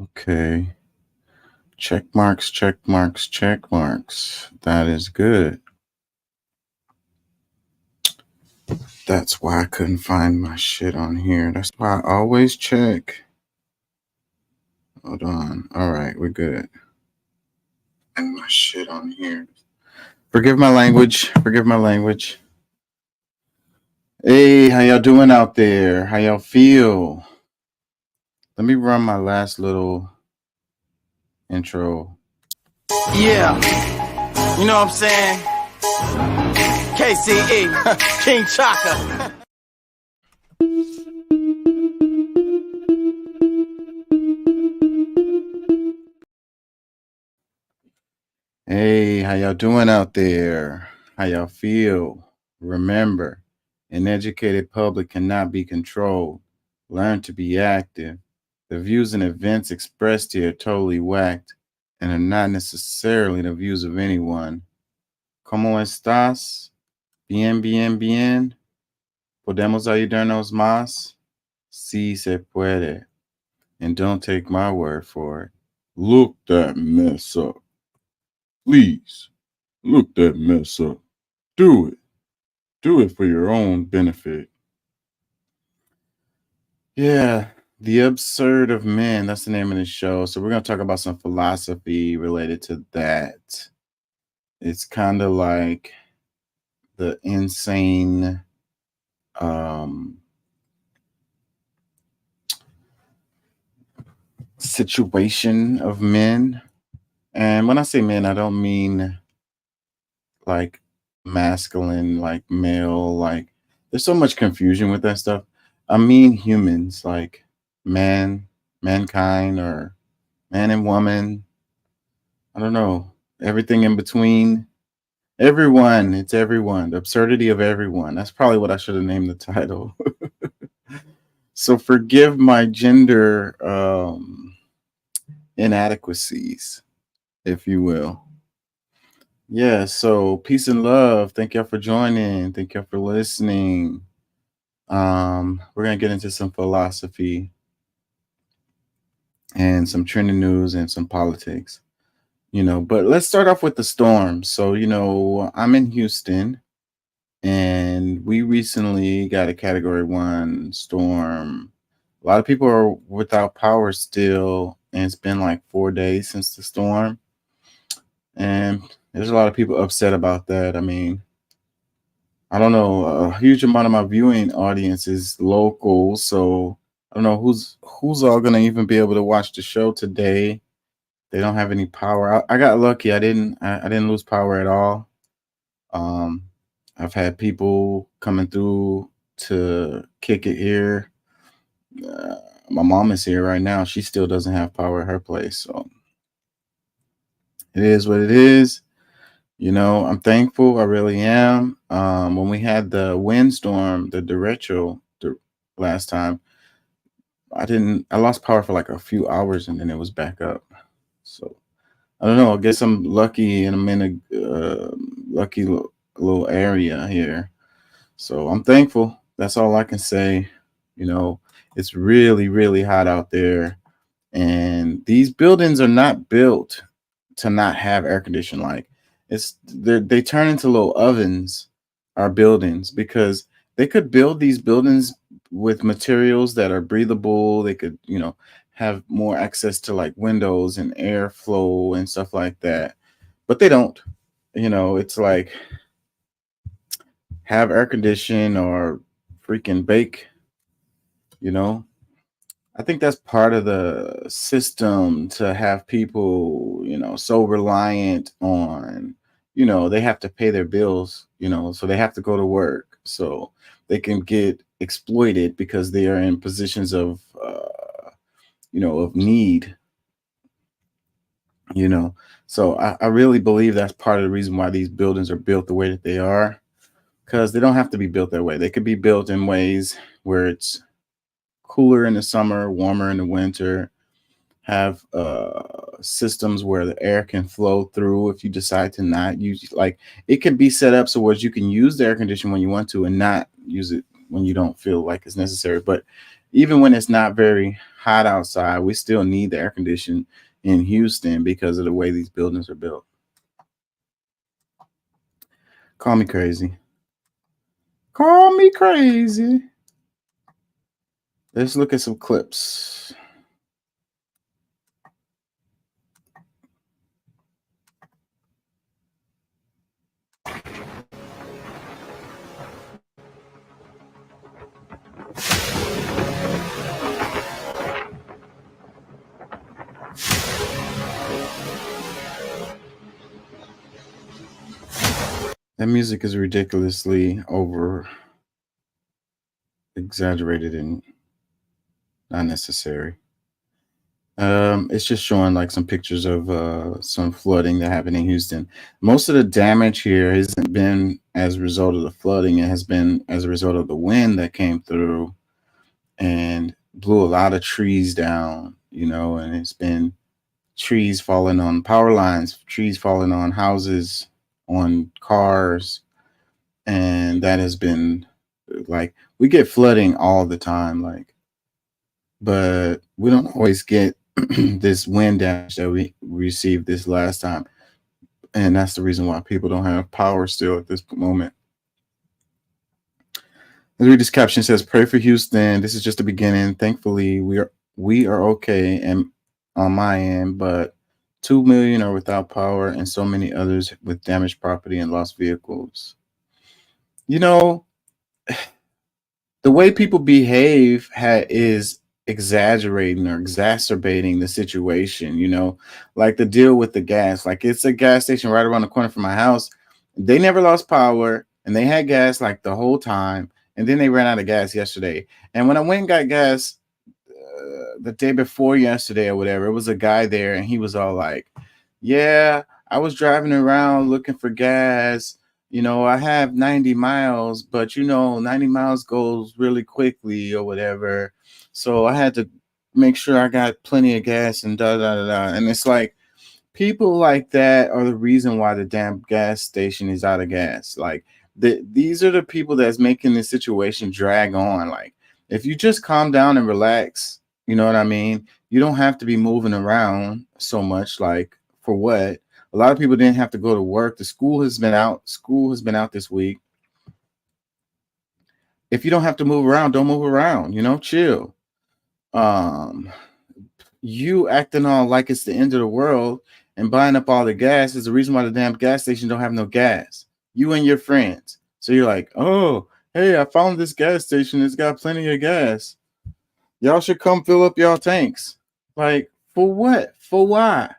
Okay. Check marks, check marks, check marks. That is good. That's why I couldn't find my shit on here. That's why I always check. Hold on. All right, we're good. And my shit on here. Forgive my language. Forgive my language. Hey, how y'all doing out there? How y'all feel? Let me run my last little intro. Yeah, you know what I'm saying? KCE, King Chaka. Hey, how y'all doing out there? How y'all feel? Remember, an educated public cannot be controlled. Learn to be active. The views and events expressed here are totally whacked and are not necessarily the views of anyone. ¿Cómo estás? Bien, bien, bien. ¿Podemos ayudarnos más? Sí se puede. And don't take my word for it. Look that mess up. Please, look that mess up. Do it. Do it for your own benefit. Yeah, The Absurd of Men. That's the name of the show. So we're going to talk about some philosophy related to that. It's kind of like the insane situation of men. And when I say men, I don't mean like masculine, like male, like there's so much confusion with that stuff. I mean humans, like man, mankind, or man and woman. I don't know. Everything in between. Everyone. It's everyone. The absurdity of everyone. That's probably what I should have named the title. So forgive my gender inadequacies, if you will. Yeah, so peace and love. Thank y'all for joining. Thank y'all for listening. We're gonna get into some philosophy and some trending news and some politics, but let's start off with the storm. So, I'm in Houston and we recently got a category 1 storm. A lot of people are without power still, and it's been like 4 days since the storm. And there's a lot of people upset about that. I mean, I don't know, a huge amount of my viewing audience is local, so I don't know who's all gonna even be able to watch the show today. They don't have any power. I got lucky. I didn't lose power at all. Um, I've had people coming through to kick it here. Uh, my mom is here right now. She still doesn't have power at her place, so it is what it is. I'm thankful. I really am. When we had the windstorm, the derecho last time, I lost power for like a few hours and then it was back up. So I don't know. I guess I'm lucky and I'm in a lucky little area here. So I'm thankful. That's all I can say. You know, it's really, really hot out there. And these buildings are not built to not have air conditioning. Like they turn into little ovens, our buildings, because they could build these buildings with materials that are breathable. They could, have more access to like windows and airflow and stuff like that. But they don't. It's like have air condition or freaking bake, you know. I think that's part of the system to have people, so reliant on, they have to pay their bills, so they have to go to work. So they can get exploited because they are in positions of need, you know. So I really believe that's part of the reason why these buildings are built the way that they are, because they don't have to be built that way. They could be built in ways where it's cooler in the summer, warmer in the winter, have systems where the air can flow through if you decide to not use, like, it can be set up so as you can use the air conditioner when you want to and not use it when you don't feel like it's necessary. But even when it's not very hot outside, we still need the air conditioning in Houston because of the way these buildings are built. Call me crazy. Call me crazy. Let's look at some clips. That music is ridiculously over exaggerated and not necessary. It's just showing like some pictures of some flooding that happened in Houston. Most of the damage here hasn't been as a result of the flooding, it has been as a result of the wind that came through and blew a lot of trees down, and it's been trees falling on power lines, trees falling on houses, on cars, and that has been like we get flooding all the time, like, but we don't always get this wind damage that we received this last time, and that's the reason why people don't have power still at this moment. Let's read this caption. It says, "Pray for Houston. This is just the beginning. Thankfully, we are okay and on my end, but 2 million are without power, and so many others with damaged property and lost vehicles." You know, the way people behave is exaggerating or exacerbating the situation, like the deal with the gas. Like, it's a gas station right around the corner from my house. They never lost power and they had gas like the whole time. And then they ran out of gas yesterday. And when I went and got gas the day before yesterday or whatever, it was a guy there and he was all like, "Yeah, I was driving around looking for gas. I have 90 miles, but 90 miles goes really quickly or whatever. So I had to make sure I got plenty of gas and da da da da." And it's like people like that are the reason why the damn gas station is out of gas. Like, these are the people that's making this situation drag on. Like, if you just calm down and relax, you know what I mean? You don't have to be moving around so much. Like, for what? A lot of people didn't have to go to work. The school has been out. School has been out this week. If you don't have to move around, don't move around. Chill. Um, you acting all like it's the end of the world and buying up all the gas is the reason why the damn gas station don't have no gas. You and your friends. So you're like, "Oh, hey, I found this gas station. It's got plenty of gas. Y'all should come fill up y'all tanks." Like, for what? For why?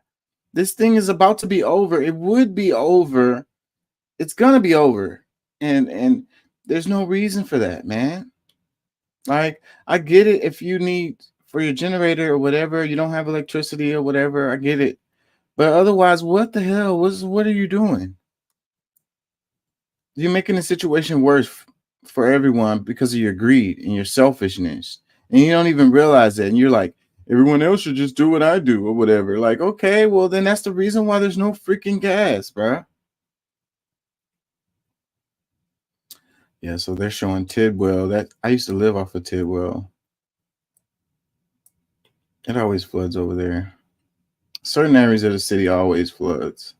This thing is about to be over. It would be over. It's gonna be over. And there's no reason for that, man. Like, I get it if you need for your generator or whatever, you don't have electricity or whatever, I get it. But otherwise, what the hell? What are you doing? You're making the situation worse for everyone because of your greed and your selfishness. And you don't even realize that. And you're like, "Everyone else should just do what I do," or whatever. Like, okay, well, then that's the reason why there's no freaking gas, bruh. Yeah, so they're showing Tidwell. That I used to live off of Tidwell. It always floods over there. Certain areas of the city always floods.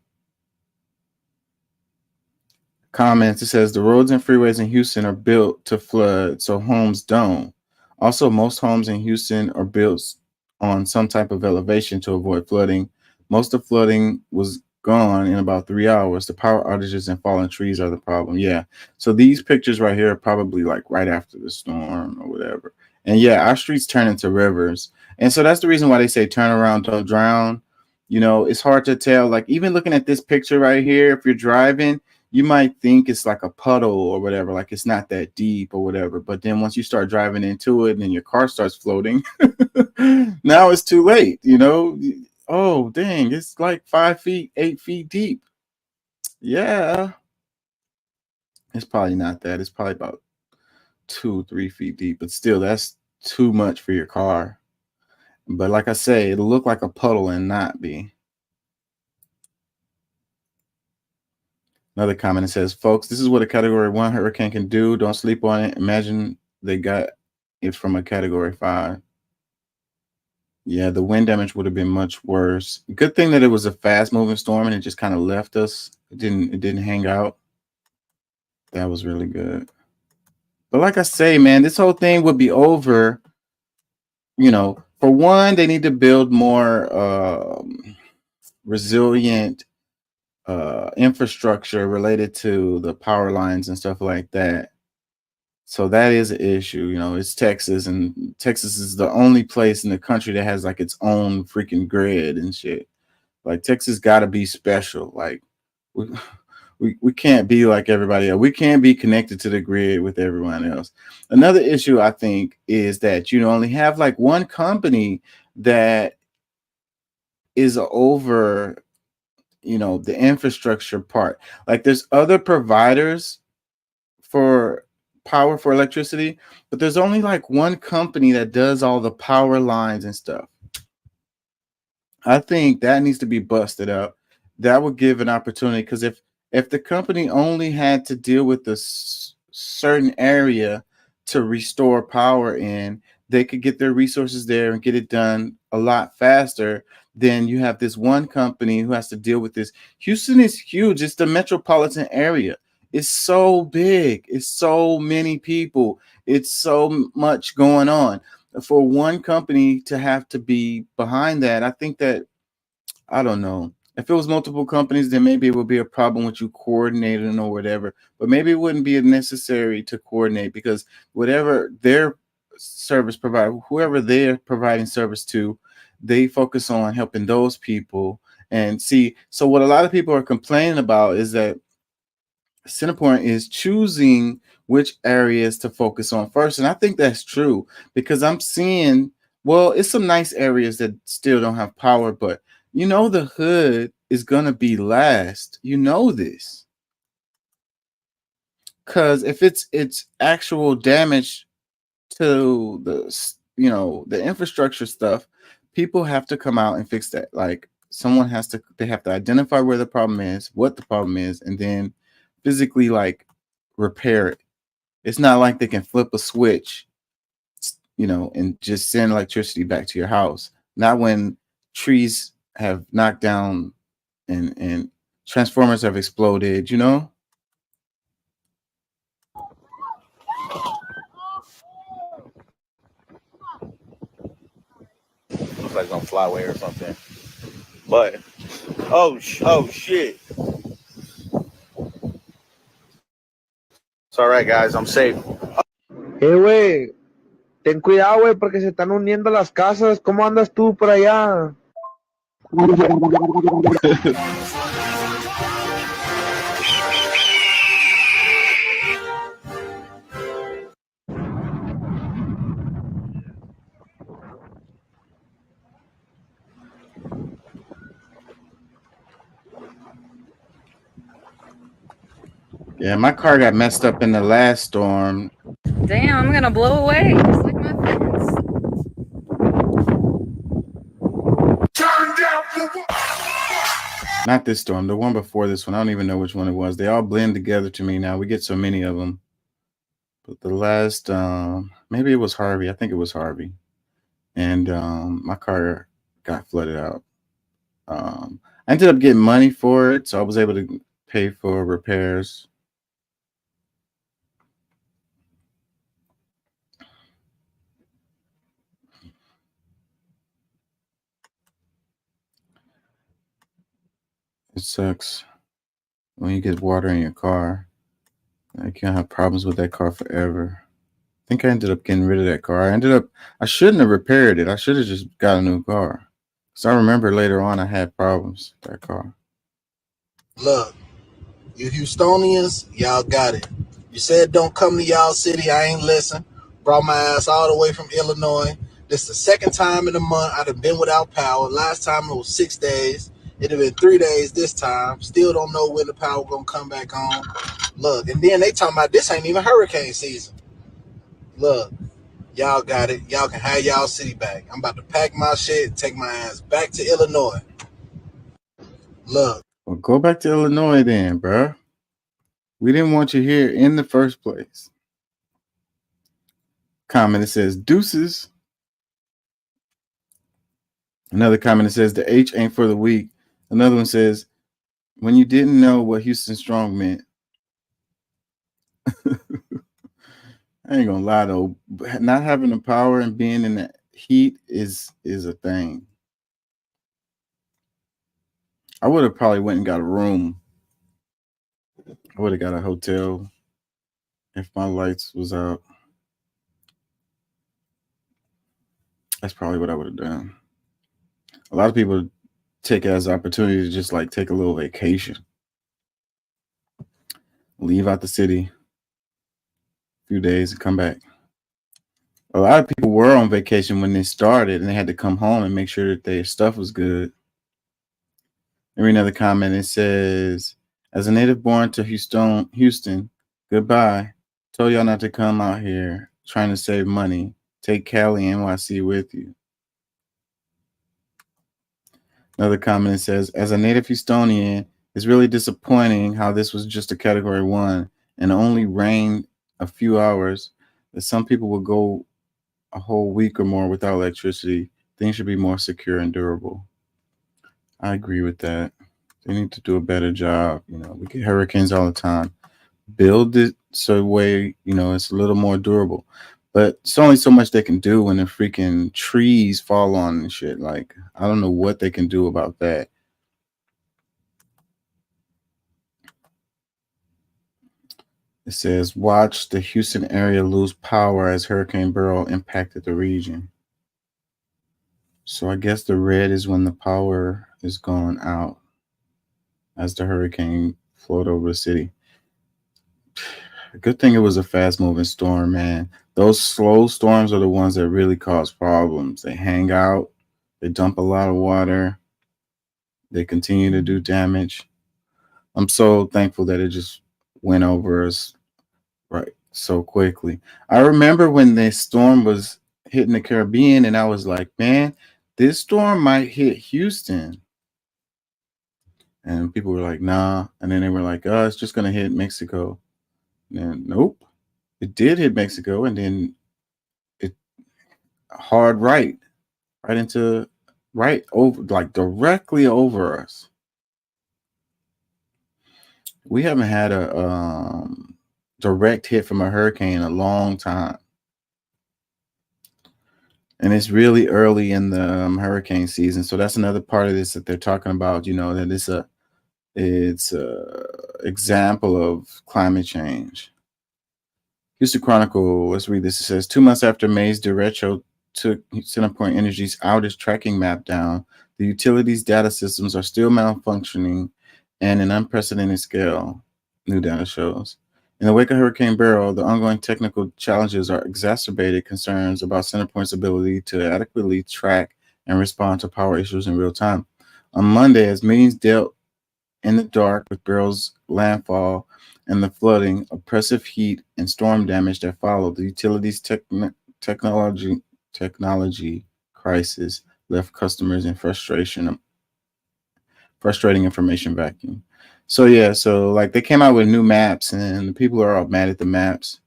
Comments, it says the roads and freeways in Houston are built to flood, so homes don't. Also, most homes in Houston are built on some type of elevation to avoid flooding. Most of flooding was gone in about 3 hours. The power outages and fallen trees are the problem. Yeah. So these pictures right here are probably like right after the storm or whatever. And yeah, our streets turn into rivers. And so that's the reason why they say turn around, don't drown. It's hard to tell. Like, even looking at this picture right here, if you're driving, you might think it's like a puddle or whatever, like it's not that deep or whatever. But then once you start driving into it and then your car starts floating, now it's too late. Oh, dang, it's like 5 feet, 8 feet deep. Yeah. It's probably not that. It's probably about 2, 3 feet deep, but still, that's too much for your car. But like I say, it'll look like a puddle and not be. Another comment, it says, "Folks, this is what a category 1 hurricane can do. Don't sleep on it. Imagine they got if from a category 5. Yeah, the wind damage would have been much worse. Good thing that it was a fast moving storm and it just kind of left us. It didn't hang out. That was really good. But like I say, man, this whole thing would be over. For one, they need to build more resilient infrastructure related to the power lines and stuff like that. So that is an issue. It's Texas, and Texas is the only place in the country that has like its own freaking grid and shit. Like Texas got to be special. Like we, we can't be like everybody else. We can't be connected to the grid with everyone else. Another issue I think is that you only have like one company that is over the infrastructure part. Like there's other providers for power for electricity, but there's only like one company that does all the power lines and stuff. I think that needs to be busted up. That would give an opportunity, because if the company only had to deal with a certain area to restore power in, they could get their resources there and get it done a lot faster. Then you have this one company who has to deal with this. Houston is huge. It's the metropolitan area. It's so big. It's so many people. It's so much going on. For one company to have to be behind that, I think that, I don't know. If it was multiple companies, then maybe it would be a problem with you coordinating or whatever. But maybe it wouldn't be necessary to coordinate, because whatever their service provider, whoever they're providing service to, they focus on helping those people. And see, so what a lot of people are complaining about is that CenterPoint is choosing which areas to focus on first. And I think that's true, because I'm seeing, well, it's some nice areas that still don't have power, but the hood is going to be last. This. Because if it's actual damage to the infrastructure stuff, people have to come out and fix that. Like they have to identify where the problem is, what the problem is, and then physically like repair it. It's not like they can flip a switch, and just send electricity back to your house. Not when trees have knocked down and transformers have exploded. Looks like it's gonna fly away or something. But oh shit. It's all right, guys. I'm safe. Güey, ten cuidado, güey, porque se están uniendo las casas. ¿Cómo andas tú por allá? Yeah, my car got messed up in the last storm. Damn, I'm gonna blow away just like my fence. Not this storm, the one before this one. I don't even know which one it was. They all blend together to me now. We get so many of them. But the last, maybe it was Harvey. I think it was Harvey. And my car got flooded out. I ended up getting money for it, so I was able to pay for repairs. It sucks when you get water in your car. You can't have problems with that car forever. I think I ended up getting rid of that car. I shouldn't have repaired it. I should have just got a new car. So I remember later on I had problems with that car. Look, you Houstonians, y'all got it. You said don't come to y'all city. I ain't listen. Brought my ass all the way from Illinois. This is the second time in a month I'd have been without power. Last time it was 6 days. It'd have been 3 days this time. Still don't know when the power gonna come back on. Look, and then they talking about this ain't even hurricane season. Look, y'all got it. Y'all can have y'all city back. I'm about to pack my shit and take my ass back to Illinois. Look. Well, go back to Illinois then, bro. We didn't want you here in the first place. comment that says deuces. Another comment that says the H ain't for the weak. Another one says, when you didn't know what Houston Strong meant. I ain't gonna lie though, not having the power and being in the heat is a thing. I would have probably went and got a room. I would have got a hotel if my lights was out. That's probably what I would have done. A lot of people take it as an opportunity to just like take a little vacation. Leave out the city a few days and come back. A lot of people were on vacation when they started and they had to come home and make sure that their stuff was good. I read another comment. It says, as a native born to Houston, goodbye. Told y'all not to come out here trying to save money. Take Cali NYC with you. Another comment says, as a native Houstonian, it's really disappointing how this was just a category 1 and only rained a few hours, that some people will go a whole week or more without electricity. Things should be more secure and durable. I agree with that. They need to do a better job. You know, we get hurricanes all the time. Build it so way, you know, it's a little more durable. But it's only so much they can do when the freaking trees fall on and shit. Like, I don't know what they can do about that. It says, watch the Houston area lose power as Hurricane Beryl impacted the region. So I guess the red is when the power is gone out as the hurricane flowed over the city. Good thing it was a fast-moving storm, man. Those slow storms are the ones that really cause problems. They hang out, they dump a lot of water, they continue to do damage. I'm so thankful that it just went over us right so quickly. I remember when the storm was hitting the Caribbean, and I was like, man, this storm might hit Houston. And people were like, nah. And then they were like, oh, it's just going to hit Mexico. And nope, it did hit Mexico, and then it hard right into right over, like directly over us. We haven't had a direct hit from a hurricane in a long time, and it's really early in the hurricane season. So that's another part of this that they're talking about. You know, that it's a example of climate change. Houston Chronicle, let's read this. It says, 2 months after May's derecho took CenterPoint Energy's outage tracking map down, the utility's data systems are still malfunctioning at an unprecedented scale, new data shows. In the wake of Hurricane Beryl, the ongoing technical challenges are exacerbated concerns about CenterPoint's ability to adequately track and respond to power issues in real time. On Monday, as millions dealt in the dark with Beryl's landfall and the flooding, oppressive heat, and storm damage that followed, the utility's technology crisis left customers in frustrating information vacuum. So yeah, so like they came out with new maps, and the people are all mad at the maps.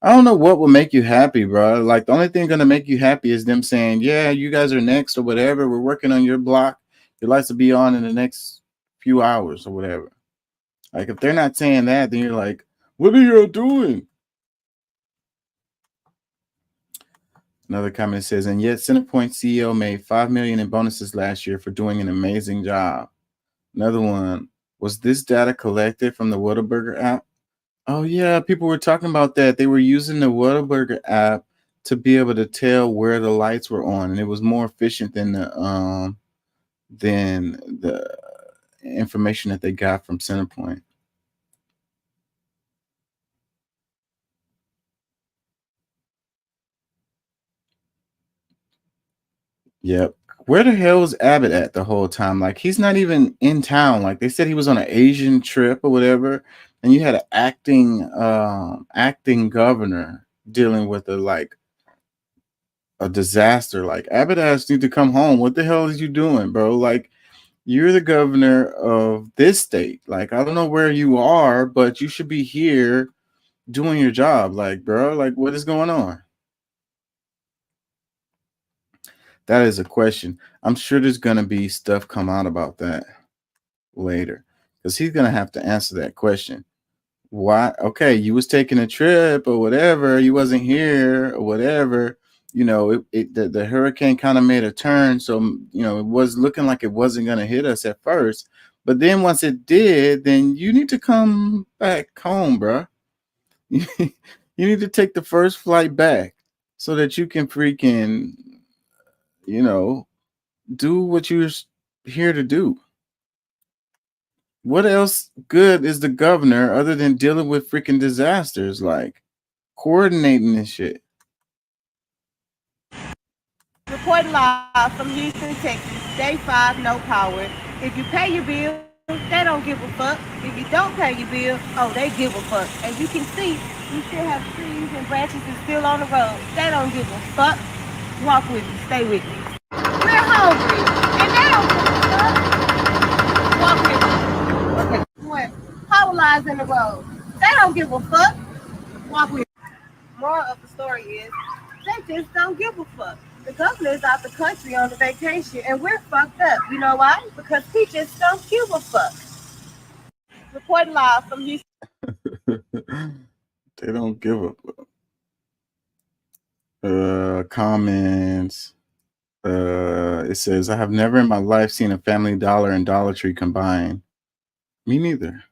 I don't know what will make you happy, bro. Like the only thing gonna make you happy is them saying, yeah, you guys are next or whatever. We're working on your block. Your lights will be on in the next few hours or whatever. Like if they're not saying that, then you're like, what are you doing? Another comment says, and yet CenterPoint CEO made $5 million in bonuses last year for doing an amazing job. Another one, was this data collected from the Whataburger app? Oh yeah, people were talking about that. They were using the Whataburger app to be able to tell where the lights were on, and it was more efficient than the information that they got from CenterPoint. Yep. Where the hell was Abbott at the whole time? Like he's not even in town. Like they said he was on an Asian trip or whatever, and you had an acting governor dealing with a disaster. Like Abbott asked you to come home. What the hell is you doing, bro? Like you're the governor of this state. Like I don't know where you are, but you should be here doing your job. Like, bro, like what is going on? That is a question. I'm sure there's gonna be stuff come out about that later because he's gonna have to answer that question. Why? Okay, you was taking a trip or whatever. You wasn't here or whatever. The hurricane kind of made a turn, so it was looking like it wasn't gonna hit us at first. But then once it did, then you need to come back home, bruh. You need to take the first flight back so that you can freaking, you know, do what you're here to do. What else good is the governor other than dealing with freaking disasters, like coordinating this shit? Reporting live from Houston, Texas. Day 5, no power. If you pay your bill, they don't give a fuck. If you don't pay your bill, oh, they give a fuck. As you can see, we still have trees and branches that's still on the road. They don't give a fuck. Walk with me. Stay with me. We're hungry, and they don't give a fuck. Walk with me. Okay. What? Power lines in the road. They don't give a fuck. Walk with me. Moral of the story is, they just don't give a fuck. The governor's out the country on a vacation, and we're fucked up. You know why? Because he just don't give a fuck. Reporting live from Houston. They don't give a fuck. Comments. It says, I have never in my life seen a Family Dollar and Dollar Tree combined. Me neither.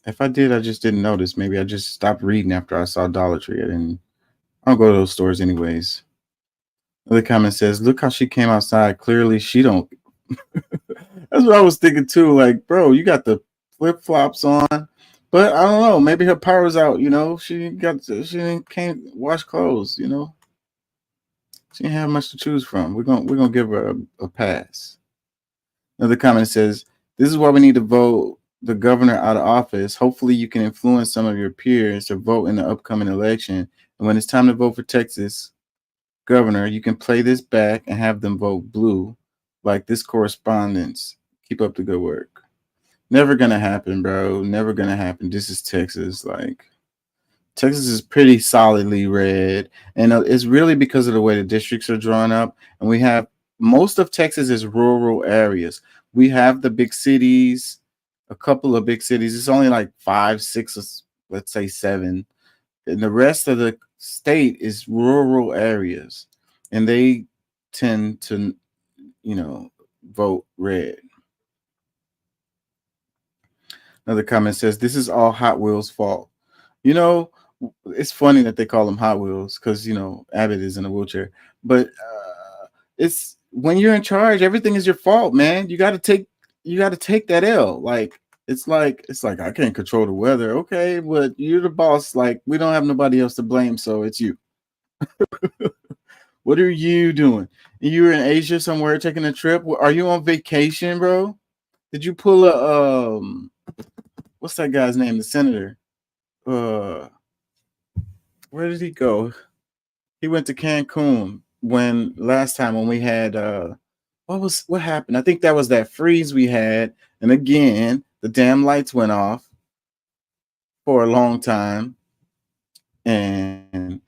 If I did, I just didn't notice. Maybe I just stopped reading after I saw Dollar Tree. I don't go to those stores anyways. Another comment says, look how she came outside. Clearly she don't. That's what I was thinking too. Like, bro, you got the flip-flops on. But I don't know. Maybe her power's out, She can't wash clothes, She didn't have much to choose from. We're gonna give her a pass. Another comment says, this is why we need to vote the governor out of office. Hopefully you can influence some of your peers to vote in the upcoming election. And when it's time to vote for Texas governor, you can play this back and have them vote blue, like this correspondence. Keep up the good work. Never gonna happen, bro. Never gonna happen. This is Texas. Like, Texas is pretty solidly red, and it's really because of the way the districts are drawn up. And we have most of Texas is rural areas. We have the big cities, a couple of big cities. It's only like 5, 6, let's say 7, and the rest of the state is rural areas, and they tend to, vote red. Another comment says, this is all Hot Wheels' fault. It's funny that they call them Hot Wheels because, Abbott is in a wheelchair. But it's when you're in charge, everything is your fault, man. You got to take that L. Like, it's like I can't control the weather. Okay, but you're the boss. Like, we don't have nobody else to blame, so it's you. What are you doing? You were in Asia somewhere taking a trip? Are you on vacation, bro? Did you pull a what's that guy's name? The senator. Where did he go? He went to Cancun last time when we had what happened? I think that was that freeze we had, and again the damn lights went off for a long time, and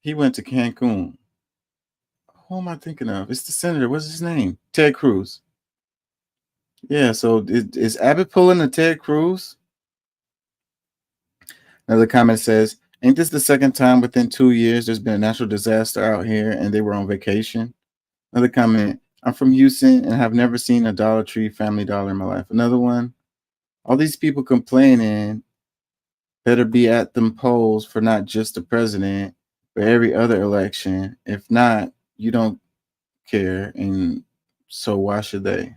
he went to Cancun. Who am I thinking of? It's the senator. What's his name? Ted Cruz. Yeah, so is Abbott pulling the Ted Cruz? Another comment says, ain't this the second time within 2 years there's been a natural disaster out here and they were on vacation? Another comment, I'm from Houston and have never seen a Dollar Tree, Family Dollar in my life. Another one, all these people complaining better be at them polls for not just the president, but every other election. If not, you don't care, and so why should they?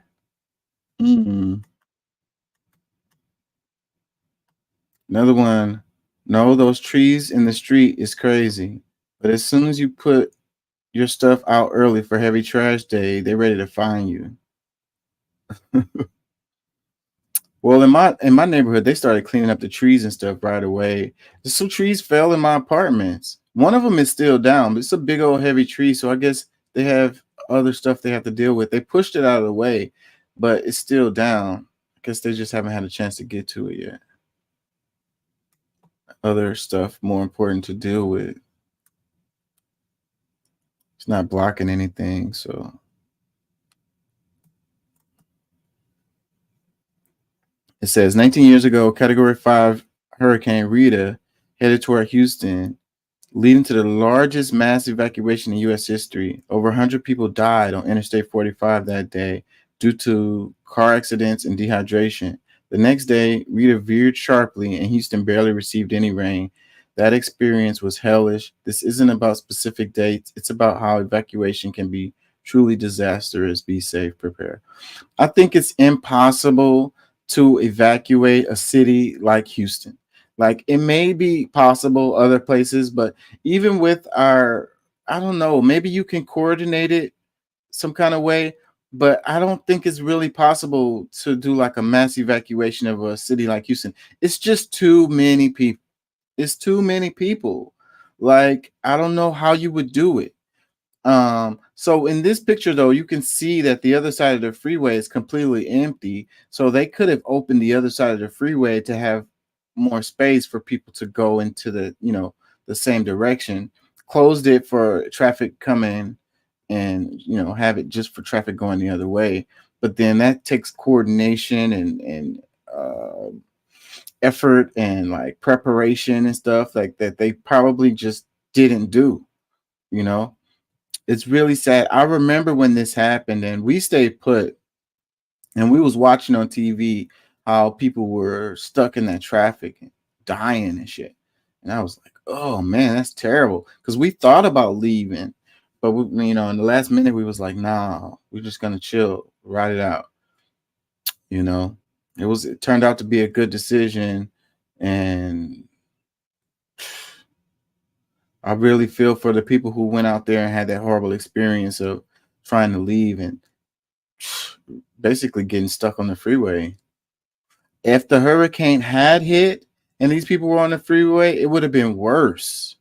Another one, no, those trees in the street is crazy, but as soon as you put your stuff out early for heavy trash day, they're ready to fine you. Well, in my neighborhood, they started cleaning up the trees and stuff right away. Some trees fell in my apartments. One of them is still down, but it's a big old heavy tree, so I guess they have other stuff they have to deal with. They pushed it out of the way, but it's still down. I guess they just haven't had a chance to get to it yet. Other stuff more important to deal with. It's not blocking anything. So it says 19 years ago, Category 5 Hurricane Rita headed toward Houston, leading to the largest mass evacuation in U.S. history. Over 100 people died on Interstate 45 that day due to car accidents and dehydration. The next day, Rita veered sharply, and Houston barely received any rain. That experience was hellish. This isn't about specific dates. It's about how evacuation can be truly disastrous. Be safe, prepare. I think it's impossible to evacuate a city like Houston. Like it may be possible other places, but even with our, I don't know, maybe you can coordinate it some kind of way, but I don't think it's really possible to do like a mass evacuation of a city like Houston. It's just too many people. It's too many people. Like I don't know how you would do it. So in this picture though, you can see that the other side of the freeway is completely empty. So they could have opened the other side of the freeway to have more space for people to go into the, the same direction, closed it for traffic coming and, have it just for traffic going the other way. But then that takes coordination and effort and like preparation and stuff like that they probably just didn't do, you know. It's really sad. I remember when this happened and we stayed put and we was watching on TV how people were stuck in that traffic and dying and shit. And I was like, oh man, that's terrible. Because we thought about leaving, but we, in the last minute we was like, nah, we're just gonna chill, ride it out. It turned out to be a good decision. And I really feel for the people who went out there and had that horrible experience of trying to leave and basically getting stuck on the freeway. If the hurricane had hit and these people were on the freeway, it would have been worse.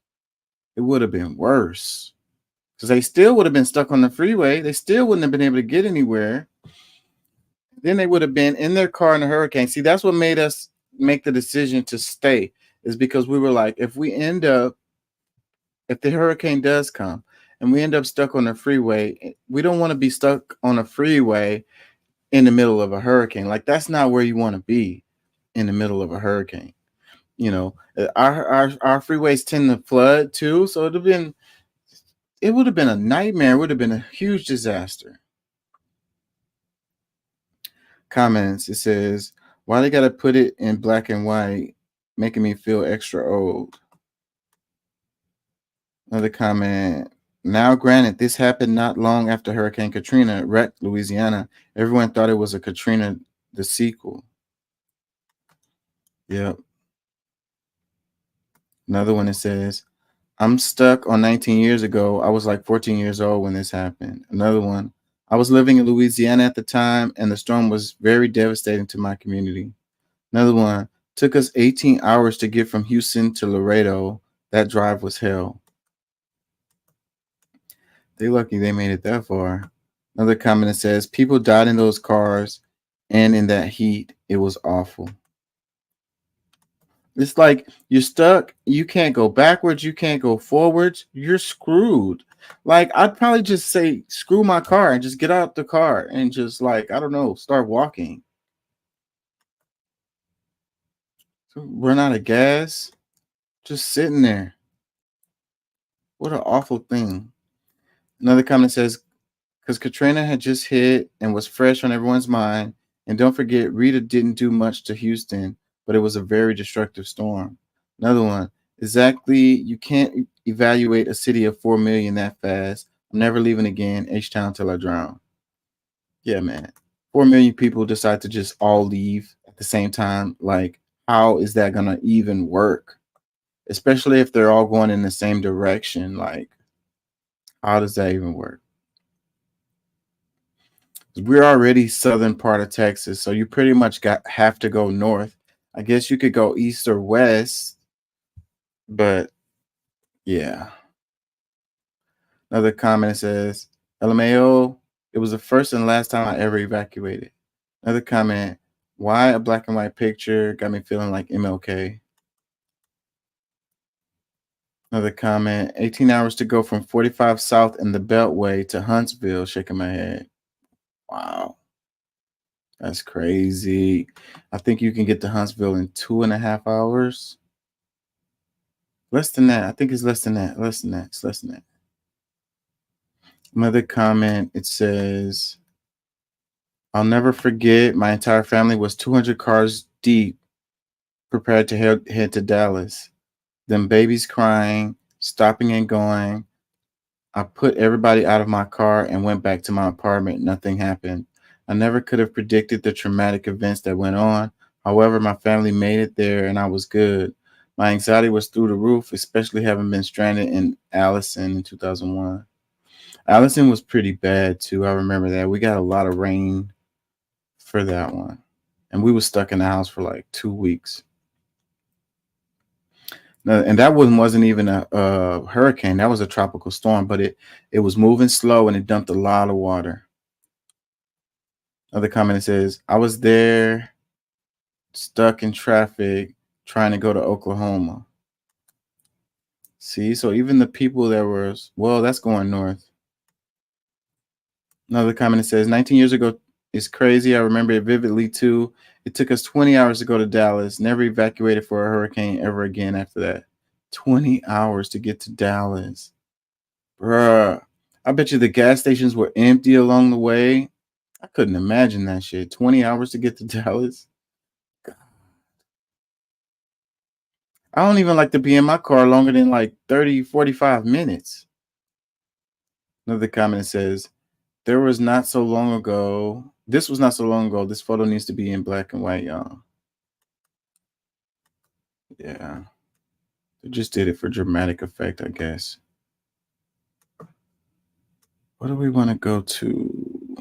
It would have been worse because they still would have been stuck on the freeway. They still wouldn't have been able to get anywhere. Then they would have been in their car in the hurricane. See, that's what made us make the decision to stay, is because we were like, if the hurricane does come and we end up stuck on the freeway, we don't want to be stuck on a freeway in the middle of a hurricane. Like that's not where you want to be, in the middle of a hurricane. Our freeways tend to flood too, so it would have been a nightmare. It would have been a huge disaster. Comments. It says, why they gotta put it in black and white, making me feel extra old. Another comment. Now, granted, this happened not long after Hurricane Katrina wrecked Louisiana. Everyone thought it was a Katrina, the sequel. Yep. Another one that says, I'm stuck on 19 years ago. I was like 14 years old when this happened. Another one. I was living in Louisiana at the time, and the storm was very devastating to my community. Another one. Took us 18 hours to get from Houston to Laredo. That drive was hell. They lucky they made it that far. Another comment that says, people died in those cars, and in that heat, it was awful. It's like you're stuck. You can't go backwards. You can't go forwards. You're screwed. Like, I'd probably just say, screw my car and just get out the car and just, like, I don't know, start walking. Run out of gas. Just sitting there. What an awful thing. Another comment says, because Katrina had just hit and was fresh on everyone's mind. And don't forget, Rita didn't do much to Houston, but it was a very destructive storm. Another one. Exactly. You can't evaluate a city of 4 million that fast. I'm never leaving again. H-Town till I drown. Yeah, man. 4 million people decide to just all leave at the same time. Like, how is that going to even work? Especially if they're all going in the same direction. Like, how does that even work? We're already southern part of Texas, so you pretty much have to go north. I guess you could go east or west, but yeah. Another comment says, LMAO, it was the first and last time I ever evacuated. Another comment, why a black and white picture got me feeling like MLK. Another comment, 18 hours to go from 45 South in the Beltway to Huntsville, shaking my head. Wow. That's crazy. I think you can get to Huntsville in 2.5 hours. Less than that. I think it's less than that. Less than that. It's less than that. Another comment, it says, I'll never forget my entire family was 200 cars deep, prepared to head to Dallas. Them babies crying, stopping and going. I put everybody out of my car and went back to my apartment. Nothing happened. I never could have predicted the traumatic events that went on. However, my family made it there and I was good. My anxiety was through the roof, especially having been stranded in Allison in 2001. Allison was pretty bad too. I remember that. We got a lot of rain for that one. And we were stuck in the house for like 2 weeks. And that one wasn't even a hurricane. That was a tropical storm, but it was moving slow and it dumped a lot of water. Another comment says, I was there stuck in traffic trying to go to Oklahoma. See, so even the people that were, well, that's going north. Another comment says, 19 years ago is crazy. I remember it vividly too. It took us 20 hours to go to Dallas. Never evacuated for a hurricane ever again after that. 20 hours to get to Dallas. Bruh. I bet you the gas stations were empty along the way. I couldn't imagine that shit. 20 hours to get to Dallas. I don't even like to be in my car longer than like 30, 45 minutes. Another comment says, there was not so long ago. This was not so long ago. This photo needs to be in black and white, y'all. Yeah. They just did it for dramatic effect, I guess. What do we want to go to?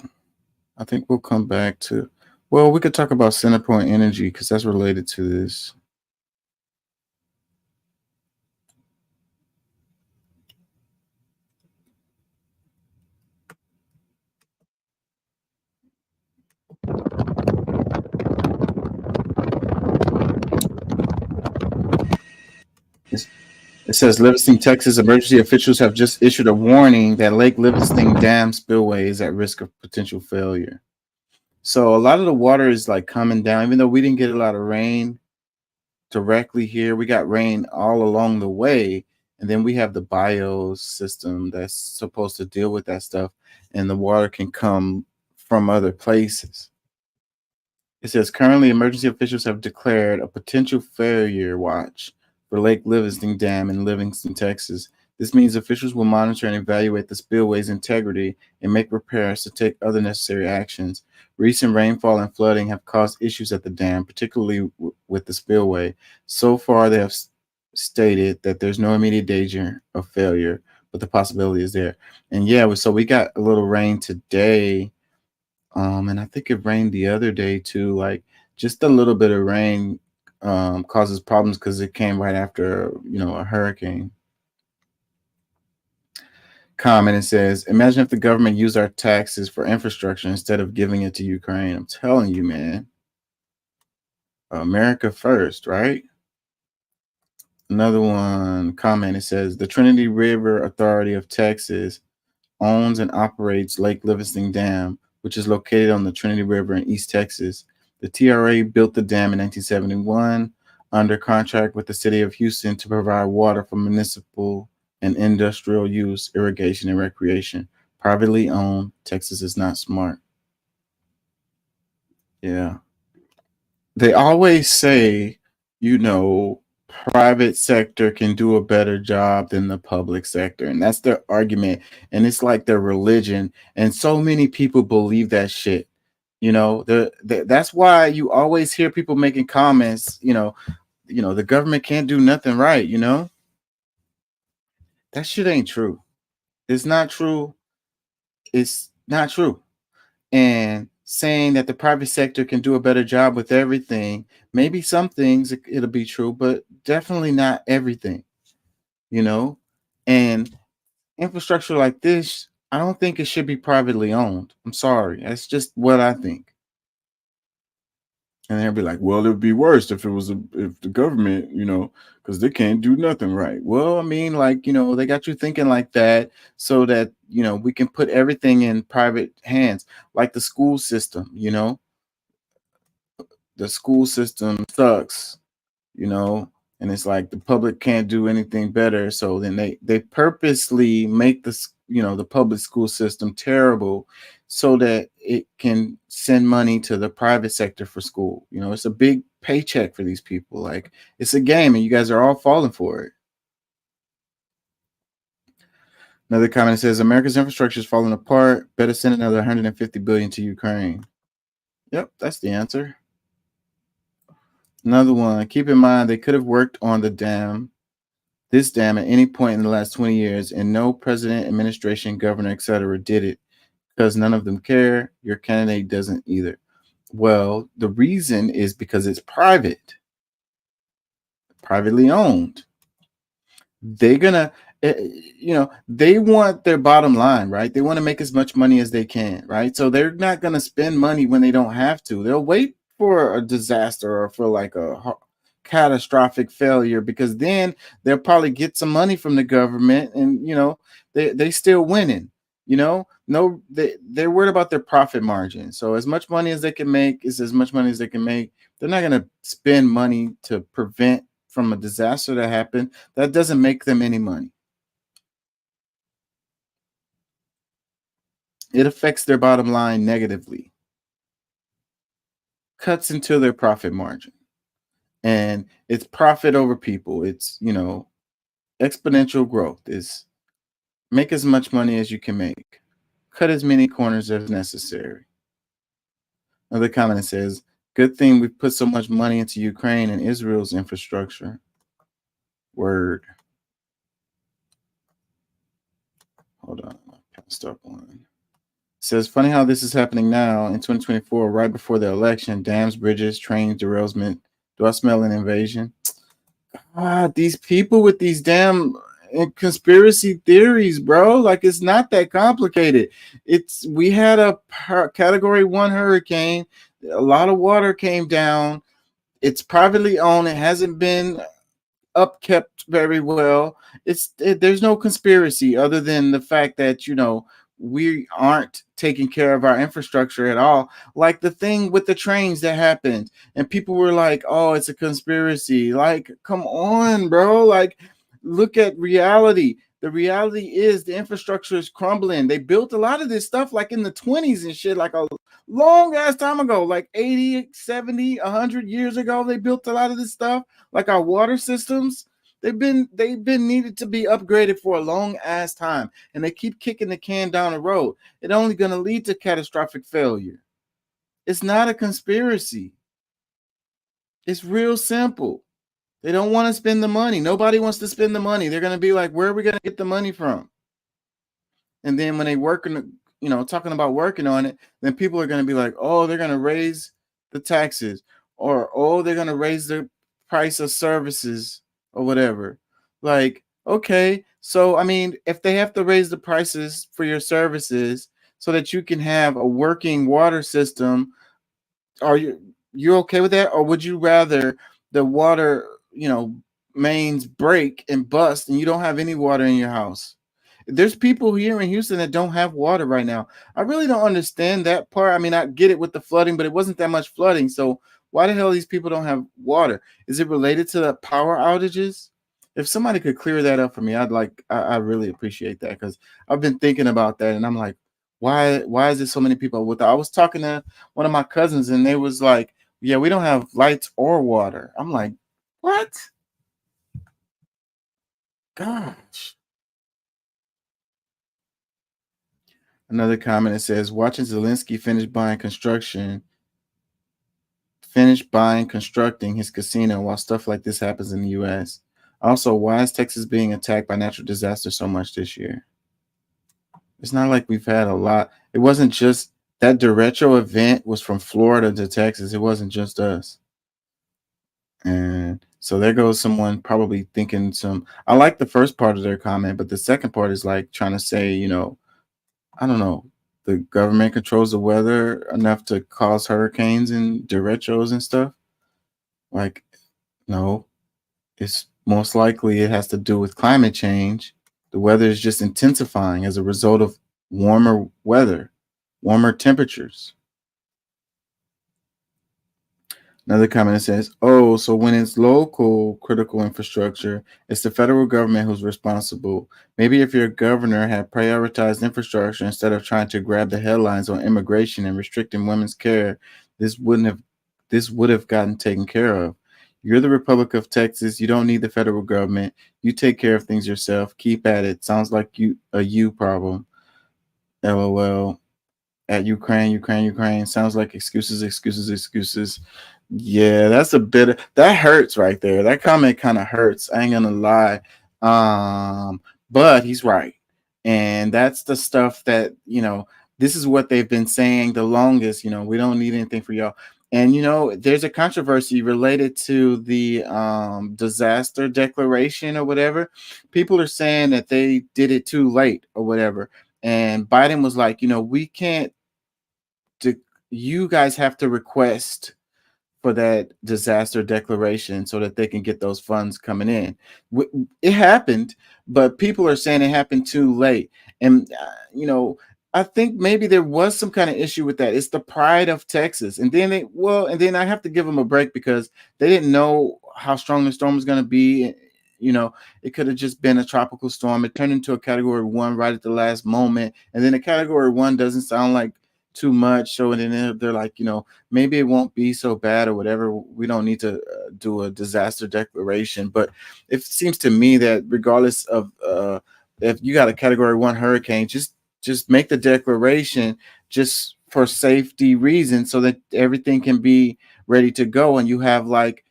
I think we'll come back to, well, we could talk about Centerpoint Energy because that's related to this. It says Livingston, Texas emergency officials have just issued a warning that Lake Livingston Dam spillway is at risk of potential failure. So a lot of the water is like coming down, even though we didn't get a lot of rain directly here. We got rain all along the way. And then we have the BIOS system that's supposed to deal with that stuff. And the water can come from other places. It says currently emergency officials have declared a potential failure watch for Lake Livingston Dam in Livingston, Texas. This means officials will monitor and evaluate the spillway's integrity and make repairs to take other necessary actions. Recent rainfall and flooding have caused issues at the dam, particularly with the spillway. So far, they have stated that there's no immediate danger of failure, but the possibility is there. And yeah, so we got a little rain today, and I think it rained the other day too. Like just a little bit of rain causes problems because it came right after, a hurricane. Comment, it says, imagine if the government used our taxes for infrastructure instead of giving it to Ukraine. I'm telling you, man. America first, right? Another one comment, it says, the Trinity River Authority of Texas owns and operates Lake Livingston Dam, which is located on the Trinity River in East Texas. The TRA built the dam in 1971 under contract with the city of Houston to provide water for municipal and industrial use, irrigation, and recreation. Privately owned. Texas is not smart. Yeah. They always say, private sector can do a better job than the public sector. And that's their argument. And it's like their religion. And so many people believe that shit. That's why you always hear people making comments, the government can't do nothing right, That shit ain't true. It's not true. It's not true. And saying that the private sector can do a better job with everything, maybe some things it'll be true, but definitely not everything, And infrastructure like this, I don't think it should be privately owned. I'm sorry. That's just what I think. And they'll be like, well, it would be worse if it was if the government, because they can't do nothing right. Well, I mean, like, they got you thinking like that so that, we can put everything in private hands, like the school system, the school system sucks, you know, and it's like the public can't do anything better. So then they purposely make the public school system terrible so that it can send money to the private sector for school. It's a big paycheck for these people. Like, it's a game and you guys are all falling for it. Another comment says America's infrastructure is falling apart. Better send another 150 billion to Ukraine. Yep, that's the answer. Another one. Keep in mind they could have worked on this dam at any point in the last 20 years, and no president, administration, governor, etc. did it because none of them care. Your candidate doesn't either. Well, the reason is because it's private, privately owned. They're gonna, they want their bottom line, right? They want to make as much money as they can, right? So they're not gonna spend money when they don't have to. They'll wait for a disaster or for like a catastrophic failure, because then they'll probably get some money from the government, and they still winning. No, they're worried about their profit margin. So as much money as they can make is as much money as they can make. They're not going to spend money to prevent from a disaster that happened. That doesn't make them any money. It affects their bottom line negatively. Cuts into their profit margin. And it's profit over people. It's, exponential growth. Is make as much money as you can make. Cut as many corners as necessary. Another comment says, good thing we put so much money into Ukraine and Israel's infrastructure. Word. Hold on. I passed up one. Says, funny how this is happening now in 2024, right before the election. Dams, bridges, trains, derailment. Do I smell an invasion? These people with these damn conspiracy theories, bro. Like, it's not that complicated. We had a category 1 hurricane. A lot of water came down. It's privately owned. It hasn't been upkept very well. There's no conspiracy other than the fact that, we aren't taking care of our infrastructure at all. Like the thing with the trains that happened, and people were like, oh, it's a conspiracy. Like, come on, bro. Like, look at reality. The reality is the infrastructure is crumbling. They built a lot of this stuff like in the 20s and shit, like a long ass time ago, like 80, 70, 100 years ago. They built a lot of this stuff, like our water systems. They've been needed to be upgraded for a long ass time, and they keep kicking the can down the road. It's only going to lead to catastrophic failure. It's not a conspiracy. It's real simple. They don't want to spend the money. Nobody wants to spend the money. They're going to be like, where are we going to get the money from? And then when they talking about working on it, then people are going to be like, oh, they're going to raise the taxes, or, oh, they're going to raise the price of services or whatever. Like, okay, so I mean, if they have to raise the prices for your services so that you can have a working water system, are you okay with that? Or would you rather the water, mains break and bust and you don't have any water in your house? There's people here in Houston that don't have water right now. I really don't understand that part. I mean, I get it with the flooding, but it wasn't that much flooding. So why the hell these people don't have water? Is it related to the power outages? If somebody could clear that up for me, I really appreciate that, because I've been thinking about that, and I'm like, why is there so many people? I was talking to one of my cousins, and they was like, yeah, we don't have lights or water. I'm like, what? Gosh. Another comment, it says, watching Zelensky finish constructing his casino while stuff like this happens in the U.S. Also, why is Texas being attacked by natural disaster so much this year? It's not like we've had a lot. It wasn't just that derecho event was from Florida to Texas. It wasn't just us. And so there goes someone probably thinking I like the first part of their comment, but the second part is like trying to say, I don't know, the government controls the weather enough to cause hurricanes and derechos and stuff? Like, no. It's most likely it has to do with climate change. The weather is just intensifying as a result of warmer weather, warmer temperatures. Another comment says, oh, so when it's local critical infrastructure, it's the federal government who's responsible. Maybe if your governor had prioritized infrastructure instead of trying to grab the headlines on immigration and restricting women's care, this would have gotten taken care of. You're the Republic of Texas. You don't need the federal government. You take care of things yourself. Keep at it. Sounds like a you problem. LOL. At Ukraine. Sounds like excuses. Yeah, that's a bit that hurts right there. That comment kind of hurts. I ain't gonna lie. But he's right. And that's the stuff that, this is what they've been saying the longest. We don't need anything for y'all. And there's a controversy related to the disaster declaration or whatever. People are saying that they did it too late or whatever. And Biden was like, we can't. You guys have to request for that disaster declaration so that they can get those funds coming in. It happened, but people are saying it happened too late. And, I think maybe there was some kind of issue with that. It's the pride of Texas. And then I have to give them a break because they didn't know how strong the storm was going to be. It could have just been a tropical storm. It turned into a category 1 right at the last moment. And then a category 1 doesn't sound like too much. So then they're like, maybe it won't be so bad or whatever. We don't need to do a disaster declaration. But it seems to me that regardless of if you got a category 1 hurricane, just make the declaration just for safety reasons so that everything can be ready to go. And you have like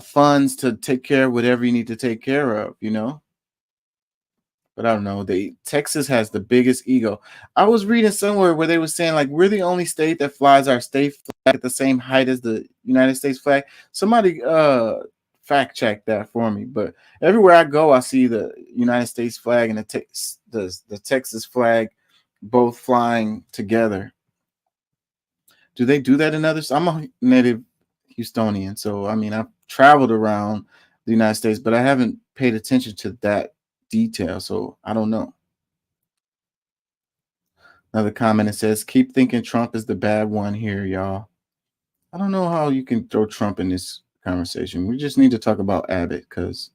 funds to take care of whatever you need to take care of, But I don't know. Texas has the biggest ego. I was reading somewhere where they were saying like we're the only state that flies our state flag at the same height as the United States flag. Somebody fact check that for me. But everywhere I go, I see the United States flag and the Texas flag both flying together. Do they do that in others? I'm a native Houstonian, so I've traveled around the United States, but I haven't paid attention to that detail, so I don't know. Another comment, it says, keep thinking Trump is the bad one here, y'all. I don't know how you can throw Trump in this conversation. We just need to talk about Abbott because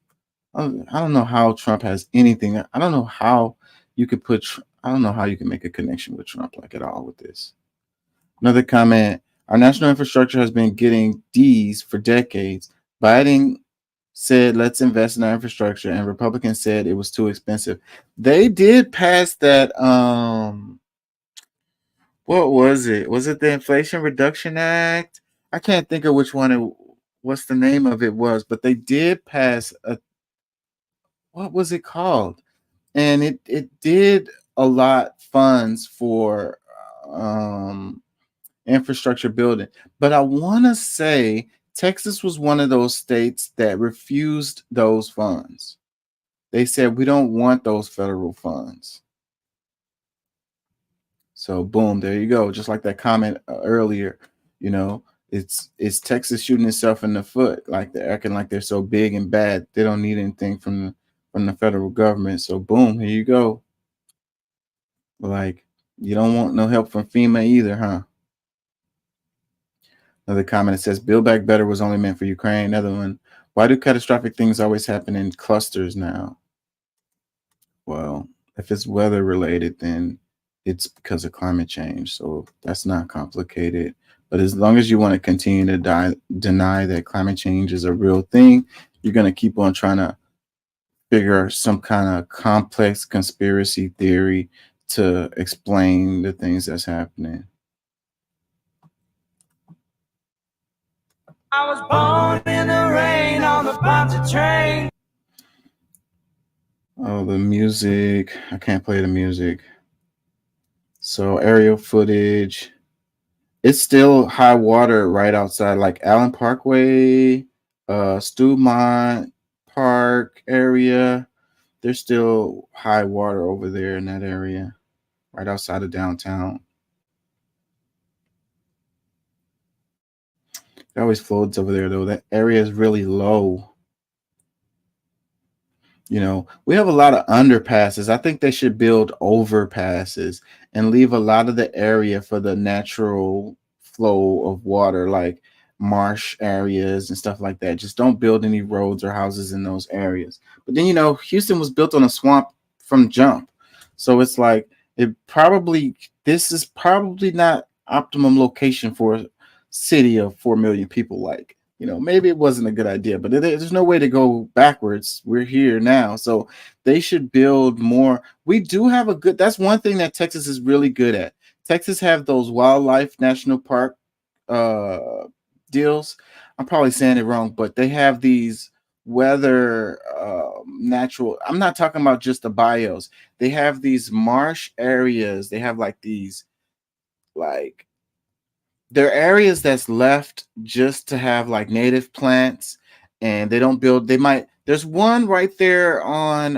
I don't know how Trump has anything. I don't know how you could make a connection with Trump like at all with this. Another comment, our national infrastructure has been getting D's for decades. Biden said, let's invest in our infrastructure, and Republicans said it was too expensive. They did pass that, what was it? Was it the Inflation Reduction Act? I can't think of what's the name of it was, but they did pass what was it called? And it did allot funds for infrastructure building. But I want to say Texas was one of those states that refused those funds. They said, we don't want those federal funds. So boom, there you go. Just like that comment earlier, it's Texas shooting itself in the foot. Like they're acting like they're so big and bad. They don't need anything from the federal government. So boom, here you go. Like you don't want no help from FEMA either, huh? Another comment, it says, Build Back Better was only meant for Ukraine. Another one, why do catastrophic things always happen in clusters now? Well, if it's weather related, then it's because of climate change. So that's not complicated. But as long as you want to continue to deny that climate change is a real thing, you're going to keep on trying to figure some kind of complex conspiracy theory to explain the things that's happening. I was born in the rain on the Ponte train. Oh, the music. I can't play the music. So aerial footage. It's still high water right outside, like Allen Parkway, Stewmont Park area. There's still high water over there in that area. right outside of downtown. It always floods over there, though. That area is really low. You know, we have a lot of underpasses. I think they should build overpasses and leave a lot of the area for the natural flow of water, like marsh areas and stuff like that. Just don't build any roads or houses in those areas. But then, you know, Houston was built on a swamp from jump. So it's like this is probably not optimum location for a city of 4 million people. Like, you know, maybe it wasn't a good idea, but there's no way to go backwards. We're here now. So they should build more. We do have that's one thing that Texas is really good at. Texas have those wildlife national park deals. I'm probably saying it wrong, but they have these weather natural. I'm not talking about just the bios. They have these marsh areas. They have like these, like, there are areas that's left just to have like native plants, and they don't build. There's one right there on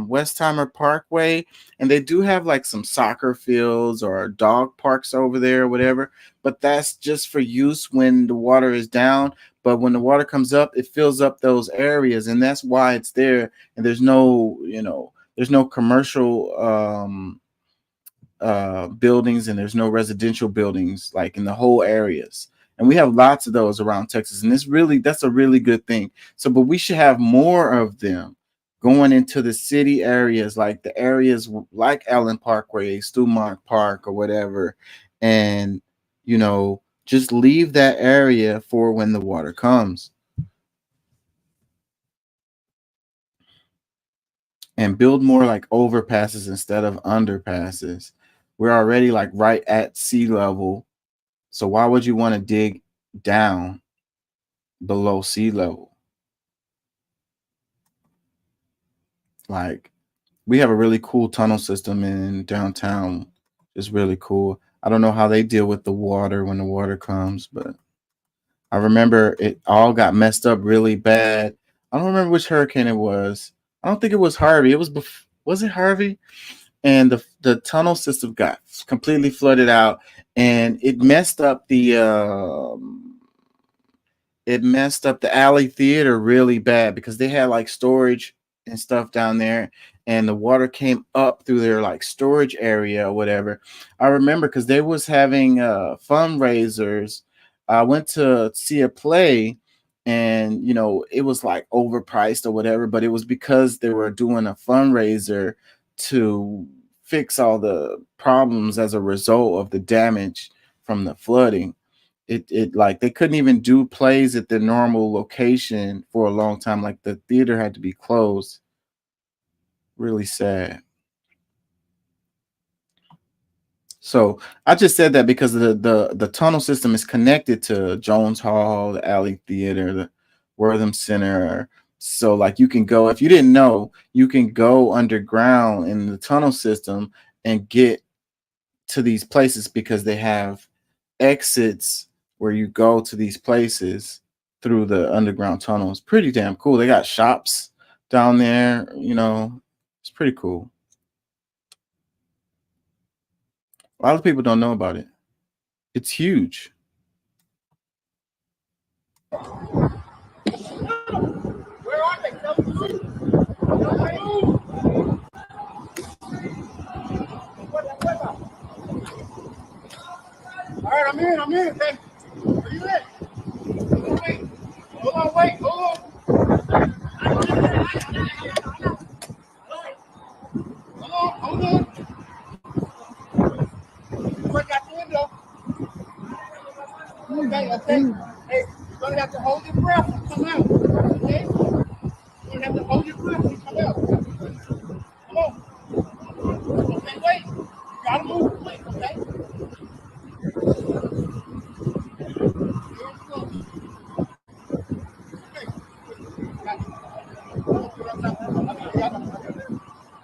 Westheimer Parkway, and they do have like some soccer fields or dog parks over there or whatever, but that's just for use when the water is down. But when the water comes up, it fills up those areas, and that's why it's there. And there's no commercial buildings, and there's no residential buildings like in the whole areas. And we have lots of those around Texas, and that's a really good thing. So, but we should have more of them going into the city areas, like the areas like Allen Parkway, Stewart Park, or whatever, and you know, just leave that area for when the water comes. And build more like overpasses instead of underpasses. We're already like right at sea level. So why would you want to dig down below sea level? Like, we have a really cool tunnel system in downtown. It's really cool. I don't know how they deal with the water when the water comes, but I remember it all got messed up really bad. I don't remember which hurricane it was. I don't think it was Harvey. Was it Harvey? And the tunnel system got completely flooded out, and it messed up the Alley Theater really bad, because they had like storage and stuff down there, and the water came up through their like storage area or whatever. I remember because they was having fundraisers. I went to see a play, and you know, it was like overpriced or whatever, but it was because they were doing a fundraiser to fix all the problems as a result of the damage from the flooding. It like they couldn't even do plays at the normal location for a long time. Like the theater had to be closed. Really sad. So I just said that because the tunnel system is connected to Jones Hall, the Alley Theater, the Wortham Center. So like you can go, if you didn't know, you can go underground in the tunnel system and get to these places because they have exits where you go to these places through the underground tunnel. It's pretty damn cool. They got shops down there, you know, it's pretty cool. A lot of people don't know about it. It's huge. Where are they? Don't move. All right, I'm in. Okay. Where you at? Wait. Hold on. Break out the window. Okay. Hey, you're gonna have to hold your breath and come out. Okay? You're gonna have to hold your breath and come out. Come on. Okay, wait. You gotta move. Wait, okay?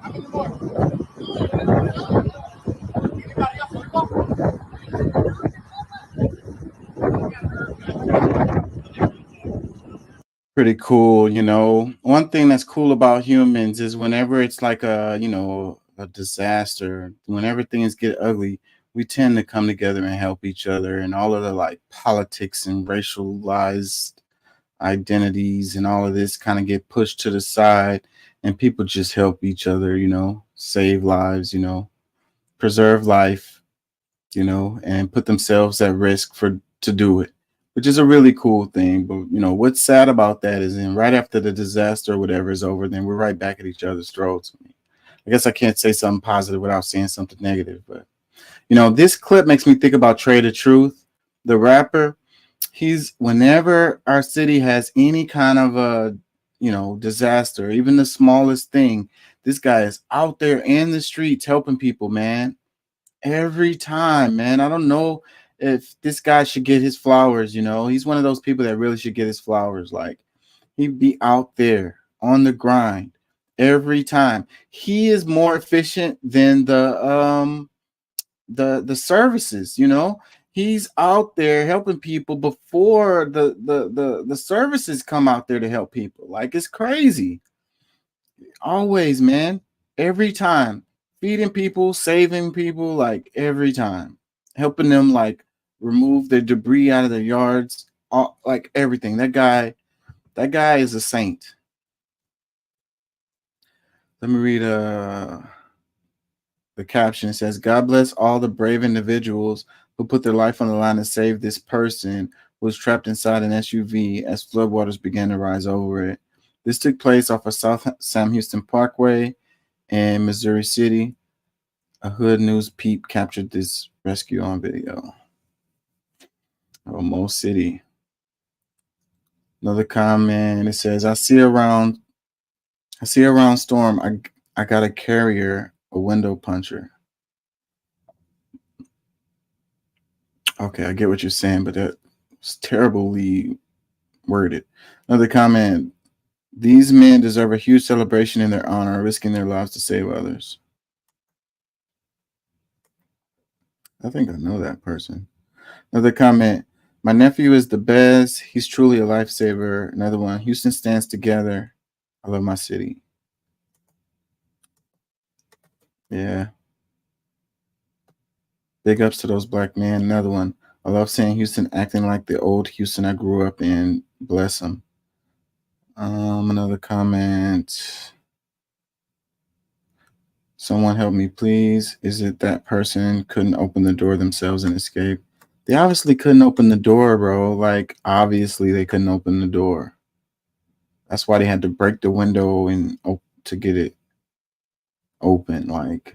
I'm in the morning. Anybody else want to go? Pretty cool, you know. One thing that's cool about humans is whenever it's like a, you know, a disaster, whenever things get ugly, we tend to come together and help each other, and all of the like politics and racialized identities and all of this kind of get pushed to the side, and people just help each other, save lives, preserve life, and put themselves at risk to do it, which is a really cool thing. But what's sad about that is, then right after the disaster or whatever is over, then we're right back at each other's throats. I guess I can't say something positive without saying something negative, but this clip makes me think about Trey the Truth, the rapper. Whenever our city has any kind of a disaster, even the smallest thing, this guy is out there in the streets helping people, man. Every time, man. I don't know if this guy should get his flowers. He's one of those people that really should get his flowers. Like, he'd be out there on the grind every time. He is more efficient than the services. He's out there helping people before the services come out there to help people. Like, it's crazy. Always, man. Every time. Feeding people, saving people, like every time. Helping them like remove their debris out of their yards. Like everything. That guy is a saint. Let me read the caption. It says, God bless all the brave individuals who put their life on the line to save this person who was trapped inside an SUV as floodwaters began to rise over it. This took place off of South Sam Houston Parkway in Missouri City. A Hood News peep captured this rescue on video. Oh, Mo City. Another comment. It says, I see around storm. I got a carrier, a window puncher. Okay, I get what you're saying, but that's terribly worded. Another comment. These men deserve a huge celebration in their honor, risking their lives to save others. I think I know that person. Another comment. My nephew is the best. He's truly a lifesaver. Another one. Houston stands together. I love my city. Yeah. Big ups to those black men. Another one. I love seeing Houston acting like the old Houston I grew up in. Bless them. Another comment. Someone help me, please. Is it that person couldn't open the door themselves and escape? They obviously couldn't open the door, bro. Like, obviously they couldn't open the door. That's why they had to break the window and to get it open. Like,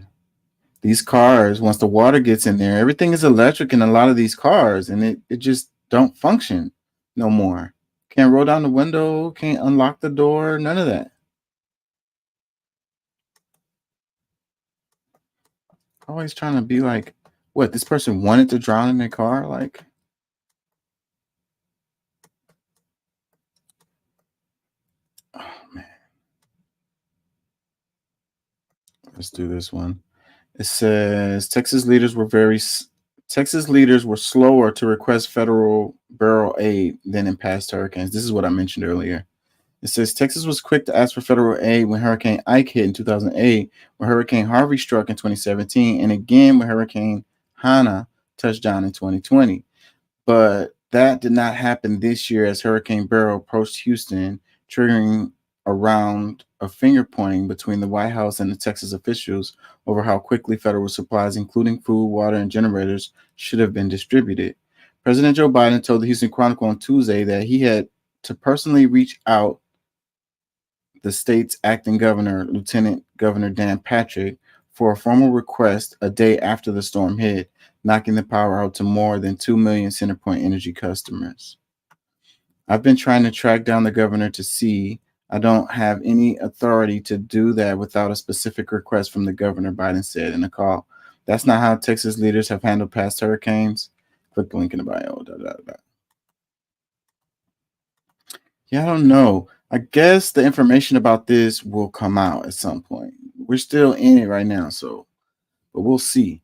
these cars, once the water gets in there, everything is electric in a lot of these cars, and it just don't function no more. Can't roll down the window, can't unlock the door, none of that. Always trying to be like, what, this person wanted to drown in their car? Like, oh man. Let's do this one. It says Texas leaders were slower to request federal barrel aid than in past hurricanes. This is what I mentioned earlier. It says Texas was quick to ask for federal aid when Hurricane Ike hit in 2008, when Hurricane Harvey struck in 2017, and again when Hurricane Hannah touched down in 2020. But that did not happen this year as Hurricane Beryl approached Houston, triggering a round of finger pointing between the White House and the Texas officials over how quickly federal supplies, including food, water, and generators, should have been distributed. President Joe Biden told the Houston Chronicle on Tuesday that he had to personally reach out the state's acting governor, Lieutenant Governor Dan Patrick, for a formal request a day after the storm hit, knocking the power out to more than 2 million CenterPoint Energy customers. I've been trying to track down the governor to see. I don't have any authority to do that without a specific request from the governor, Biden said in a call. That's not how Texas leaders have handled past hurricanes. Click the link in the bio. Yeah, I don't know. I guess the information about this will come out at some point. We're still in it right now, but we'll see.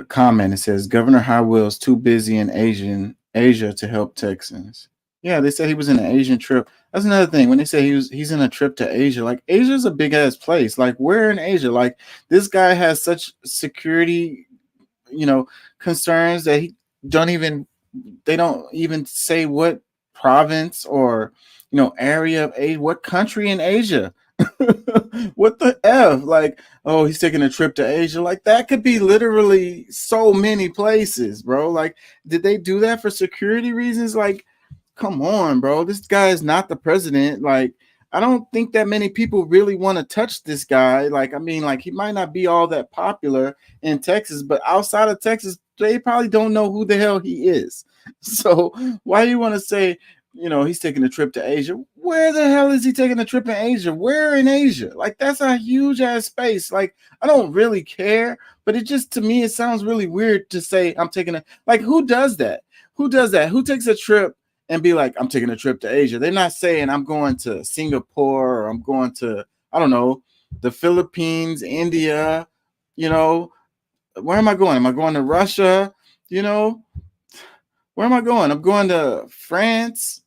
Comment, it says Governor High Will's too busy in Asia to help Texans. Yeah, they said he was in an Asian trip. That's another thing. When they say he's in a trip to Asia, like Asia's a big ass place. Like where in Asia? Like this guy has such security, you know, concerns that he don't even they don't even say what province or area of Asia, what country in Asia. What the F? Like, oh, he's taking a trip to Asia. Like that could be literally so many places, bro. Like, did they do that for security reasons? Like, come on, bro. This guy is not the president. Like, I don't think that many people really want to touch this guy. Like, I mean, like he might not be all that popular in Texas, but outside of Texas, they probably don't know who the hell he is. So why do you want to say, he's taking a trip to Asia? Where the hell is he taking a trip in Asia? Where in Asia? Like, that's a huge ass space. Like, I don't really care, but it just, to me, it sounds really weird to say I'm taking like, who does that? Who does that? Who takes a trip and be like, I'm taking a trip to Asia? They're not saying I'm going to Singapore or I'm going to, I don't know, the Philippines, India, where am I going? Am I going to Russia? Where am I going? I'm going to France.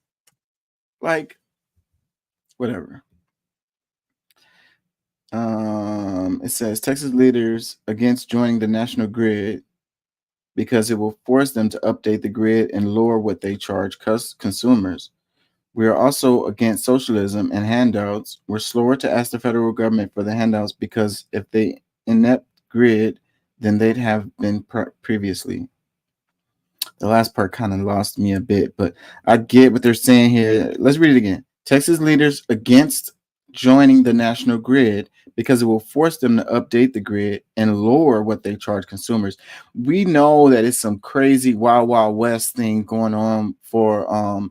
Like, whatever. It says Texas leaders against joining the national grid because it will force them to update the grid and lower what they charge consumers. We are also against socialism and handouts. We're slower to ask the federal government for the handouts because if they inept grid, then they'd have been previously. The last part kind of lost me a bit, but I get what they're saying here. Let's read it again. Texas leaders against joining the national grid because it will force them to update the grid and lower what they charge consumers. We know that it's some crazy wild, wild west thing going on for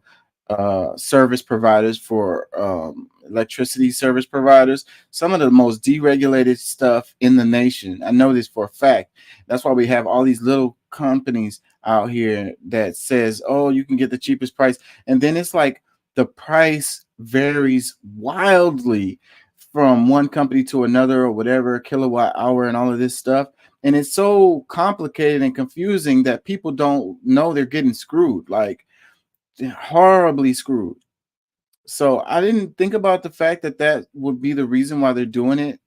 service providers, for electricity service providers, some of the most deregulated stuff in the nation. I know this for a fact. That's why we have all these little companies out here that says, oh, you can get the cheapest price. And then it's like the price varies wildly from one company to another or whatever, kilowatt hour and all of this stuff. And it's so complicated and confusing that people don't know they're getting screwed, like horribly screwed. So I didn't think about the fact that that would be the reason why they're doing it,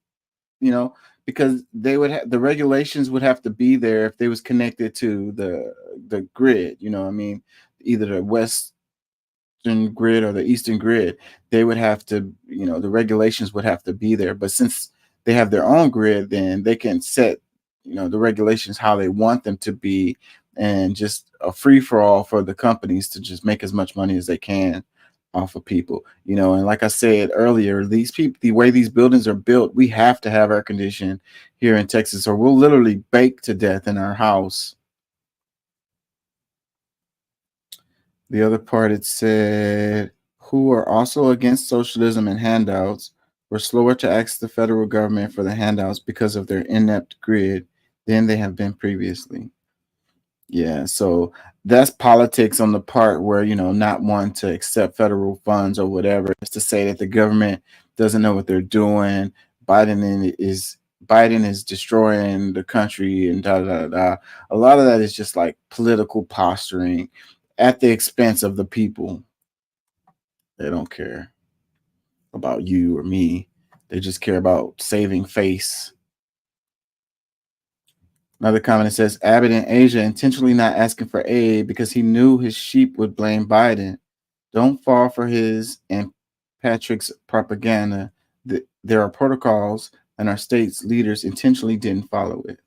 because they would the regulations would have to be there if they was connected to the grid. I mean, either the western grid or the eastern grid. They would have to, the regulations would have to be there. But since they have their own grid, then they can set, the regulations how they want them to be, and just a free for all for the companies to just make as much money as they can off of people. And like I said earlier, these people, the way these buildings are built, we have to have air conditioning here in Texas, or we'll literally bake to death in our house. The other part, it said, who are also against socialism and handouts were slower to ask the federal government for the handouts because of their inept grid than they have been previously. Yeah, so that's politics on the part where, not wanting to accept federal funds or whatever. It's to say that the government doesn't know what they're doing. Biden is destroying the country and da da da. A lot of that is just like political posturing at the expense of the people. They don't care about you or me. They just care about saving face. Another comment that says Abbott in Asia intentionally not asking for aid because he knew his sheep would blame Biden. Don't fall for his and Patrick's propaganda. There are protocols, and our state's leaders intentionally didn't follow it.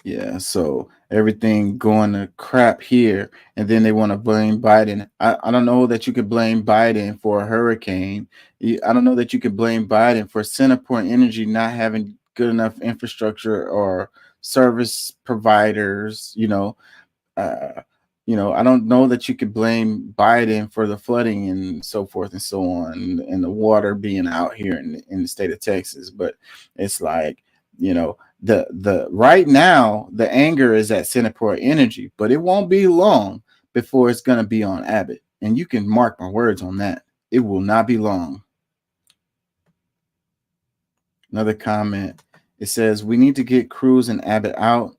Yeah, so everything going to crap here, and then they want to blame Biden. I don't know that you could blame Biden for a hurricane. I don't know that you could blame Biden for CenterPoint Energy not having good enough infrastructure or service providers. I don't know that you could blame Biden for the flooding and so forth and so on, and the water being out here in the state of Texas. But it's like, the right now the anger is at CenterPoint Energy, but it won't be long before it's going to be on Abbott, and you can mark my words on that. It will not be long. Another comment, it says we need to get Cruz and Abbott out,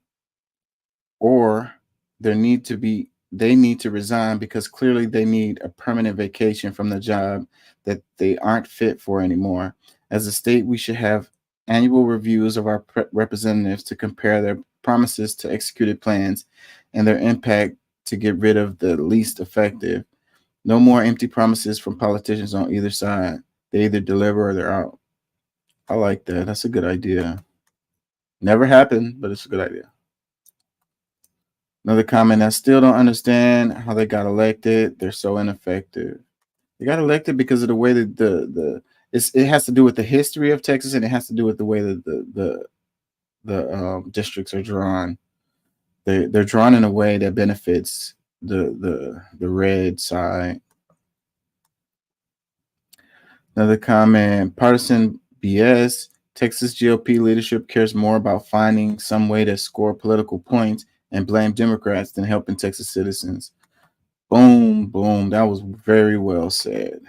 or they need to resign because clearly they need a permanent vacation from the job that they aren't fit for anymore. As a state, we should have annual reviews of our representatives to compare their promises to executed plans and their impact to get rid of the least effective. No more empty promises from politicians on either side. They either deliver or they're out. I like that. That's a good idea. Never happened, but it's a good idea. Another comment, I still don't understand how they got elected. They're so ineffective. They got elected because of the way that it has to do with the history of Texas, and it has to do with the way that the districts are drawn. They're drawn in a way that benefits the red side. Another comment, partisan BS. Texas GOP leadership cares more about finding some way to score political points and blame Democrats than helping Texas citizens. Boom, boom. That was very well said.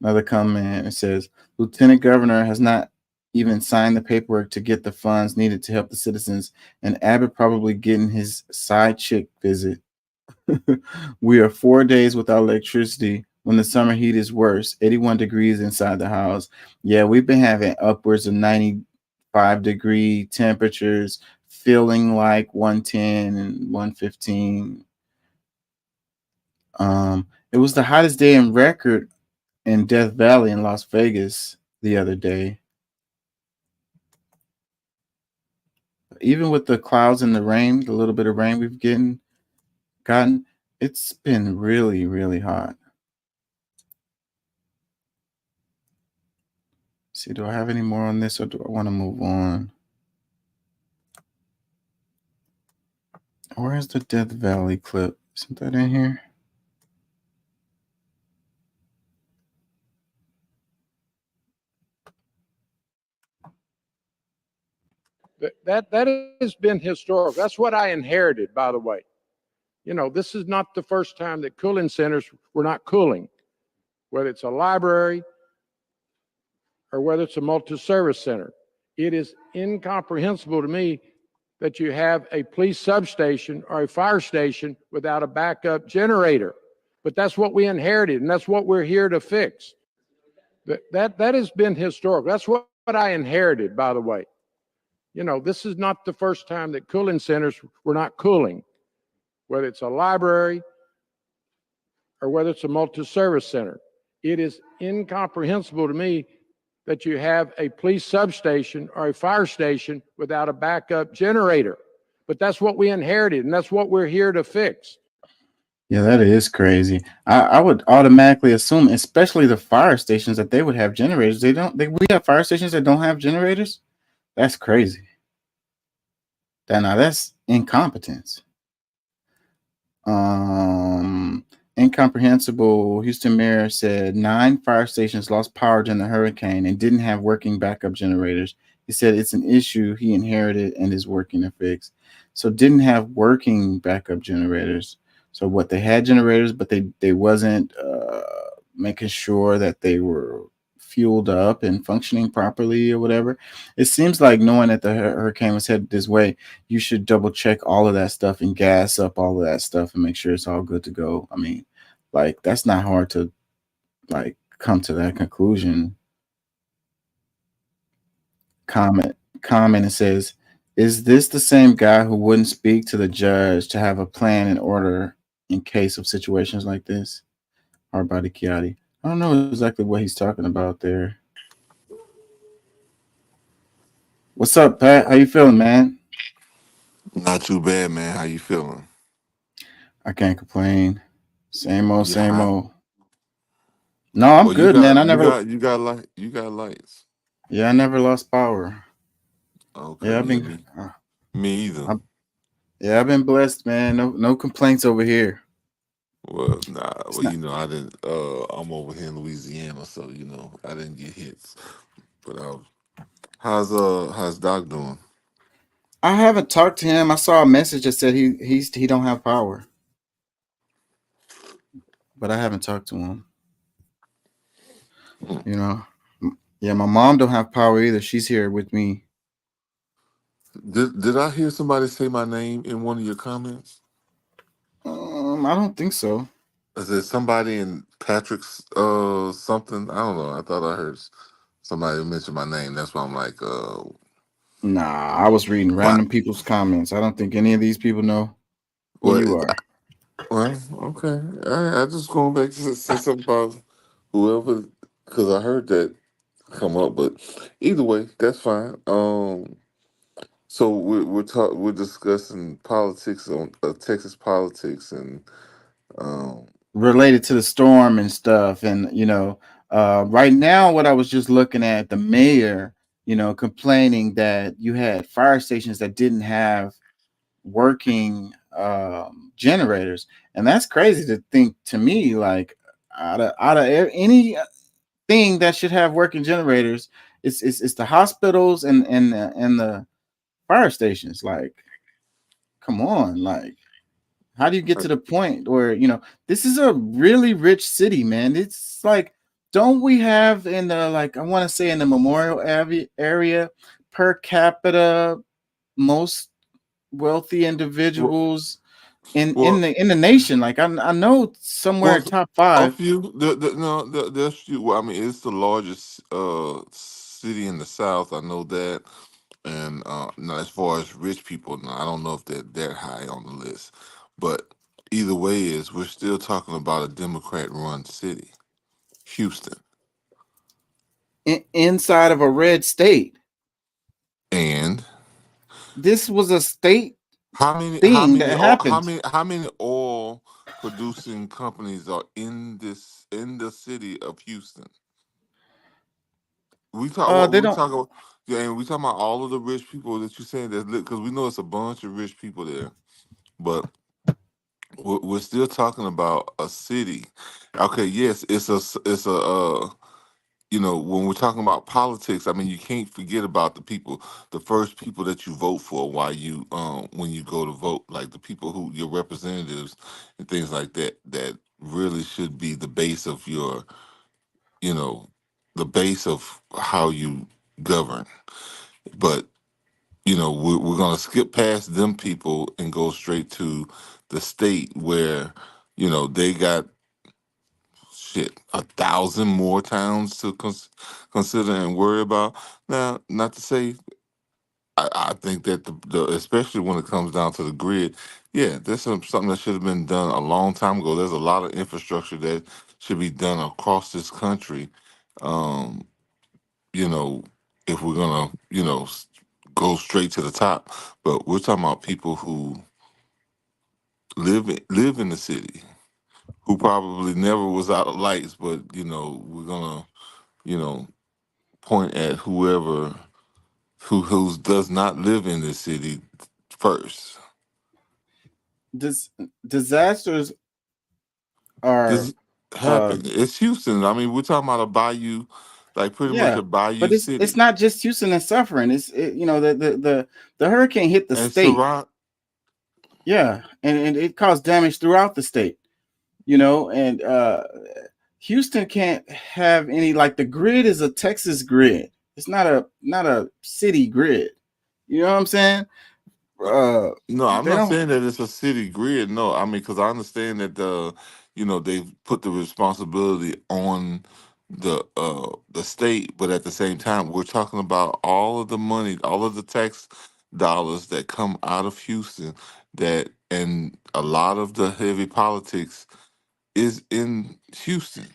Another comment, it says, Lieutenant Governor has not even signed the paperwork to get the funds needed to help the citizens, and Abbott probably getting his side chick visit. We are 4 days without electricity when the summer heat is worse, 81 degrees inside the house. Yeah, we've been having upwards of 95-degree temperatures, feeling like 110 and 115. It was the hottest day in record in Death Valley in Las Vegas the other day. Even with the clouds and the rain, the little bit of rain we've gotten, it's been really, really hot. See, do I have any more on this, or do I want to move on? Where's the Death Valley clip? Isn't that in here? That has been historic. That's what I inherited, by the way. You know, this is not the first time that cooling centers were not cooling, whether it's a library or whether it's a multi-service center. It is incomprehensible to me that you have a police substation or a fire station without a backup generator. But that's what we inherited, and that's what we're here to fix. That has been historic. That's what I inherited, by the way. You know, this is not the first time that cooling centers were not cooling, whether it's a library or whether it's a multi-service center. It is incomprehensible to me that you have a police substation or a fire station without a backup generator. But that's what we inherited, and that's what we're here to fix. Yeah, that is crazy. I would automatically assume, especially the fire stations, that they would have generators. We have fire stations that don't have generators? That's crazy. That's incompetence. Incomprehensible. Houston mayor said 9 fire stations lost power during the hurricane and didn't have working backup generators. He said it's an issue he inherited and is working to fix. So didn't have working backup generators. So what, they had generators, but they wasn't making sure that they were fueled up and functioning properly or whatever. It seems like, knowing that the hurricane was headed this way, you should double check all of that stuff and gas up all of that stuff and make sure it's all good to go. I mean, like, that's not hard to like come to that conclusion. Comment and says, is this the same guy who wouldn't speak to the judge to have a plan in order in case of situations like this? Hardbody Kiati. I don't know exactly what he's talking about there. What's up, Pat? How you feeling, man? Not too bad, man. How you feeling? I can't complain. Same old, same old. No, I'm good, man. You got lights. Yeah, I never lost power. Okay. Yeah, me either. I've been blessed, man. No complaints over here. Well, nah. Well, you know, I didn't. I'm over here in Louisiana, so you know, I didn't get hits. But how's Doc doing? I haven't talked to him. I saw a message that said he don't have power, but I haven't talked to him. You know, yeah, my mom don't have power either. She's here with me. Did I hear somebody say my name in one of your comments? I don't think so. Is there somebody in Patrick's something? I don't know. I thought I heard somebody mention my name. That's why I'm like, Nah, I was reading why? random people's comments. I don't think any of these people know who Well, you are. well, okay. I just going back to say something about whoever, because I heard that come up. But either way, that's fine. So we're discussing politics on Texas politics and um Related to the storm and stuff. And, right now, what I was just looking at, the mayor, complaining that you had fire stations that didn't have working generators. And that's crazy to think to me, like, any thing that should have working generators, it's the hospitals and the fire stations. Like, come on, like, how do you get to the point where this is a really rich city, man? It's like, don't we have in the, like, I want to say in the Memorial area per capita most wealthy well, individuals in well, the nation? Like, I know somewhere well, top a five. few. No, there's few. Well, I mean, it's the largest city in the South. I know that. And now, as far as rich people, now, I don't know if they're that high on the list. But either way, is we're still talking about a Democrat-run city, Houston, Inside of a red state. and This was a state how many how thing many that oil- how happened. many how many oil producing companies are in the city of Houston? We talk what They we don't. talk about, yeah, and we talking about all of the rich people that you're saying that live, because we know it's a bunch of rich people there, but we're still talking about a city. Okay, yes, it's a when we're talking about politics, I mean, you can't forget about the first people that you vote for while you when you go to vote, like the people who your representatives and things like that, that really should be the base of your, you know, the base of how you govern. But we're gonna skip past them people and go straight to the state where they got shit 1,000 more towns to consider and worry about. Now, not to say I think that the especially when it comes down to the grid, yeah, there's something that should have been done a long time ago. There's a lot of infrastructure that should be done across this country. Um, you know, if we're gonna go straight to the top, but we're talking about people who live in the city who probably never was out of lights, but we're gonna you know point at whoever who does not live in the city first. This disasters are This uh happened. It's Houston. I mean, we're talking about a bayou, like pretty much yeah, a bayou but it's city, not just Houston that's suffering. The hurricane hit the and state. surround. Yeah, and it caused damage throughout the state. And Houston can't have any, like, the grid is a Texas grid. It's not a city grid. You know what I'm saying? No, I'm They not don't. saying that it's a city grid. No, I mean because I understand that they've put the responsibility on the state, but at the same time we're talking about all of the money, all of the tax dollars that come out of Houston, that and a lot of the heavy politics is in Houston.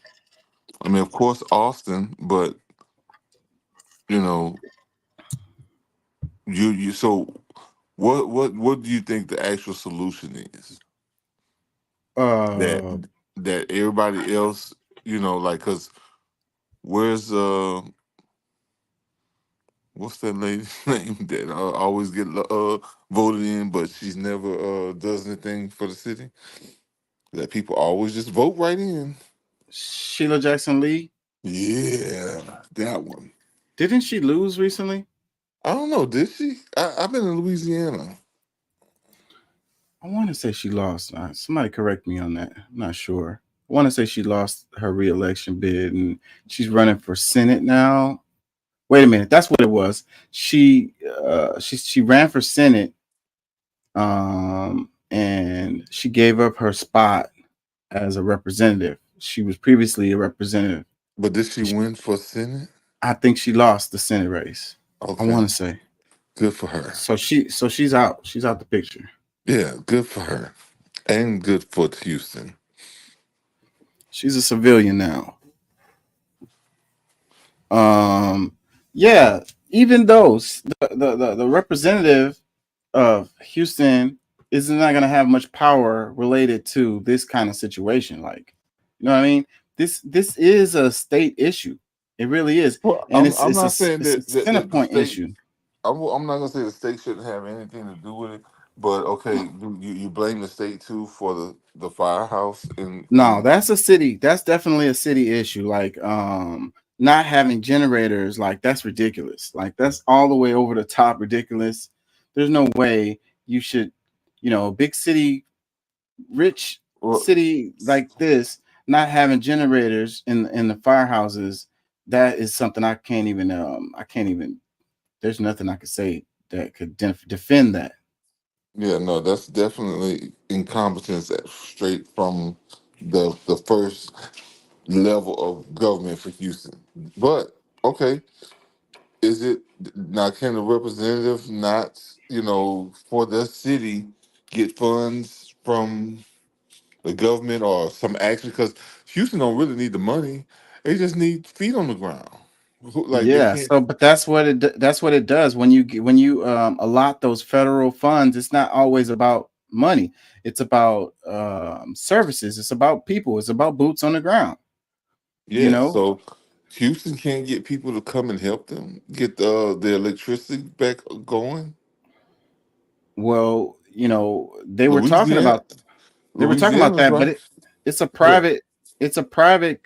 I mean, of course, Austin, but you know, you so what do you think the actual solution is? That Uh, that everybody else, like, cause where's what's that lady's name that always get voted in, but she's never does anything for the city. That people always just vote right in. Sheila Jackson Lee, Yeah, that one. didn't she lose recently? I don't know. Did she? I've been in Louisiana. I want to say she lost. Somebody correct me on that. I'm not sure. I want to say she lost her reelection bid, and she's running for Senate now. Wait a minute, that's what it was. She ran for Senate, and she gave up her spot as a representative. She was previously a representative. But did she win for Senate? I think she lost the Senate race. I Okay, want to say. good for her. So she's out. She's out the picture. Yeah, good for her, and good for Houston. She's a civilian now. Yeah, even though the representative of Houston is not going to have much power related to this kind of situation. Like, you know what I mean? This is a state issue. It really is, Well, and I'm not saying it's a that Senate the point state. issue. I'm not gonna say the state shouldn't have anything to do with it, but okay, you blame the state too for the firehouse No, in that's a city. That's definitely a city issue. Like, not having generators, like that's ridiculous. Like that's all the way over the top ridiculous. There's no way you should, a big city, rich well, city like this, not having generators in the firehouses. That is something I can't even. There's nothing I could say that could defend that. yeah, no, that's definitely incompetence straight from the first level of government for Houston. But okay, is it now? Can the representative not, for the city, get funds from the government or some action? Because Houston don't really need the money; they just need feet on the ground. Like they Yeah, can't. so but that's what it does when you allot those federal funds. It's not always about money. It's about services. It's about people. It's about boots on the ground. You Yeah, know, so Houston can't get people to come and help them get the electricity back going. well, Louisiana, they were talking about Louisiana's that, but right. it's a Yeah. private it's a private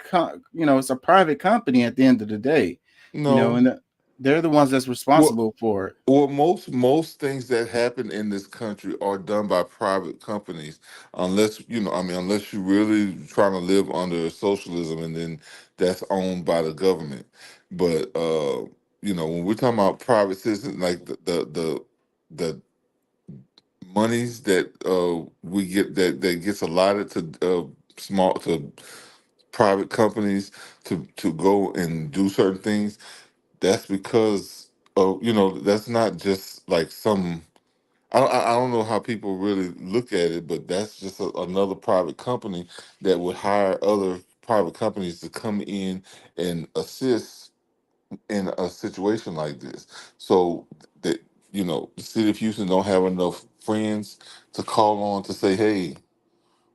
company at the end of the day. No. And they're the ones that's Well, responsible for it. well, most things that happen in this country are done by private companies, unless unless you're really trying to live under socialism, and then that's owned by the government. But when we're talking about private citizens, like the monies that we get that gets allotted to small to private companies to go and do certain things, that's because of that's not just like some. I don't know how people really look at it, but that's just another private company that would hire other private companies to come in and assist in a situation like this. So that the city of Houston don't have enough friends to call on to say, hey,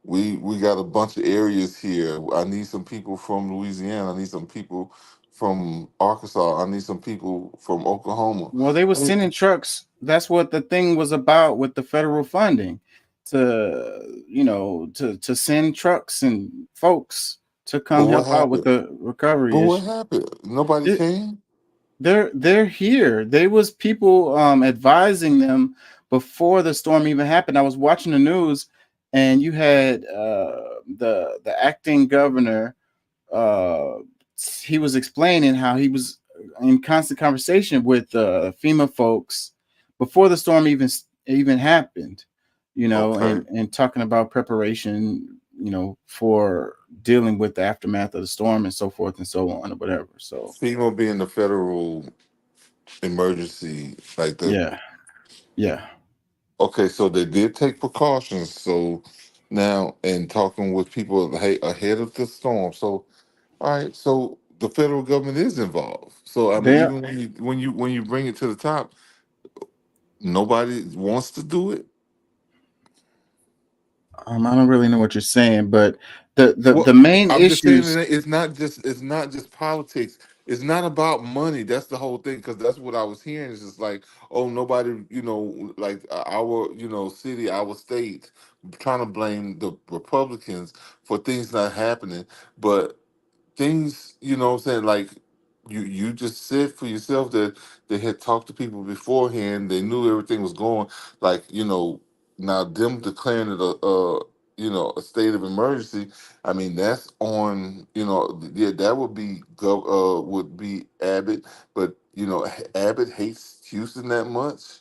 we got a bunch of areas here. I need some people from Louisiana. I need some people from Arkansas. I need some people from Oklahoma. Well, they were I mean, sending trucks. That's what the thing was about with the federal funding, to send trucks and folks to but come what help out with happened? the But recovery what issue. happened? Nobody It, came. they're here. They was people advising them before the storm even happened. I was watching the news, and you had the acting governor. uh, he was explaining how he was in constant conversation with FEMA folks before the storm even happened, Okay. and talking about preparation, for dealing with the aftermath of the storm and so forth and so on or whatever. So FEMA being the federal emergency, like the yeah, yeah. okay, so they did take precautions. So now, and talking with people, hey, ahead of the storm. So all right, so the federal government is involved. So I mean, They even when you bring it to the top, nobody wants to do it. I don't really know what you're saying, but the Well, main I'm just saying issues. that it's not just politics. It's not about money. That's the whole thing. Because that's what I was hearing. It's just like, oh, nobody, like our, city, our state, trying to blame the Republicans for things not happening. But things, what I'm saying, like you just said for yourself that they had talked to people beforehand, they knew everything was going, like, now them declaring it a state of emergency. I mean, that's on, yeah, that would be would be Abbott, but you know, Abbott hates Houston that much? Is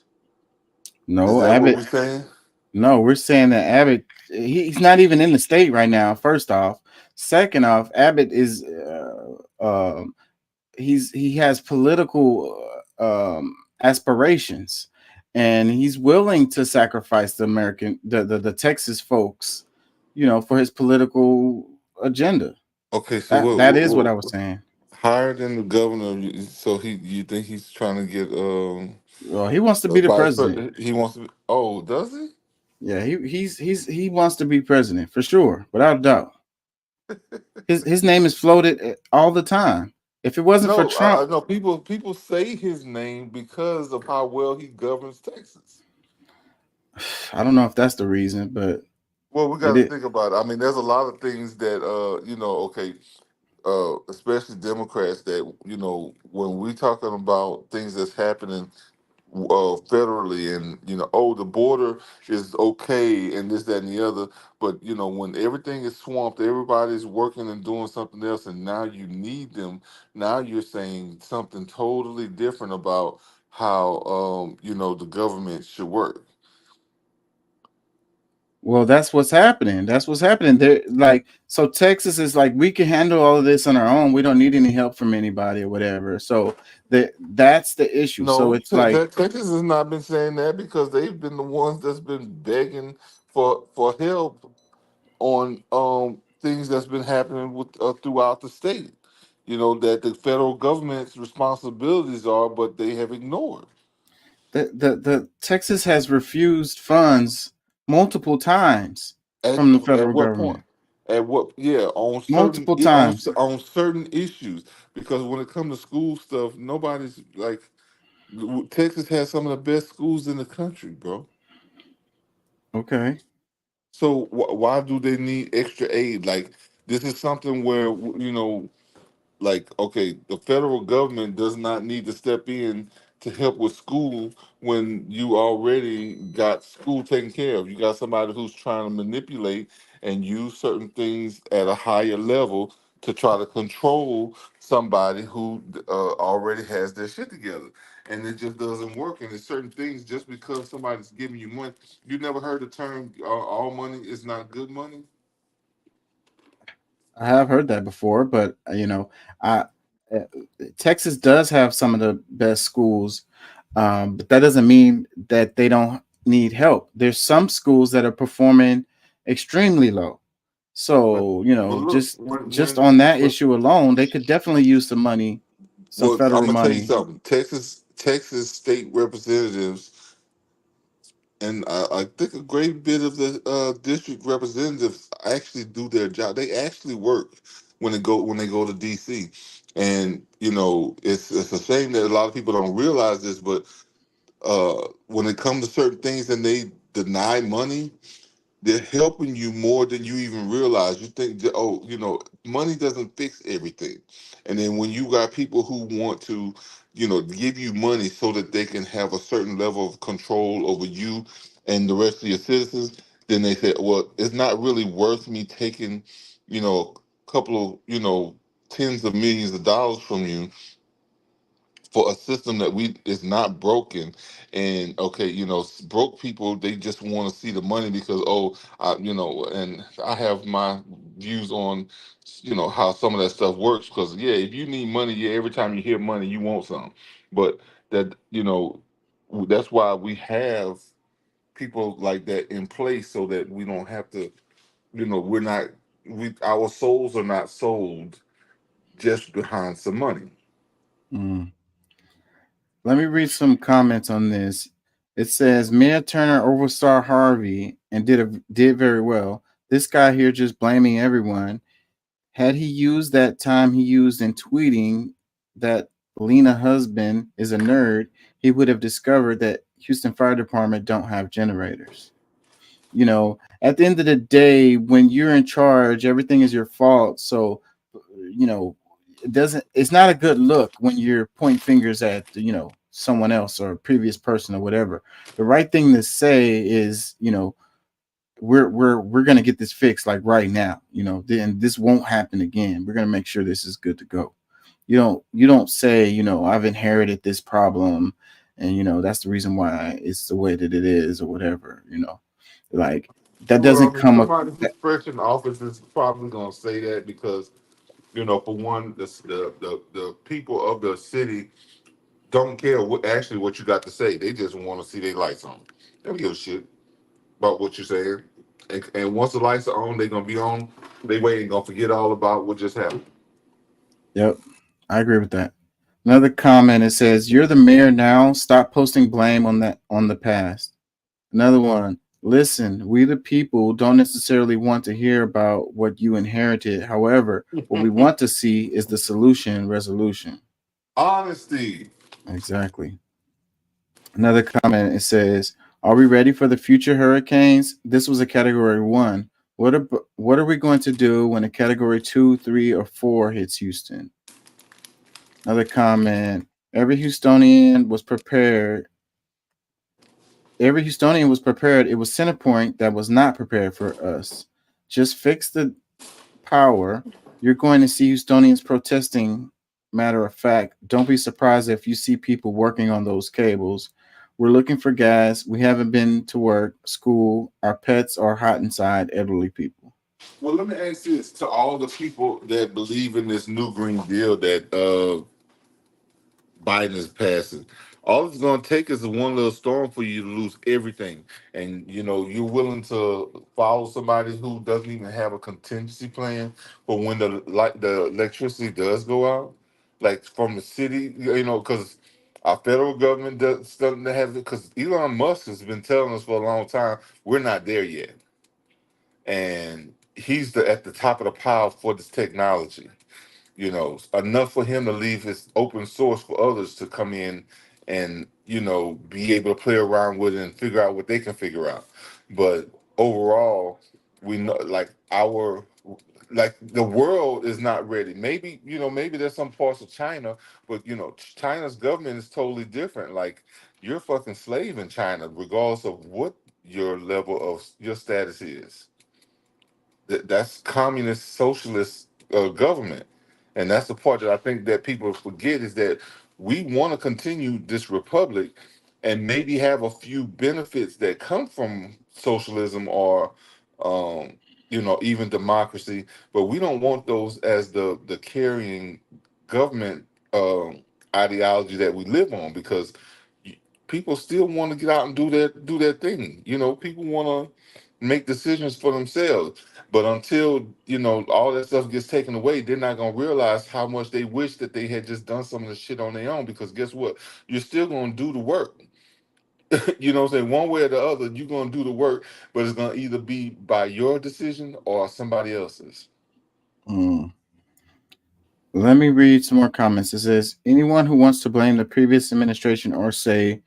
No, that what Abbott. we're saying? No, we're saying that Abbott. He's not even in the state right now. First off, second off, Abbott is. He has political aspirations, and he's willing to sacrifice the Texas folks, for his political agenda. Okay, so That is what I was saying. higher than the governor? So you think he's trying to get Well, he wants to a be the vice president. president? He wants to be. Oh, does he? Yeah, he wants to be president for sure, without a doubt. His name is floated all the time. If it wasn't for No, Trump, no. People say his name because of how well he governs Texas. I don't know if that's the reason, but Well, we got it to is. think about it. I mean, there's a lot of things that okay, especially Democrats that when we talking about things that's happening federally, and the border is okay and this, that, and the other, but when everything is swamped, everybody's working and doing something else, and now you need them. Now you're saying something totally different about how the government should work. Well, that's what's happening. That's what's happening. They're like, so Texas is like, we can handle all of this on our own. We don't need any help from anybody or whatever. So that's the issue. So No, it's like, Texas has not been saying that because they've been the ones that's been begging for help on things that's been happening with throughout the state. That the federal government's responsibilities are, but they have ignored. the Texas has refused funds multiple times At from the federal what point? government. At what? Yeah, on certain Multiple times. on certain issues. Because when it comes to school stuff, nobody's like Texas has some of the best schools in the country, bro. Okay. So why do they need extra aid? Like this is something where like, okay, the federal government does not need to step in to help with school when you already got school taken care of. You got somebody who's trying to manipulate and use certain things at a higher level to try to control somebody who already has their shit together. And it just doesn't work. And there's certain things, just because somebody's giving you money. You never heard the term all money is not good money? I have heard that before, but I uh, Texas does have some of the best schools, but that doesn't mean that they don't need help. There's some schools that are performing extremely low. But So look, just on that issue alone, they could definitely use some money, some well, I'm federal gonna tell you money. something. Texas state representatives, and I think a great bit of the district representatives actually do their job. They actually work when they go to DC, and it's a shame that a lot of people don't realize this, but when it comes to certain things and they deny money, they're helping you more than you even realize. You think that, oh, money doesn't fix everything. And then when you got people who want to, give you money so that they can have a certain level of control over you and the rest of your citizens, then they say, well, it's not really worth me taking, a couple of, tens of millions of dollars from you for a system that we is not broken. And okay, broke people, they just want to see the money because, oh, and I have my views on how some of that stuff works, because yeah, if you need money, yeah, every time you hear money you want some. But that that's why we have people like that in place, so that we don't have to, we're not, our souls are not sold just behind some money. Mm. Let me read some comments on this. It says Mayor Turner oversaw Harvey and did very well. This guy here just blaming everyone. Had he used that time he used in tweeting that Lena husband is a nerd, he would have discovered that Houston Fire Department don't have generators. At the end of the day, when you're in charge, everything is your fault. So, it's not a good look when you're pointing fingers at, someone else or a previous person or whatever. The right thing to say is, we're gonna get this fixed like right now, then this won't happen again. We're gonna make sure this is good to go. You don't say, I've inherited this problem, and that's the reason why it's the way that it is, or whatever. Like, that Well, doesn't I mean, come up. somebody who's fresh in office is probably going to say that because, for one, the people of the city don't care actually what you got to say. They just want to see their lights on. They don't give a shit about what you're saying. And once the lights are on, they're going to be on. They ain't going to forget all about what just happened. Yep, I agree with that. Another comment, it says, "You're the mayor now. Stop posting blame on the past." Another one, "Listen, we the people don't necessarily want to hear about what you inherited. However, what we want to see is the solution resolution." Honesty. Exactly. Another comment, it says, "Are we ready for the future hurricanes? This was a category 1. What are we going to do when a category 2, 3, or 4 hits Houston?" Another comment, "Every Houstonian was prepared. Every Houstonian was prepared. It was Centerpoint that was not prepared for us. Just fix the power. You're going to see Houstonians protesting. Matter of fact, don't be surprised if you see people working on those cables. We're looking for gas. We haven't been to work, school. Our pets are hot inside, elderly people." Well, let me ask this to all the people that believe in this new Green Deal that Biden is passing. All it's going to take is a one little storm for you to lose everything, and you're willing to follow somebody who doesn't even have a contingency plan for when the electricity does go out, like from the city, because our federal government doesn't have it. Because Elon Musk has been telling us for a long time we're not there yet, and he's at the top of the pile for this technology, enough for him to leave his open source for others to come in and, be able to play around with it and figure out what they can figure out. But overall, we know like the world is not ready. Maybe there's some parts of China, but China's government is totally different. Like you're a fucking slave in China, regardless of what your level of your status is. That's communist socialist government, and that's the part that I think that people forget is that we want to continue this republic and maybe have a few benefits that come from socialism or even democracy, but we don't want those as the carrying government ideology that we live on, because people still want to get out and do their thing. People want to make decisions for themselves. But until all that stuff gets taken away, they're not gonna realize how much they wish that they had just done some of the shit on their own. Because guess what? You're still gonna do the work. What I'm saying? One way or the other, you're gonna do the work, but it's gonna either be by your decision or somebody else's. Mm. Let me read some more comments. It says, "Anyone who wants to blame the previous administration or say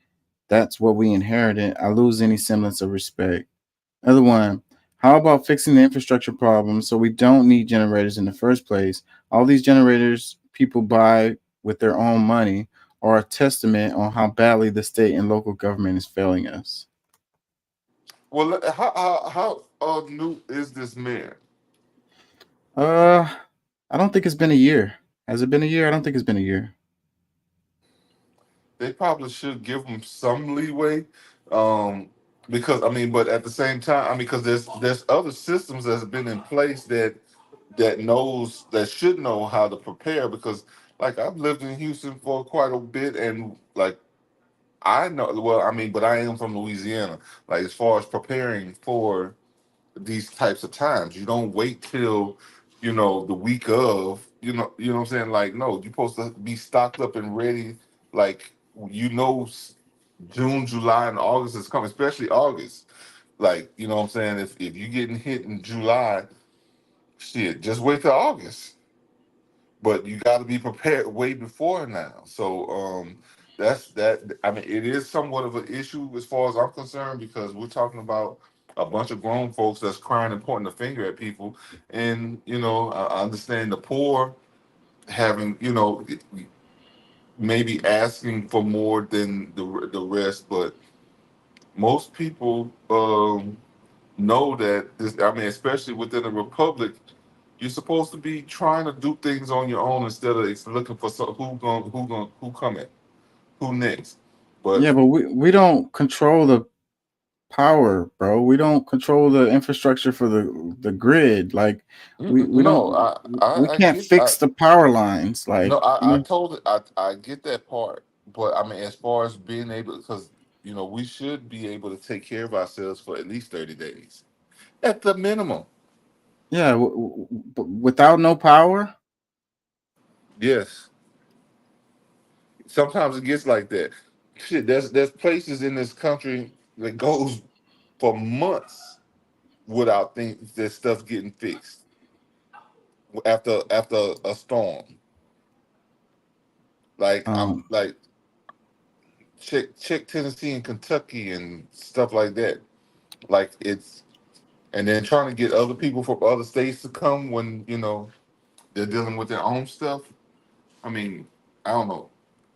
that's what we inherited, I lose any semblance of respect." Another one, "How about fixing the infrastructure problem so we don't need generators in the first place? All these generators people buy with their own money are a testament on how badly the state and local government is failing us." Well, how new is this man? Uh, I don't think it's been a year. Has it been a year? I don't think it's been a year. They probably should give him some leeway, um, because I mean, but at the same time, I mean, because there's other systems that's been in place that should know how to prepare. Because like I've lived in Houston for quite a bit, and like I know, well, I mean, but I am from Louisiana. Like as far as preparing for these types of times, you don't wait till the week of, what I'm saying. Like no, you're supposed to be stocked up and ready. Like June, July, and August is coming, especially August. Like, what I'm saying? If you're getting hit in July, shit, just wait till August. But you got to be prepared way before now. So that's that. I mean, it is somewhat of an issue as far as I'm concerned, because we're talking about a bunch of grown folks that's crying and pointing the finger at people. And I understand the poor having maybe asking for more than the rest, but most people know that this. I mean, especially within a republic, You're supposed to be trying to do things on your own instead of looking for who coming, who next. But Yeah, but we don't control the power, bro. We don't control the infrastructure for the grid. Like we no, don't we I can't get fix the power lines. no, Like, you I know, told it I get that part, but I mean as far as being able, because we should be able to take care of ourselves for at least 30 days at the minimum. yeah, without no power. Yes, sometimes it gets like that. Shit, there's places in this country that goes for months without things that stuff getting fixed after a storm. Like I'm Um, like check Tennessee and Kentucky and stuff like that. Like it's and then trying to get other people from other states to come when they're dealing with their own stuff. I mean, I don't know,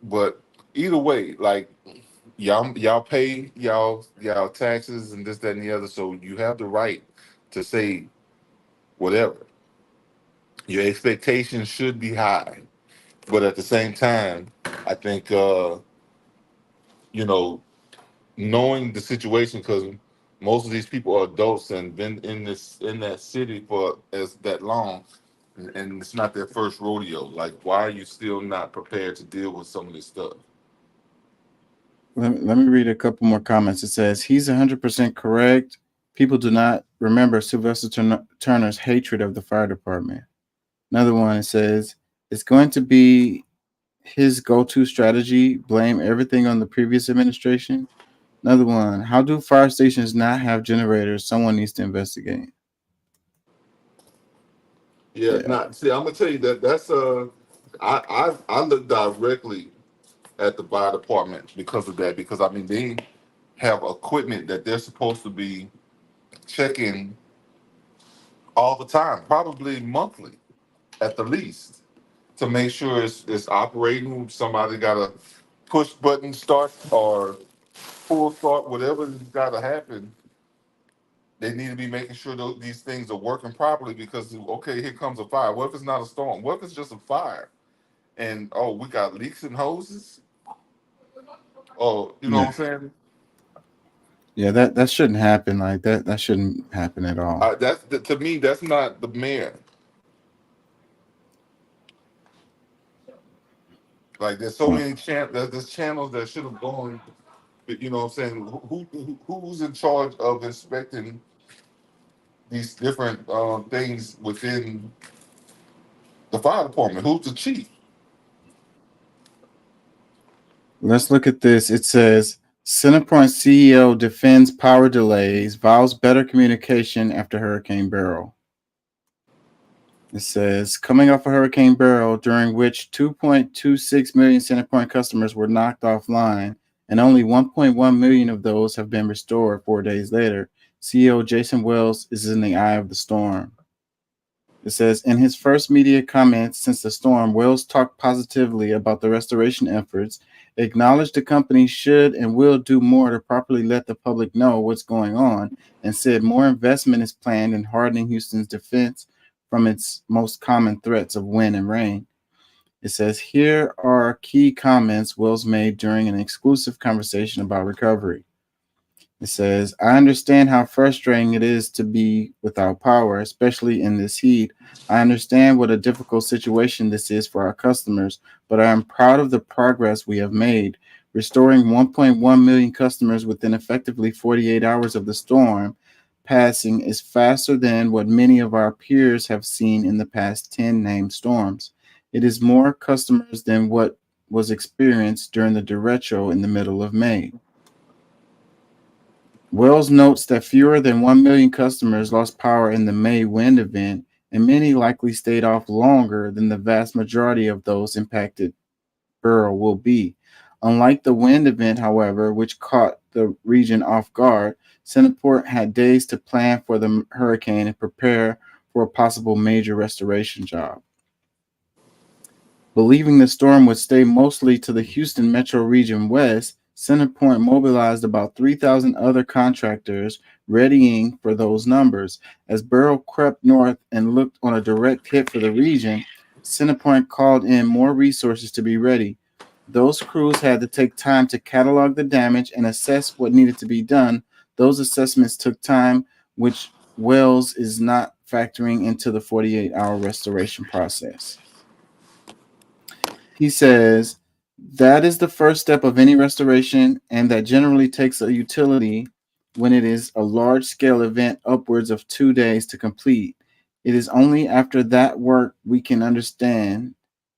but either way, like y'all pay y'all taxes and this, that, and the other, so you have the right to say whatever. Your expectations should be high, but at the same time, I think you know knowing the situation, because most of these people are adults and been in that city for as that long, and it's not their first rodeo. Like, why are you still not prepared to deal with some of this stuff? let me read a couple more comments. It says he's 100% correct. People do not remember Sylvester Turner's hatred of the fire department. Another one, it says it's going to be his go-to strategy, blame everything on the previous administration. Another one, how do fire stations not have generators? Someone needs to investigate. Yeah, Yeah. not see. I'm gonna tell you that's I look directly at the fire department because of that, because I mean they have equipment that they're supposed to be checking all the time, probably monthly at the least, to make sure it's operating. Somebody got to push button start or full start, whatever's got to happen. They need to be making sure these things are working properly, because okay, here comes a fire. What if it's not a storm? What if it's just a fire? And oh, we got leaks and hoses. Oh, you know what Yeah. I'm saying? Yeah, that shouldn't happen. Like that shouldn't happen at all. To me, that's not the mayor. Like there's so Well, many there's channels that should have gone. You know what I'm saying? Who's in charge of inspecting these different things within the fire department? Who's the chief? let's look at this. It says Centerpoint CEO defends power delays, vows better communication after Hurricane Beryl. It says coming off of Hurricane Beryl, during which 2.26 million Centerpoint customers were knocked offline, and only 1.1 million of those have been restored 4 days later. CEO Jason Wells is in the eye of the storm. It says in his first media comments since the storm, Wells talked positively about the restoration efforts, acknowledged the company should and will do more to properly let the public know what's going on, and said more investment is planned in hardening Houston's defense from its most common threats of wind and rain. It says here are key comments Wells made during an exclusive conversation about recovery. It says, I understand how frustrating it is to be without power, especially in this heat. I understand what a difficult situation this is for our customers, but I am proud of the progress we have made. Restoring 1.1 million customers within effectively 48 hours of the storm passing is faster than what many of our peers have seen in the past 10 named storms. It is more customers than what was experienced during the derecho in the middle of May. Wells notes that fewer than 1 million customers lost power in the May wind event, and many likely stayed off longer than the vast majority of those impacted Beryl will be. Unlike the wind event, however, which caught the region off guard, Centerport had days to plan for the hurricane and prepare for a possible major restoration job. Believing the storm would stay mostly to the Houston metro region west, Centerpoint mobilized about 3,000 other contractors, readying for those numbers. As Burrow crept north and looked on a direct hit for the region, Centerpoint called in more resources to be ready. Those crews had to take time to catalog the damage and assess what needed to be done. Those assessments took time, which Wells is not factoring into the 48-hour restoration process. He says that is the first step of any restoration, and that generally takes a utility when it is a large scale event upwards of 2 days to complete. It is only after that work we can understand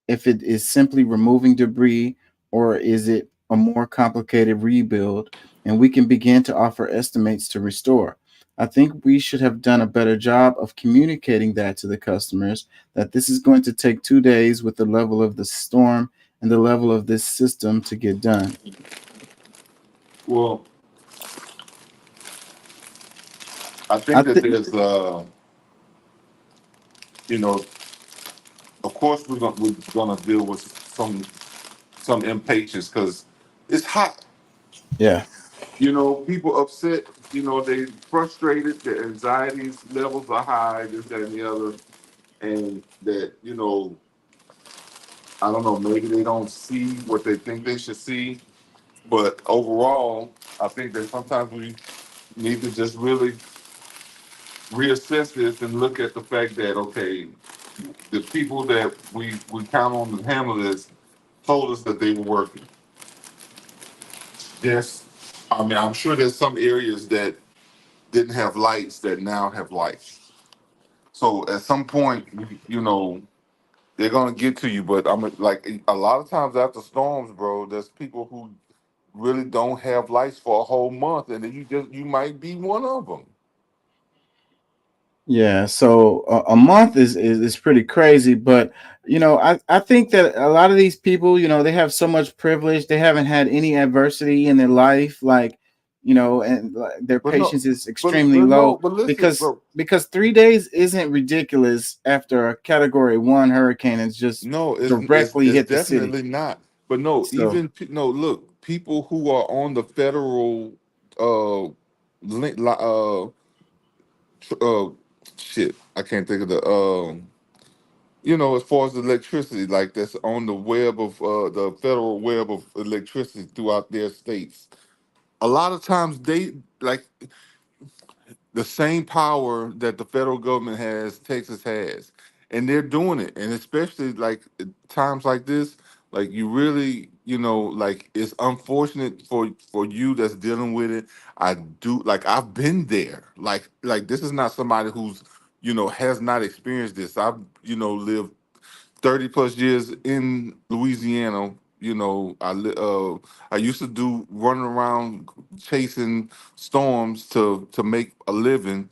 if it is simply removing debris or is it a more complicated rebuild, and we can begin to offer estimates to restore. I think we should have done a better job of communicating that to the customers that this is going to take 2 days with the level of the storm and the level of this system to get done. Well, I I think that think, there's, you know, of course we're gonna deal with some impatience because it's hot. yeah, You know, people upset. You know, they frustrated. Their anxiety levels are high. This, that, and the other, and that I don't know. Maybe they don't see what they think they should see. But overall, I think that sometimes we need to just really reassess this and look at the fact that okay, the people that we count on to handle this told us that they were working. Yes, I mean I'm sure there's some areas that didn't have lights that now have lights. So at some point, they're gonna get to you. But I'm like a lot of times after storms, bro, there's people who really don't have lights for a whole month, and then you might be one of them. yeah. So a month is pretty crazy, but I think that a lot of these people, they have so much privilege. They haven't had any adversity in their life, like and like, their But no, patience is but extremely but no, low but listen, because bro. 3 days isn't ridiculous after a Category 1 hurricane has just No, directly it's hit the city. definitely not. But no, So no. Look, people who are on the federal uh link, uh shit, I can't think of the as far as the electricity, like that's on the web of the federal web of electricity throughout their states. A lot of times they like the same power that the federal government has, Texas has, and they're doing it. And especially like at times like this, like you really, like it's unfortunate for you that's dealing with it. I do like I've been there. Like this is not somebody who's has not experienced this. I've lived 30 plus years in Louisiana. I used to do running around chasing storms to make a living,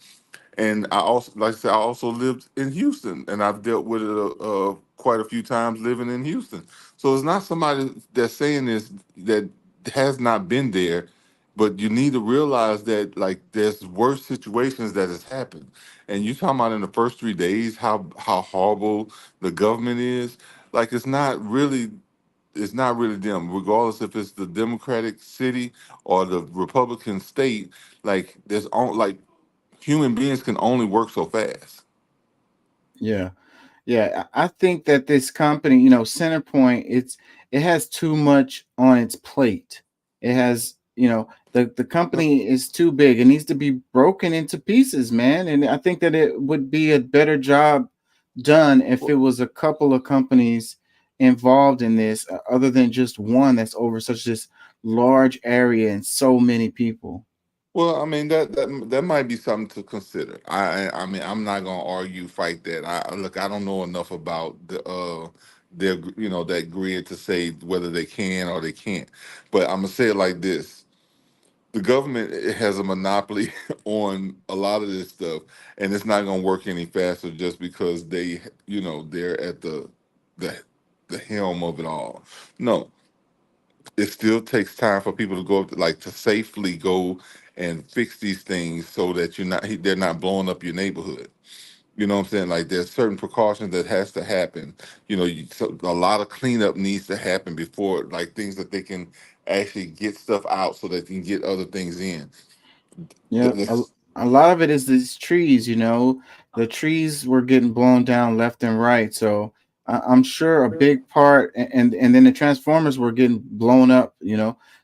and I also, like I said, I also lived in Houston, and I've dealt with it quite a few times living in Houston. So it's not somebody that's saying this that has not been there, but you need to realize that like there's worse situations that has happened. And you talking about in the first 3 days how horrible the government is. Like it's not really them, regardless if it's the Democratic city or the Republican state. Like there's on like human beings can only work so fast. yeah. Yeah, I think that this company, Centerpoint, it has too much on its plate. It has, the company is too big. It needs to be broken into pieces, man. And I think that it would be a better job done if it was a couple of companies involved in this, other than just one that's over such this large area and so many people. Well, I mean that might be something to consider. I mean I'm not gonna argue fight that. Look, I don't know enough about their that grid to say whether they can or they can't. But I'm gonna say it like this: the government has a monopoly on a lot of this stuff, and it's not gonna work any faster just because they're at the the helm of it all. No, it still takes time for people to go like to safely go and fix these things so that they're not blowing up your neighborhood. You know what I'm saying? Like there's certain precautions that has to happen. So a lot of cleanup needs to happen before like things that they can actually get stuff out so that they can get other things in. Yeah, a lot of it is these trees, the trees were getting blown down left and right. So I'm sure a big part, and then the transformers were getting blown up,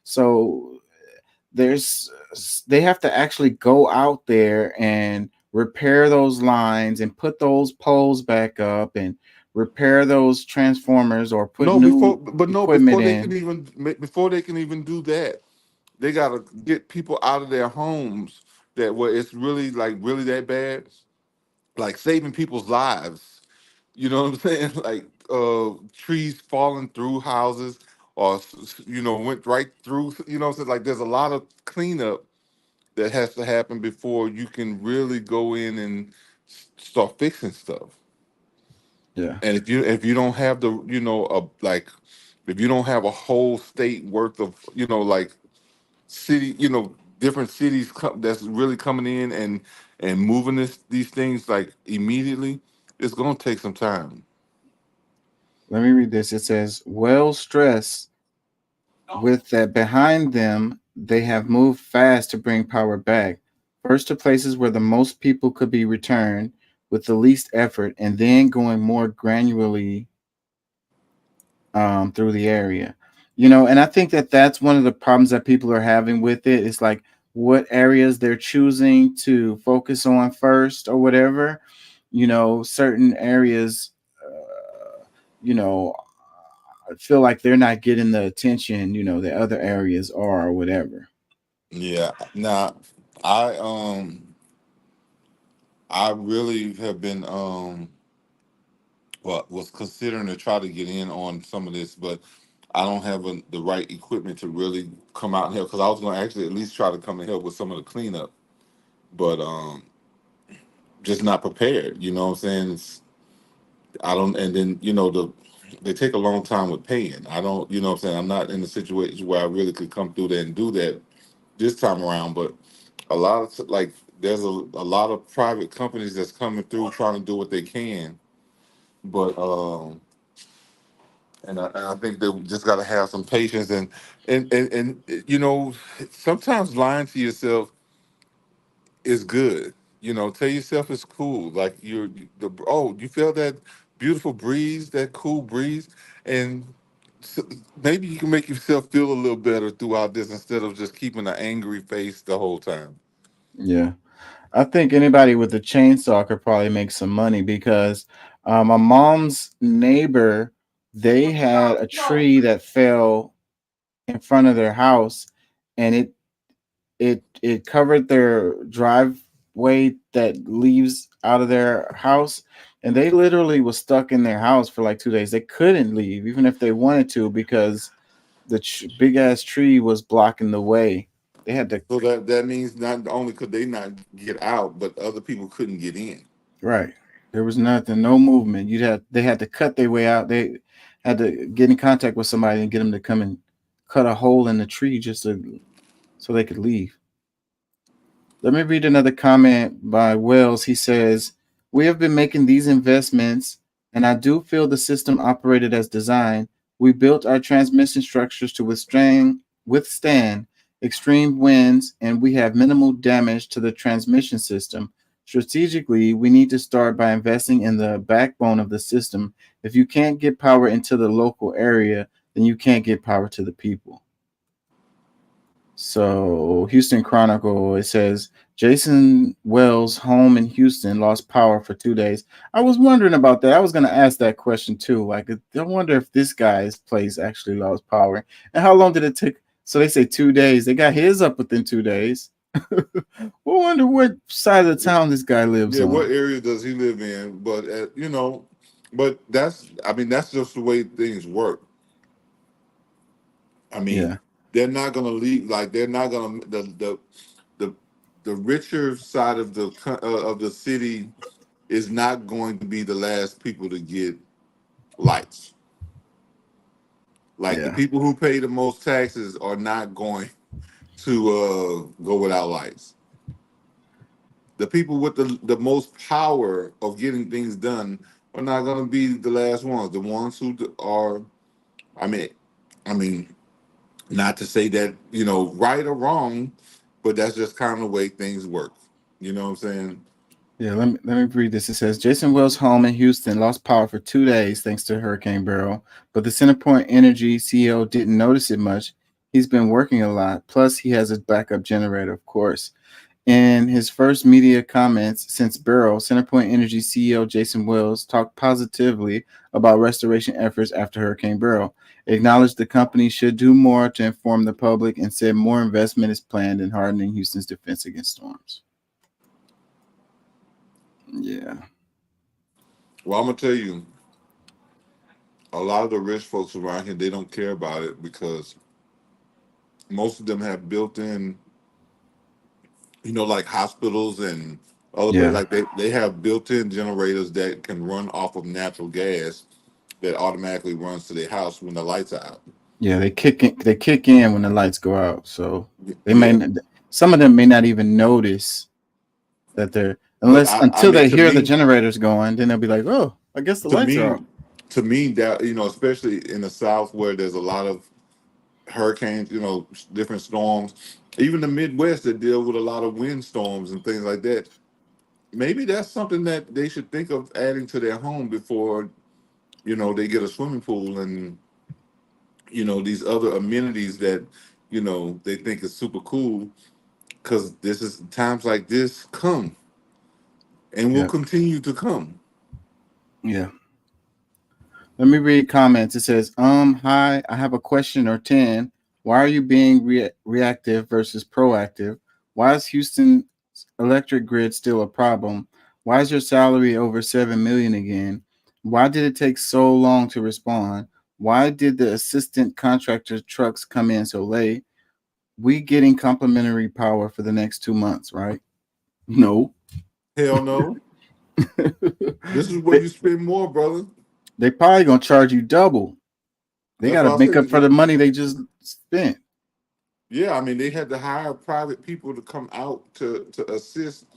So there's they have to actually go out there and repair those lines and put those poles back up and repair those transformers or put No, new equipment in. before they can even do that, they gotta get people out of their homes that where it's really like really that bad, like saving people's lives. You know what I'm saying? Like trees falling through houses, or went right through. You know what I'm saying? Like there's a lot of cleanup that has to happen before you can really go in and start fixing stuff. Yeah. And if you don't have the like if you don't have a whole state worth of like city different cities that's really coming in and moving these things like immediately, it's gonna take some time. Let me read this. It says, well stress with that behind them, they have moved fast to bring power back. First to places where the most people could be returned with the least effort, and then going more granularly through the area. And I think that that's one of the problems that people are having with it. It's like what areas they're choosing to focus on first or whatever. Certain areas, you know, I feel like they're not getting the attention, the other areas are or whatever. Yeah. Now, I I really have been well was considering to try to get in on some of this, but I don't have the right equipment to really come out and help, because I was going to actually at least try to come and help with some of the cleanup, but just not prepared. You know what I'm saying? I don't, and then they take a long time with paying. I don't, you know what I'm saying? I'm not in a situation where I really could come through there and do that this time around, but a lot of like there's a lot of private companies that's coming through trying to do what they can, but and I think they just got to have some patience and sometimes lying to yourself is good. Tell yourself it's cool. Like you feel that beautiful breeze, that cool breeze, and s- maybe you can make yourself feel a little better throughout this instead of just keeping an angry face the whole time. Yeah. I think anybody with a chainsaw could probably make some money because my mom's neighbor, they had a tree that fell in front of their house, and it covered their driveway that leaves out of their house, and they literally was stuck in their house for like 2 days. They couldn't leave even if they wanted to because the big ass tree was blocking the way. They had to. So that means not only could they not get out, but other people couldn't get in. Right. There was nothing, no movement. They had to cut their way out. They had to get in contact with somebody and get them to come and cut a hole in the tree so they could leave. Let me read another comment by Wells. He says, we have been making these investments, and I do feel the system operated as designed. We built our transmission structures to withstand extreme winds, and we have minimal damage to the transmission system. Strategically, we need to start by investing in the backbone of the system. If you can't get power into the local area, then you can't get power to the people. So, Houston Chronicle, it says Jason Wells' home in Houston lost power for 2 days. I was wondering about that. I was going to ask that question too. Like, I wonder if this guy's place actually lost power. And how long did it take? So they say 2 days. They got his up within 2 days. I wonder what side of the town this guy lives Yeah, what on. area does he live in? But but that's just the way things work. I mean, Yeah. they're not gonna leave. Like they're not gonna the the richer side of of the city is not going to be the last people to get lights. Like the Yeah. people who pay the most taxes are not going to go without lights. The people with the most power of getting things done are not going to be the last ones. The ones who are, I mean, I mean, Not to say that, right or wrong, but that's just kind of the way things work. You know what I'm saying? Yeah, let me read this. It says Jason Wells' home in Houston lost power for 2 days thanks to Hurricane Beryl, but the CenterPoint Energy CEO didn't notice it much. He's been working a lot. Plus, he has a backup generator, of course. In his first media comments since Beryl, CenterPoint Energy CEO Jason Wells talked positively about restoration efforts after Hurricane Beryl, acknowledged the company should do more to inform the public, and said more investment is planned in hardening Houston's defense against storms. Yeah. Well, I'm gonna tell you, a lot of the rich folks around here, they don't care about it because most of them have built-in, like hospitals and other places, Yeah. like they have built-in generators that can run off of natural gas that automatically runs to their house when the lights are out. Yeah, they kick in when the lights go out. So they may Yeah, some of them may not even notice that they're but I until mean, they hear the generators going, then they'll be like, "Oh, I guess the to lights are me, off." to me that especially in the South where there's a lot of hurricanes, different storms, even the Midwest that deal with a lot of windstorms and things like that. Maybe that's something that they should think of adding to their home before, they get a swimming pool and, these other amenities that, they think is super cool. Because this is times like this come and will Yeah. continue to come. Yeah. Let me read comments. It says, hi, I have a question or 10. Why are you being reactive versus proactive? Why is Houston's electric grid still a problem? Why is your salary over 7 million again? Why did it take so long to respond? Why did the assistant contractor trucks come in so late? We getting complimentary power for the next 2 months, right? No. Hell no. This is where you spend more, brother. They probably gonna charge you double. They That's got why to I make up said, for the money they just spent. yeah, I mean, they had to hire private people to come out to assist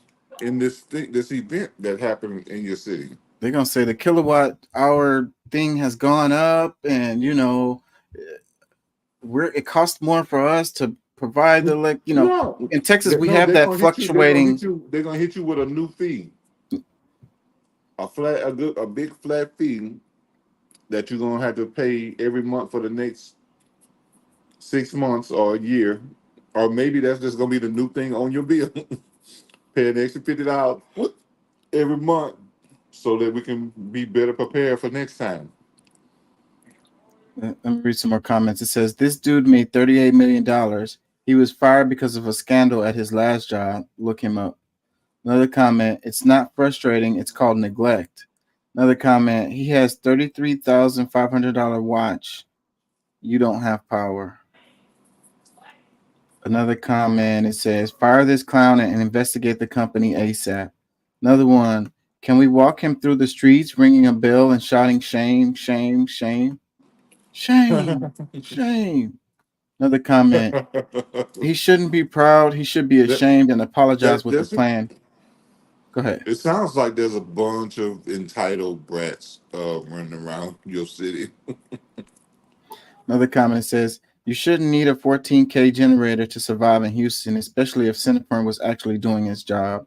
in this event that happened in your city. They're gonna say the kilowatt hour thing has gone up, and it costs more for us to provide the No, in Texas we no, have they're that gonna hit you. They're gonna fluctuating. hit you. They're gonna hit you with a new fee, a big flat fee that you're gonna have to pay every month for the next 6 months or a year, or maybe that's just gonna be the new thing on your bill. Pay an extra $50 every month so that we can be better prepared for next time. Let me read some more comments. It says this dude made $38 million. He was fired because of a scandal at his last job. Look him up. Another comment, it's not frustrating, it's called neglect. Another comment, he has $33,500 watch. You don't have power. Another comment, it says, fire this clown and investigate the company ASAP. Another one, can we walk him through the streets ringing a bell and shouting shame, shame, shame? Shame, shame. Another comment, he shouldn't be proud, he should be ashamed and apologize with the plan. Go ahead. It sounds like there's a bunch of entitled brats running around your city. Another comment says, you shouldn't need a 14K generator to survive in Houston, especially if CenterPoint was actually doing its job.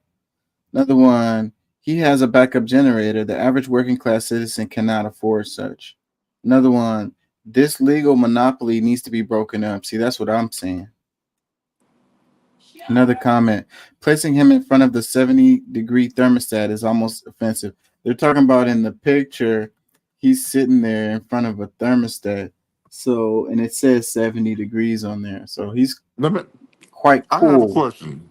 Another one, he has a backup generator. The average working class citizen cannot afford such. Another one, this legal monopoly needs to be broken up. See, that's what I'm saying. Another comment, placing him in front of the 70-degree thermostat is almost offensive. They're talking about in the picture, he's sitting there in front of a thermostat. So, and it says 70 degrees on there. So he's quite cool. I have a question.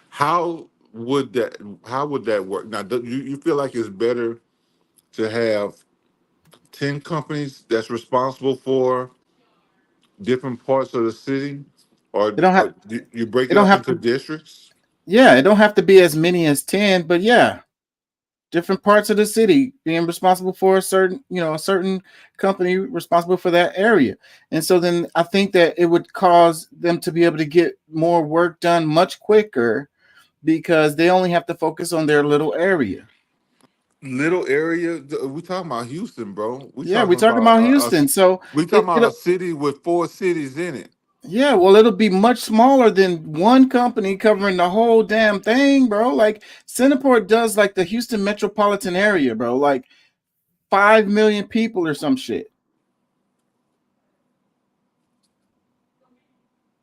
How would that work? Now, do you feel like it's better to have 10 companies that's responsible for different parts of the city, or you break it up into districts? Yeah, it don't have to be as many as 10, but yeah, different parts of the city being responsible for a certain company responsible for that area. And so then I think that it would cause them to be able to get more work done much quicker because they only have to focus on their little area. little area. We talking about Houston, bro. We Yeah, we're talking talking about about Houston. So we talking it about a it'll city with 4 cities in it. yeah, well, it'll be much smaller than one company covering the whole damn thing, bro. Like Centerport does like the Houston metropolitan area, bro. Like 5 million people or some shit.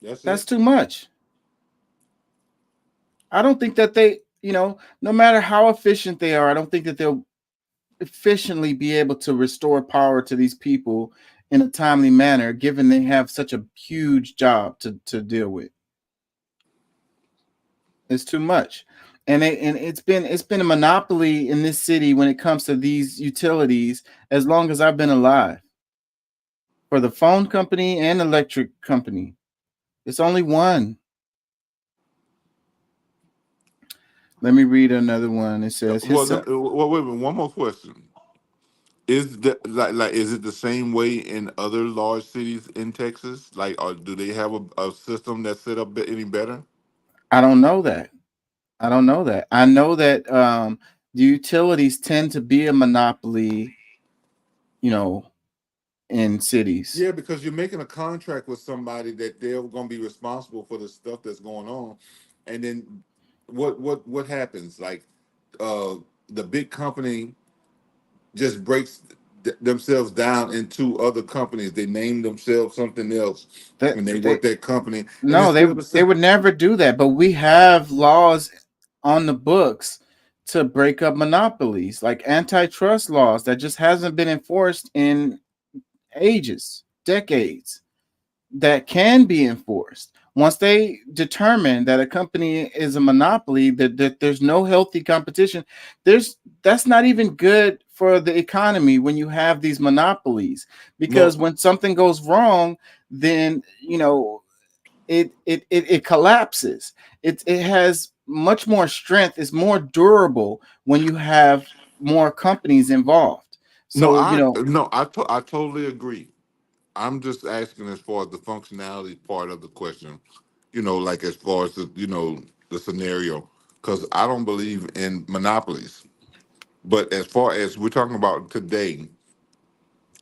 That's That's it. too much. I don't think that they, no matter how efficient they are, I don't think that they'll efficiently be able to restore power to these people in a timely manner, given they have such a huge job to deal with. It's too much. And it's been a monopoly in this city when it comes to these utilities as long as I've been alive. For the phone company and electric company. It's only one. Let me read another one. It says Well, his well, wait a minute. One more question. Is the like is it the same way in other large cities in Texas? Like, or do they have a system that's set up any better? I don't know that. I don't know that. I know that the utilities tend to be a monopoly, you know, in cities. Yeah, because you're making a contract with somebody that they're going to be responsible for the stuff that's going on, and then what happens? Like, uh, the big company just breaks themselves down into other companies. They name themselves something else, That and they they work that company, and no, it's they still the they same. would never do that. But we have laws on the books to break up monopolies, like antitrust laws that just hasn't been enforced in ages, decades. That can be enforced. Once they determine that a company is a monopoly, that there's no healthy competition, that's not even good for the economy when you have these monopolies. Because No, when something goes wrong, then it collapses. It has much more strength. It's more durable when you have more companies involved. no, So I totally agree. I'm just asking as far as the functionality part of the question, like as far as the scenario, because I don't believe in monopolies. But as far as we're talking about today,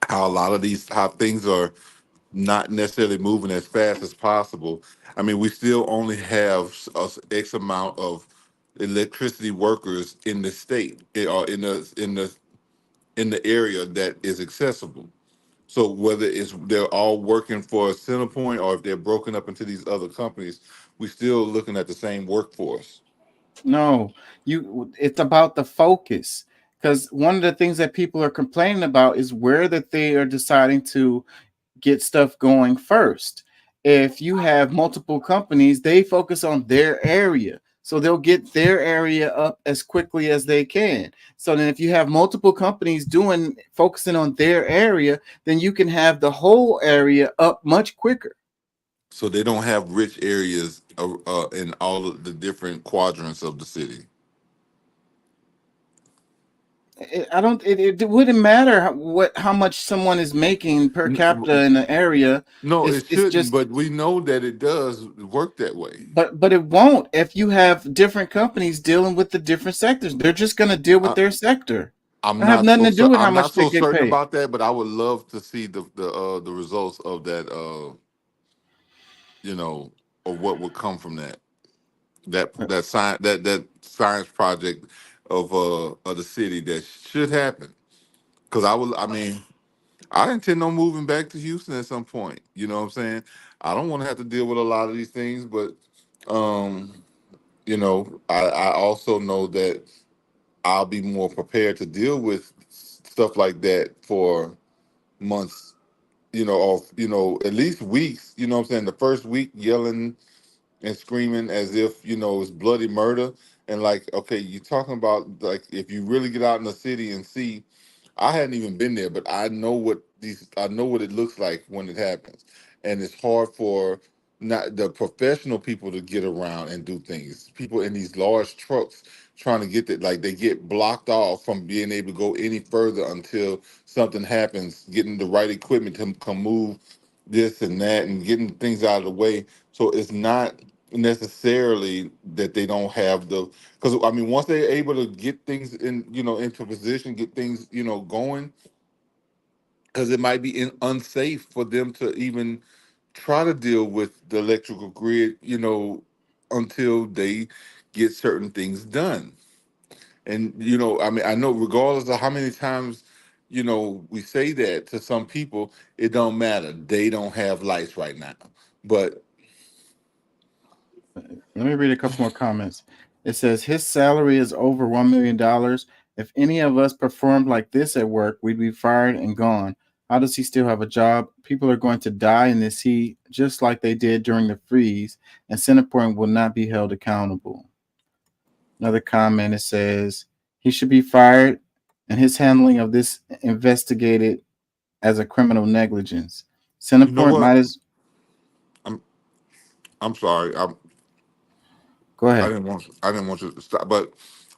how a lot of how things are not necessarily moving as fast as possible. I mean, we still only have X amount of electricity workers in the state, or in the area that is accessible. So whether it's they're all working for Centerpoint or if they're broken up into these other companies, we still looking at the same workforce. no, it's about the focus. Because one of the things that people are complaining about is where that they are deciding to get stuff going first. If you have multiple companies, they focus on their area. So they'll get their area up as quickly as they can. So then if you have multiple companies focusing on their area, then you can have the whole area up much quicker. So they don't have rich areas in all of the different quadrants of the city. I don't. It wouldn't matter how much someone is making per capita in the area. No, It's it it's shouldn't, just, but we know that it does work that way. but it won't if you have different companies dealing with the different sectors. They're just going to deal with I, their sector. I'm It have not nothing so to do with how I'm not much they so get certain paid. about that, but I would love to see the results of that, you know, or what would come from that science project of the city that should happen. Because I mean, I intend on moving back to Houston at some point. You know what I'm saying? I don't want to have to deal with a lot of these things, but um, I also know that I'll be more prepared to deal with stuff like that for months, or at least weeks. You know what I'm saying? The first week yelling and screaming as if it's bloody murder, and like, okay, you're talking about, like, if you really get out in the city and see. I hadn't even been there, but I know what it looks like when it happens. And it's hard for not the professional people to get around and do things. People in these large trucks trying to get that, like, they get blocked off from being able to go any further until something happens, getting the right equipment to come move this and that and getting things out of the way. So it's not necessarily that they don't have the, because I mean once they're able to get things in, into position, get things, going, because it might be unsafe for them to even try to deal with the electrical grid, until they get certain things done. And I mean, I know regardless of how many times, we say that to some people, it don't matter. They don't have lights right now. But Let me read a couple more comments. It says his salary is over $1 million. If any of us performed like this at work, we'd be fired and gone. How does he still have a job? People are going to die in this heat, just like they did during the freeze, and Centerpoint will not be held accountable. Another comment, it says he should be fired and his handling of this investigated as a criminal negligence. you know Centerpoint what? might as I'm I'm sorry. go I ahead. didn't want you to stop, but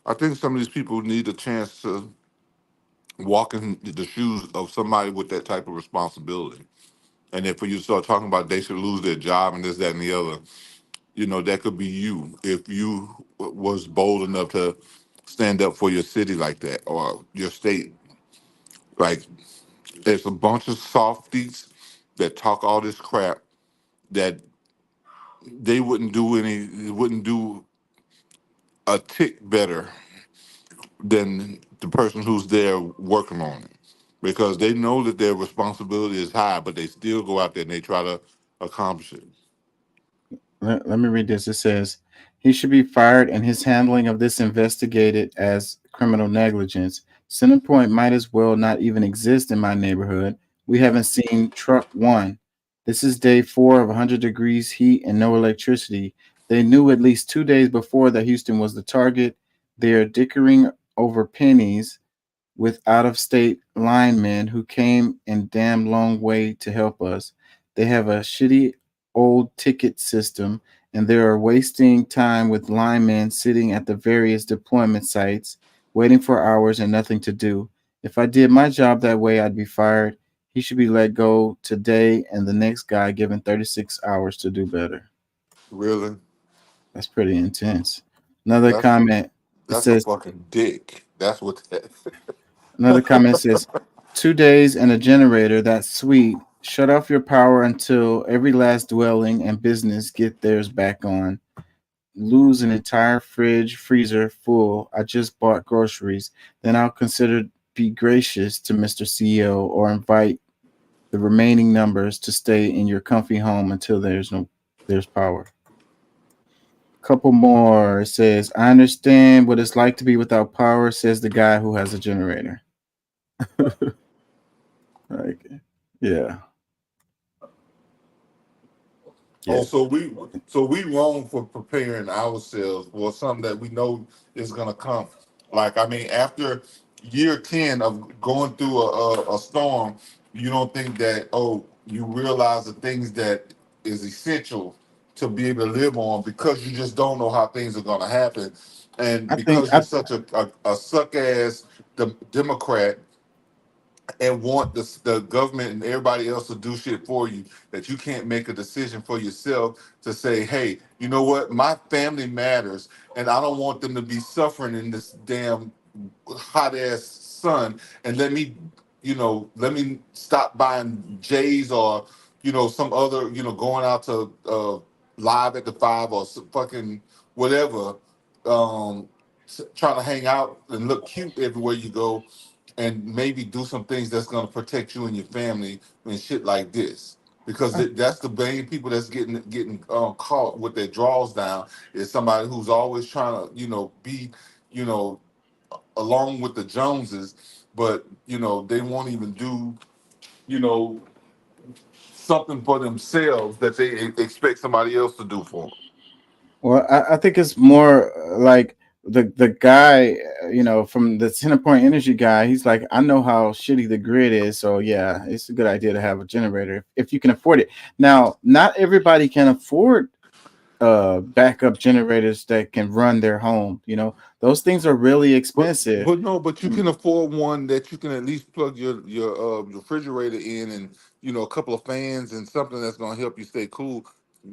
I think some of these people need a chance to walk in the shoes of somebody with that type of responsibility. And then for you to start talking about they should lose their job and this, that, and the other, that could be you if you was bold enough to stand up for your city like that or your state. Like, there's a bunch of softies that talk all this crap that they wouldn't do a tick better than the person who's there working on it, because they know that their responsibility is high, but they still go out there and they try to accomplish it. Let me read this. It says he should be fired and his handling of this investigated as criminal negligence. Centerpoint might as well not even exist in my neighborhood. We haven't seen truck one. This is day 4 of 100 degrees heat and no electricity. They knew at least 2 days before that Houston was the target. They are dickering over pennies with out of state linemen who came in damn long way to help us. They have a shitty old ticket system and they are wasting time with linemen sitting at the various deployment sites waiting for hours and nothing to do. If I did my job that way, I'd be fired. He should be let go today and the next guy given 36 hours to do better. Really? That's pretty intense. Another That's comment. It that's a says fucking dick. That's what that. Another comment says 2 days and a generator. That's sweet. Shut off your power until every last dwelling and business get theirs back on. Lose an entire fridge, freezer full. I just bought groceries. Then I'll consider be gracious to Mr. CEO or invite the remaining numbers to stay in your comfy home until there's power. Couple more. It says, I understand what it's like to be without power, says the guy who has a generator. Like, yeah. Oh, Yeah. so we wrong for preparing ourselves for something that we know is gonna come. Like, I mean, after year 10 of going through a storm, you don't think that, you realize the things that is essential to be able to live on, because you just don't know how things are gonna happen. And I think because you're such a suck ass Democrat and want the government and everybody else to do shit for you, that you can't make a decision for yourself to say, hey, you know what, my family matters and I don't want them to be suffering in this damn hot ass sun, and let me stop buying J's or some other, going out to live at the five or some fucking whatever, trying to hang out and look cute everywhere you go, and maybe do some things that's going to protect you and your family and shit like this. Because that's the main people that's getting caught with their draws down, is somebody who's always trying to be you know along with the Joneses, but they won't even do you know something for themselves that they expect somebody else to do for them. well, I think it's more like the guy, from the Centerpoint Energy guy. He's like, I know how shitty the grid is, so yeah, it's a good idea to have a generator if you can afford it. Now, not everybody can afford backup generators that can run their home. Those things are really But expensive. but no, but you can afford one that you can at least plug your refrigerator in, and a couple of fans and something that's gonna help you stay cool.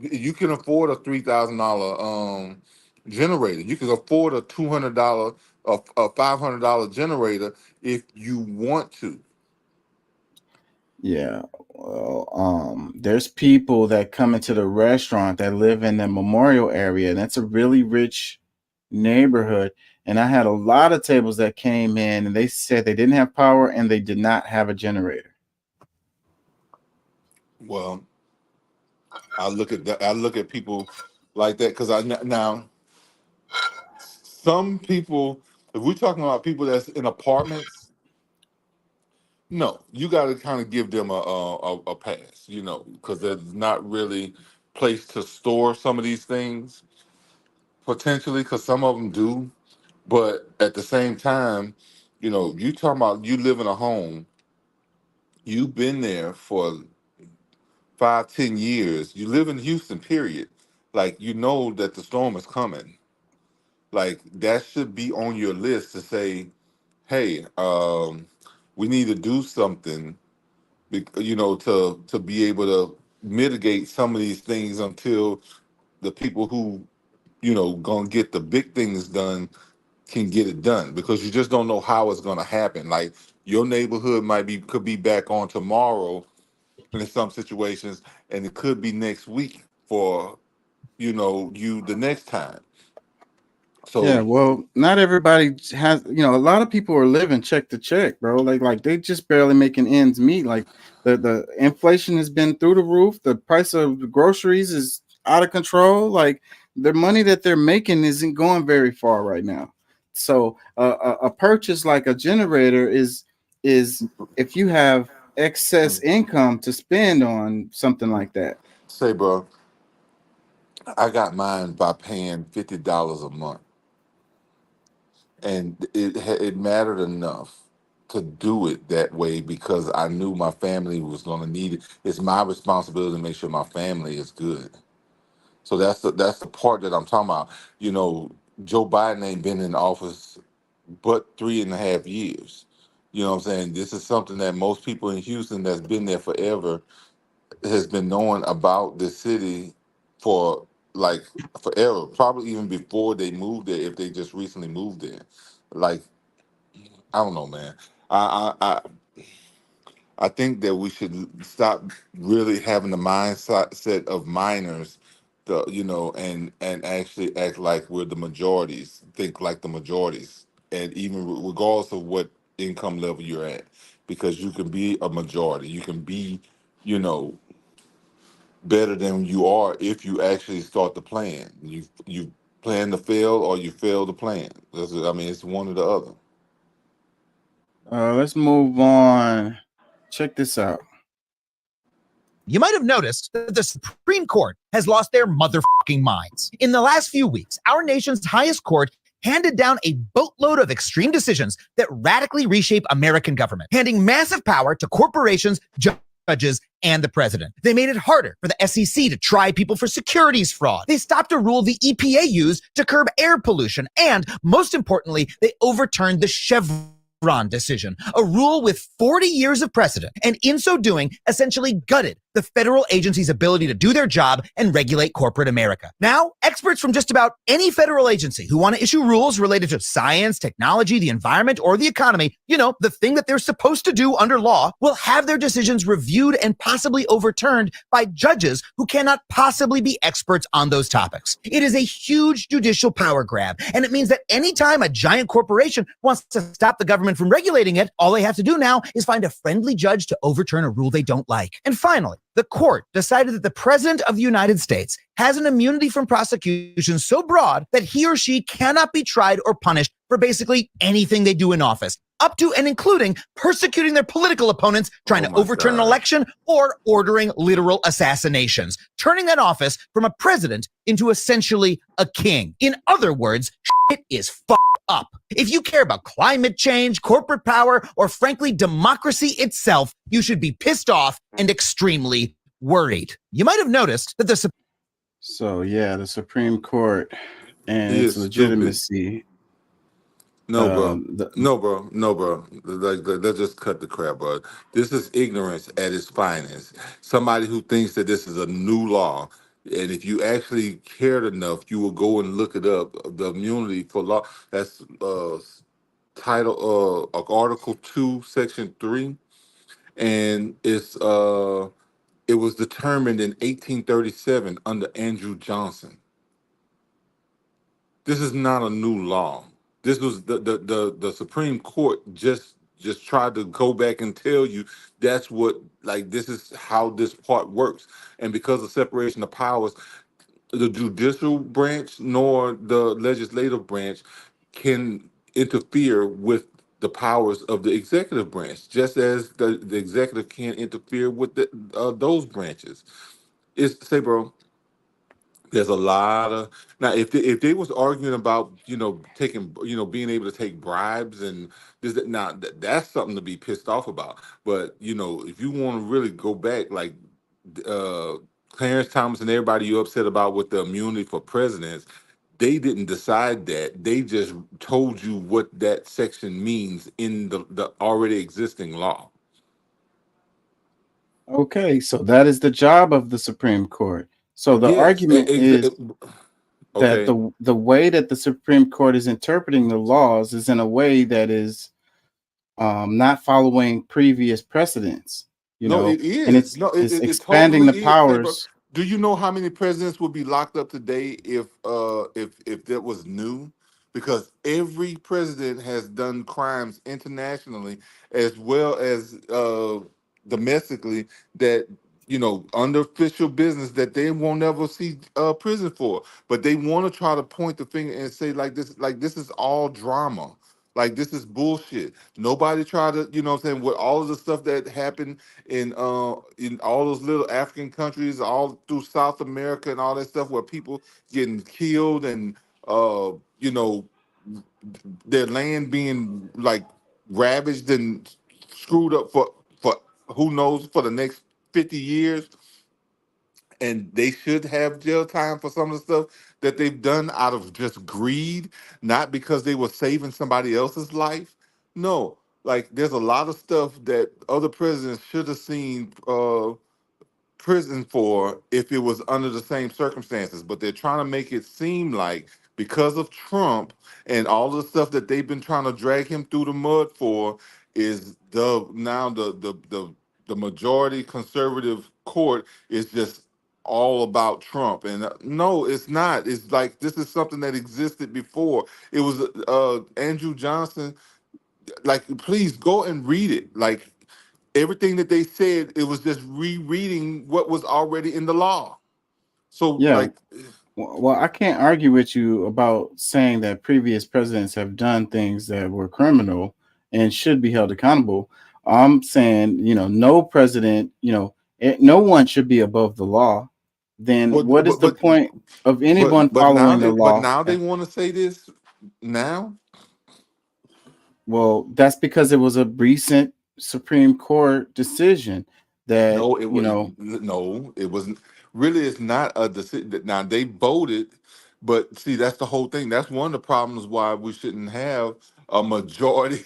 You can afford a $3,000 generator. You can afford a $200, a $500 generator if you want to. Yeah. Well, there's people that come into the restaurant that live in the Memorial area, and that's a really rich neighborhood. And I had a lot of tables that came in and they said they didn't have power and they did not have a generator. Well, I look at that. I look at people like that because now some people. If we're talking about people that's in apartments, no, you got to kind of give them a pass, because there's not really place to store some of these things potentially, because some of them do. But at the same time, you talking about you live in a home, you've been there for 5, 10 years. You live in Houston, period. Like you know that the storm is coming. Like that should be on your list to say, hey, we need to do something, to be able to mitigate some of these things until the people who gonna get the big things done can get it done, because you just don't know how it's gonna happen. Like your neighborhood could be back on tomorrow in some situations, and it could be next week for you the next time. Yeah, So well, not everybody has, a lot of people are living check to check, bro. Like they just barely making ends meet. Like the inflation has been through the roof. The price of the groceries is out of control. Like the money that they're making isn't going very far right now. So a purchase like a generator is if you have excess income to spend on something like that. say, bro, I got mine by paying $50 a month, and it mattered enough to do it that way because I knew my family was going to need it. It's my responsibility to make sure my family is good. So that's the part that I'm talking about. Joe Biden ain't been in office but 3.5 years. You know what I'm saying? This is something that most people in Houston that's been there forever has been knowing about the city for like forever, probably even before they moved there, if they just recently moved there. Like, I don't know, man. I think that we should stop really having the mindset of minors, and actually act like we're the majorities, think like the majorities, and even regardless of what income level you're at, because you can be a majority, you can be, you know, better than you are if you actually start the plan. You plan to fail or you fail to plan. It's one or the other. Let's move on. Check this out. You might have noticed that the Supreme Court has lost their motherfucking minds. In the last few weeks, our nation's highest court handed down a boatload of extreme decisions that radically reshape American government, handing massive power to corporations, judges, and the president. They made it harder for the SEC to try people for securities fraud. They stopped a rule the EPA used to curb air pollution. And most importantly, they overturned the Chevron decision, a rule with 40 years of precedent, and in so doing, essentially gutted the federal agency's ability to do their job and regulate corporate America. Now, experts from just about any federal agency who want to issue rules related to science, technology, the environment, or the economy, the thing that they're supposed to do under law, will have their decisions reviewed and possibly overturned by judges who cannot possibly be experts on those topics. It is a huge judicial power grab, and it means that anytime a giant corporation wants to stop the government from regulating it, all they have to do now is find a friendly judge to overturn a rule they don't like. And finally, the court decided that the President of the United States has an immunity from prosecution so broad that he or she cannot be tried or punished for basically anything they do in office, up to and including persecuting their political opponents, trying to overturn an election, or ordering literal assassinations, turning that office from a president into essentially a king. In other words, shit is fucked up. If you care about climate change, corporate power, or frankly, democracy itself, you should be pissed off and extremely worried. You might have noticed that the Supreme Court and its legitimacy. No, bro. Let's just cut the crap, bro. This is ignorance at its finest. Somebody who thinks that this is a new law And if you actually cared enough, you will go and look it up. The immunity for law. That's title Article 2, Section 3, and it was determined in 1837 under Andrew Johnson. This is not a new law. This was the Supreme Court just tried to go back and tell you that's what, like, this is how this part works. And because of separation of powers, the judicial branch nor the legislative branch can interfere with the powers of the executive branch, just as the executive can't interfere with those branches. It's say, bro, there's a lot of now. If they was arguing about taking being able to take bribes and this now that's something to be pissed off about. But if you want to really go back, like uh, Clarence Thomas and everybody you upset about with the immunity for presidents, they didn't decide that. They just told you what that section means in the already existing law. Okay, so that is the job of the Supreme Court. So the Yes, argument is that okay. the way that the Supreme Court is interpreting the laws is in a way that is not following previous precedents, No, it and is. it's No, it's it expanding totally the is, Saber. powers. Do you know how many presidents would be locked up today if that was new? Because every president has done crimes internationally as well as domestically that under official business that they won't ever see prison for. But they want to try to point the finger and say like this is all drama. Like this is bullshit. Nobody tried to, what I'm saying, with all of the stuff that happened in all those little African countries, all through South America and all that stuff where people getting killed and you know their land being like ravaged and screwed up for who knows for the next 50 years, and they should have jail time for some of the stuff that they've done out of just greed, not because they were saving somebody else's life. No, like there's a lot of stuff that other presidents should have seen prison for if it was under the same circumstances, but they're trying to make it seem like because of Trump and all the stuff that they've been trying to drag him through the mud for is the majority conservative court is just all about Trump. And no, it's not. It's like this is something that existed before. It was Andrew Johnson. Like, please go and read it. Like everything that they said, it was just rereading what was already in the law. So, Yeah. like, Well, I can't argue with you about saying that previous presidents have done things that were criminal and should be held accountable. I'm saying, no president, no one should be above the law. Then but what is but the but point of anyone but now following the law? they want to say this now. Well, that's because it was a recent Supreme Court decision that, No, it wasn't. Really, it's not a decision. Now they voted, but see, that's the whole thing. That's one of the problems why we shouldn't have a majority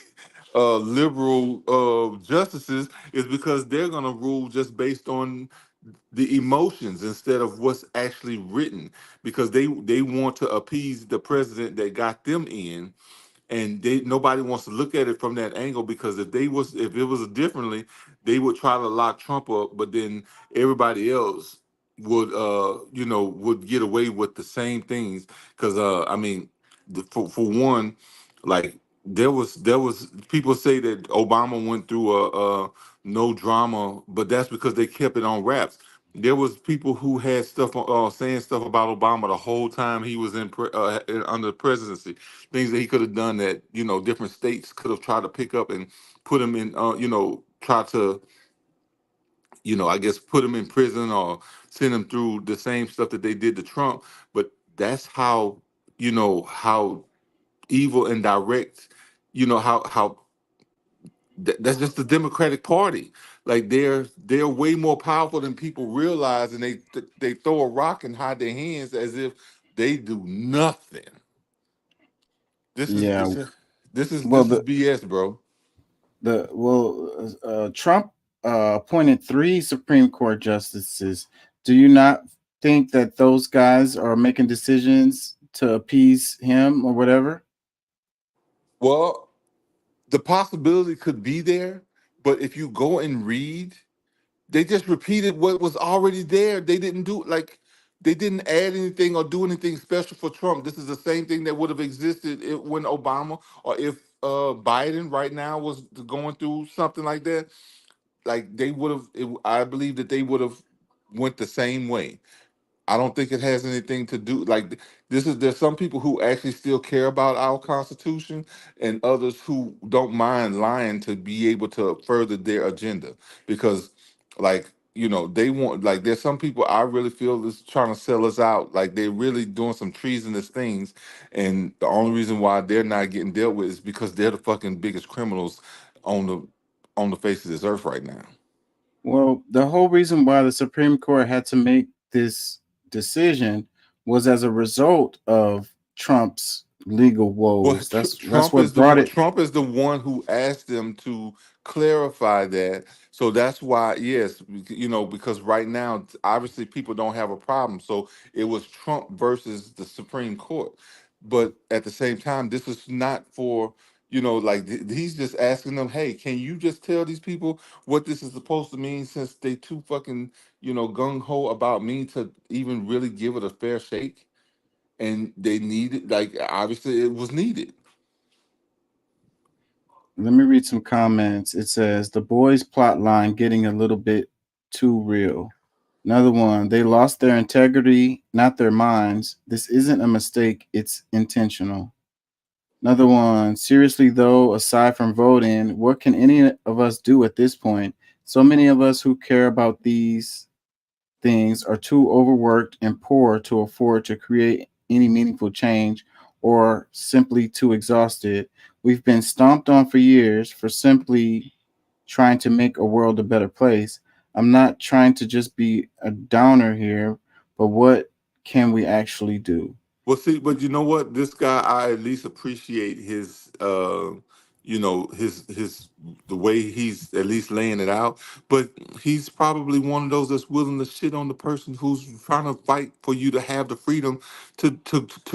liberal justices is because they're going to rule just based on the emotions instead of what's actually written because they want to appease the president that got them in, and nobody wants to look at it from that angle because if it was differently, they would try to lock Trump up, but then everybody else would get away with the same things because I mean, for one, like there was people say that Obama went through a no drama, but that's because they kept it on wraps. There was people who had stuff saying stuff about Obama the whole time he was under the presidency, things that he could have done that different states could have tried to pick up and put him in try to I guess put him in prison or send him through the same stuff that they did to Trump. But that's how evil and direct, how that's just the Democratic Party. Like they're way more powerful than people realize, and they throw a rock and hide their hands as if they do nothing. This is Yeah. this is Well, this is BS, bro. Trump appointed 3 Supreme Court justices. Do you not think that those guys are making decisions to appease him or whatever? Well, the possibility could be there, but if you go and read, they just repeated what was already there. They didn't do like they didn't add anything or do anything special for Trump. This is the same thing that would have existed when Obama or if Biden right now was going through something like that. Like they would have. I believe that they would have went the same way. I don't think it has anything to do like this is there's some people who actually still care about our constitution and others who don't mind lying to be able to further their agenda because like they want like there's some people I really feel is trying to sell us out like they're really doing some treasonous things and the only reason why they're not getting dealt with is because they're the fucking biggest criminals on the face of this earth right now. Well, the whole reason why the Supreme Court had to make this decision was as a result of Trump's legal Well, woes. That's what brought it. Trump is the one who asked them to clarify that. So that's why, yes, because right now, obviously, people don't have a problem. So it was Trump versus the Supreme Court. But at the same time, this is not for, like he's just asking them, hey, can you just tell these people what this is supposed to mean since they too fucking, gung ho about me to even really give it a fair shake? And they needed like obviously it was needed. Let me read some comments. It says the boys plot line getting a little bit too real. Another one, they lost their integrity, not their minds. This isn't a mistake, it's intentional. Another one, seriously though, aside from voting, what can any of us do at this point? So many of us who care about these things are too overworked and poor to afford to create any meaningful change or simply too exhausted. We've been stomped on for years for simply trying to make a world a better place. I'm not trying to just be a downer here, but what can we actually do? Well, see, but you know what? This guy, I at least appreciate his, his the way he's at least laying it out. But he's probably one of those that's willing to shit on the person who's trying to fight for you to have the freedom to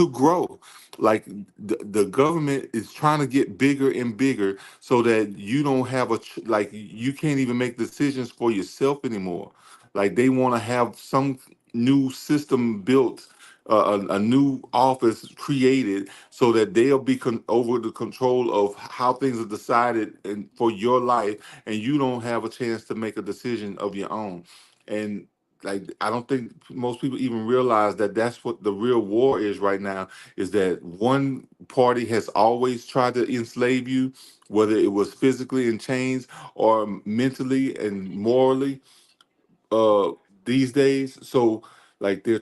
grow. Like the government is trying to get bigger and bigger so that you don't have like you can't even make decisions for yourself anymore. Like they want to have some new system built a new office created so that they'll be over the control of how things are decided and for your life, and you don't have a chance to make a decision of your own. And like I don't think most people even realize that that's what the real war is right now. Is that one party has always tried to enslave you, whether it was physically in chains or mentally and morally uh these days. So like there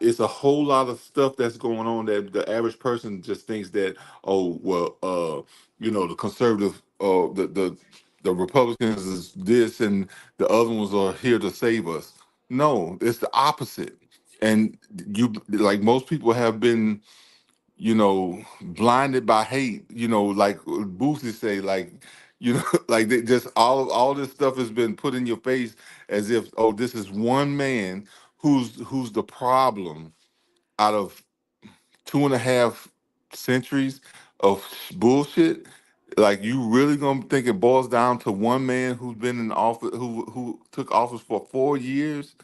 it's a whole lot of stuff that's going on that the average person just thinks that oh well the conservative the Republicans is this and the other ones are here to save us. No, it's the opposite. And you like most people have been blinded by hate, like Boosie say, like, like they just all this stuff has been put in your face as if, oh, this is one man who's the problem out of 2.5 centuries of bullshit. Like you really gonna think it boils down to one man who's been in office who took office for 4 years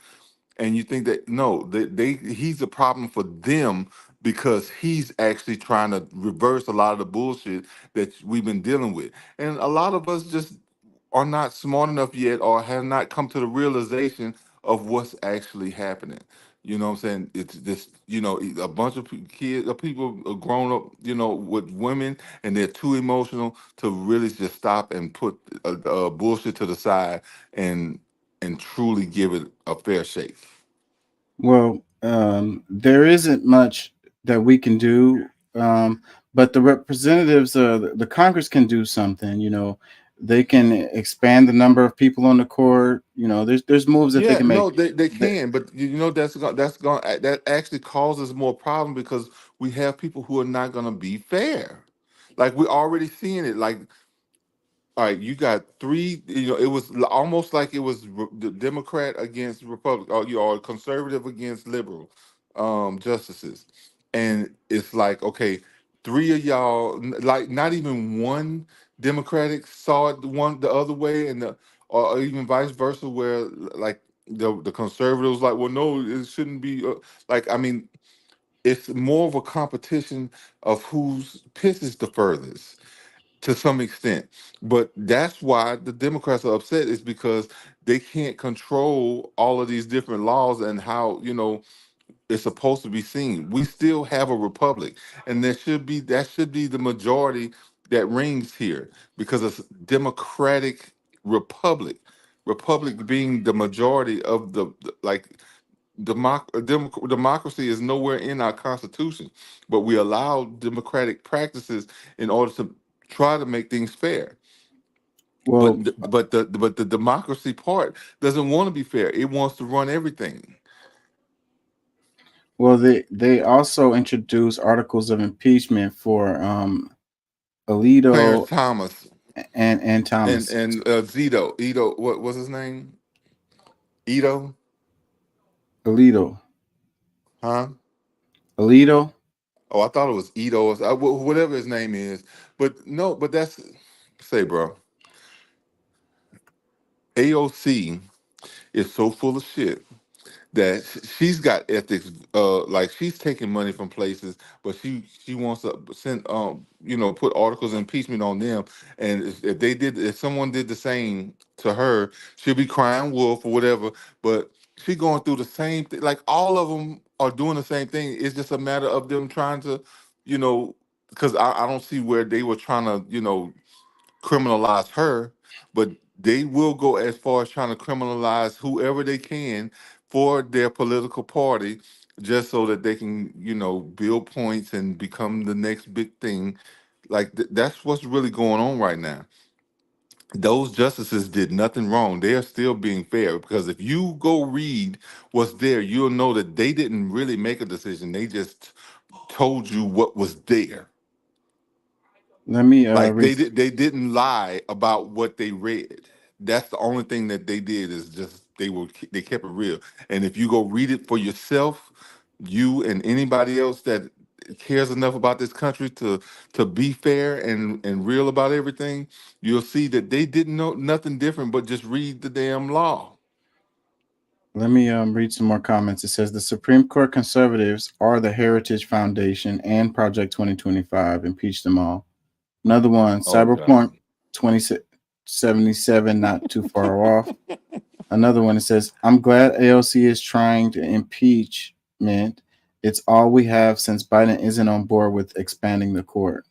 and you think that no, he's a problem for them because he's actually trying to reverse a lot of the bullshit that we've been dealing with. And a lot of us just are not smart enough yet or have not come to the realization of what's actually happening. You know what I'm saying? It's just, a bunch of kids, people are grown up, with women, and they're too emotional to really just stop and put bullshit to the side and truly give it a fair shake. Well, there isn't much that we can do, but the representatives, the Congress can do something. They can expand the number of people on the court. There's moves that they Yeah, can make. no, they can, but that actually causes more problem because we have people who are not going to be fair. Like we're already seeing it. Like All right, you got three. It was almost like it was the Democrat against Republican, or conservative against liberal justices, and it's like, okay, three of y'all, like not even one Democratic saw it the other way, and or even vice versa, where like the conservatives like, well, no, it shouldn't be. Like, I mean, it's more of a competition of whose pisses the furthest to some extent. But that's why the Democrats are upset, is because they can't control all of these different laws and how, it's supposed to be seen. We still have a republic, and that should be the majority that reigns here, because it's democratic republic. Republic being the majority of like democracy is nowhere in our constitution, but we allow democratic practices in order to try to make things fair. Well, But the democracy part doesn't want to be fair. It wants to run everything. well, they also introduced articles of impeachment for Clarence Alito Thomas and and Thomas. Zito, Ito, what was his name? Ito, Alito. huh? Alito. Oh, I thought it was Ito, or whatever his name is. But no, but that's say, bro. AOC is so full of shit that she's got ethics. Like, she's taking money from places, but she wants to send put articles of impeachment on them. And if someone did the same to her, she'll be crying wolf or whatever. But she going through the same thing. Like, all of them are doing the same thing. It's just a matter of them trying to, you know, because I don't see where they were trying to, criminalize her, but they will go as far as trying to criminalize whoever they can for their political party, just so that they can, build points and become the next big thing. Like, that's what's really going on right now. Those justices did nothing wrong. They are still being fair, because if you go read what's there, you'll know that they didn't really make a decision. They just told you what was there. Let me Like, read. they didn't lie about what they read. That's the only thing that they did, is just they kept it real. And if you go read it for yourself, you and anybody else that cares enough about this country to be fair and real about everything, you'll see that they didn't know nothing different but just read the damn law. Let me read some more comments. It says the Supreme Court conservatives are the Heritage Foundation and Project 2025. Impeach them all. Another one, Oh God. Cyberpunk 2077, not too far off. Another one, it says, I'm glad AOC is trying to impeachment. It's all we have since Biden isn't on board with expanding the court.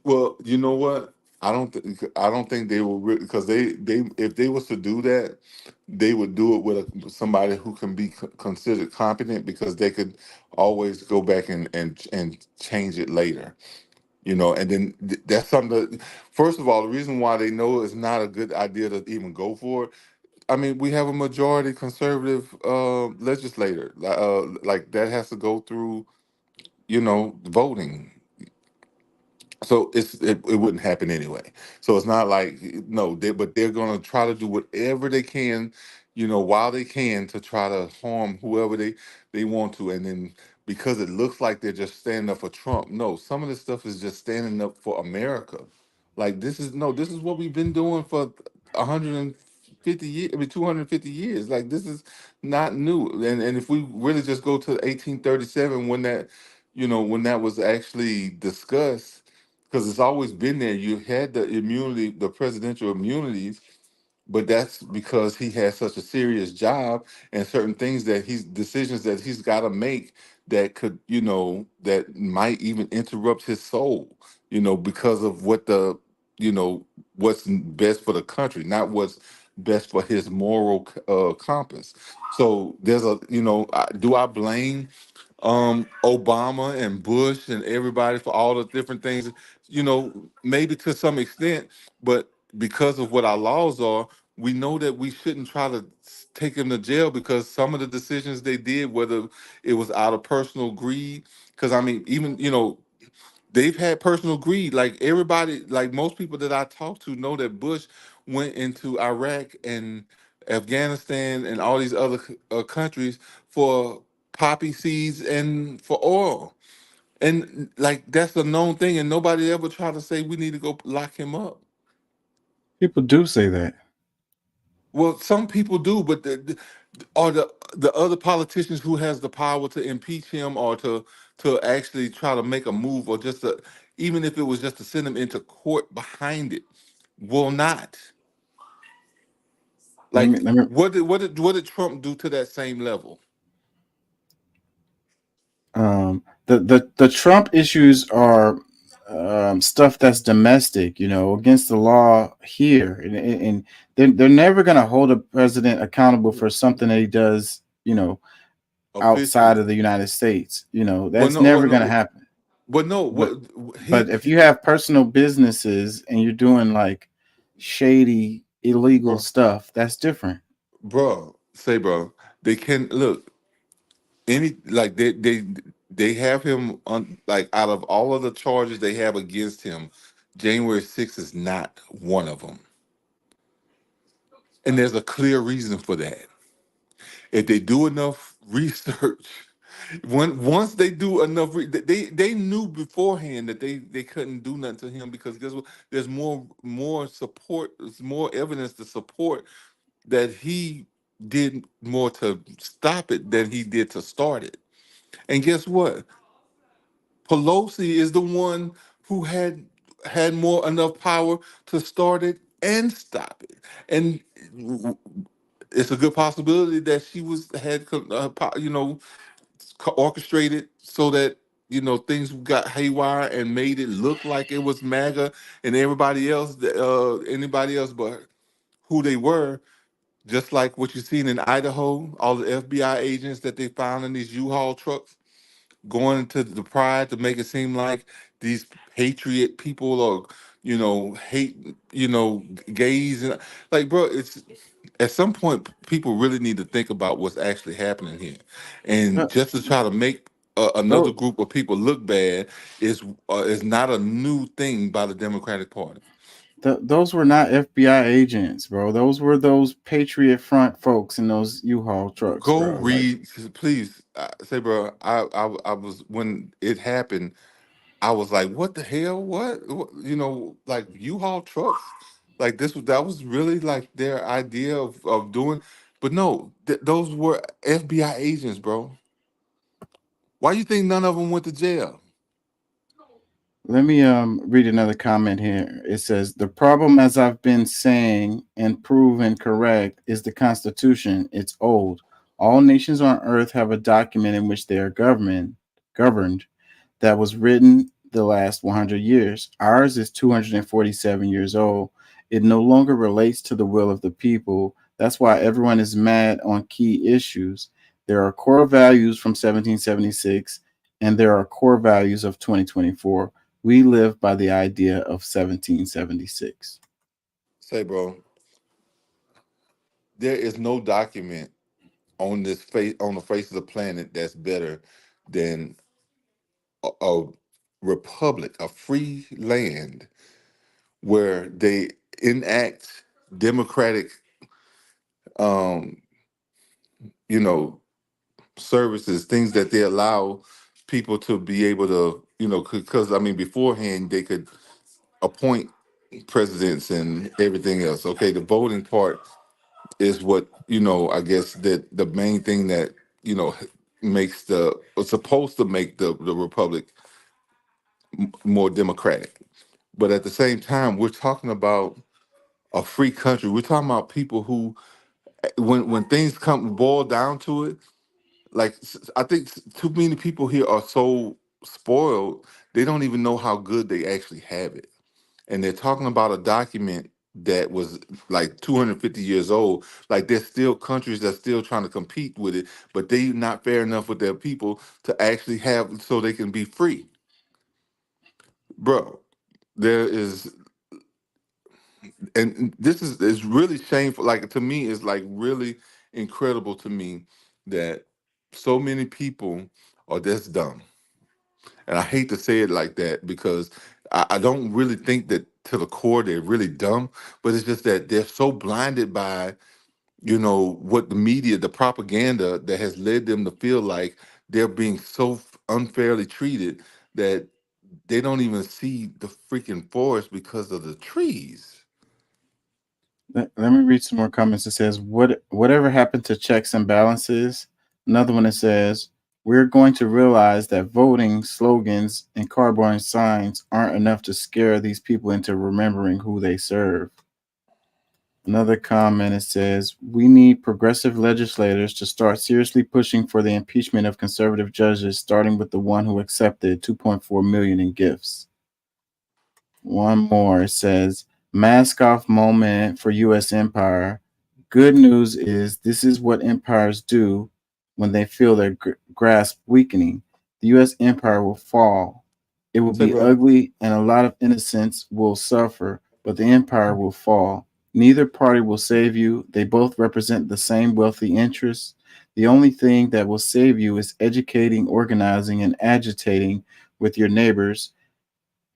Well, you know what? I don't think they will, because they if they was to do that, they would do it with somebody who can be considered competent, because they could always go back and change it later. And then that's something that, first of all, the reason why they know it's not a good idea to even go for it. I mean, we have a majority conservative legislator. Like, that has to go through, voting. So it wouldn't happen anyway. So it's not like, no, but they're gonna try to do whatever they can, while they can, to try to harm whoever they want to. And then, because it looks like they're just standing up for Trump, no, some of this stuff is just standing up for America. Like, this is what we've been doing for 150 years, I mean 250 years. Like, this is not new. And if we really just go to 1837, when that was actually discussed, because it's always been there. You had the immunity, the presidential immunities, but that's because he has such a serious job, and certain things that decisions that he's got to make, that could, that might even interrupt his soul, because of you know, what's best for the country, not what's best for his moral compass. So there's do I blame Obama and Bush and everybody for all the different things? Maybe to some extent, but because of what our laws are, we know that we shouldn't try to take them to jail, because some of the decisions they did, whether it was out of personal greed, because I mean, even They've had personal greed. Like everybody, like most people that I talk to know that Bush went into Iraq and Afghanistan and all these other countries for poppy seeds and for oil. And like that's a known thing, and nobody ever tried to say we need to go lock him up. People do say that. Well, some people do, but are the other politicians who has the power to impeach him or to actually try to make a move or just to, even if it was just to send him into court behind it, will not. Let Like me let me what did Trump do to that same level? the Trump issues are stuff that's domestic, against the law here, and they're never going to hold a president accountable for something that he does, outside Officially. of the United States. Well, That's no, well, never going to no, happen. well, no. But He, if you have personal businesses and you're doing like shady, illegal bro, stuff, that's different. bro, they can look. Any like they have him on, like, out of all of the charges they have against him, January 6th is not one of them, and there's a clear reason for that. If they do enough research, once they do enough, they knew beforehand that they couldn't do nothing to him, because guess what? There's more support, there's more evidence to support that he did more to stop it than he did to start it. And guess what? Pelosi is the one who had more enough power to start it and stop it. And it's a good possibility that she orchestrated so that things got haywire and made it look like it was MAGA and everybody else, anybody else but who they were. Just like what you seen in Idaho, all the FBI agents that they found in these U-Haul trucks going into the pride to make it seem like these patriot people are, hate, gays, and like, bro, it's at some point people really need to think about what's actually happening here, and Uh, just to try to make another Those, group of people look bad is not a new thing by the Democratic Party. those were not FBI agents, bro. Those were those Patriot Front folks in those U-Haul trucks, Go bro. Like, read, please. Say, bro, I was, when it happened, I was like, what the hell? What? Like U-Haul trucks? Like that was really like their idea of doing. But no, those were FBI agents, bro. Why you think none of them went to jail? let me read another comment here. It says the problem, as I've been saying and proven correct, is the Constitution. It's old. All nations on earth have a document in which they are governed that was written the last 100 years. Ours is 247 years old. It no longer relates to the will of the people. That's why everyone is mad on key issues. There are core values from 1776 and there are core values of 2024. We live by the idea of 1776. Say, bro, there is no document on the face of the planet that's better than a republic, a free land where they enact democratic, um, you know, services, things that they allow people to be able to, because I mean, beforehand they could appoint presidents and everything else. Okay, the voting part is what, I guess that the main thing that you know makes supposed to make the republic more democratic. But at the same time, we're talking about a free country. We're talking about people who, when things come boil down to it, like I think too many people here are so spoiled they don't even know how good they actually have it, and they're talking about a document that was like 250 years old. Like there's still countries that's still trying to compete with it, but they not fair enough with their people to actually have so they can be free, bro. There is, and this is really shameful. Like to me, it's like really incredible to me that so many people are this dumb. And I hate to say it like that because I don't really think that to the core they're really dumb, but it's just that they're so blinded by, what the media, the propaganda that has led them to feel like they're being so unfairly treated that they don't even see the freaking forest because of the trees. Let me read some more comments. It says, whatever happened to checks and balances? Another one that says, we're going to realize that voting slogans and cardboard signs aren't enough to scare these people into remembering who they serve. Another comment, it says, we need progressive legislators to start seriously pushing for the impeachment of conservative judges, starting with the one who accepted $2.4 million in gifts. One more, it says, mask off moment for U.S. empire. Good news is this is what empires do when they feel their grasp weakening. The U.S. empire will fall. It will Say, be brother. ugly and a lot of innocents will suffer, but the empire will fall. Neither party will save you. They both represent the same wealthy interests. The only thing that will save you is educating, organizing, and agitating with your neighbors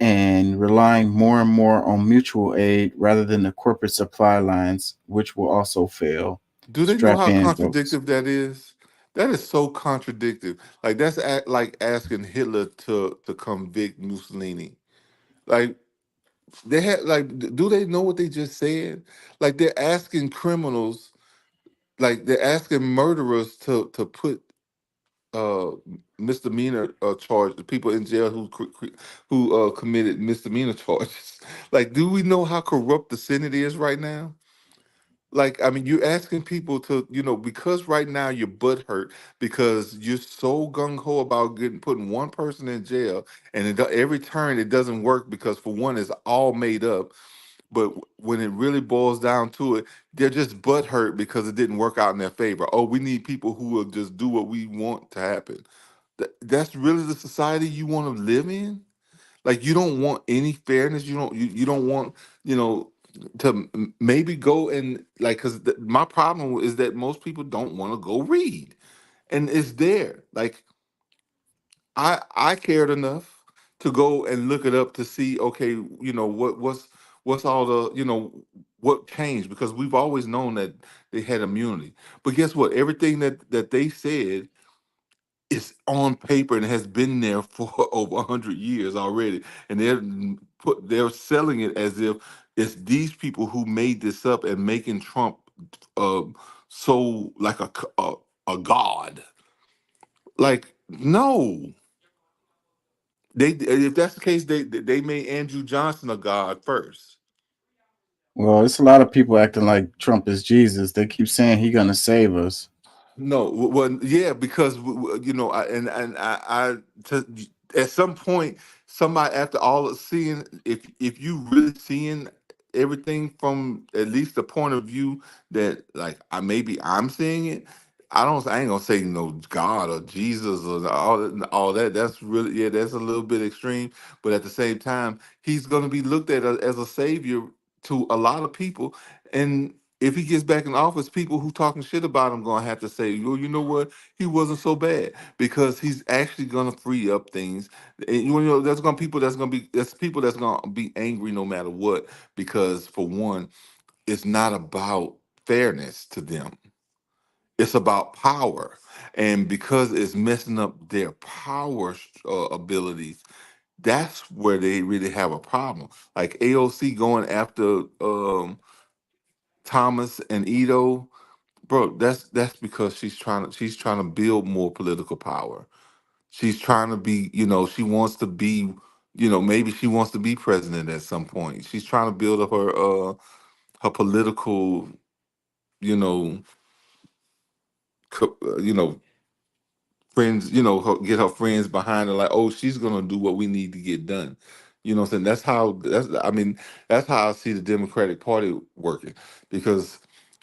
and relying more and more on mutual aid rather than the corporate supply lines, which will also fail. Do they know Strap how in, folks. contradictory that is? That is so contradictory. Like that's like asking Hitler to convict Mussolini. Like they had like, do they know what they just said? Like they're asking criminals, like they're asking murderers to put uh misdemeanor charge, the people in jail who committed misdemeanor charges. Like, do we know how corrupt the Senate is right now? Like, I mean, you're asking people to, because right now you're butthurt because you're so gung ho about putting one person in jail, and every turn it doesn't work because for one, it's all made up. But when it really boils down to it, they're just butthurt because it didn't work out in their favor. Oh, we need people who will just do what we want to happen. That's really the society you want to live in. Like you don't want any fairness. You don't want you know to maybe go and like because my problem is that most people don't want to go read, and it's there. Like I cared enough to go and look it up to see okay what's all the what changed because we've always known that they had immunity, but guess what? Everything that they said it's on paper and has been there for over 100 years already, and they're selling it as if it's these people who made this up and making Trump so like a god. Like no, they if that's the case, they made Andrew Johnson a god first. Well, it's a lot of people acting like Trump is Jesus. They keep saying he's gonna save us. No, well, yeah, because at some point, somebody after all of seeing, if you really seeing everything from at least the point of view that like maybe I'm seeing it, I ain't gonna say God or Jesus or all that. That's really that's a little bit extreme, but at the same time, he's gonna be looked at as a savior to a lot of people, and if he gets back in office, people who talking shit about him gonna have to say, "Well, you know what? He wasn't so bad," because he's actually gonna free up things. And there's gonna people that's people that's gonna be angry no matter what, because for one, it's not about fairness to them. It's about power, and because it's messing up their power abilities, that's where they really have a problem. Like AOC going after Thomas and Ito. Bro, that's because she's trying to build more political power. She's trying to be, she wants to be, maybe she wants to be president at some point. She's trying to build up her political, you know, you know, friends, get her friends behind her like, oh, she's gonna do what we need to get done. You know what I'm saying? That's how I see the Democratic Party working. Because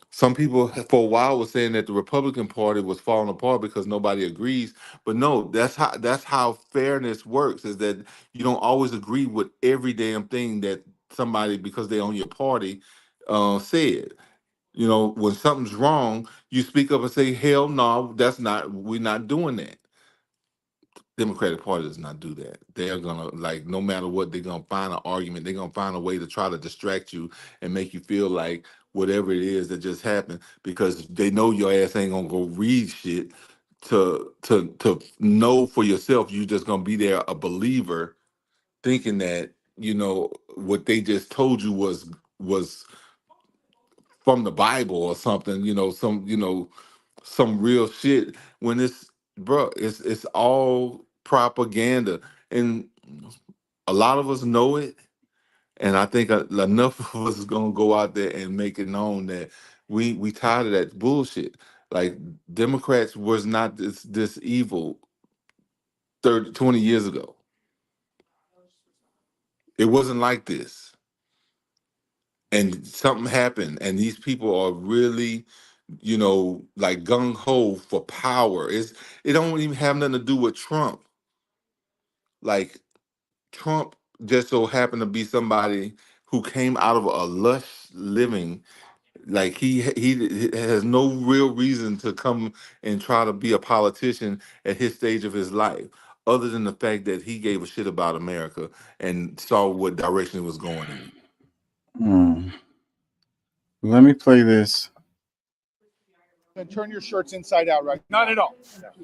some people for a while were saying that the Republican Party was falling apart because nobody agrees. But no, that's how fairness works, is that you don't always agree with every damn thing that somebody, because they own your party, said. When something's wrong, you speak up and say, hell no, we're not doing that. Democratic Party does not do that. They are gonna, like, no matter what, they're gonna find an argument. They're gonna find a way to try to distract you and make you feel like whatever it is that just happened, because they know your ass ain't gonna go read shit to know for yourself. You just gonna be there a believer, thinking that what they just told you was from the Bible or something. Some real shit, when it's all propaganda, and a lot of us know it, and I think enough of us is gonna go out there and make it known that we tired of that bullshit. Like, Democrats was not this evil 20 years ago. It wasn't like this, and something happened, and these people are really like gung ho for power. It don't even have nothing to do with Trump. Like, Trump just so happened to be somebody who came out of a lush living. Like, he has no real reason to come and try to be a politician at his stage of his life, other than the fact that he gave a shit about America and saw what direction it was going in. Let me play this. And turn your shirts inside out right now. Not at all.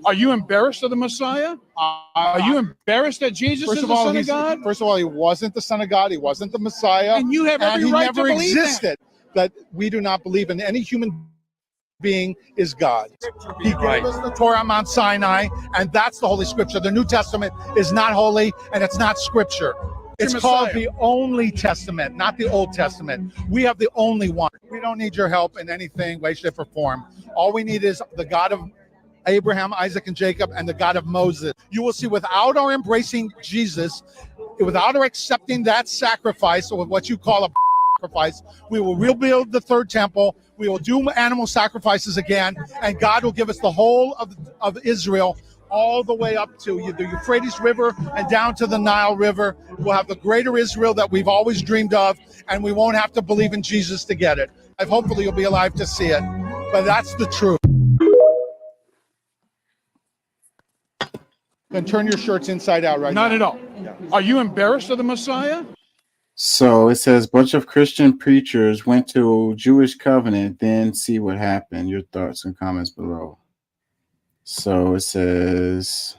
Are you embarrassed of the Messiah? Are you embarrassed that Jesus is the Son of God? First of all, he wasn't the Son of God. He wasn't the Messiah. And you have every right to believe that. He never existed. That we do not believe in any human being is God. He gave us the Torah on Mount Sinai, and that's the Holy Scripture. The New Testament is not holy, and it's not Scripture. It's called the only Testament, not the Old Testament. We have the only one. We don't need your help in anything, way, shape, or form. All we need is the God of Abraham, Isaac, and Jacob, and the God of Moses. You will see, without our embracing Jesus, without our accepting that sacrifice, or what you call a sacrifice, we will rebuild the third temple. We will do animal sacrifices again, and God will give us the whole of Israel, all the way up to the Euphrates River and down to the Nile River. We'll have the greater Israel that we've always dreamed of, and we won't have to believe in Jesus to get it. Hopefully you'll be alive to see it, but that's the truth. Then turn your shirts inside out right now. Not at all. Are you embarrassed of the Messiah? So it says, bunch of Christian preachers went to Jewish covenant, then see what happened. Your thoughts and comments below. So it says,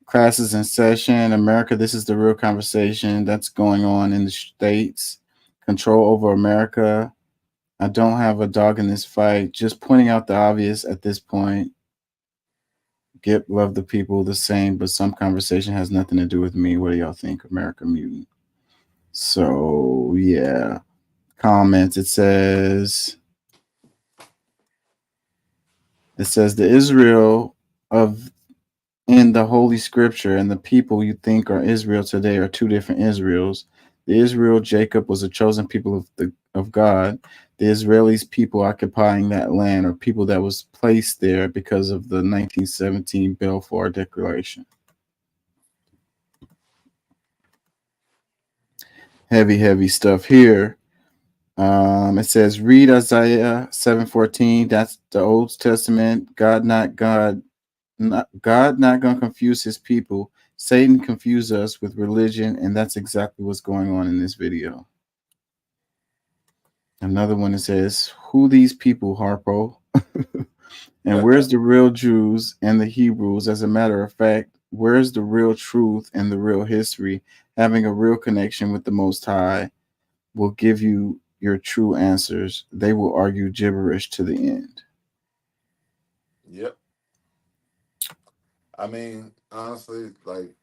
classes in session. America, this is the real conversation that's going on in the States. Control over America. I don't have a dog in this fight. Just pointing out the obvious at this point. Gip, love the people the same, but some conversation has nothing to do with me. What do y'all think? America mutant. So, yeah. Comments. It says the Israel of in the Holy Scripture and the people you think are Israel today are two different Israels. The Israel Jacob was a chosen people of God. The Israelis people occupying that land are people that was placed there because of the 1917 Balfour Declaration. Heavy stuff here. It says, read Isaiah 7:14. That's the Old Testament. God not going to confuse his people. Satan confused us with religion, and that's exactly what's going on in this video. Another one that says, who these people, Harpo? And where's the real Jews and the Hebrews? As a matter of fact, where's the real truth and the real history? Having a real connection with the Most High will give you your true answers. They will argue gibberish to the end. Yep. I mean, honestly, like,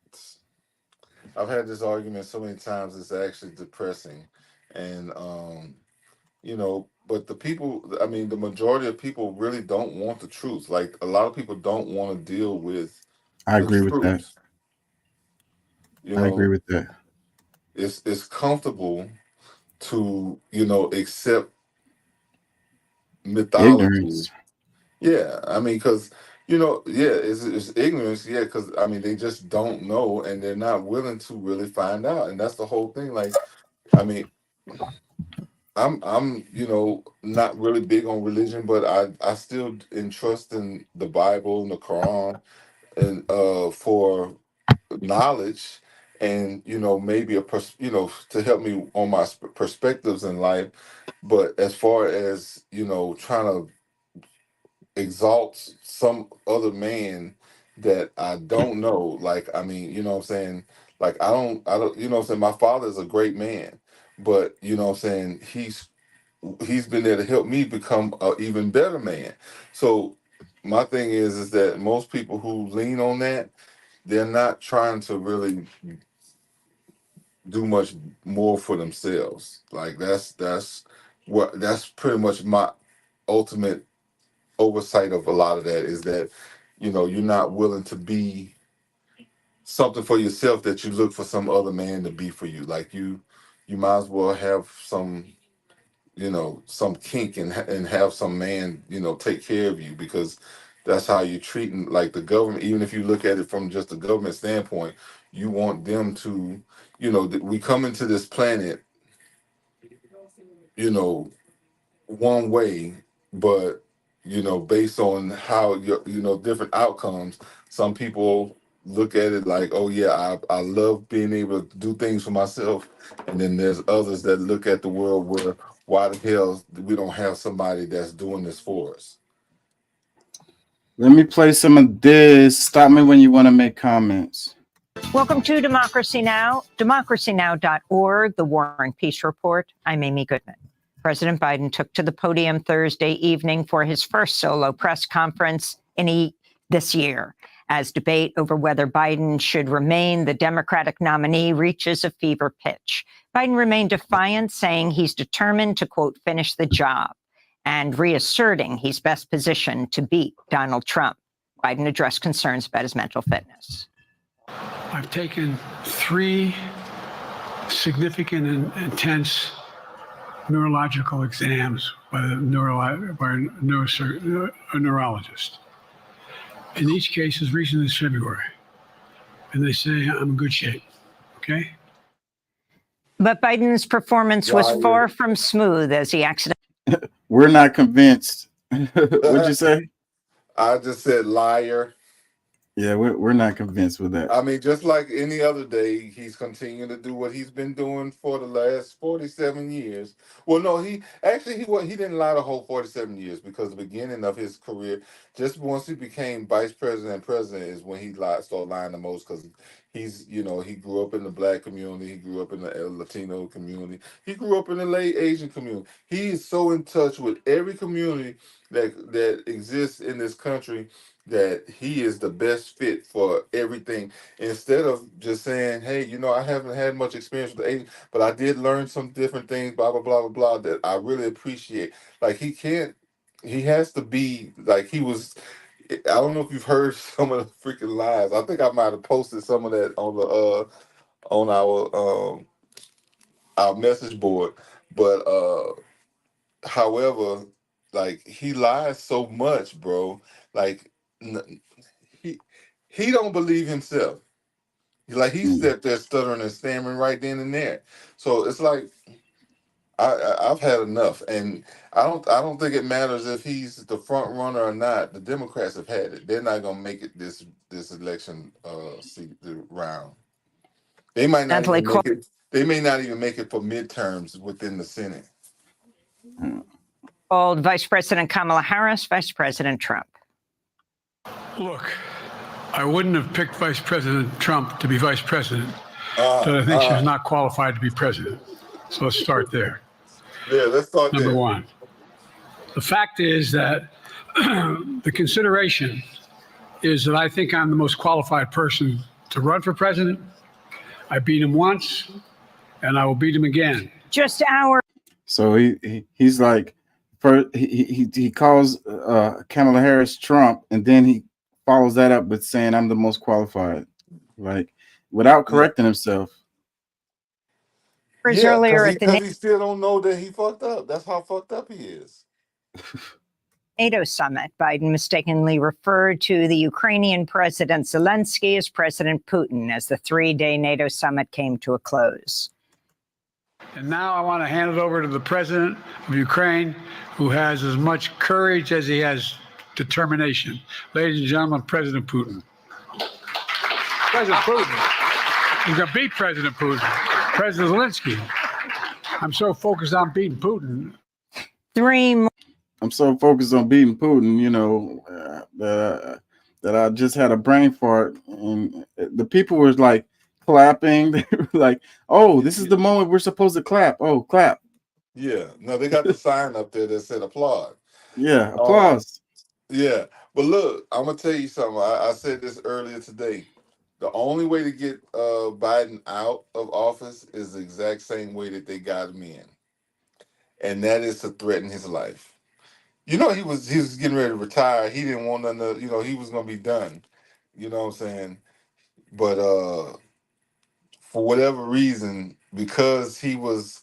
I've had this argument so many times, it's actually depressing. And, but the people, I mean, the majority of people really don't want the truth. Like, a lot of people don't want to deal with I agree with that. I agree with that. It's comfortable to, accept mythology. Ignorance. Yeah, I mean, because, it's ignorance, yeah, because, I mean, they just don't know, and they're not willing to really find out, and that's the whole thing. Like, I mean, I'm not really big on religion, but I still entrust in the Bible and the Quran and for knowledge and maybe to help me on my perspectives in life. But as far as trying to exalt some other man that I don't know, like, I mean, you know what I'm saying, like, I don't you know what I'm saying, my father is a great man, but you know what I'm saying, he's been there to help me become an even better man. So my thing is that most people who lean on that, they're not trying to really do much more for themselves. Like that's pretty much my ultimate oversight of a lot of that, is that you're not willing to be something for yourself that you look for some other man to be for you. Like you might as well have some kink and have some man take care of you, because that's how you're treating, like, the government. Even if you look at it from just the government standpoint, you want them to, we come into this planet one way, but based on how different outcomes, some people look at it like, oh yeah, I love being able to do things for myself, and then there's others that look at the world where, why the hell we don't have somebody that's doing this for us. Let me play some of this. Stop me when you want to make comments. Welcome to Democracy Now!, democracynow.org, the War and Peace Report. I'm Amy Goodman. President Biden took to the podium Thursday evening for his first solo press conference this year, as debate over whether Biden should remain the Democratic nominee reaches a fever pitch. Biden remained defiant, saying he's determined to, quote, finish the job, and reasserting he's best positioned to beat Donald Trump. Biden addressed concerns about his mental fitness. I've taken 3 significant and intense neurological exams by a neurologist. In each case, as recent as February. And they say I'm in good shape. Okay? But Biden's performance was far from smooth as he accidentally. We're not convinced. What'd you say? I just said liar. Yeah, we're not convinced with that. I mean, just like any other day, he's continuing to do what he's been doing for the last 47 years. Well, no, he didn't lie the whole 47 years, because the beginning of his career, just once he became vice president and president, is when he started lying the most, because he grew up in the Black community, he grew up in the Latino community, he grew up in the late Asian community. He is so in touch with every community that exists in this country, that he is the best fit for everything. Instead of just saying, hey, I haven't had much experience with the Asian, but I did learn some different things, blah, blah, blah, blah, blah, that I really appreciate. Like, he has to be like he was. I don't know if you've heard some of the freaking lies. I think I might have posted some of that on our message board. But however, like, he lies so much, bro. Like, he don't believe himself. Like, he's there stuttering and stammering right then and there. So it's like, I've had enough, and I don't think it matters if he's the front runner or not. The Democrats have had it. They're not gonna make it this election round. They might not even make it. They may not even make it for midterms within the Senate. Called Vice President Kamala Harris, Vice President Trump. Look, I wouldn't have picked Vice President Trump to be vice president, but I think she's not qualified to be president. So let's start there. Yeah, let's start there. Number one. The fact is that the consideration is that I think I'm the most qualified person to run for president. I beat him once, and I will beat him again. Just hours. So he's like, he calls Kamala Harris Trump, and then he follows that up with saying I'm the most qualified, like, without correcting himself. Earlier at because he still don't know that he fucked up. That's how fucked up he is. NATO summit, Biden mistakenly referred to the Ukrainian President Zelensky as President Putin as the 3-day NATO summit came to a close. And now I want to hand it over to the president of Ukraine, who has as much courage as he has determination. Ladies and gentlemen, President Putin. President Putin. He's going to beat President Putin. President Zelensky. I'm so focused on beating Putin. I'm so focused on beating Putin, that I just had a brain fart, and the people were like clapping. They were like, "Oh, this is the moment we're supposed to clap." Oh, clap! Yeah, no, they got the sign up there that said applaud. Yeah, applause. Yeah, but look, I'm gonna tell you something. I said this earlier today. The only way to get Biden out of office is the exact same way that they got him in, and that is to threaten his life. He was getting ready to retire. He didn't want none of, he was gonna be done. You know what I'm saying? But for whatever reason, because he was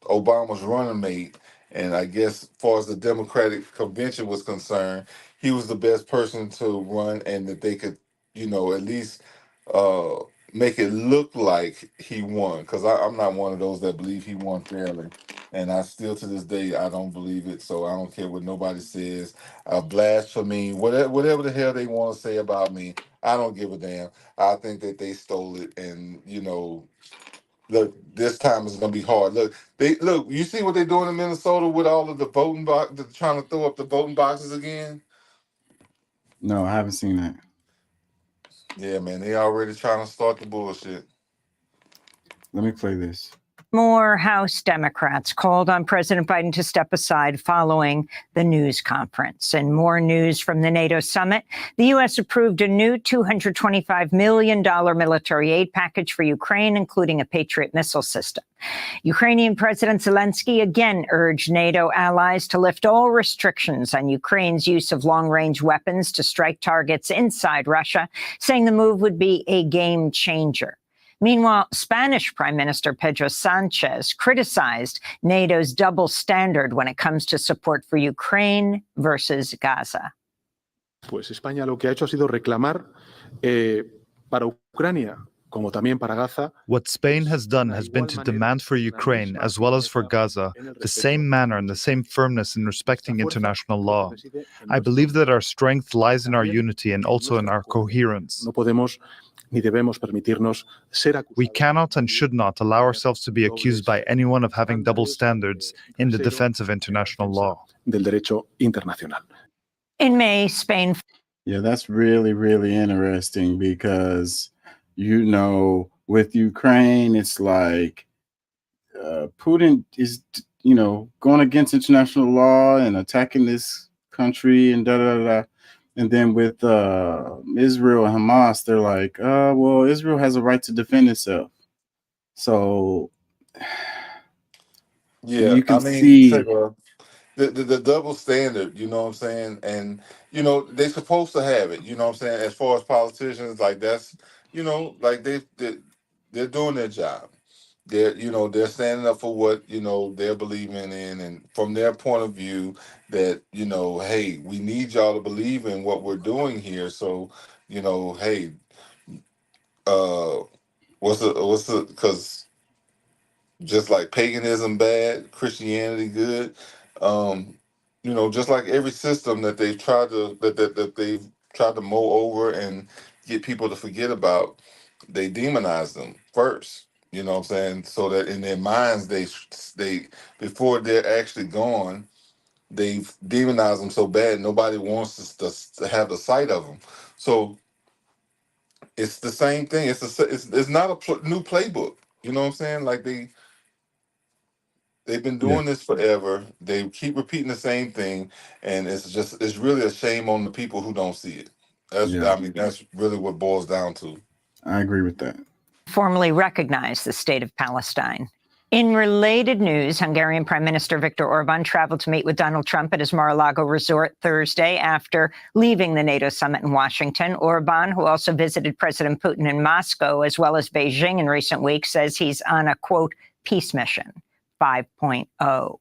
Obama's running mate, and I guess as far as the Democratic convention was concerned, he was the best person to run, and that they could, at least make it look like he won. Because I'm not one of those that believe he won fairly, and I still to this day I don't believe it. So I don't care what nobody says. Blasphemy, whatever the hell they want to say about me, I don't give a damn. I think that they stole it, and look, this time is gonna be hard. Look, you see what they're doing in Minnesota with all of the voting box, trying to throw up the voting boxes again. No, I haven't seen that. Yeah, man, they already trying to start the bullshit. Let me play this. More House Democrats called on President Biden to step aside following the news conference. And more news from the NATO summit. The U.S. approved a new $225 million military aid package for Ukraine, including a Patriot missile system. Ukrainian President Zelensky again urged NATO allies to lift all restrictions on Ukraine's use of long-range weapons to strike targets inside Russia, saying the move would be a game changer. Meanwhile, Spanish Prime Minister Pedro Sanchez criticized NATO's double standard when it comes to support for Ukraine versus Gaza. Pues España lo que ha hecho ha sido reclamar para Ucrania, como también para Gaza. What Spain has done has been to demand for Ukraine, as well as for Gaza, the same manner and the same firmness in respecting international law. I believe that our strength lies in our unity and also in our coherence. No podemos ni debemos permitirnos ser We cannot and should not allow ourselves to be accused by anyone of having double standards in the defense of international law. Del derecho internacional. In May, Spain. Yeah, that's really, really interesting because, with Ukraine, it's like Putin is, going against international law and attacking this country and da-da-da-da. And then with Israel and Hamas, they're like, well, Israel has a right to defend itself. So, yeah, you can see the double standard, you know what I'm saying? And, they're supposed to have it, you know what I'm saying? As far as politicians, like that's, like they're doing their job. They're standing up for what, they're believing in. And from their point of view that, hey, we need y'all to believe in what we're doing here. So, hey, because just like paganism bad, Christianity good, just like every system that they've tried to mow over and get people to forget about, they demonize them first. You know what I'm saying? So that in their minds, they before they're actually gone, they've demonized them so bad nobody wants us to have the sight of them. So it's the same thing. It's not a new playbook. You know what I'm saying? Like they've been doing this forever. They keep repeating the same thing, and it's really a shame on the people who don't see it. That's really what it boils down to. I agree with that. Formally recognize the state of Palestine. In related news, Hungarian Prime Minister Viktor Orban traveled to meet with Donald Trump at his Mar-a-Lago resort Thursday after leaving the NATO summit in Washington. Orban, who also visited President Putin in Moscow as well as Beijing in recent weeks, says he's on a, quote, peace mission 5.0.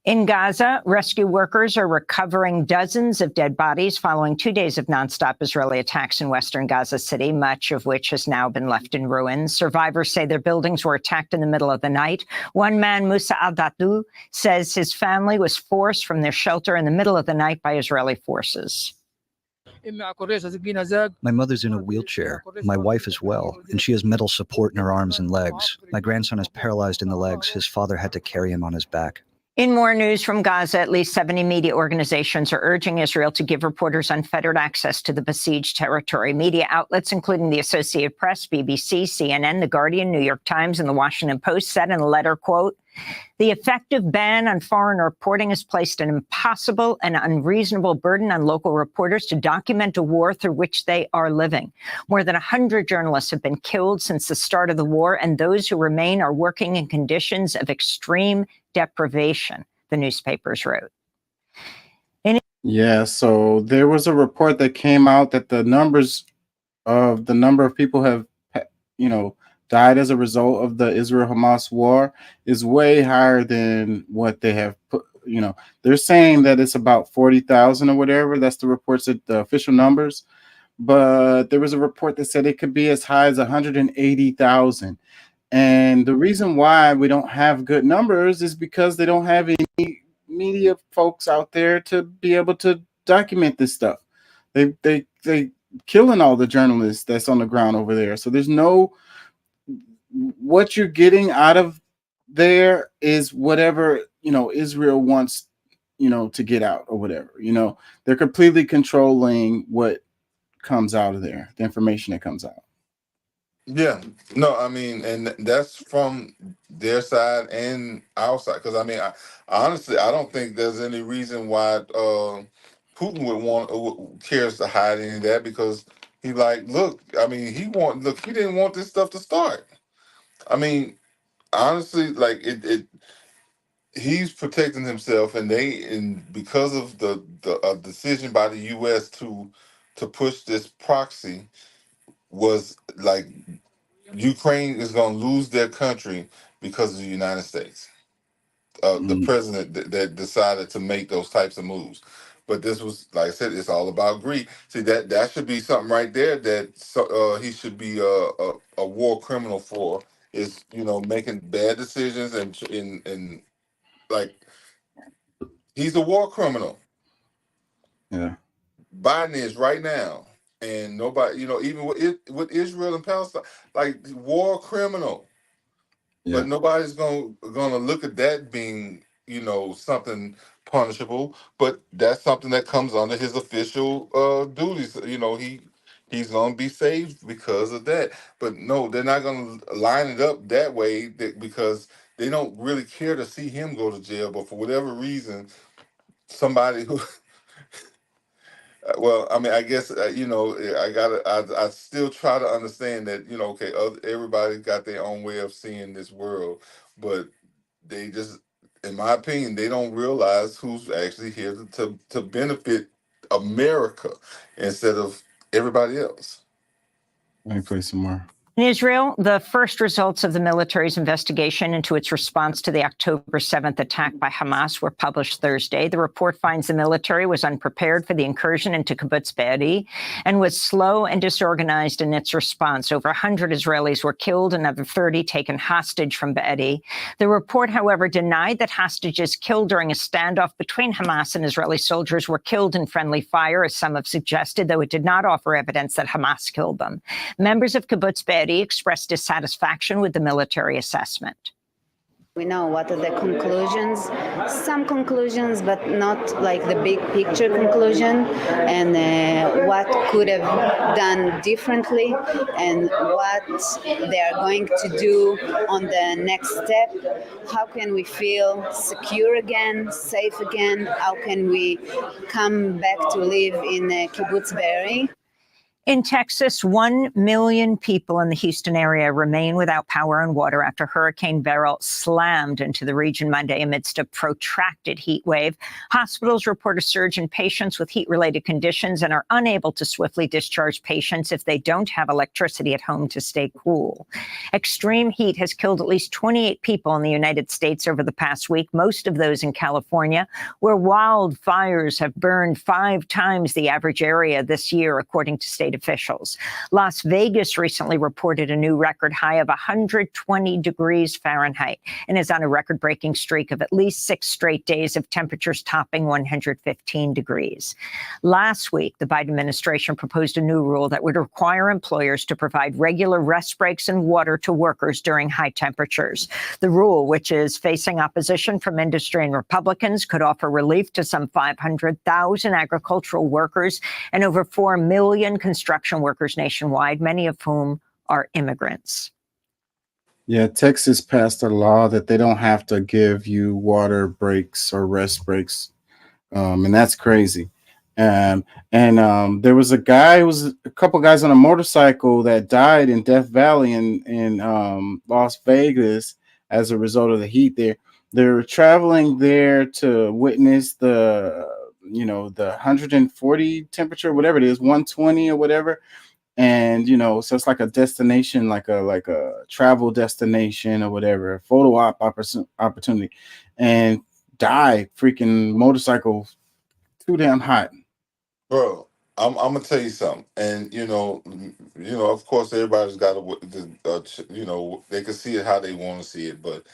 In Gaza, rescue workers are recovering dozens of dead bodies following 2 days of nonstop Israeli attacks in western Gaza City, much of which has now been left in ruins. Survivors say their buildings were attacked in the middle of the night. One man, Musa al-Datu, says his family was forced from their shelter in the middle of the night by Israeli forces. My mother's in a wheelchair. My wife as well, and she has metal support in her arms and legs. My grandson is paralyzed in the legs. His father had to carry him on his back. In more news from Gaza, at least 70 media organizations are urging Israel to give reporters unfettered access to the besieged territory. Media outlets, including the Associated Press, BBC, CNN, The Guardian, New York Times, and The Washington Post, said in a letter, quote, "The effective ban on foreign reporting has placed an impossible and unreasonable burden on local reporters to document a war through which they are living. More than 100 journalists have been killed since the start of the war, and those who remain are working in conditions of extreme deprivation," the newspapers wrote. Yeah, so there was a report that came out that the number of people have, died as a result of the Israel-Hamas war is way higher than what they have put. They're saying that it's about 40,000 or whatever. That's the reports, the official numbers. But there was a report that said it could be as high as 180,000. And the reason why we don't have good numbers is because they don't have any media folks out there to be able to document this stuff. They killing all the journalists that's on the ground over there. So there's no, what you're getting out of there is whatever, Israel wants, to get out or whatever. They're completely controlling what comes out of there, the information that comes out. Yeah, no, I mean, and that's from their side and our side. Because I honestly, I don't think there's any reason why Putin cares to hide any of that, because he look. He didn't want this stuff to start. Honestly, he's protecting himself, and because of the decision by the U.S. to push this proxy was Ukraine is going to lose their country because of the United States. The president that decided to make those types of moves. But this was, like I said, it's all about greed. See, that should be something right there that he should be a war criminal for, is making bad decisions and he's a war criminal. Yeah. Biden is right now. And nobody, even with Israel and Palestine, war criminal. Yeah. But nobody's gonna look at that being, something punishable. But that's something that comes under his official duties. He's gonna be saved because of that. But no, they're not gonna line it up that way because they don't really care to see him go to jail. But for whatever reason, somebody who well, I guess I still try to understand that everybody got their own way of seeing this world, but they just, in my opinion, they don't realize who's actually here to benefit America instead of everybody else. Let me play some more. In Israel, the first results of the military's investigation into its response to the October 7th attack by Hamas were published Thursday. The report finds the military was unprepared for the incursion into Kibbutz Be'eri and was slow and disorganized in its response. Over 100 Israelis were killed, another 30 taken hostage from Be'eri. The report, however, denied that hostages killed during a standoff between Hamas and Israeli soldiers were killed in friendly fire, as some have suggested, though it did not offer evidence that Hamas killed them. Members of Kibbutz Be'eri expressed dissatisfaction with the military assessment. We know what are the conclusions, some conclusions, but not the big picture conclusion, and what could have done differently, and what they are going to do on the next step. How can we feel secure again, safe again? How can we come back to live in Kibbutz Be'eri? In Texas, 1 million people in the Houston area remain without power and water after Hurricane Beryl slammed into the region Monday amidst a protracted heat wave. Hospitals report a surge in patients with heat-related conditions and are unable to swiftly discharge patients if they don't have electricity at home to stay cool. Extreme heat has killed at least 28 people in the United States over the past week, most of those in California, where wildfires have burned 5 times the average area this year, according to state state officials. Las Vegas recently reported a new record high of 120 degrees Fahrenheit and is on a record-breaking streak of at least 6 straight days of temperatures topping 115 degrees. Last week, the Biden administration proposed a new rule that would require employers to provide regular rest breaks and water to workers during high temperatures. The rule, which is facing opposition from industry and Republicans, could offer relief to some 500,000 agricultural workers and over 4 million construction workers nationwide, many of whom are immigrants. Yeah, Texas passed a law that they don't have to give you water breaks or rest breaks, and that's crazy. There was a couple guys on a motorcycle that died in Death Valley in Las Vegas as a result of the heat there. They were traveling there to witness the 140 temperature, whatever it is, 120 or whatever. And so it's like a destination, like a travel destination or whatever, a photo opportunity, and die freaking motorcycle too damn hot. Bro, I'm gonna tell you something, and of course, everybody's got to, they can see it how they want to see it, but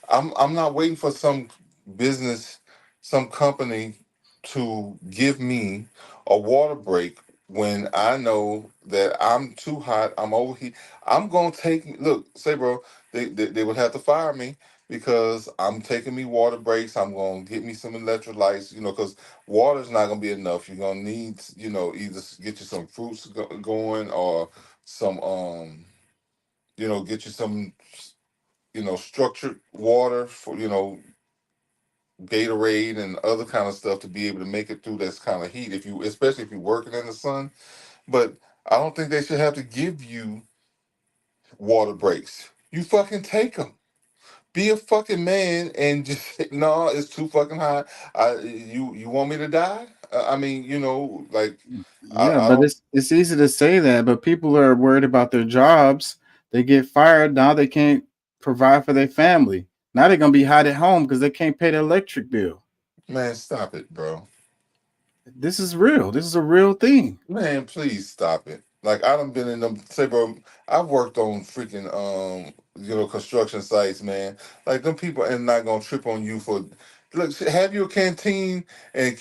I'm not waiting for some business, some company to give me a water break when I know that I'm too hot, I'm overheat. I'm gonna say, bro, they would have to fire me because I'm taking me water breaks. I'm gonna get me some electrolytes, because water's not gonna be enough. You're gonna need, either get you some fruits going or some, get you some, structured water for, Gatorade and other kind of stuff to be able to make it through this kind of heat. Especially if you're working in the sun. But I don't think they should have to give you water breaks. You fucking take them. Be a fucking man and just no, it's too fucking hot. You want me to die? I mean, Yeah, I but don't. it's easy to say that, but people are worried about their jobs. They get fired now. They can't provide for their family. Now they're gonna be hot at home because they can't pay the electric bill. Man, stop it, bro. This is real. This is a real thing. Man, please stop it. Like I done been in them. Say, bro, I've worked on freaking construction sites, man. Like them people are not gonna trip on you for. Look, have your canteen and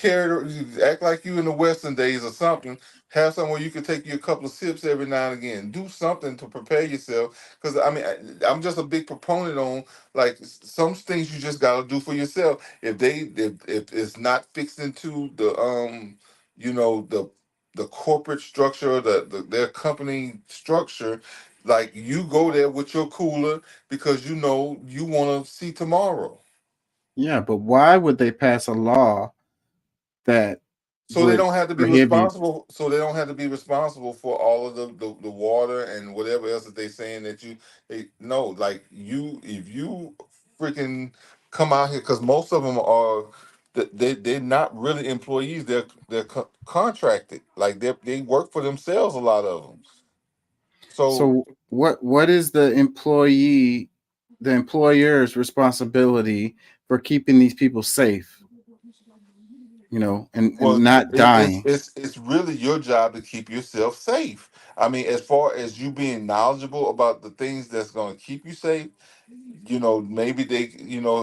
act like you in the Western days or something. Have somewhere you can take you a couple of sips every now and again. Do something to prepare yourself. Because I mean, I'm just a big proponent on like some things you just gotta do for yourself. If it's not fixed into the corporate structure, their company structure, like you go there with your cooler because you want to see tomorrow. Yeah, but why would they pass a law that So they would don't have to be prohibit? responsible. So they don't have to be responsible for all of the water and whatever else that they saying that no, like if you freaking come out here, because most of them are they're not really employees. They're contracted. Like they work for themselves. A lot of them. So So what is the employer's responsibility for keeping these people safe? And not dying. it's really your job to keep yourself safe. I mean, as far as you being knowledgeable about the things that's going to keep you safe, maybe they,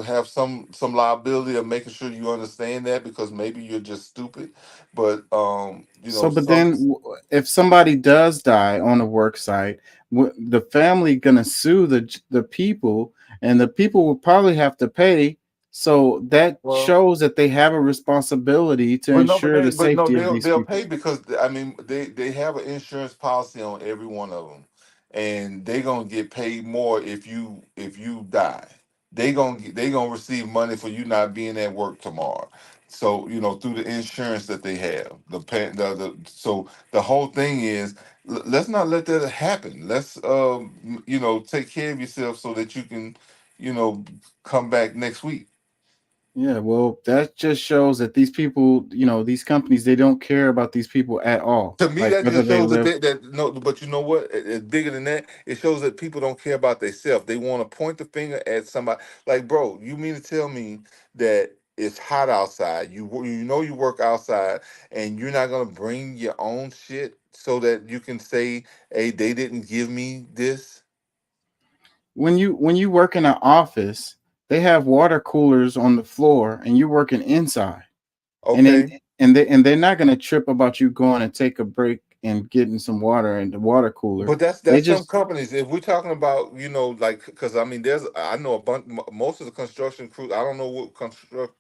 have some liability of making sure you understand that because maybe you're just stupid. But So, but some. then if somebody does die on a work site, the family gonna sue the people, and the people will probably have to pay. So that shows that they have a responsibility to ensure the safety of these They'll people. pay because I mean they have an insurance policy on every one of them, and they're gonna get paid more if you die. They gonna receive money for you not being at work tomorrow. So through the insurance that they have, so the whole thing is let's not let that happen. Let's take care of yourself so that you can come back next week. Yeah, well, that just shows that these people, these companies, they don't care about these people at all. To me, Like that whether just they shows live. that no, but you know what? It's bigger than that. It shows that people don't care about themselves. They want to point the finger at somebody. Like, bro, you mean to tell me that it's hot outside. You know you work outside, and you're not gonna bring your own shit so that you can say, "Hey, they didn't give me this." When you work in an office, they have water coolers on the floor, and you're working inside. And then Okay, they're not gonna trip about you going and take a break and getting some water in the water cooler. but that's They some just companies. If we're talking about, like, because I mean, I know a bunch. Most of the construction crews. I don't know what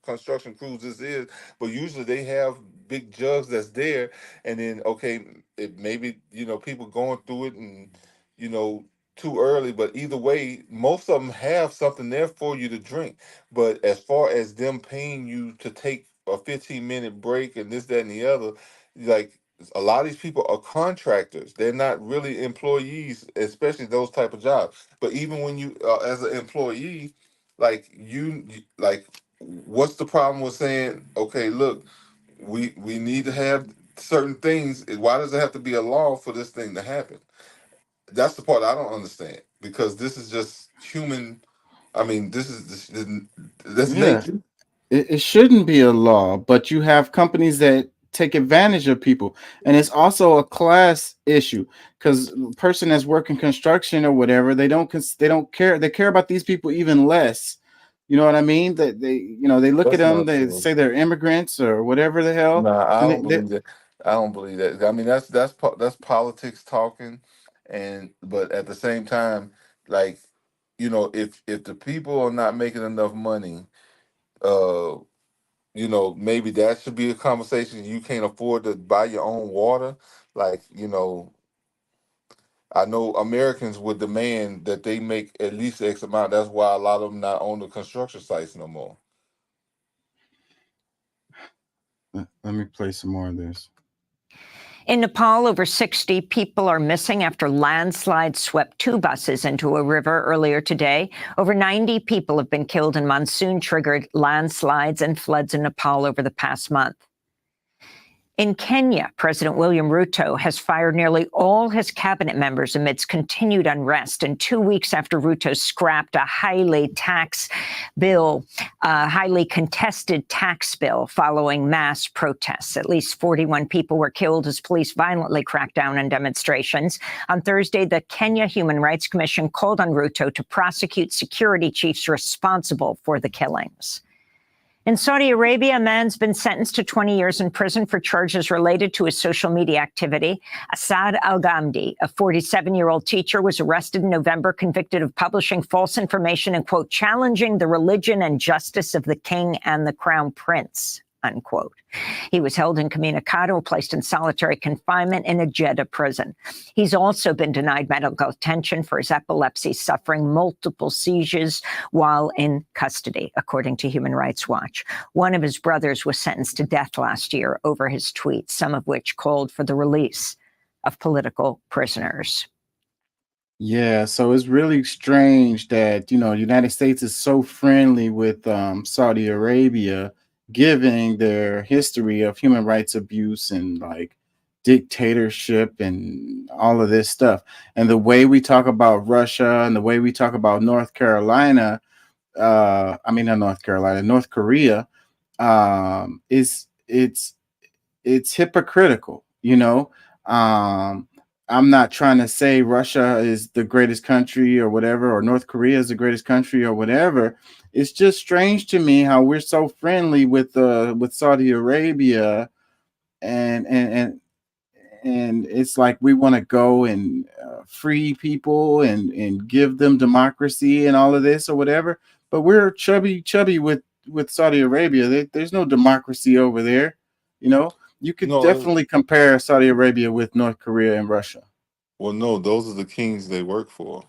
construction crews this is, but usually they have big jugs that's there, and then okay, it maybe people going through it and you know too early, but either way, most of them have something there for you to drink. But as far as them paying you to take a 15-minute break and this, that, and the other, like a lot of these people are contractors. They're not really employees, especially those type of jobs. But even when you, as an employee, like like, what's the problem with saying, okay, look, we need to have certain things. Why does it have to be a law for this thing to happen? That's the part I don't understand, because this is just human. I mean, that's yeah. nature. It shouldn't be a law, but you have companies that take advantage of people, and it's also a class issue because person that's working construction or whatever, they don't care. They care about these people even less. You know what I mean? That they look at That's them, not they true. say they're immigrants or whatever the hell, Nah, I and don't believe that. I don't believe that. I mean, that's politics talking, and but at the same time, like, if the people are not making enough money, uh, maybe that should be a conversation. You can't afford to buy your own water. Like, I know Americans would demand that they make at least X amount. That's why a lot of them not on the construction sites no more. let me play some more of this. In Nepal, over 60 people are missing after landslides swept two buses into a river earlier today. Over 90 people have been killed in monsoon-triggered landslides and floods in Nepal over the past month. In Kenya, President William Ruto has fired nearly all his cabinet members amidst continued unrest, and 2 weeks after Ruto scrapped a highly contested tax bill following mass protests. At least 41 people were killed as police violently cracked down on demonstrations. On Thursday, the Kenya Human Rights Commission called on Ruto to prosecute security chiefs responsible for the killings. In Saudi Arabia, a man's been sentenced to 20 years in prison for charges related to his social media activity. Assad Al-Ghamdi, a 47-year-old teacher, was arrested in November, convicted of publishing false information and, quote, challenging the religion and justice of the king and the crown prince, unquote. He was held incommunicado, placed in solitary confinement in a Jeddah prison. He's also been denied medical attention for his epilepsy, suffering multiple seizures while in custody, according to Human Rights Watch. One of his brothers was sentenced to death last year over his tweets, some of which called for the release of political prisoners. Yeah, so it's really strange that the United States is so friendly with Saudi Arabia, given their history of human rights abuse and like dictatorship and all of this stuff. And the way we talk about Russia and the way we talk about North Carolina, I mean not North Carolina, North Korea, is it's hypocritical. I'm not trying to say Russia is the greatest country or whatever, or North Korea is the greatest country or whatever. It's just strange to me how we're so friendly with Saudi Arabia, and it's like we want to go and free people and give them democracy and all of this or whatever. But we're chubby with Saudi Arabia. There's no democracy over there. You could No, definitely compare Saudi Arabia with North Korea and Russia. well, no, those are the kings they work for.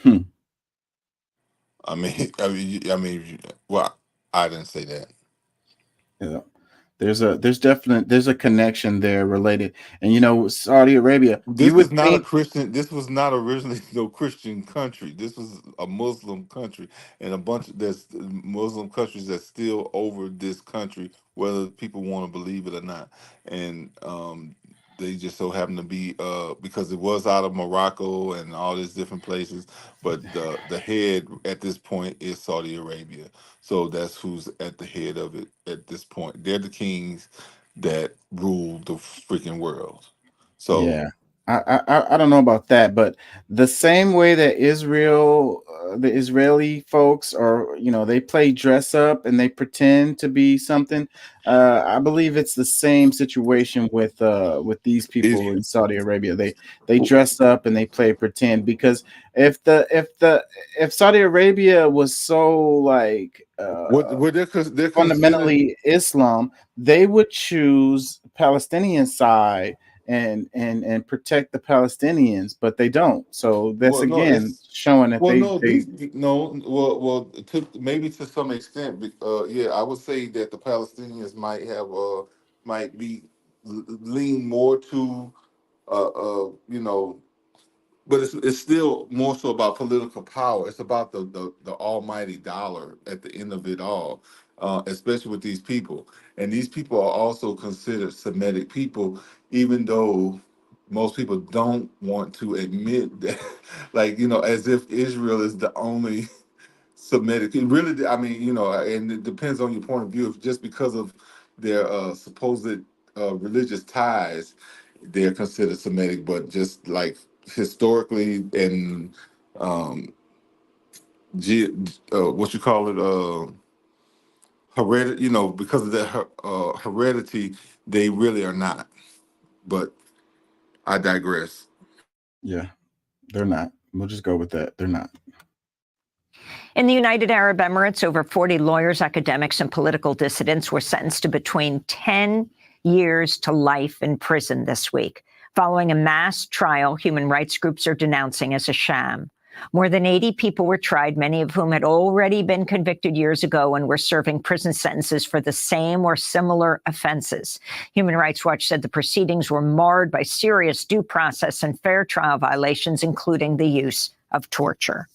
Hmm. I mean, well, I didn't say that. Yeah. There's a connection there related. And Saudi Arabia, you This would is not a think. Christian. This was not originally no Christian country. This was a Muslim country, and there's Muslim countries that still over this country, whether people want to believe it or not. And they just so happen to be because it was out of Morocco and all these different places, but the head at this point is Saudi Arabia. So that's who's at the head of it at this point. They're the kings that rule the freaking world. So Yeah. I don't know about that, but the same way that Israel, the Israeli folks are, they play dress up and they pretend to be something. I believe it's the same situation with these people in Saudi Arabia. They dress up and they play pretend, because if Saudi Arabia was so like what they're considered. fundamentally Islam, they would choose Palestinian side and protect the Palestinians, but they don't. So that's Well, no, again it's showing that well, they no, these no, maybe to some extent, yeah, I would say that the Palestinians might be lean more to, you know, but it's still more so about political power. It's about the almighty dollar at the end of it all, especially with these people. And these people are also considered Semitic people, even though most people don't want to admit that, like, as if Israel is the only Semitic. It really, I mean, and it depends on your point of view. If just because of their supposed religious ties, they're considered Semitic, but just like historically and um, what you call it, heredity, because of their heredity, they really are not. But I digress. Yeah, they're not. We'll just go with that. They're not. In the United Arab Emirates, over 40 lawyers, academics, and political dissidents were sentenced to between 10 years to life in prison this week, following a mass trial human rights groups are denouncing as a sham. More than 80 people were tried, many of whom had already been convicted years ago and were serving prison sentences for the same or similar offenses. Human Rights Watch said the proceedings were marred by serious due process and fair trial violations, including the use of torture.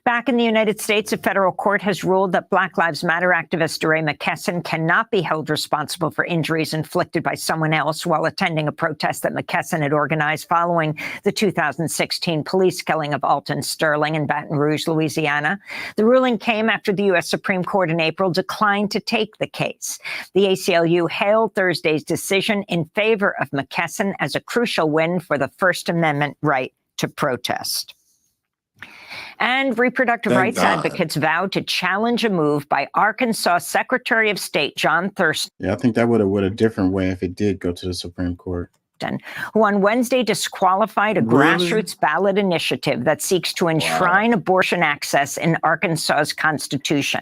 Back in the United States, a federal court has ruled that Black Lives Matter activist DeRay McKesson cannot be held responsible for injuries inflicted by someone else while attending a protest that McKesson had organized following the 2016 police killing of Alton Sterling in Baton Rouge, Louisiana. The ruling came after the U.S. Supreme Court in April declined to take the case. The ACLU hailed Thursday's decision in favor of McKesson as a crucial win for the First Amendment right to protest. And reproductive rights advocates vowed to challenge a move by Arkansas Secretary of State John Thurston. Yeah, I think that would have went a different way if it did go to the Supreme Court. Who on Wednesday disqualified a grassroots ballot initiative that seeks to enshrine abortion access in Arkansas's constitution.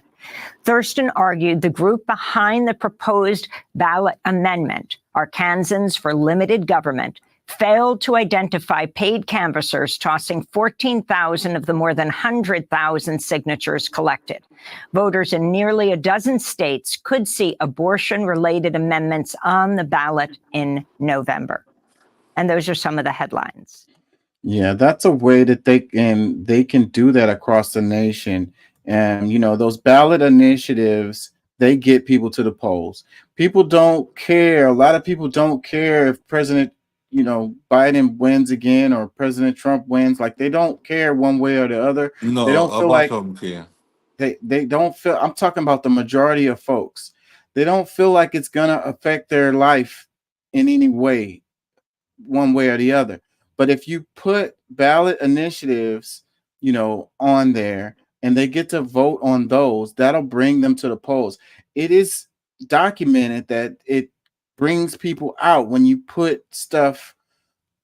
Thurston argued the group behind the proposed ballot amendment, Arkansans for Limited Government, failed to identify paid canvassers tossing 14,000 of the more than 100,000 signatures collected. Voters in nearly a dozen states could see abortion-related amendments on the ballot in November. And those are some of the headlines. Yeah, that's a way that they can do that across the nation. And, those ballot initiatives, they get people to the polls. People don't care. A lot of people don't care if President Biden wins again or President Trump wins. Like, they don't care one way or the other. No, they don't feel like care. They don't feel. I'm talking about the majority of folks. They don't feel like it's gonna affect their life in any way, one way or the other. But if you put ballot initiatives, on there, and they get to vote on those, that'll bring them to the polls. It is documented that it brings people out when you put stuff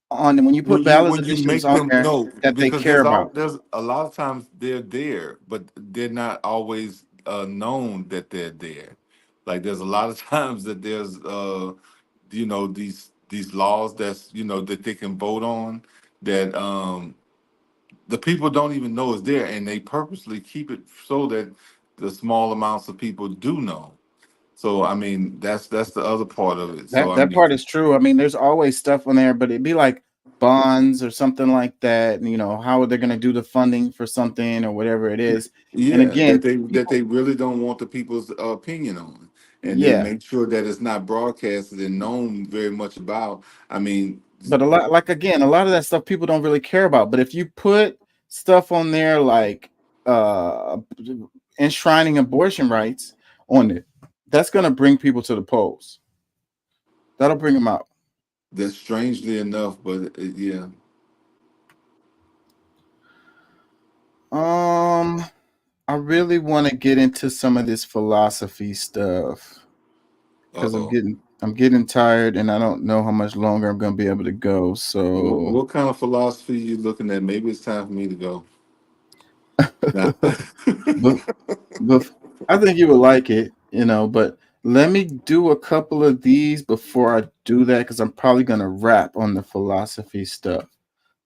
on them, when you put ballot initiatives on there that they care about. There's a lot of times they're there, but they're not always known that they're there. Like, there's a lot of times that there's these laws that's that they can vote on that the people don't even know is there, and they purposely keep it so that the small amounts of people do know. So, I mean, that's the other part of it. That part is true. I mean, there's always stuff on there, but it'd be like bonds or something like that. And, how are they going to do the funding for something or whatever it is? Yeah, and again, that they really don't want the people's opinion on. and then Yeah, make sure that it's not broadcasted and known very much about. I mean, but a lot, like again, a lot of that stuff people don't really care about. But if you put stuff on there like enshrining abortion rights on it, that's gonna bring people to the polls. That'll bring them out. that's strangely enough, but yeah. I really want to get into some of this philosophy stuff because Uh-oh. I'm getting tired and I don't know how much longer I'm gonna be able to go. So What kind of philosophy you looking at? Maybe it's time for me to go. Nah. but I think you would like it, but let me do a couple of these before I do that because I'm probably gonna wrap on the philosophy stuff.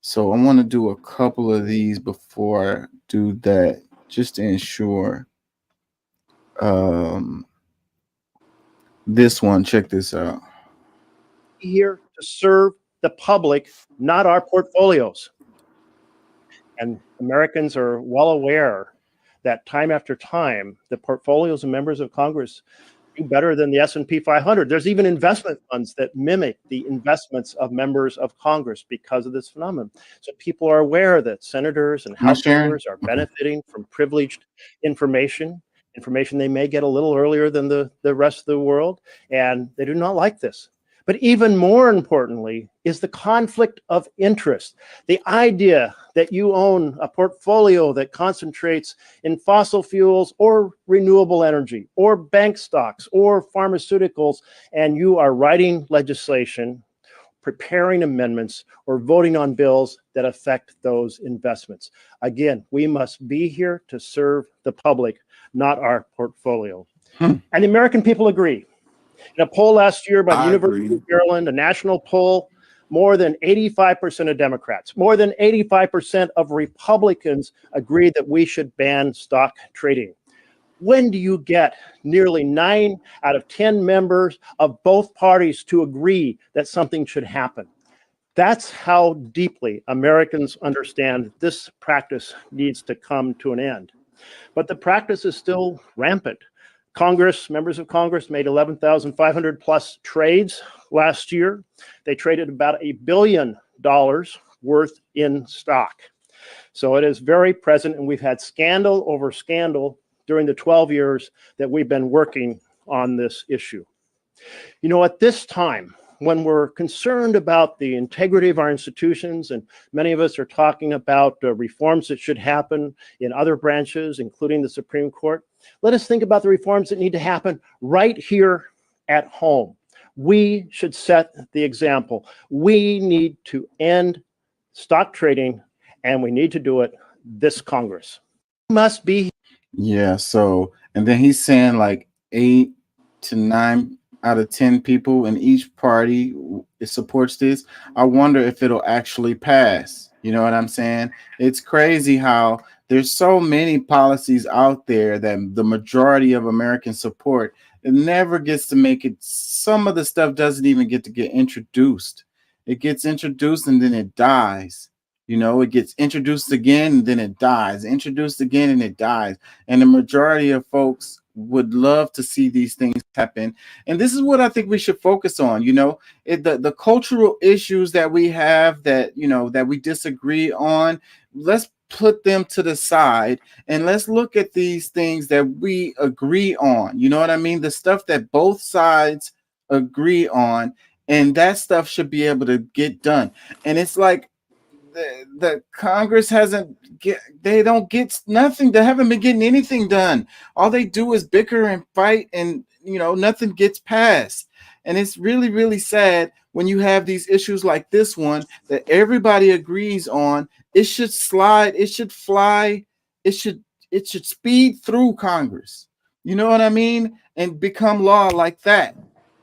So I want to do a couple of these before I do that, just to ensure. This one, check this out. Here to serve the public, not our portfolios. And Americans are well aware that time after time, the portfolios of members of Congress do better than the S&P 500. There's even investment funds that mimic the investments of members of Congress because of this phenomenon. So people are aware that senators and House members are benefiting from privileged information they may get a little earlier than the rest of the world, and they do not like this. But even more importantly is the conflict of interest. The idea that you own a portfolio that concentrates in fossil fuels or renewable energy or bank stocks or pharmaceuticals, and you are writing legislation, preparing amendments, or voting on bills that affect those investments. Again, we must be here to serve the public, not our portfolio. And the American people agree. In a poll last year by the University of Maryland, a national poll, more than 85% of Democrats, more than 85% of Republicans agree that we should ban stock trading. When do you get nearly 9 out of 10 members of both parties to agree that something should happen? That's how deeply Americans understand this practice needs to come to an end. But the practice is still rampant. Members of Congress made 11,500 plus trades last year. They traded about $1 billion worth in stock. So it is very present, and we've had scandal over scandal during the 12 years that we've been working on this issue. At this time, when we're concerned about the integrity of our institutions, and many of us are talking about reforms that should happen in other branches, including the Supreme Court, let us think about the reforms that need to happen right here at home. We should set the example. We need to end stock trading, and we need to do it this Congress. Must be. Yeah. So, and then he's saying like 8 to 9 out of 10 people in each party supports this. I wonder if it'll actually pass. You know what I'm saying? It's crazy how there's so many policies out there that the majority of Americans support. It never gets to make it. Some of the stuff doesn't even get to get introduced. It gets introduced and then it dies. It gets introduced again and then it dies. Introduced again and it dies. And the majority of folks would love to see these things happen. And this is what I think we should focus on. The cultural issues that we have that we disagree on, let's put them to the side and let's look at these things that we agree on. You know what I mean? The stuff that both sides agree on, and that stuff should be able to get done. And it's like the Congress they don't get nothing. They haven't been getting anything done. All they do is bicker and fight, and nothing gets passed. And it's really, really sad when you have these issues like this one that everybody agrees on. It should slide, it should fly, it should speed through Congress. You know what I mean? And become law like that.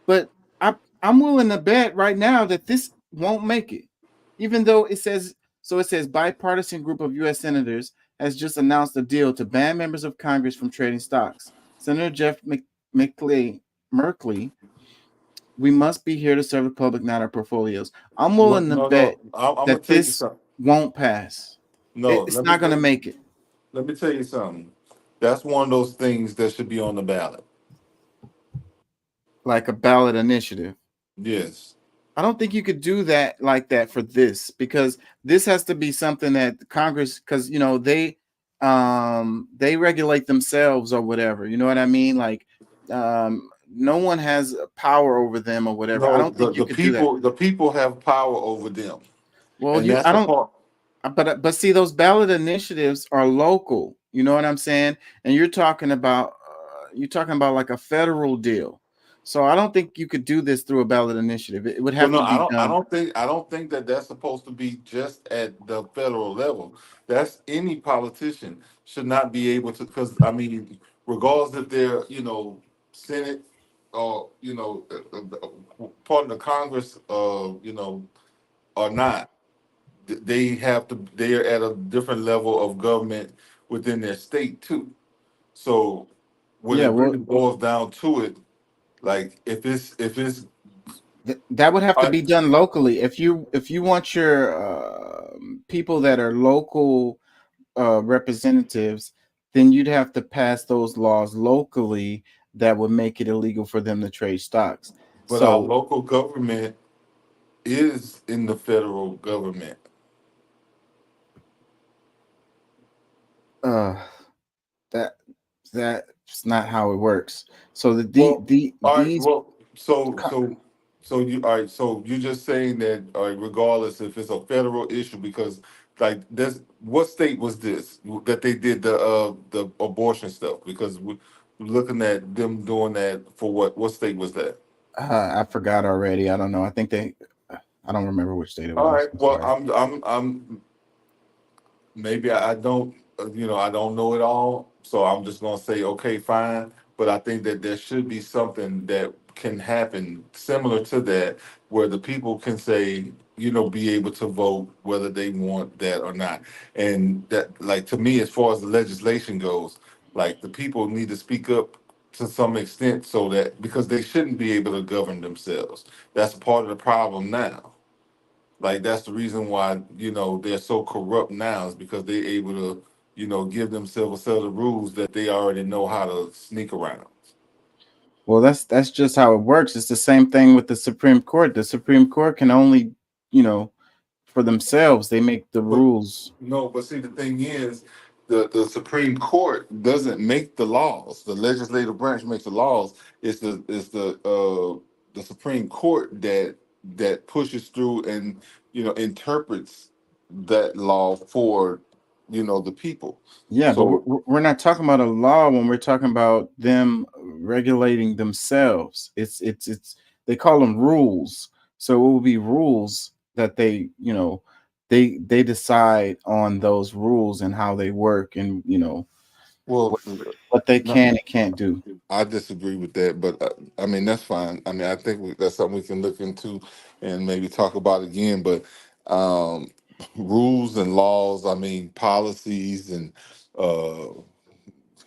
But I'm willing to bet right now that this won't make it. Even though it says bipartisan group of U.S. senators has just announced a deal to ban members of Congress from trading stocks. Senator Jeff Merkley, we must be here to serve the public, not our portfolios. I'm willing to bet that this won't pass. No, it's not going to make it. Let me tell you something. That's one of those things that should be on the ballot. like a ballot initiative. Yes. I don't think you could do that like that for this, because this has to be something that Congress, because they regulate themselves or whatever. You know what I mean? Like no one has power over them or whatever. I No, don't think you could do that. the people have power over them, Well, and that's I the don't. part. But see, those ballot initiatives are local. You know what I'm saying? And you're talking about like a federal deal. So I don't think you could do this through a ballot initiative. It would Well, have no, to be I done. don't think, that that's supposed to be just at the federal level. That's any politician should not be able to, because I mean, regardless if they're, Senate or part of the Congress, or not, they have to. They are at a different level of government within their state too. So when Yeah, it well, really boils down to it, like if it's that would have to I, be done locally. If you want your people that are local representatives, then you'd have to pass those laws locally that would make it illegal for them to trade stocks. but our So local government is in the federal government. uh, that that's not how it works. So Well, all right. these Well, so you all right. So you're just saying that, all right, regardless if it's a federal issue, because like this, what state was this that they did the abortion stuff? Because we're looking at them doing that for what? What state was that? I forgot already. I don't know. I don't remember which state it All was. right. I'm Well, sorry. I'm maybe I don't, I don't know it all, so I'm just gonna say okay, fine. But I think that there should be something that can happen similar to that, where the people can say, be able to vote whether they want that or not. And that, like, to me, as far as the legislation goes, like, the people need to speak up to some extent, so that, because they shouldn't be able to govern themselves. That's part of the problem now. Like, that's the reason why, they're so corrupt now, is because they're able to, give themselves a set of rules that they already know how to sneak around. Well, that's just how it works. It's the same thing with the Supreme Court. The Supreme Court can only, you know, for themselves, they make the But rules. no, but see, the thing is, the Supreme Court doesn't make the laws. The legislative branch makes the laws. It's the Supreme Court that pushes through and interprets that law for the people. Yeah, but So we're not talking about a law when we're talking about them regulating themselves. It's they call them rules. So it will be rules that they decide on those rules and how they work, and well, what they no, can and can't do. I disagree with that, but I mean that's fine. I mean I think that's something we can look into and maybe talk about again. But um, rules and laws, I mean policies and uh,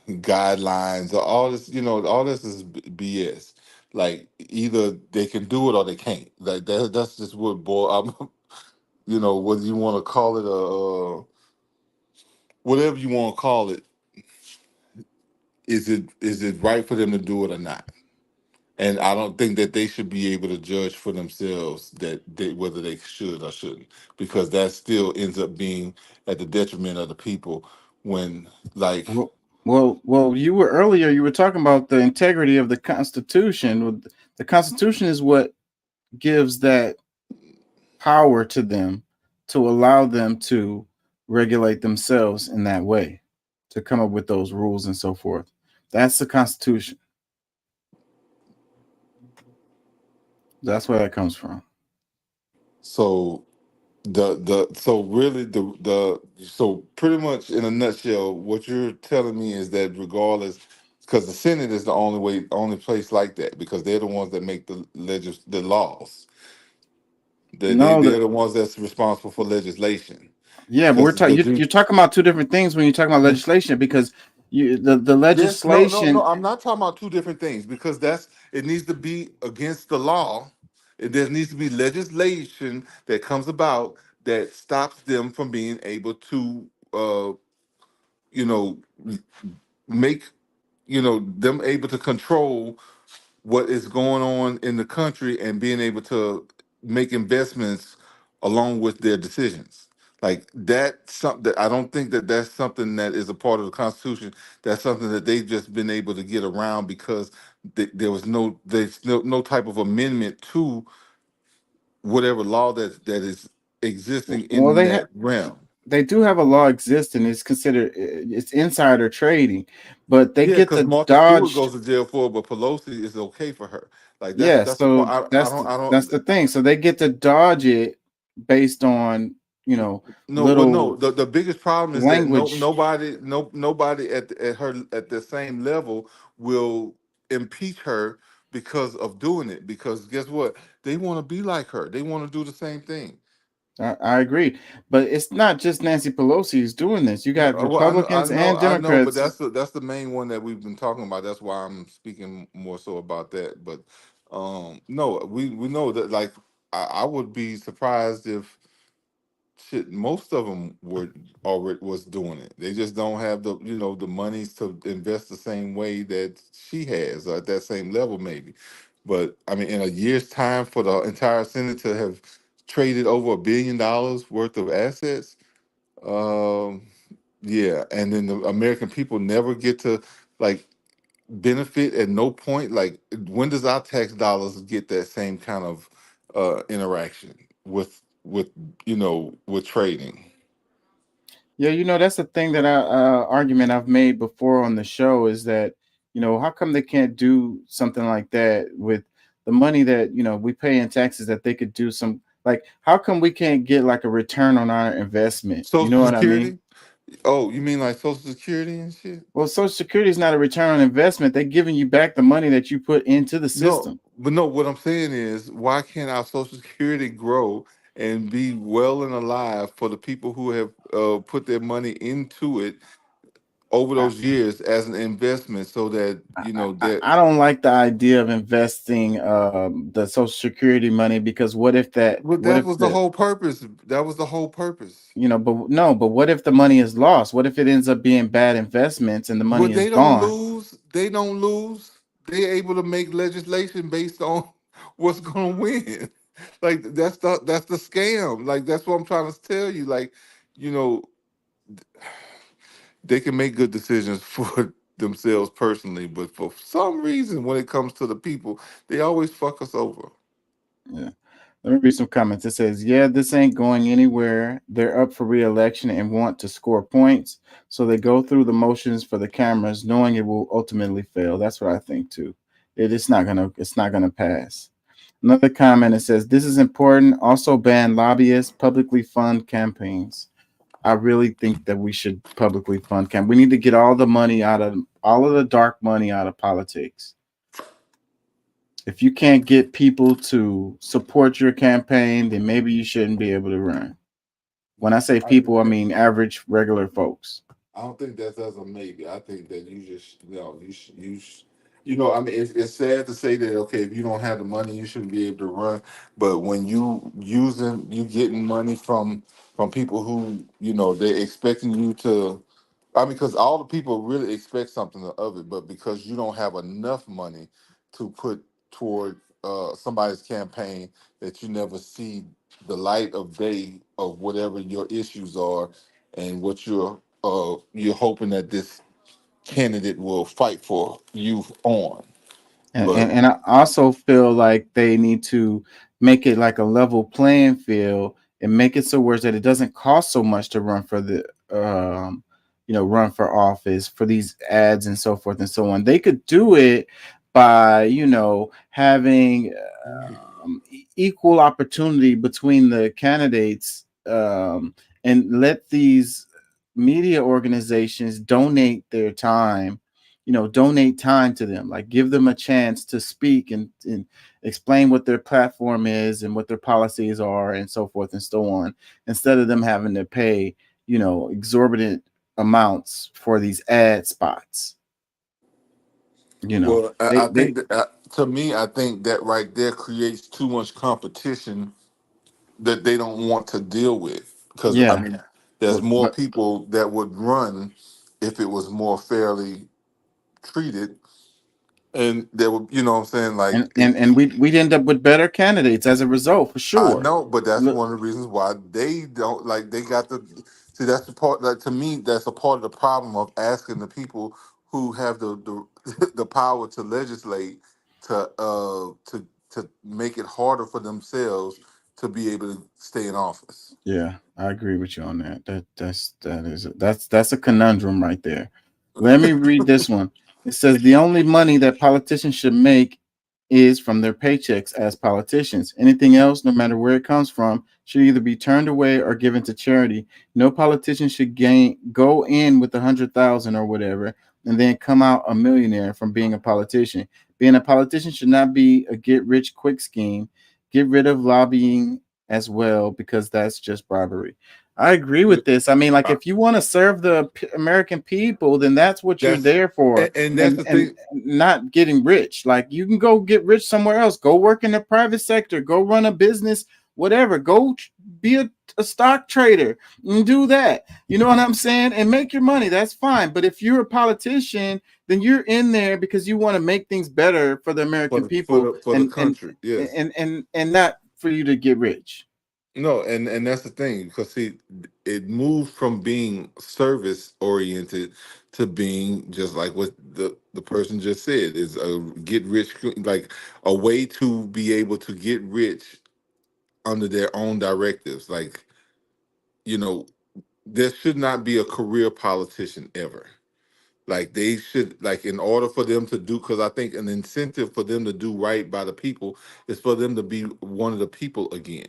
guidelines, all this, all this is BS. Like either they can do it or they can't. Like that's just what boy. Whether you want to call it whatever you want to call it, is it right for them to do it or not? And I don't think that they should be able to judge for themselves whether they should or shouldn't, because that still ends up being at the detriment of the people. When, like, Well, you were earlier. You were talking about the integrity of the Constitution. Well, the Constitution is what gives that power to them to allow them to regulate themselves in that way, to come up with those rules and so forth. That's the Constitution. That's where that comes from. so so really so pretty much in a nutshell, what you're telling me is that regardless, because the Senate is the only place like that, because they're the ones that make the laws. No, They're the ones that's responsible for legislation. yeah, but we're Because talking. You're talking about two different things when you're talking about legislation, because the yes, no, legislation. I'm not talking about two different things, because it needs to be against the law. There needs to be legislation that comes about that stops them from being able to, you know, make, them able to control what is going on in the country and being able to make investments along with their decisions. Like that's something that I don't think that that's something that is a part of the Constitution. That's something that they've just been able to get around because there was no type of amendment to whatever law that is existing Well, in that realm. they do have a law existing. It's considered it's insider trading, but they Yeah, get because to Martha Stewart dodge. goes to jail for it, but Pelosi is okay for her. Like Yeah, that's the part. so I that's don't. the thing. So they get to dodge it based on No, well, no. little The biggest problem is that language. nobody at the same level will impeach her because of doing it. Because guess what? They want to be like her. They want to do the same thing. I agree, but it's not just Nancy Pelosi who's doing this. You got Well, Republicans and I know, but Democrats. that's the main one that we've been talking about. That's why I'm speaking more so about that. But no, we know that. Like, I would be surprised if shit, most of them were already was doing it. They just don't have the monies to invest the same way that she has, or at that same level maybe. But I mean, in a year's time, for the entire Senate to have traded over $1 billion worth of assets, um, yeah, and then the American people never get to like benefit at no point. Like, when does our tax dollars get that same kind of interaction with with trading? Yeah, that's the thing that I argument I've made before on the show is that how come they can't do something like that with the money that we pay in taxes, that they could do some, like, how come we can't get like a return on our investment? You know Social what I mean? Security? Oh, you mean like Social Security and shit? Well, Social Security is not a return on investment. They're giving you back the money that you put into the No, system. but no, what I'm saying is, why can't our Social Security grow and be well and alive for the people who have put their money into it over I, those years as an investment, so that that. I don't like the idea of investing the Social Security money, because what if Well, what that if was the the whole purpose. That was the whole purpose. but no, but what if the money is lost? What if it ends up being bad investments and the money But is they don't gone? lose. They don't lose. They're able to make legislation based on what's going to win. Like, that's the scam. Like, that's what I'm trying to tell you. Like, you know, they can make good decisions for themselves personally, but for some reason, when it comes to the people, they always fuck us over. Yeah. Let me read some comments. It says, yeah, this ain't going anywhere. They're up for re-election and want to score points. So they go through the motions for the cameras, knowing it will ultimately fail. That's what I think too. It's not gonna pass. Another comment, it says, this is important. Also ban lobbyists, publicly fund campaigns. I really think that we should publicly fund campaigns. We need to get all the money out of all of the dark money out of politics. If you can't get people to support your campaign, then maybe you shouldn't be able to run. When I say people, I mean average, regular folks. I don't think that's as a maybe. I think that you just I mean, it's sad to say that, okay, if you don't have the money, you shouldn't be able to run. But when you getting money from people who they're expecting you to. I mean, because all the people really expect something of it, but because you don't have enough money to put toward somebody's campaign, that you never see the light of day of whatever your issues are and what you're hoping that this candidate will fight for you on. And, But and and I also feel like they need to make it like a level playing field and make it so where that it doesn't cost so much to run for the run for office, for these ads and so forth and so on. They could do it by having equal opportunity between the candidates, and let these media organizations donate their time, donate time to them, like give them a chance to speak and explain what their platform is and what their policies are and so forth and so on, instead of them having to pay exorbitant amounts for these ad spots. well, I They think that to me, I think that right there creates too much competition that they don't want to deal with. Because I yeah mean, there's but, more but people that would run if it was more fairly treated. And there were, you know what I'm saying, like and we'd end up with better candidates as a result, for I sure. know, but that's Look, one of the reasons why they don't like. They got the see. That's the part. Like to me, that's a part of the problem of asking the people who have the power to legislate to make it harder for themselves to be able to stay in office. yeah, I agree with you on that. That's a conundrum right there. Let me read this one. It says the only money that politicians should make is from their paychecks as politicians. Anything else, no matter where it comes from, should either be turned away or given to charity. No politician should go in with 100,000 or whatever and then come out a millionaire from being a politician. Being a politician should not be a get rich quick scheme. Get rid of lobbying as well, because that's just bribery. I agree with this. I mean, like, if you want to serve the American people, then that's what you're there for, and that's the thing. Not getting rich. Like, you can go get rich somewhere else. Go work in the private sector. Go run a business, whatever. Go be a stock trader and do that. You know what I'm saying? And make your money. That's fine. But if you're a politician, then you're in there because you want to make things better for the American people, for the country. Yes, and not for you to get rich. No, and that's the thing, because see, it moved from being service oriented to being just like what the person just said, is a get rich, like a way to be able to get rich under their own directives. Like, you know, there should not be a career politician ever. Like they should, like, in order for them to do, because I think an incentive for them to do right by the people is for them to be one of the people again.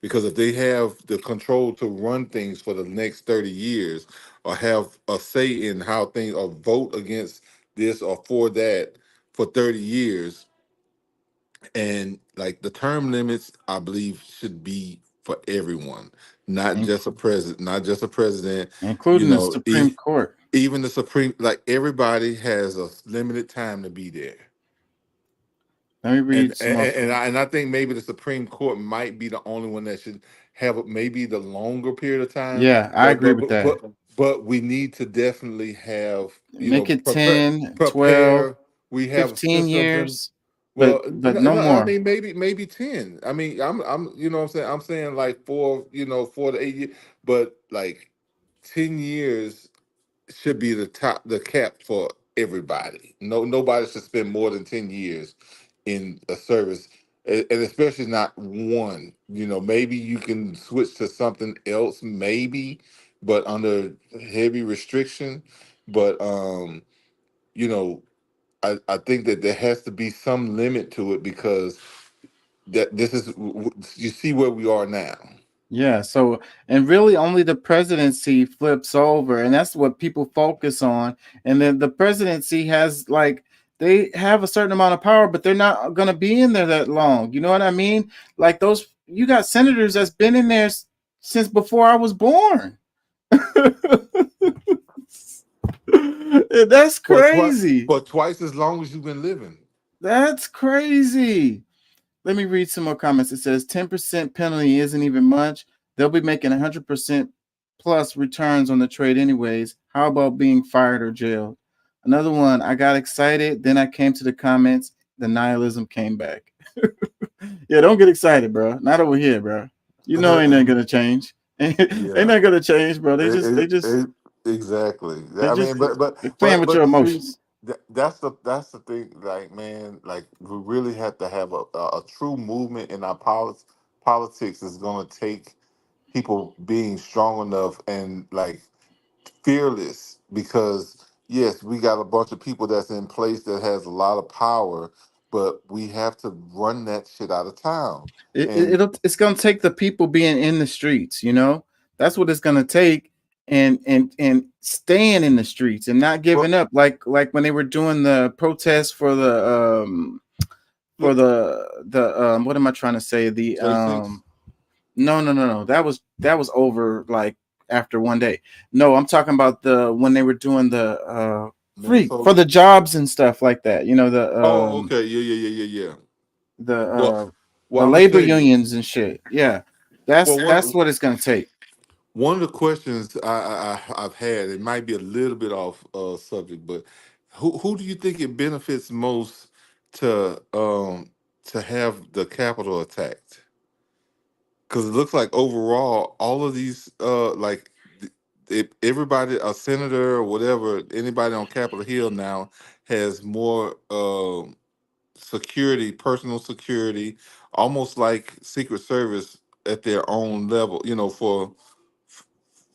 Because if they have the control to run things for the next 30 years, or have a say in how things, or vote against this or for that for 30 years, and like the term limits, I believe, should be for everyone, not just a president, including the Supreme Court. Even the Supreme, like everybody has a limited time to be there. Let me read and I think maybe the Supreme Court might be the only one that should have maybe the longer period of time. Yeah, I agree with that. But we need to definitely have make it 10, 12, we have 15 years. Well, but no more. I mean, maybe 10. I mean, I'm you know what I'm saying? I'm saying like 4 to 8 years, but like 10 years should be the cap for everybody. Nobody should spend more than 10 years in a service, and especially not one. Maybe you can switch to something else, maybe, but under heavy restriction. But I think that there has to be some limit to it, because that this is, you see where we are now. Yeah. So, and really only the presidency flips over, and that's what people focus on. And then the presidency has, like, they have a certain amount of power, but they're not going to be in there that long. You know what I mean? Like you got senators that's been in there since before I was born. That's crazy. But twice as long as you've been living. That's crazy. Let me read some more comments. It says 10% penalty isn't even much. They'll be making 100% plus returns on the trade anyways. How about being fired or jailed? Another one, I got excited. Then I came to the comments. The nihilism came back. Yeah, don't get excited, bro. Not over here, bro. Ain't nothing going to change. Ain't nothing going to change, bro. They just exactly. They're playing with your emotions. That's the thing. Like, man, like we really have to have a true movement in our politics. Is going to take people being strong enough and like fearless, because yes, we got a bunch of people that's in place that has a lot of power, but we have to run that shit out of town. It's going to take the people being in the streets. That's what it's going to take. And staying in the streets and not giving up, like when they were doing the protests for the what am I trying to say? No. That was over like after one day. No, I'm talking about when they were doing the for the jobs and stuff like that. Okay, yeah. The labor unions and shit. Yeah, that's what it's gonna take. One of the questions I've had, it might be a little bit off subject, but who do you think it benefits most to have the Capitol attacked? Because it looks like overall, all of these if everybody, a senator or whatever, anybody on Capitol Hill now has more security, personal security, almost like Secret Service at their own level,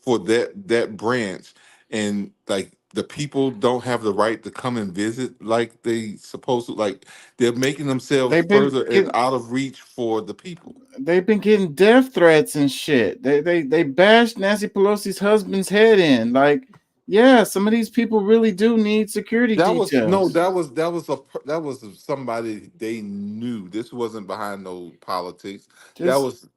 for that branch. And like the people don't have the right to come and visit like they supposed to. Like they're making themselves They've been further and getting out of reach for the people. they've been getting death threats and shit. They bashed Nancy Pelosi's husband's head in. Like, yeah, some of these people really do need security That was no, details. that was somebody they knew. This wasn't behind no politics. That Just was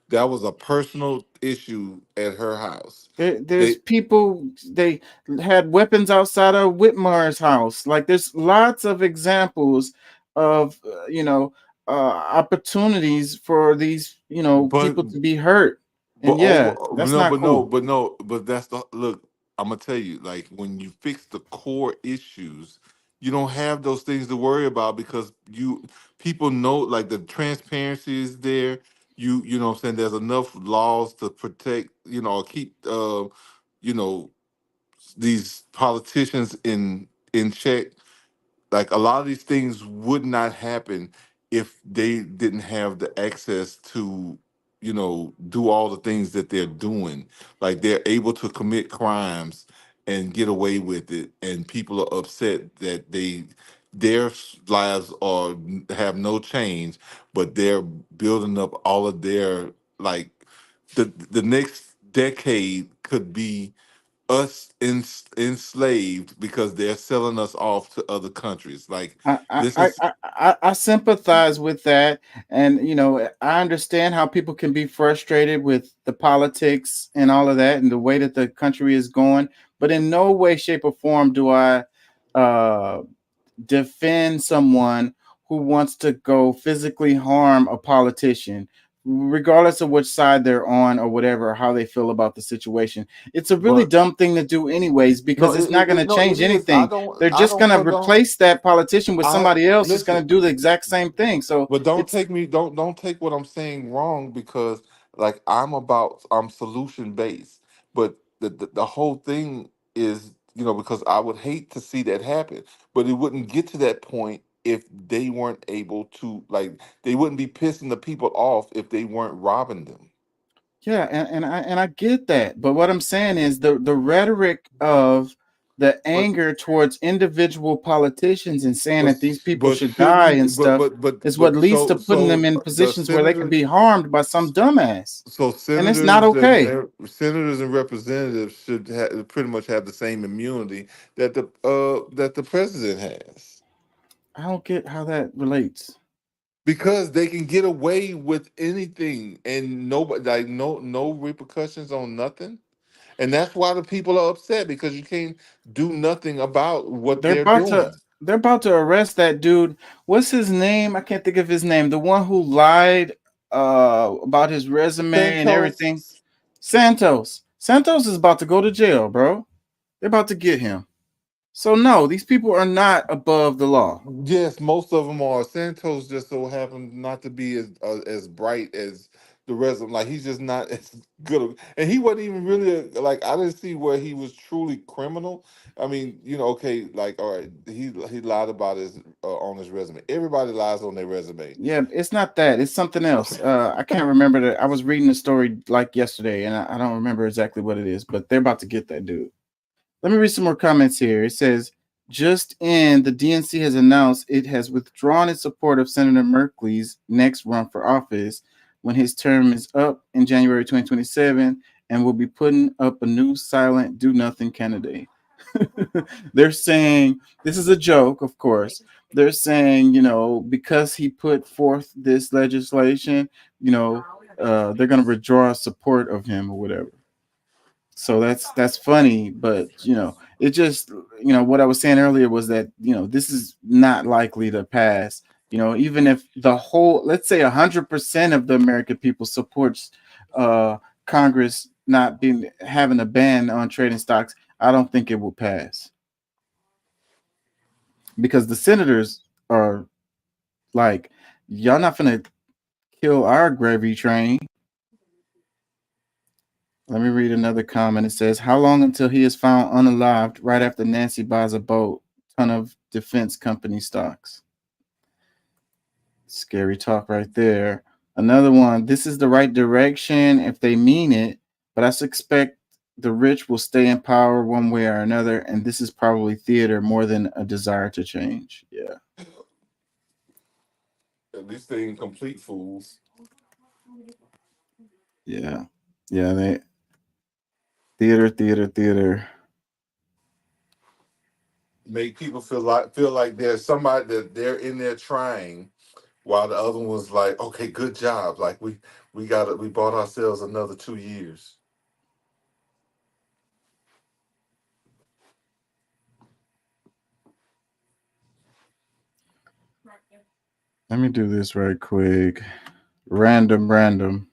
that was a personal issue at her house. there's people, they had weapons outside of Whitmar's house. Like, there's lots of examples of opportunities for these But people to be hurt. But And yeah, that's not cool. but that's the look. I'm gonna tell you, like when you fix the core issues, you don't have those things to worry about because people know like the transparency is there. You know what I'm saying? There's enough laws to protect, keep you know, these politicians in check. Like a lot of these things would not happen if they didn't have the access to do all the things that they're doing. Like they're able to commit crimes and get away with it, and people are upset that their lives have no change, but they're building up all of their, like, the next decade could be us enslaved because they're selling us off to other countries. Like I, I, this I, is I I sympathize with that. And, I understand how people can be frustrated with the politics and all of that and the way that the country is going. But in no way, shape, or form do I uh, defend someone who wants to go physically harm a politician, regardless of which side they're on or whatever, or how they feel about the situation. It's a really but dumb thing to do, anyways, no because it's not going to no it change is. anything. They're just going to Don't replace that politician with I somebody else who's going listen. to do the exact same thing. So But don't it's take me don't take what I'm saying wrong, because like I'm solution based. But the whole thing is, because I would hate to see that happen, but it wouldn't get to that point if they weren't able to, like, they wouldn't be pissing the people off if they weren't robbing them. Yeah, and I get that, but what I'm saying is the rhetoric of the But anger towards individual politicians and saying that these people but should die shouldn't and stuff is what leads to putting them in the positions where they can senators be harmed by some dumbass, so and it's not senators okay. senators and representatives should pretty much have the same immunity that the president has, I don't get how that relates. because they can get away with anything and nobody, like, no repercussions on nothing. And that's why the people are upset, because you can't do nothing about what They're they're about to doing. they're about to arrest that dude. What's his name? I can't think of his name. The one who lied about his resume and everything. Santos. Santos. Santos is about to go to jail, bro. They're about to get him. So no, these people are not above the law. Yes, most of them are. Santos just so happened not to be as bright as the rest of them. Like he's just not as good. And he wasn't even really like, I didn't see where he was truly criminal. I mean, okay, like, all right, he lied about his on his resume. Everybody lies on their resume. Yeah, it's not that. It's something else. I can't remember that. I was reading the story like yesterday, and I don't remember exactly what it is. But they're about to get that dude. Let me read some more comments here. It says, just in, the DNC has announced it has withdrawn its support of Senator Merkley's next run for office when his term is up in January 2027, and will be putting up a new silent do-nothing candidate. They're saying, this is a joke, of course. They're saying, because he put forth this legislation, they're going to withdraw support of him or whatever. So that's funny, but it just, what I was saying earlier was that this is not likely to pass. Even if the whole, let's say 100% of the American people supports Congress not having a ban on trading stocks, I don't think it will pass. because the senators are like, y'all not finna kill our gravy train. Let me read another comment. It says, how long until he is found unalived right after Nancy buys a boat, ton of defense company stocks? Scary talk right there. Another one, this is the right direction if they mean it, but I suspect the rich will stay in power one way or another, and this is probably theater more than a desire to change. Yeah. At least they ain't complete fools. Yeah. Yeah, they theater. Make people feel like there's somebody that they're in there trying, while the other one's like, okay, good job. Like we bought ourselves another 2 years. Let me do this right quick. Random.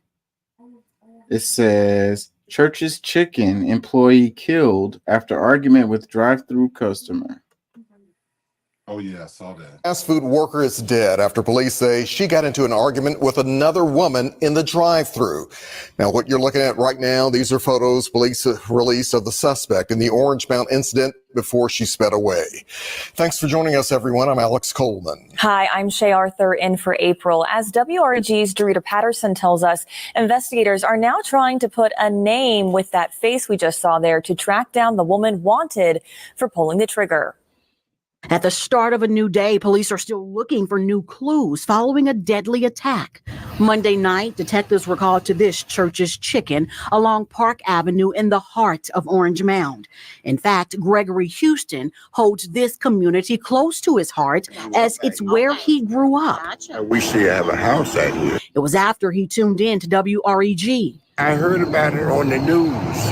It says Church's Chicken employee killed after argument with drive-through customer. Oh yeah, I saw that. Fast food worker is dead after police say she got into an argument with another woman in the drive-thru. Now, what you're looking at right now, these are photos police released of the suspect in the Orange Mound incident before she sped away. Thanks for joining us, everyone. I'm Alex Coleman. Hi, I'm Shay Arthur in for April. As WREG's Dorita Patterson tells us, investigators are now trying to put a name with that face we just saw there to track down the woman wanted for pulling the trigger. At the start of a new day, police are still looking for new clues following a deadly attack. Monday night, detectives were called to this Church's Chicken along Park Avenue in the heart of Orange Mound. In fact, Gregory Houston holds this community close to his heart as it's where he grew up. We still have a house out here. It was after he tuned in to WREG. I heard about it on the news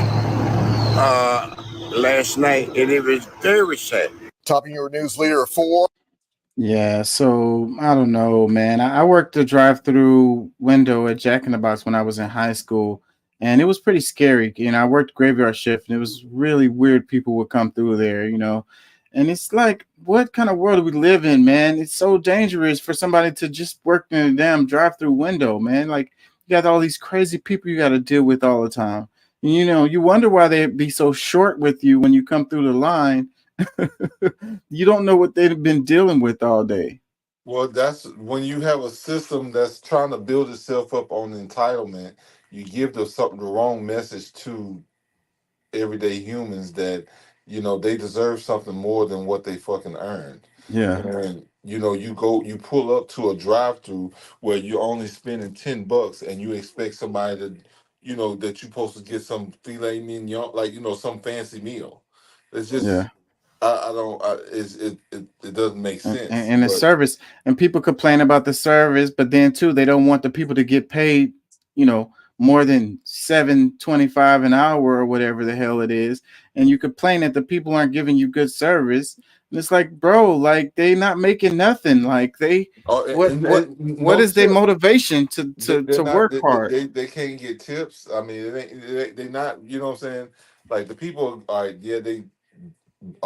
last night, and it was very sad. Topping your news leader at 4. Yeah, so I don't know, man. I worked the drive-through window at Jack in the Box when I was in high school, and it was pretty scary. You know, I worked graveyard shift, and it was really weird. People would come through there, you know, and it's like, what kind of world do we live in, man? It's so dangerous for somebody to just work in a damn drive-through window, man. Like, you got all these crazy people you got to deal with all the time. And, you know, you wonder why they be so short with you when you come through the line. You don't know what they've been dealing with all day. Well, that's when you have a system that's trying to build itself up on entitlement, you give the wrong message to everyday humans that, you know, they deserve something more than what they fucking earned. Yeah. And you know, you pull up to a drive-through where you're only spending $10 and you expect somebody to, you know, that you're supposed to get some filet mignon, like, you know, some fancy meal. It's just, Yeah. It doesn't make sense. And the but- service, and people complain about the service, but then too, they don't want the people to get paid, you know, more than $7.25 an hour or whatever the hell it is. And you complain that the people aren't giving you good service. And it's like, bro, like they not making nothing. Like they, what is their motivation to work hard? They can't get tips. I mean, they not, you know what I'm saying? Like the people are, yeah,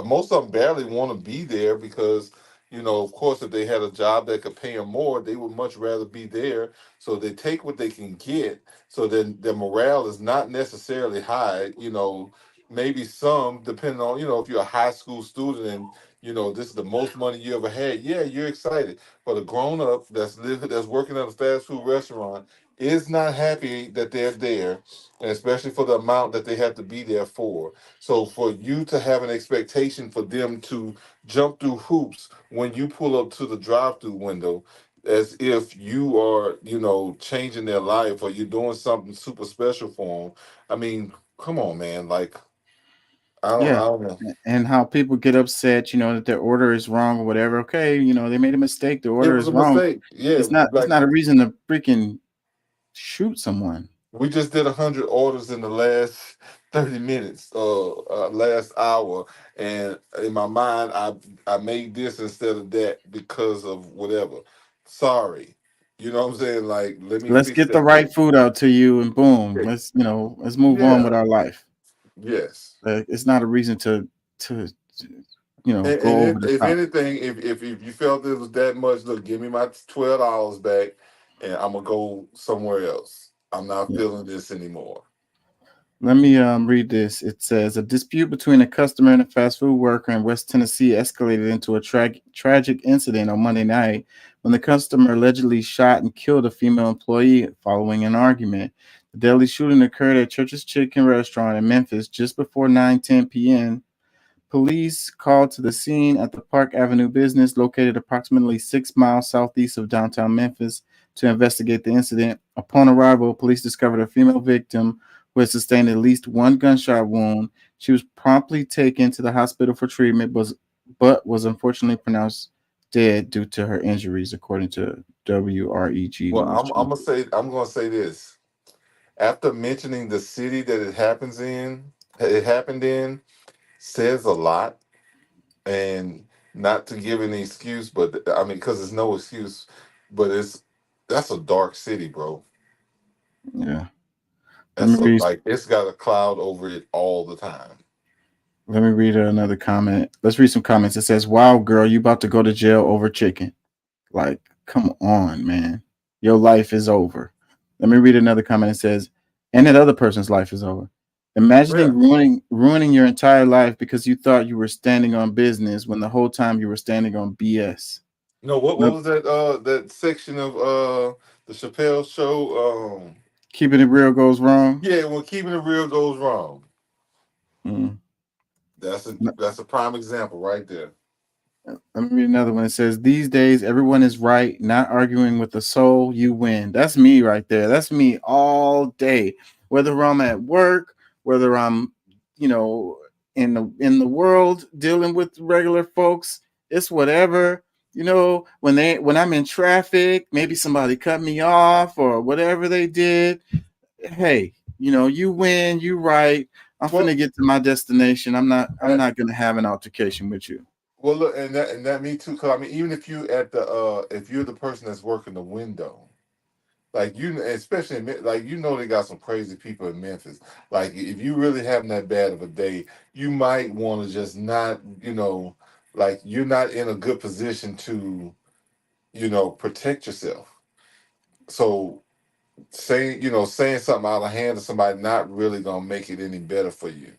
most of them barely want to be there because, you know, of course, if they had a job that could pay them more, they would much rather be there. So they take what they can get. So then their morale is not necessarily high. You know, maybe some, depending on, you know, if you're a high school student and, you know, this is the most money you ever had. Yeah, you're excited. But a grown up that's working at a fast food restaurant is not happy that they're there, and especially for the amount that they have to be there for. So for you to have an expectation for them to jump through hoops when you pull up to the drive-through window, as if you are, you know, changing their life or you're doing something super special for them. I mean, come on, man. Like, I don't know. And how people get upset, you know, that their order is wrong or whatever. Okay, you know, they made a mistake. The order was is a wrong. mistake. Yeah, it's not a reason to freaking shoot someone. We just did 100 orders in the last 30 minutes, last hour, and in my mind, I made this instead of that because of whatever. Sorry, you know what I'm saying? Like, let's get the right food out to you, and boom, let's move on with our life. Yes, it's not a reason to go over the If top. anything, if you felt it was that much, look, give me my $12 back, and I'm gonna go somewhere else. I'm not Yeah. feeling this anymore. Let me read this. It says a dispute between a customer and a fast food worker in West Tennessee escalated into a tragic incident on Monday night when the customer allegedly shot and killed a female employee following an argument. The deadly shooting occurred at Church's Chicken restaurant in Memphis just before 9:10 p.m. Police called to the scene at the Park Avenue business located approximately 6 miles southeast of downtown Memphis to investigate the incident. Upon arrival, police discovered a female victim who had sustained at least one gunshot wound. She was promptly taken to the hospital for treatment, but was unfortunately pronounced dead due to her injuries, according to WREG Well, News. I'm gonna say this. After mentioning the city that it happened in, says a lot. And not to give any excuse, but I mean, because there's no excuse, but that's a dark city, bro. Yeah. That's like it's got a cloud over it all the time. Let me read another comment. Let's read some comments. It says, "Wow, girl, you about to go to jail over chicken." Like, come on, man. Your life is over. Let me read another comment. It says, "And that other person's life is over." Imagining ruining your entire life because you thought you were standing on business when the whole time you were standing on BS. No, what was that section of the Chappelle show? Keeping it real goes wrong. Yeah, when keeping it real goes wrong. Mm. That's a prime example right there. Let me read another one. It says, "These days, everyone is right, not arguing with the soul, you win." That's me right there. That's me all day. Whether I'm at work, whether I'm, in the world dealing with regular folks, it's whatever. When I'm in traffic, maybe somebody cut me off or whatever they did. Hey, you win, you right. I'm finna get to my destination. I'm not gonna have an altercation with you. Well, look, and that me too. Cause I mean, even if you if you're the person that's working the window, like especially like they got some crazy people in Memphis. Like if you really having that bad of a day, you might want to just not, like you're not in a good position to, protect yourself. So saying something out of hand to somebody not really gonna make it any better for you.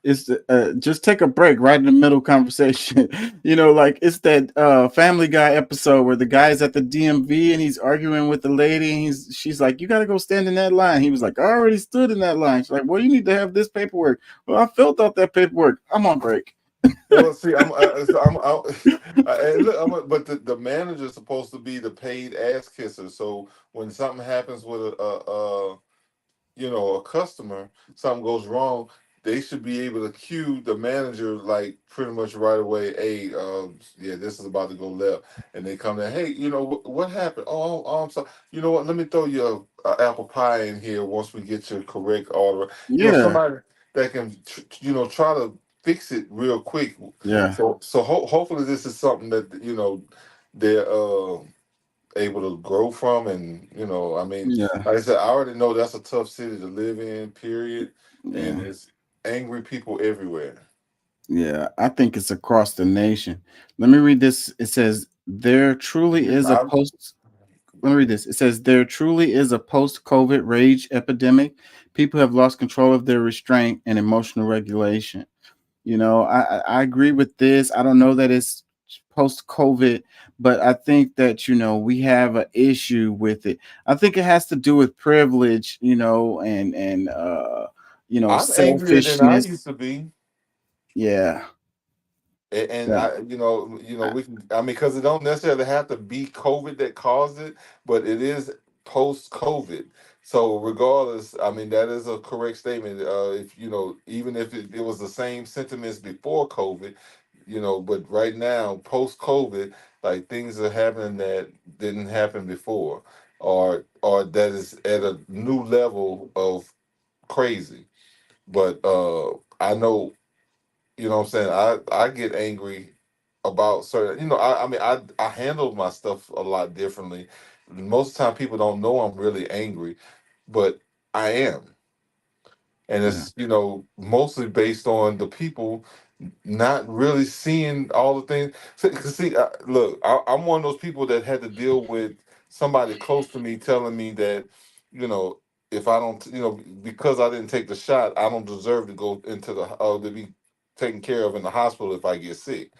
It's just take a break right in the middle conversation. Like it's that Family Guy episode where the guy's at the DMV and he's arguing with the lady and she's like, "You got to go stand in that line." He was like, "I already stood in that line." She's like, "Well, you need to have this paperwork." "Well, I filled out that paperwork. I'm on break." Well, see, and look, but the manager's supposed to be the paid ass kisser. So when something happens with a customer, something goes wrong, they should be able to cue the manager like pretty much right away. Hey, yeah, this is about to go left, and they come in. Hey, what happened? Oh, I'm sorry. You know what? Let me throw you a apple pie in here once we get your correct order. Yeah. Somebody that can try to fix it real quick. Yeah. So hopefully this is something that they're able to grow from, and I mean, Yeah. like I said, I already know that's a tough city to live in, period. Yeah. And it's angry people everywhere. Yeah, I think it's across the nation. Let me read this. It says, "There truly is a post." Let me read this. It says, "There truly is a post-COVID rage epidemic. People have lost control of their restraint and emotional regulation." I agree with this. I don't know that it's post-COVID, but I think that we have an issue with it. I think it has to do with privilege, and I'm angrier than I selfishness. used to be. Yeah. And Yeah. we can. I mean, because it don't necessarily have to be COVID that caused it, but it is post-COVID. So regardless, I mean that is a correct statement. If even if it was the same sentiments before COVID, but right now post-COVID, like things are happening that didn't happen before, or that is at a new level of crazy. But I know. You know what I'm saying? I get angry about certain, I mean, I handle my stuff a lot differently. Most of the time, people don't know I'm really angry, but I am. And it's, mostly based on the people not really seeing all the things. See, look, I'm one of those people that had to deal with somebody close to me telling me that, you know, if I don't, you know, because I didn't take the shot, I don't deserve to go into the to be taken care of in the hospital if I get sick.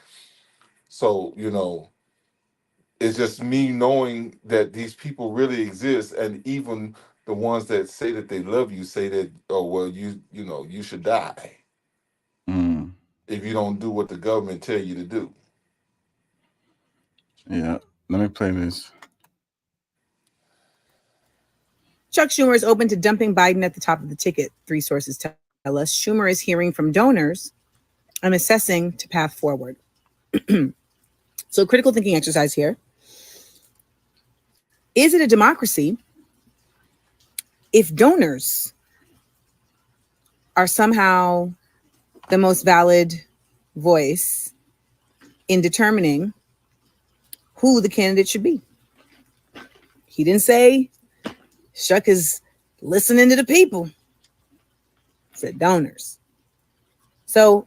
So, you know, it's just me knowing that these people really exist, and even the ones that say that they love you say that, oh well, you know, you should die Mm, if you don't do what the government tell you to do. yeah. Let me play this. Chuck Schumer is open to dumping Biden at the top of the ticket, 3 sources tell us. Schumer is hearing from donors and assessing to path forward. So critical thinking exercise here. Is it a democracy if donors are somehow the most valid voice in determining who the candidate should be? He didn't say Chuck is listening to the people. He said donors. So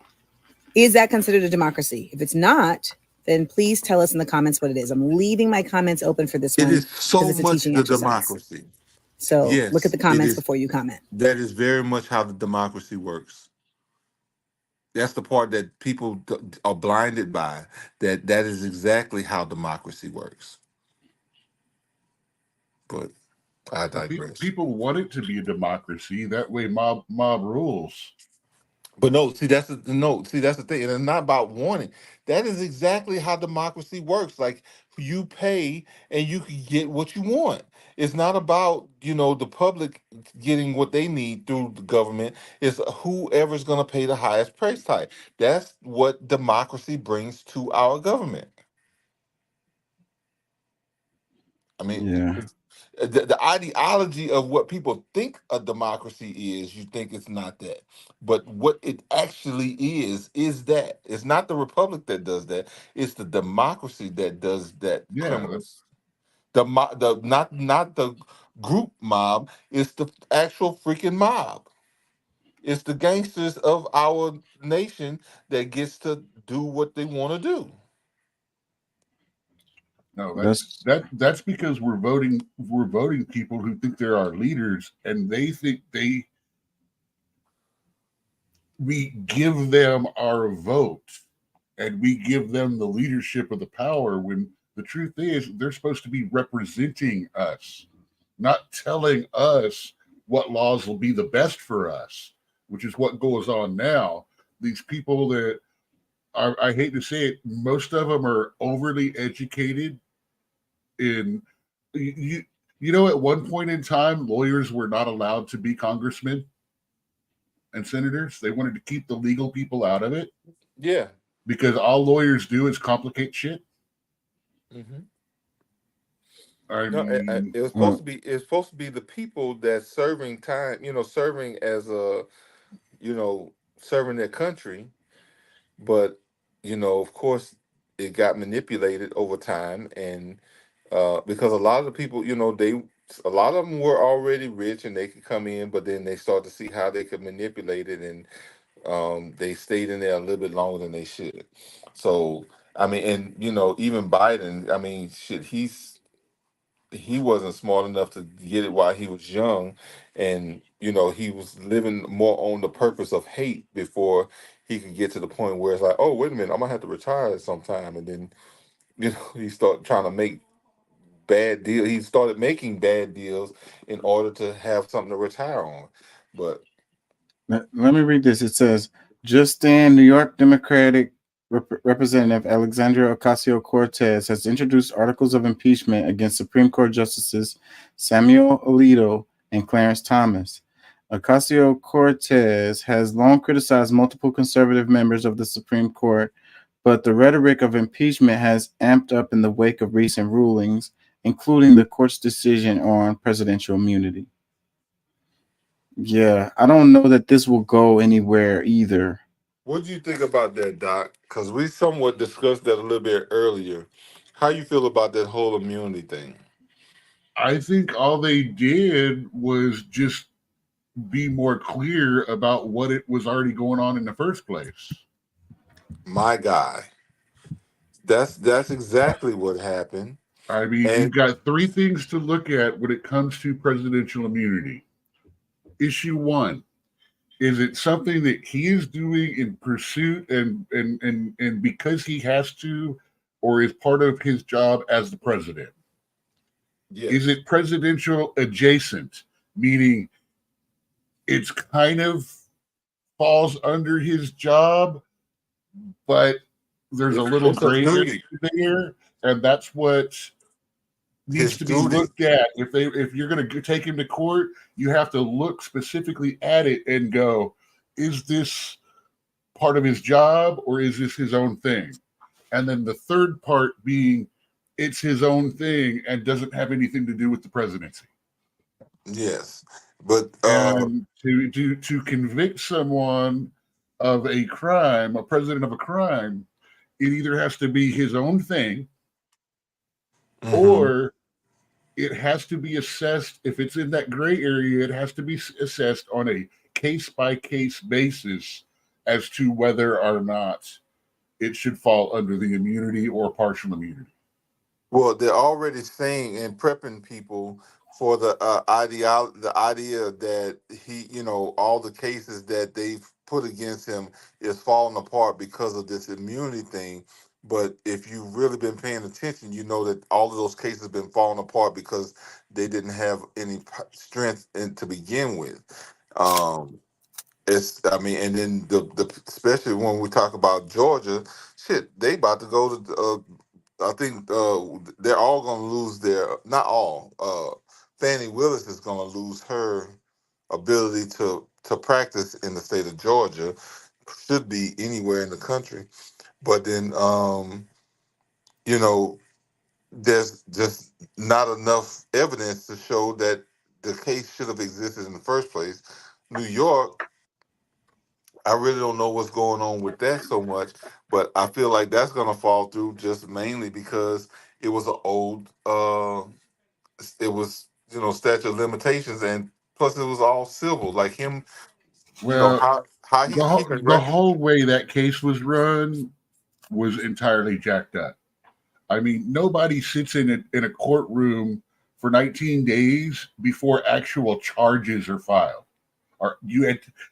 is that considered a democracy? If it's not, then please tell us in the comments what it is. I'm leaving my comments open for this one. It is so because it's a much teaching the exercise. democracy. So Yes, look at the it comments is. before you comment. That is very much how the democracy works. That's the part that people are blinded by. That is exactly how democracy works. But I digress. People want it to be a democracy. That way, mob rules. But no, see that's the thing, and it's not about wanting. That is exactly how democracy works. Like you pay and you can get what you want. It's not about, you know, the public getting what they need through the government. It's whoever's going to pay the highest price tag. That's what democracy brings to our government. I mean, Yeah. the ideology of what people think a democracy is, you think it's not that. But what it actually is that. It's not the republic that does that. It's the democracy that does that. Yeah, Not the group mob. It's the actual freaking mob. It's the gangsters of our nation that gets to do what they want to do. No, that's because we're voting people who think they're our leaders, and they think we give them our vote and we give them the leadership of the power, when the truth is they're supposed to be representing us, not telling us what laws will be the best for us, which is what goes on now. These people that are, I hate to say it, most of them are overly educated. In you know, at one point in time, lawyers were not allowed to be congressmen and senators. They wanted to keep the legal people out of it. Yeah. Because all lawyers do is complicate shit. Mm-hmm. I No, mean, it was supposed to be. It's supposed to be the people that serving time. You know, serving as a, you know, serving their country. But you know, of course, it got manipulated over time, and because a lot of the people, you know, a lot of them were already rich and they could come in, but then they start to see how they could manipulate it, and they stayed in there a little bit longer than they should. So I mean, and you know, even Biden, I mean, shit, he wasn't smart enough to get it while he was young, and you know, he was living more on the purpose of hate before he could get to the point where it's like, oh wait a minute, I'm gonna have to retire at some time, and then you know, he started trying to make bad deal. He started making bad deals in order to have something to retire on. But Let me read this. It says, just in, New York Democratic Representative Alexandria Ocasio-Cortez has introduced articles of impeachment against Supreme Court Justices Samuel Alito and Clarence Thomas. Ocasio-Cortez has long criticized multiple conservative members of the Supreme Court, but the rhetoric of impeachment has amped up in the wake of recent rulings, including the court's decision on presidential immunity. Yeah, I don't know that this will go anywhere either. what do you think about that, Doc? Because we somewhat discussed that a little bit earlier. How you feel about that whole immunity thing? I think all they did was just be more clear about what it was already going on in the first place. My guy. That's exactly what happened. I mean, you've got three things to look at when it comes to presidential immunity. Issue one, is it something that he is doing in pursuit and because he has to, or is part of his job as the president? Yes. Is it presidential adjacent, meaning it's kind of falls under his job, but there's a little It's a gray area duty. there, and that's what needs His to be duty. looked at. If you're going to take him to court, you have to look specifically at it and go, is this part of his job or is this his own thing? And then the third part being, it's his own thing and doesn't have anything to do with the presidency. Yes, but and to convict someone of a crime, a president of a crime, it either has to be his own thing, or it has to be assessed. If it's in that gray area, it has to be assessed on a case-by-case basis as to whether or not it should fall under the immunity or partial immunity. Well, they're already saying and prepping people for the idea that he, all the cases that they've put against him is falling apart because of this immunity thing. But if you've really been paying attention, you know that all of those cases have been falling apart because they didn't have any strength to begin with. And then the especially when we talk about Georgia, shit, they about to go to. I think they're all going to lose not all. Fannie Willis is going to lose her ability to practice in the state of Georgia. Should be anywhere in the country. But then, there's just not enough evidence to show that the case should have existed in the first place. New York, I really don't know what's going on with that so much, but I feel like that's going to fall through just mainly because it was an old, statute of limitations, and plus it was all civil. Like him, Well, how he's keeping the whole way that case was run was entirely jacked up. I mean, nobody sits in a courtroom for 19 days before actual charges are filed, or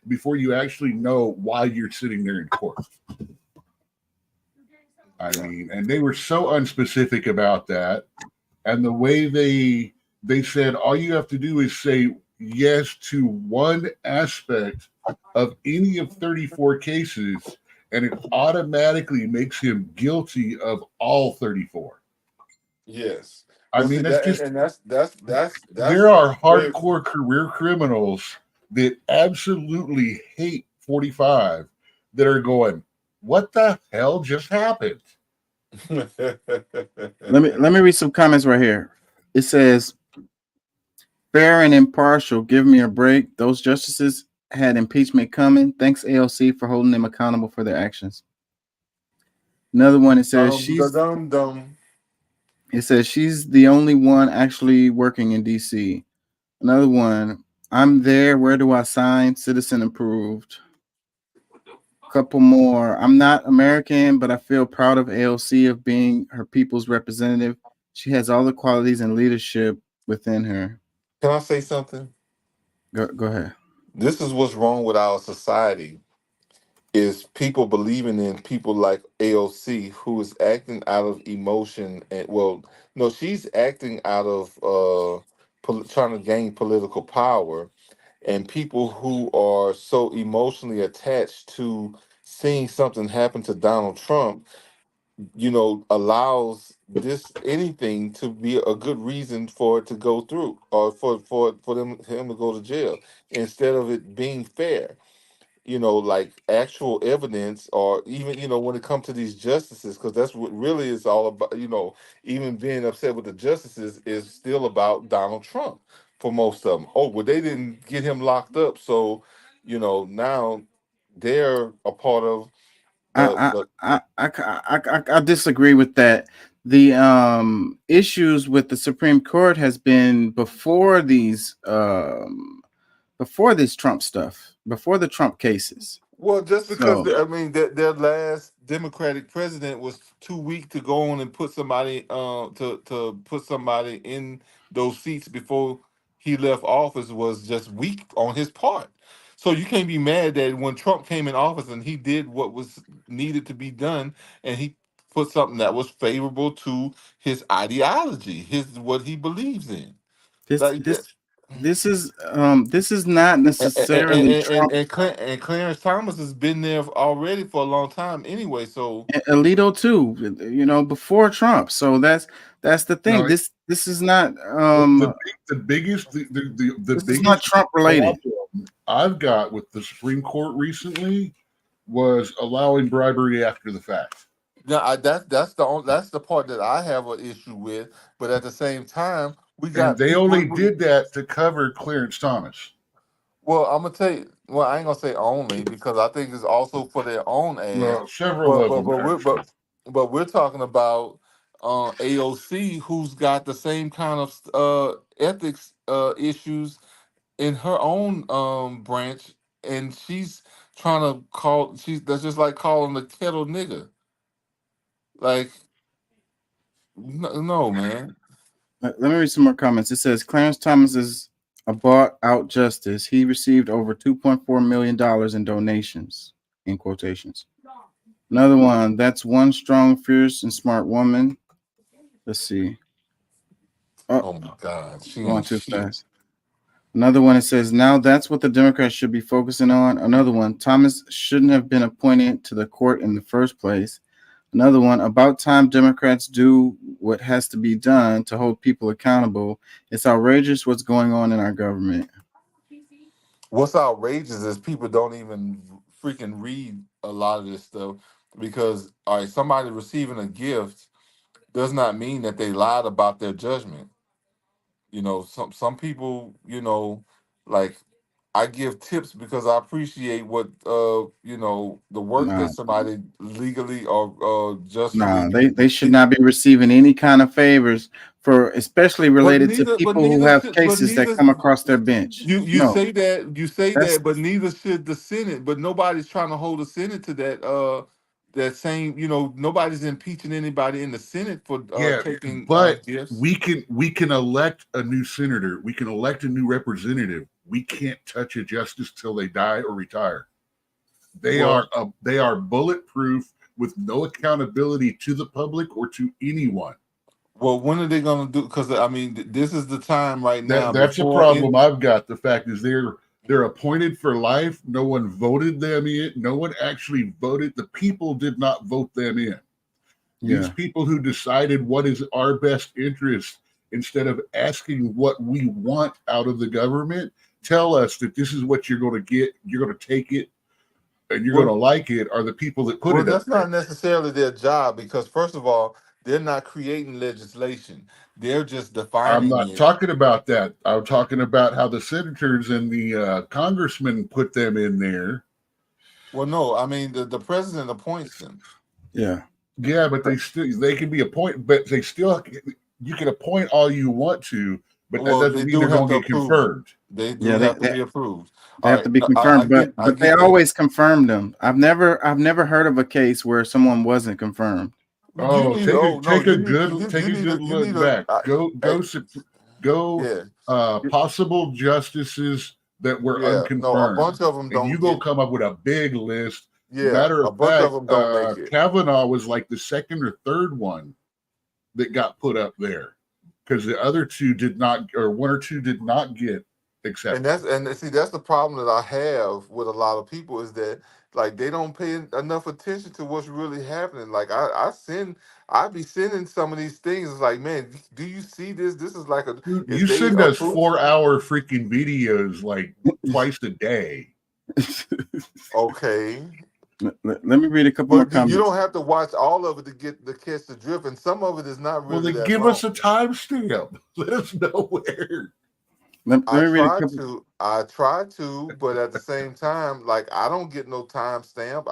before you actually know why you're sitting there in court. I mean, and they were so unspecific about that, and the way they said all you have to do is say yes to one aspect of any of 34 cases, and it automatically makes him guilty of all 34. Yes. I Well, mean, see, that's there are hardcore career criminals that absolutely hate 45 that are going, what the hell just happened? Let me read some comments right here. It says, fair and impartial, give me a break. Those justices had impeachment coming. Thanks, AOC, for holding them accountable for their actions. Another one, it says it says she's the only one actually working in DC. Another one, I'm there. Where do I sign? Citizen approved. Couple more. I'm not American, but I feel proud of AOC of being her people's representative. She has all the qualities and leadership within her. Can I say something? Go ahead. This is what's wrong with our society, is people believing in people like AOC, who is acting out of emotion. And she's acting out of trying to gain political power. And people who are so emotionally attached to seeing something happen to Donald Trump, allows anything to be a good reason for it to go through, or for him to go to jail, instead of it being fair. Like actual evidence, or even, when it comes to these justices, because that's what really is all about, even being upset with the justices is still about Donald Trump for most of them. Oh, well, they didn't get him locked up, so, now they're a part of I disagree with that. The issues with the Supreme Court has been before this Trump stuff, before the Trump cases. Well, just because So I mean their last Democratic president was too weak to go on and put somebody to put somebody in those seats before he left office was just weak on his part. So you can't be mad that when Trump came in office and he did what was needed to be done and he put something that was favorable to his ideology, his what he believes in. this Like that. this this is not necessarily Trump. And Clarence Thomas has been there already for a long time anyway. So Alito too, you know, before Trump. So that's the thing. No, This is not the biggest this is not Trump related. problem I've got with the Supreme Court recently was allowing bribery after the fact. yeah, that's the part that I have an issue with. But at the same time, we And got they people. only did that to cover Clarence Thomas. Well, I'm gonna tell you. Well, I ain't gonna say only because I think it's also for their own ass. Well, several of them. But we're talking about AOC, who's got the same kind of ethics issues in her own branch, and she's trying to call. That's just like calling the kettle nigger. Like, no, man. Let me read some more comments. It says Clarence Thomas is a bought out justice. He received over $2.4 million in donations, in quotations. Another one, that's one strong, fierce, and smart woman. Let's see. Oh my God, she Going ain't too shit. fast. Another one, it says, now that's what the Democrats should be focusing on. Another one, Thomas shouldn't have been appointed to the court in the first place. Another one, about time Democrats do what has to be done to hold people accountable. It's outrageous what's going on in our government. What's outrageous is people don't even freaking read a lot of this stuff because all right, somebody receiving a gift does not mean that they lied about their judgment. You know, some people, you know, like I give tips because I appreciate what you know, the work Nah, that somebody legally or justly. they should not be receiving any kind of favors for, especially related to people who have cases that come across their bench. You No, say that's that, but neither should the Senate. But nobody's trying to hold the Senate to that same, you know, nobody's impeaching anybody in the Senate for Yeah, taking but gifts. we can elect a new senator. We can elect a new representative. We can't touch a justice till they die or retire. They are bulletproof with no accountability to the public or to anyone. Well, when are they going to do? Because I mean, this is the time right now. That's a problem I've got. The fact is they're appointed for life. No one voted them in. No one actually voted. The people did not vote them in. These Yeah. people who decided what is our best interest, instead of asking what we want out of the government, tell us that this is what you're going to get. You're going to take it, and you're going to like it. Are the people that put Well, it up that's there. not necessarily their job because first of all, they're not creating legislation. They're just I'm defining not it. talking about that. I'm talking about how the senators and the congressmen put them in there. Well, no, I mean the president appoints them. Yeah. Yeah, but they can be appointed, but you can appoint all you want to, but that Well, doesn't they mean do they're have going to to get approve. confirmed. They do Yeah, have to be approved. They have to be confirmed, but they always confirm them. I've never heard of a case where someone wasn't confirmed. Oh, take a good look back. Go possible justices that were unconfirmed. No, a bunch of them and don't you go get- come up with a big list. Yeah, Matter a of bunch fact, of them don't make it. Kavanaugh was like the second or third one that got put up there because the other two did not, or one or two did not get accepted. And see that's the problem that I have with a lot of people is that like they don't pay enough attention to what's really happening. Like I be sending some of these things. It's like, man, do you see this? This is like a You send us 4-hour freaking videos like twice a day. Okay. Let me read a couple more But comments. you don't have to watch all of it to catch the drift, and some of it is not really. Well, then that give long. us a timestamp. Let us know where. Let me read a I couple. try to. I try to, but at the same time, like I don't get no timestamp.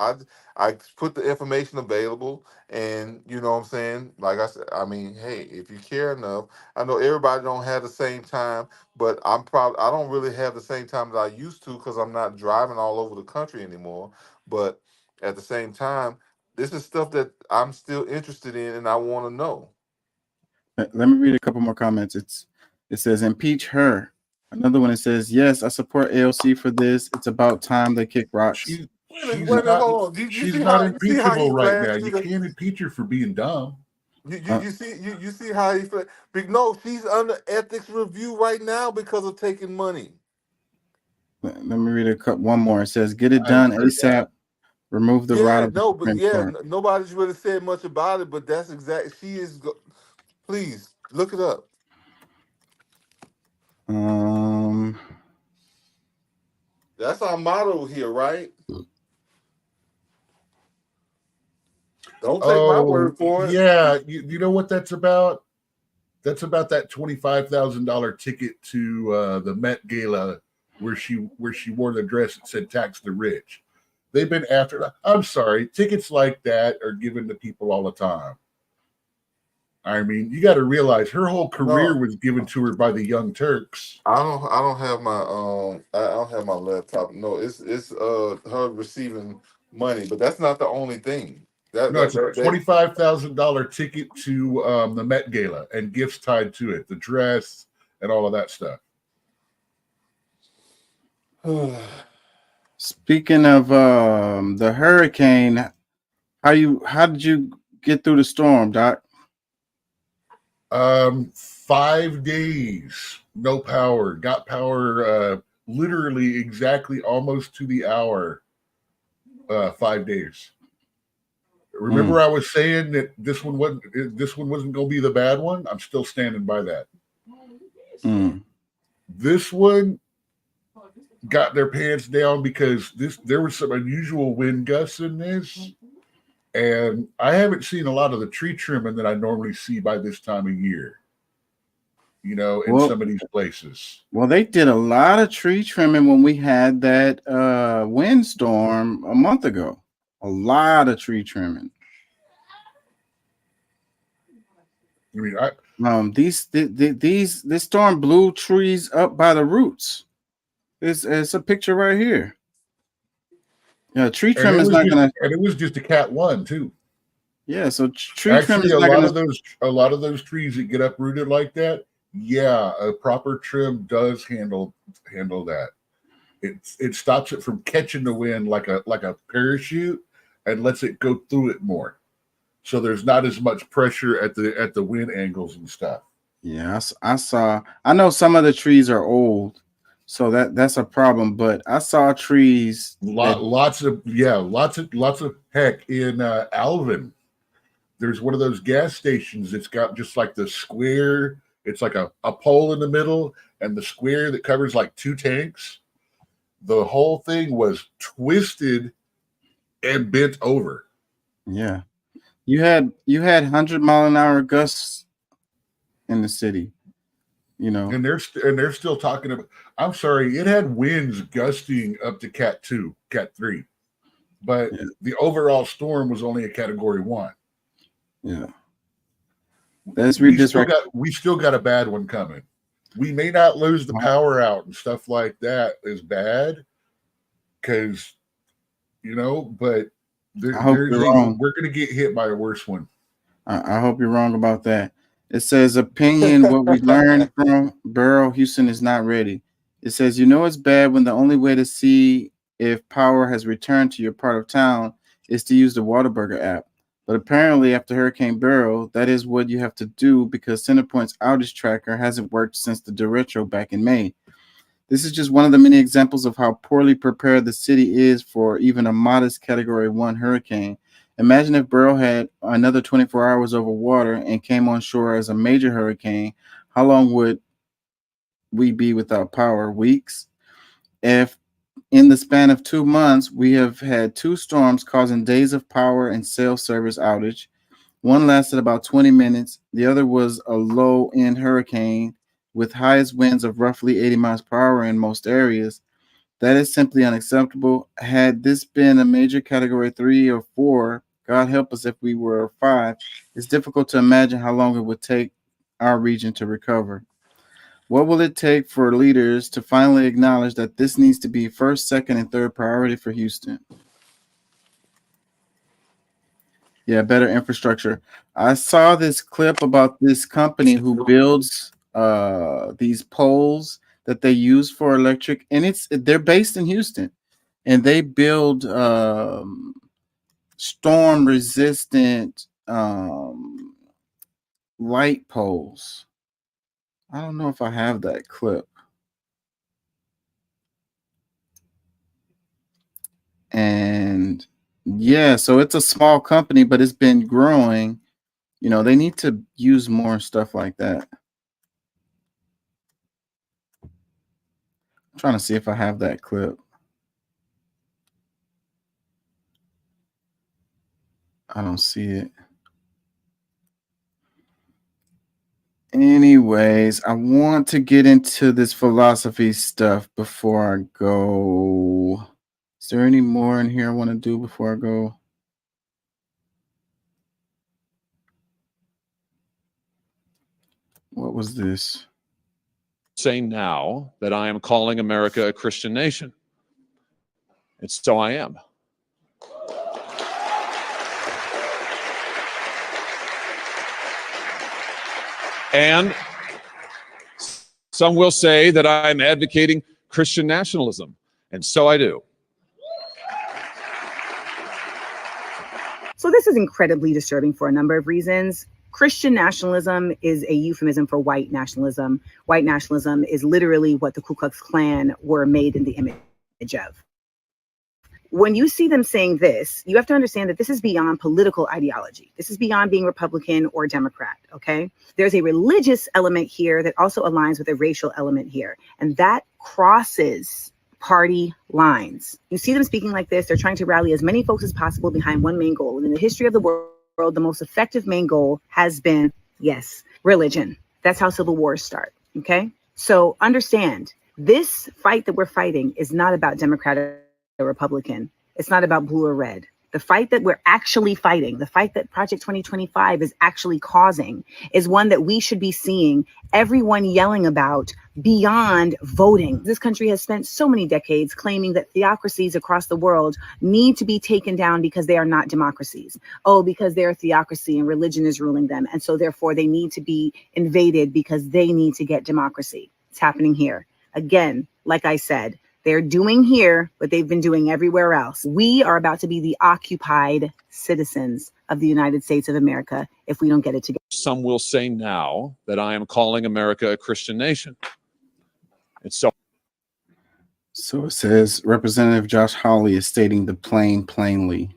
I put the information available, and you know what I'm saying. Like I said, I mean, hey, if you care enough, I know everybody don't have the same time, but I don't really have the same time that I used to because I'm not driving all over the country anymore. But at the same time, this is stuff that I'm still interested in, and I want to know. Let me read a couple more comments. It says impeach her. Another one, it says, yes, I support AOC for this. It's about time they kick rocks. She's Wait, not, hold on. Do you she's see not how you see how he impeachable right now. flashed You through the? can't impeach her for being dumb. You see how he flashed? No, she's under ethics review right now because of taking money. Let me read one more. It says, get it I done heard that. ASAP. Remove the rod of the Supreme Court. Nobody's really said much about it, but that's exactly she is. Please look it up. That's our motto here, right? Don't take my word for it. Yeah, you know what that's about? That's about that $25,000 ticket to the Met Gala where she wore the dress that said "Tax the Rich." They've been after. I'm sorry, tickets like that are given to people all the time. I mean, you got to realize her whole career was given to her by the Young Turks. I don't have my I don't have my laptop. No, it's her receiving money, but that's not the only thing. It's a $25,000 ticket to the Met Gala and gifts tied to it, the dress and all of that stuff. Speaking of the hurricane, how did you get through the storm, Doc? 5 days, no power. Got power literally exactly almost to the hour. 5 days. Remember, I was saying that this one wasn't going to be the bad one. I'm still standing by that. This one got their pants down because there was some unusual wind gusts in this, and I haven't seen a lot of the tree trimming that I normally see by this time of year. You know, in some of these places. Well, they did a lot of tree trimming when we had that windstorm a month ago. A lot of tree trimming. I mean, this storm blew trees up by the roots. It's a picture right here. Yeah, tree trim is not gonna. And it was just a Cat 1 too. Yeah, so tree trim is a not lot gonna. a lot of those trees that get uprooted like that. Yeah, a proper trim does handle that. It stops it from catching the wind like a parachute and lets it go through it more. So there's not as much pressure at the wind angles and stuff. Yeah, I know some of the trees are old, so that's a problem. But I saw trees. Lots of heck in Alvin. There's one of those gas stations that's got just like the square. It's like a pole in the middle and the square that covers like 2 tanks. The whole thing was twisted and bent over. Yeah. You had 100-mile-an-hour gusts in the city, you know. And they're still talking about, I'm sorry, it had winds gusting up to Cat 2, Cat 3. But the overall storm was only a Category 1. Yeah. Let's read this. We still got a bad one coming. We may not lose the power out and stuff like that is bad because, you know, but we're going to get hit by a worse one. I hope you're wrong about that. It says, opinion, what we learned from Beryl, Houston is not ready. It says, you know it's bad when the only way to see if power has returned to your part of town is to use the Whataburger app. But apparently, after Hurricane Beryl, that is what you have to do because Centerpoint's outage tracker hasn't worked since the derecho back in May. This is just one of the many examples of how poorly prepared the city is for even a modest Category 1 hurricane. Imagine if Beryl had another 24 hours over water and came on shore as a major hurricane. How long would we be without power? Weeks? If in the span of 2 months, we have had 2 storms causing days of power and cell service outage. One lasted about 20 minutes. The other was a low-end hurricane with highest winds of roughly 80 miles per hour in most areas. That is simply unacceptable. Had this been a major category 3 or 4, God help us if we were 5, it's difficult to imagine how long it would take our region to recover. What will it take for leaders to finally acknowledge that this needs to be first, second, and third priority for Houston? Yeah, better infrastructure. I saw this clip about this company who builds these poles that they use for electric, and they're based in Houston, and they build storm resistant light poles. I don't know if I have that clip. And yeah, so it's a small company, but it's been growing. You know, they need to use more stuff like that. I'm trying to see if I have that clip. I don't see it. Anyways, I want to get into this philosophy stuff before I go. Is there any more in here I want to do before I go? What was this? Say now that I am calling America a Christian nation. And so I am. And some will say that I'm advocating Christian nationalism, and so I do. So this is incredibly disturbing for a number of reasons. Christian nationalism is a euphemism for white nationalism. White nationalism is literally what the Ku Klux Klan were made in the image of. When you see them saying this, you have to understand that this is beyond political ideology. This is beyond being Republican or Democrat, okay? There's a religious element here that also aligns with a racial element here, and that crosses party lines. You see them speaking like this, they're trying to rally as many folks as possible behind one main goal. And in the history of the world, the most effective main goal has been, yes, religion. That's how civil wars start, okay? So understand, this fight that we're fighting is not about Democrat or Republican. It's not about blue or red. The fight that we're actually fighting, the fight that Project 2025 is actually causing, is one that we should be seeing everyone yelling about beyond voting. This country has spent so many decades claiming that theocracies across the world need to be taken down because they are not democracies. Oh, because they're a theocracy and religion is ruling them. And so therefore they need to be invaded because they need to get democracy. It's happening here. Again, like I said, they're doing here what they've been doing everywhere else. We are about to be the occupied citizens of the United States of America if we don't get it together. Some will say now that I am calling America a Christian nation. And so it says Representative Josh Hawley is stating the plainly.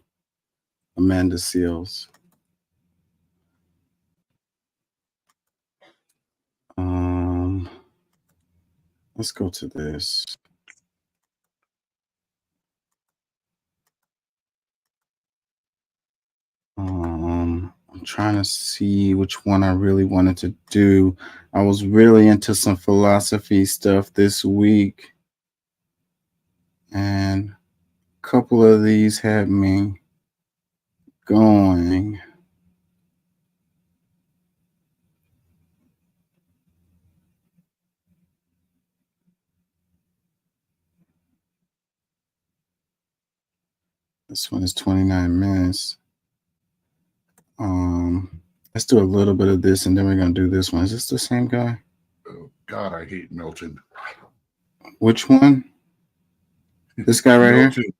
Amanda Seals. Let's go to this. I'm trying to see which one I really wanted to do. I was really into some philosophy stuff this week, and a couple of these had me going. This one is 29 minutes. Let's do a little bit of this and then we're gonna do this one. Is this the same guy? Oh God, I hate Milton. Which one? This guy right Milton. here?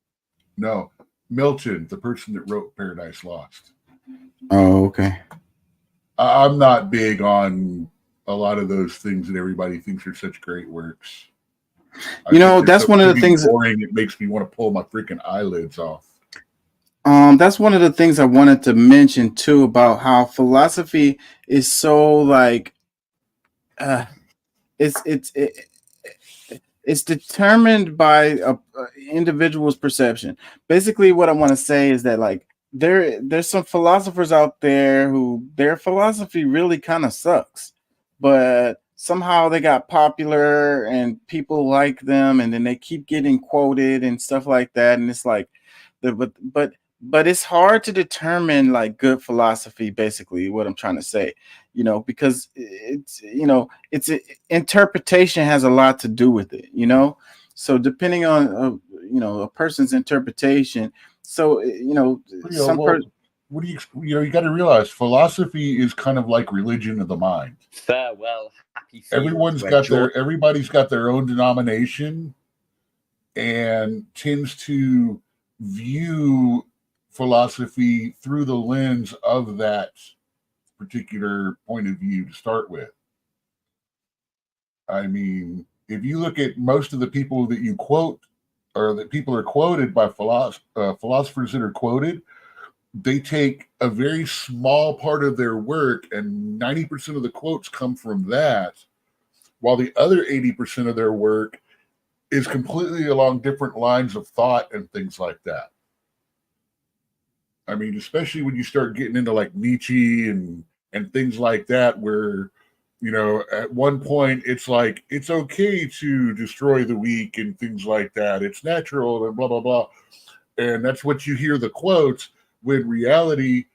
No, Milton, the person that wrote Paradise Lost. Oh, okay. I'm not big on a lot of those things that everybody thinks are such great works. You know, that's one of the things boring. It makes me want to pull my freaking eyelids off. That's one of the things I wanted to mention too about how philosophy is so like, it's determined by a individual's perception. Basically, what I want to say is that like there's some philosophers out there who their philosophy really kind of sucks, but somehow they got popular and people like them, and then they keep getting quoted and stuff like that. And it's like, but it's hard to determine like good philosophy. Basically, what I'm trying to say, because it's interpretation has a lot to do with it. So depending on a person's interpretation, so what do you got to realize philosophy is kind of like religion of the mind. Farewell, happy fields, Everybody's got their own denomination and tends to view philosophy through the lens of that particular point of view to start with. I mean, if you look at most of the people that you quote, or that people are quoted by philosophers that are quoted, they take a very small part of their work, and 90% of the quotes come from that, while the other 80% of their work is completely along different lines of thought and things like that. I mean, especially when you start getting into like Nietzsche and things like that, where, at one point it's like, it's okay to destroy the weak and things like that. It's natural and blah, blah, blah. And that's what you hear the quotes, when reality,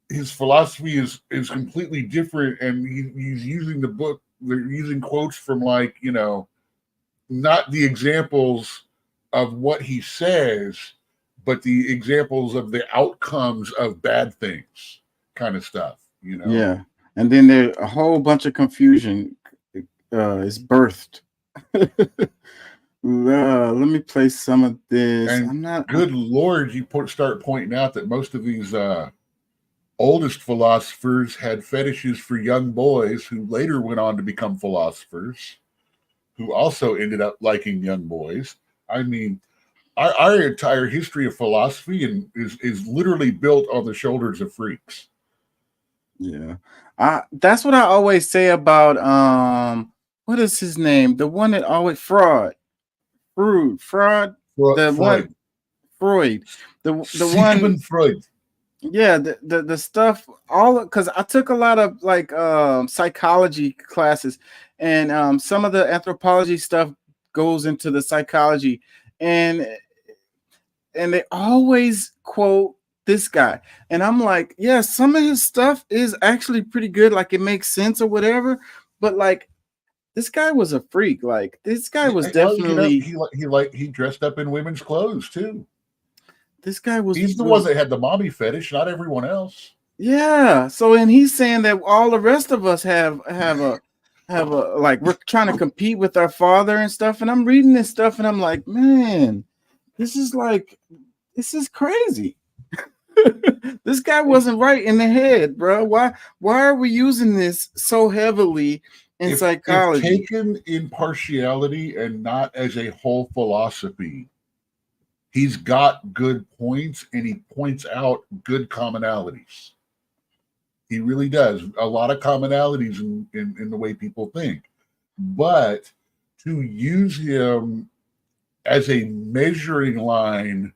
his philosophy is completely different. And he's using they're using quotes from like, not the examples of what he says, but the examples of the outcomes of bad things kind of stuff, Yeah. And then there a whole bunch of confusion is birthed. Let me play some of this. And good Lord, you start pointing out that most of these oldest philosophers had fetishes for young boys who later went on to become philosophers, who also ended up liking young boys. I mean, our entire history of philosophy is literally built on the shoulders of freaks. Yeah. That's what I always say about what is his name? The one that always Freud. The one Freud. The one Freud. Yeah, the stuff because I took a lot of like psychology classes, and some of the anthropology stuff goes into the psychology, and they always quote this guy, and I'm like, yeah, some of his stuff is actually pretty good, like it makes sense or whatever, but like this guy was a freak. Like this guy was definitely he dressed up in women's clothes too. This guy he's the one that had the mommy fetish, not everyone else. Yeah. So, and he's saying that all the rest of us have a like we're trying to compete with our father and stuff. And I'm reading this stuff and I'm like, man, this is crazy. This guy wasn't right in the head, bro. Why are we using this so heavily in psychology? If taken in partiality and not as a whole philosophy, he's got good points and he points out good commonalities. He really does. A lot of commonalities in the way people think. But to use him as a measuring line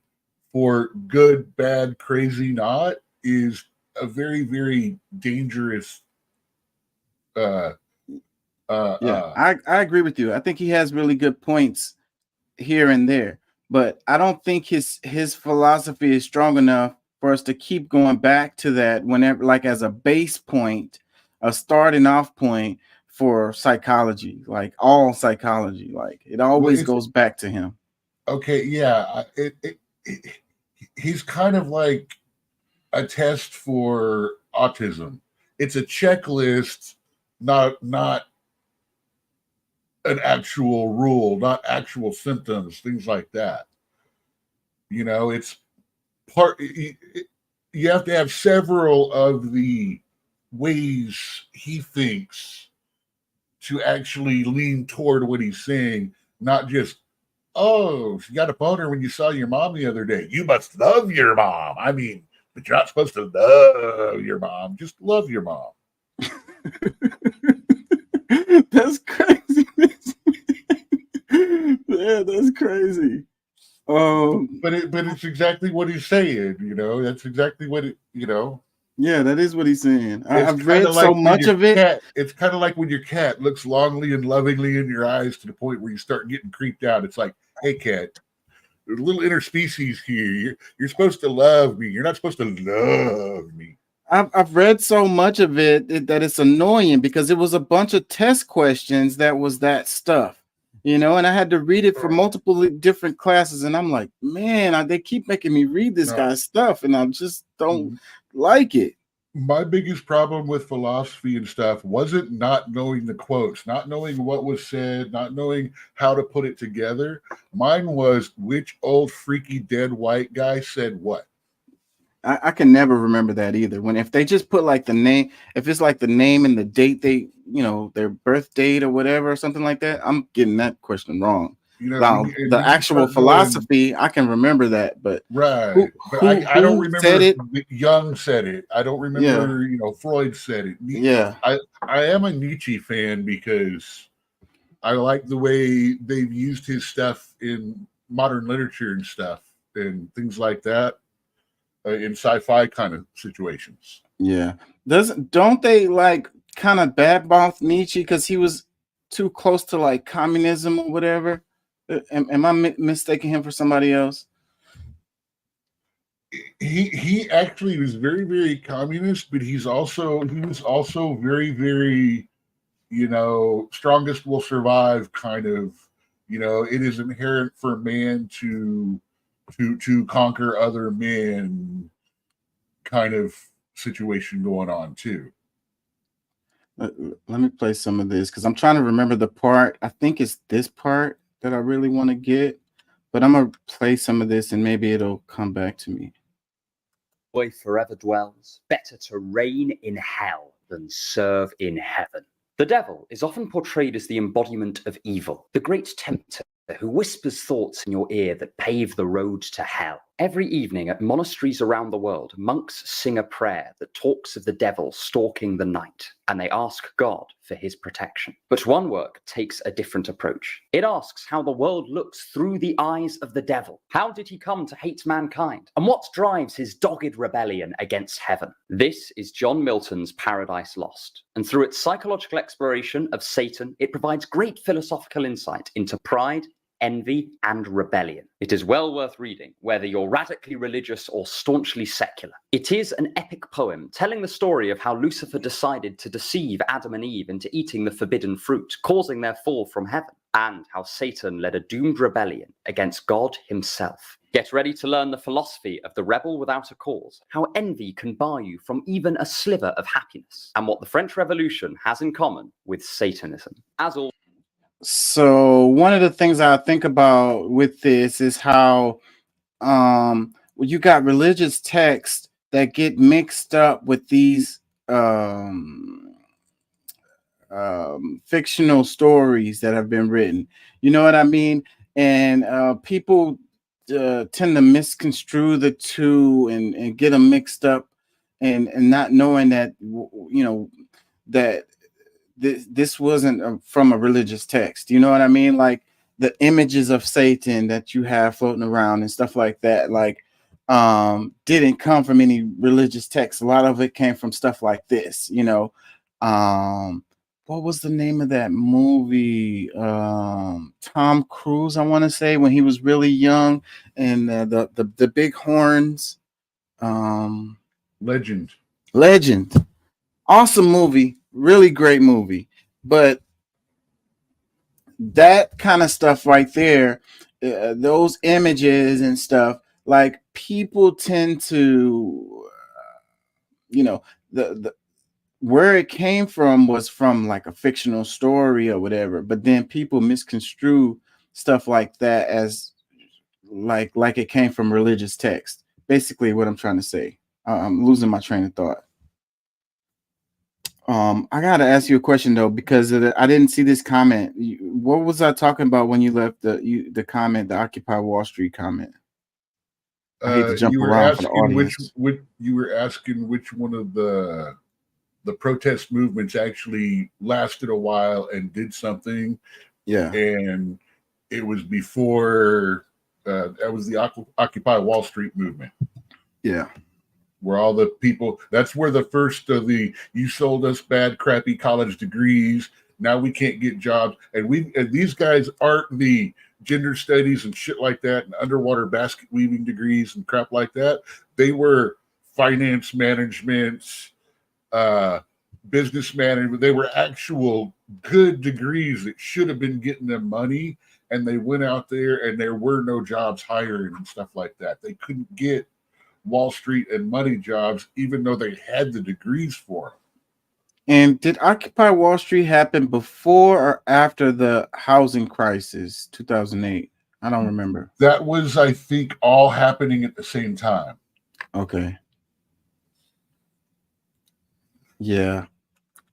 for good, bad, crazy, not is a very, very dangerous. I agree with you. I think he has really good points here and there, but I don't think his philosophy is strong enough for us to keep going back to that whenever, like as a base point, a starting off point for psychology, like all psychology. Like it always goes back to him. Okay, yeah. He's kind of like a test for autism. It's a checklist, not an actual rule, not actual symptoms, things like that. It's part. You have to have several of the ways he thinks to actually lean toward what he's saying, not just, oh, you got a boner when you saw your mom the other day. You must love your mom. I mean, but you're not supposed to love your mom. Just love your mom. That's crazy. Yeah, that's crazy. But it's exactly what he's saying. That's exactly what it. Yeah, that is what he's saying. I've It's read kinda so when much your of it. it's kind of like when your cat looks longly and lovingly in your eyes to the point where you start getting creeped out. It's like, hey, cat, there's a little interspecies here. You're supposed to love me. You're not supposed to love me. I've read so much of it that it's annoying because it was a bunch of test questions that was that stuff, you know, and I had to read it for multiple different classes, and I'm like, man, they keep making me read this No. guy's stuff, and I just don't like it. My biggest problem with philosophy and stuff wasn't not knowing the quotes, not knowing what was said, not knowing how to put it together. Mine was which old freaky dead white guy said what. I can never remember that either. If they just put like the name, if it's like the name and the date their birth date or whatever or something like that, I'm getting that question wrong. You know, Now, when the you actual start philosophy, I can remember that, but right. But I don't remember said it. Jung said it. I don't remember, Freud said it. Yeah. I am a Nietzsche fan because I like the way they've used his stuff in modern literature and stuff and things like that in sci-fi kind of situations. Yeah. Don't they like kind of badmouth Nietzsche because he was too close to like communism or whatever? Am I mistaking him for somebody else? He actually was very, very communist, but he was also very, very, strongest will survive kind of, it is inherent for man to conquer other men kind of situation going on too. Let me play some of this because I'm trying to remember the part. I think it's this part that I really want to get, but I'm gonna play some of this and maybe it'll come back to me. Boy forever dwells, better to reign in hell than serve in heaven. The devil is often portrayed as the embodiment of evil, the great tempter who whispers thoughts in your ear that pave the road to hell. Every evening at monasteries around the world, monks sing a prayer that talks of the devil stalking the night, and they ask God for his protection. But one work takes a different approach. It asks how the world looks through the eyes of the devil. How did he come to hate mankind? And what drives his dogged rebellion against heaven? This is John Milton's Paradise Lost. And through its psychological exploration of Satan, it provides great philosophical insight into pride, envy, and rebellion. It is well worth reading, whether you're radically religious or staunchly secular. It is an epic poem telling the story of how Lucifer decided to deceive Adam and Eve into eating the forbidden fruit, causing their fall from heaven, and how Satan led a doomed rebellion against God himself. Get ready to learn the philosophy of the rebel without a cause, how envy can bar you from even a sliver of happiness, and what the French Revolution has in common with Satanism. As always, So one of the things I think about with this is how you got religious texts that get mixed up with these fictional stories that have been written. You know what I mean? And people tend to misconstrue the two and get them mixed up and not knowing that, that this wasn't from a religious text. You know what I mean? Like the images of Satan that you have floating around and stuff like that, like didn't come from any religious text. A lot of it came from stuff like this, what was the name of that movie? Tom Cruise, I want to say, when he was really young, and the big horns. Legend. Awesome movie. Really great movie. But that kind of stuff right there, those images and stuff, like people tend to, the where it came from was from like a fictional story or whatever, but then people misconstrue stuff like that as like it came from religious text. Basically what I'm trying to say. I'm losing my train of thought. I gotta ask you a question though, because I didn't see this comment. What was I talking about when you left the comment, the Occupy Wall Street comment? I hate to jump around for the audience. You were asking which one of the protest movements actually lasted a while and did something. Yeah. And it was before that was the Occupy Wall Street movement. Yeah. where all the people, that's where the first of the, you sold us bad, crappy college degrees. Now we can't get jobs. And these guys aren't the gender studies and shit like that and underwater basket weaving degrees and crap like that. They were finance management, business management. They were actual good degrees that should have been getting them money. And they went out there and there were no jobs hiring and stuff like that. They couldn't get Wall Street and money jobs, even though they had the degrees for them. And did Occupy Wall Street happen before or after the housing crisis, 2008? I don't remember. That was, I think, all happening at the same time. Okay. Yeah.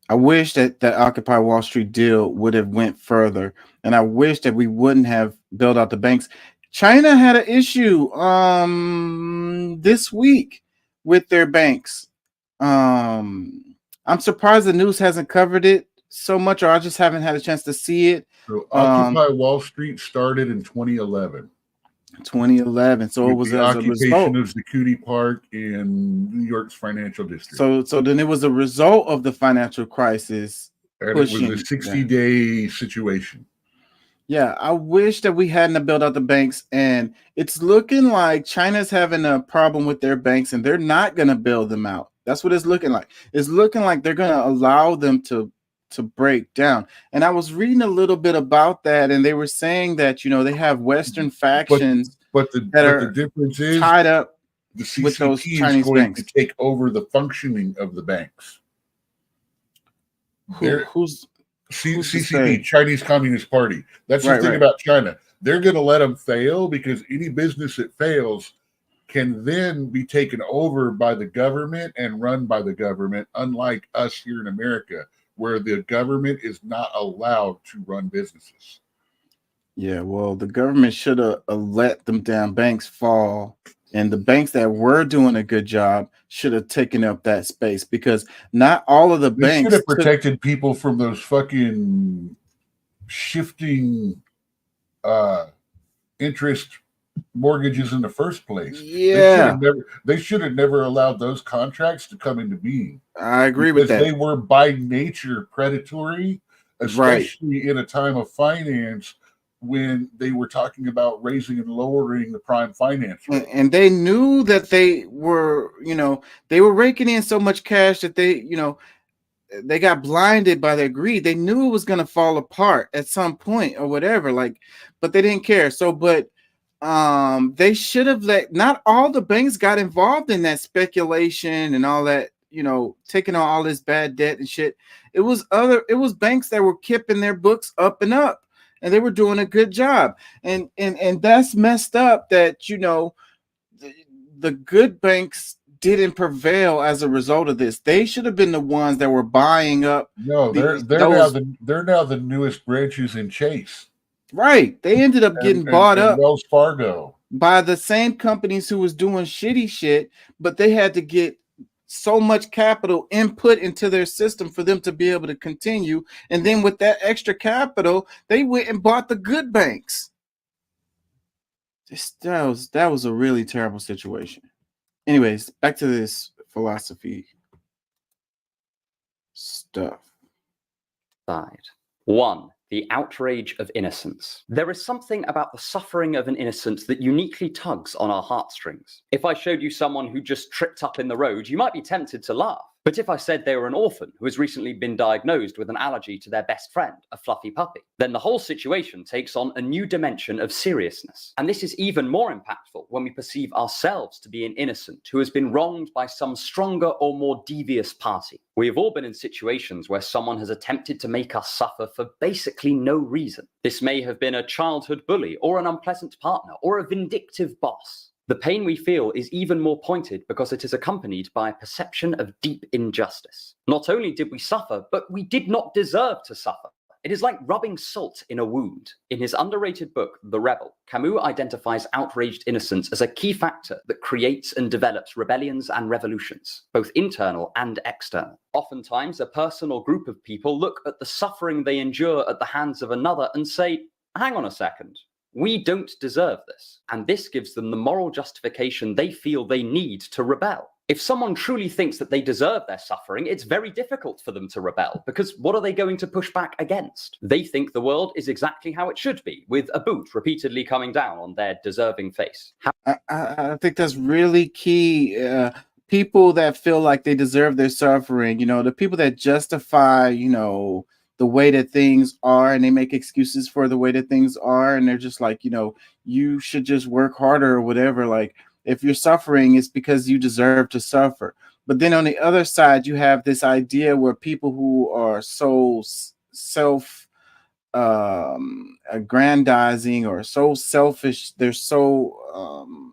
I wish that Occupy Wall Street deal would have went further. And I wish that we wouldn't have built out the banks. China had an issue this week with their banks. I'm surprised the news hasn't covered it so much, or I just haven't had a chance to see it. So Occupy Wall Street started in 2011. 2011. So with it was the as a occupation result of Zuccotti Park in New York's financial district. So then it was a result of the financial crisis. And it was a 60-day situation. Yeah, I wish that we hadn't built out the banks, and it's looking like China's having a problem with their banks, and they're not going to build them out. That's what it's looking like. It's looking like they're going to allow them to break down. And I was reading a little bit about that, and they were saying that, you know, they have Western factions but the difference is tied up the CCP with those is Chinese going banks. to take over the functioning of the banks. Who's CCP, Chinese Communist Party. That's the Right, thing right. about China. They're going to let them fail because any business that fails can then be taken over by the government and run by the government, unlike us here in America, where the government is not allowed to run businesses. Yeah, well, the government should have let them damn banks fall, and the banks that were doing a good job should have taken up that space, because not all of the They banks should have protected people from those fucking shifting interest mortgages in the first place. Yeah. They should have never allowed those contracts to come into being. I agree with Because that. they were by nature predatory, especially in a time of finance when they were talking about raising and lowering the prime finance rate. And they knew that they were, you know, they were raking in so much cash that they, you know, they got blinded by their greed. They knew it was going to fall apart at some point or whatever, like, but they didn't care. So, but they should have let, not all the banks got involved in that speculation and all that, you know, taking on all this bad debt and shit. It was banks that were keeping their books up and up, and they were doing a good job. And that's messed up that, you know, the good banks didn't prevail as a result of this. They should have been the ones that were buying up. No, they're now the newest branches in Chase. Right. They ended up getting bought up Wells Fargo by the same companies who was doing shitty shit, but they had to get so much capital input into their system for them to be able to continue. And then with that extra capital, they went and bought the good banks. That was a really terrible situation. Anyways, back to this philosophy stuff. 1. The outrage of innocence. There is something about the suffering of an innocent that uniquely tugs on our heartstrings. If I showed you someone who just tripped up in the road, you might be tempted to laugh. But if I said they were an orphan who has recently been diagnosed with an allergy to their best friend, a fluffy puppy, then the whole situation takes on a new dimension of seriousness. And this is even more impactful when we perceive ourselves to be an innocent who has been wronged by some stronger or more devious party. We have all been in situations where someone has attempted to make us suffer for basically no reason. This may have been a childhood bully, or an unpleasant partner, or a vindictive boss. The pain we feel is even more pointed because it is accompanied by a perception of deep injustice. Not only did we suffer, but we did not deserve to suffer. It is like rubbing salt in a wound. In his underrated book, The Rebel, Camus identifies outraged innocence as a key factor that creates and develops rebellions and revolutions, both internal and external. Oftentimes, a person or group of people look at the suffering they endure at the hands of another and say, hang on a second, We don't deserve this, and this gives them the moral justification they feel they need to rebel. If someone truly thinks that they deserve their suffering, it's very difficult for them to rebel, because what are they going to push back against? They think the world is exactly how it should be, with a boot repeatedly coming down on their deserving face. I think that's really key. People that feel like they deserve their suffering, the people that justify, the way that things are, and they make excuses for the way that things are, and they're just like, you should just work harder or whatever. Like, if you're suffering, it's because you deserve to suffer. But then on the other side, you have this idea where people who are so self aggrandizing or so selfish, they're so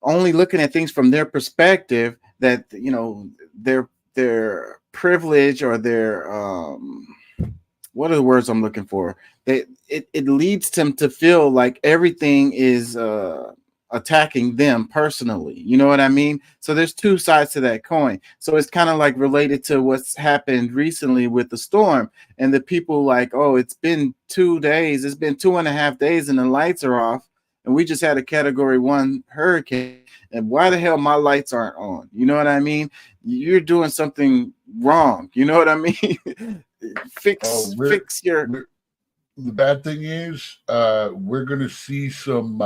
only looking at things from their perspective, that their privilege or their what are the words I'm looking for? It leads them to feel like everything is attacking them personally. You know what I mean? So there's two sides to that coin. So it's kind of like related to what's happened recently with the storm, and the people like, oh, it's been 2 days, it's been 2.5 days and the lights are off, and we just had a Category 1 hurricane, and why the hell my lights aren't on? You know what I mean? You're doing something wrong. You know what I mean? fix your. The bad thing is, we're going to see some.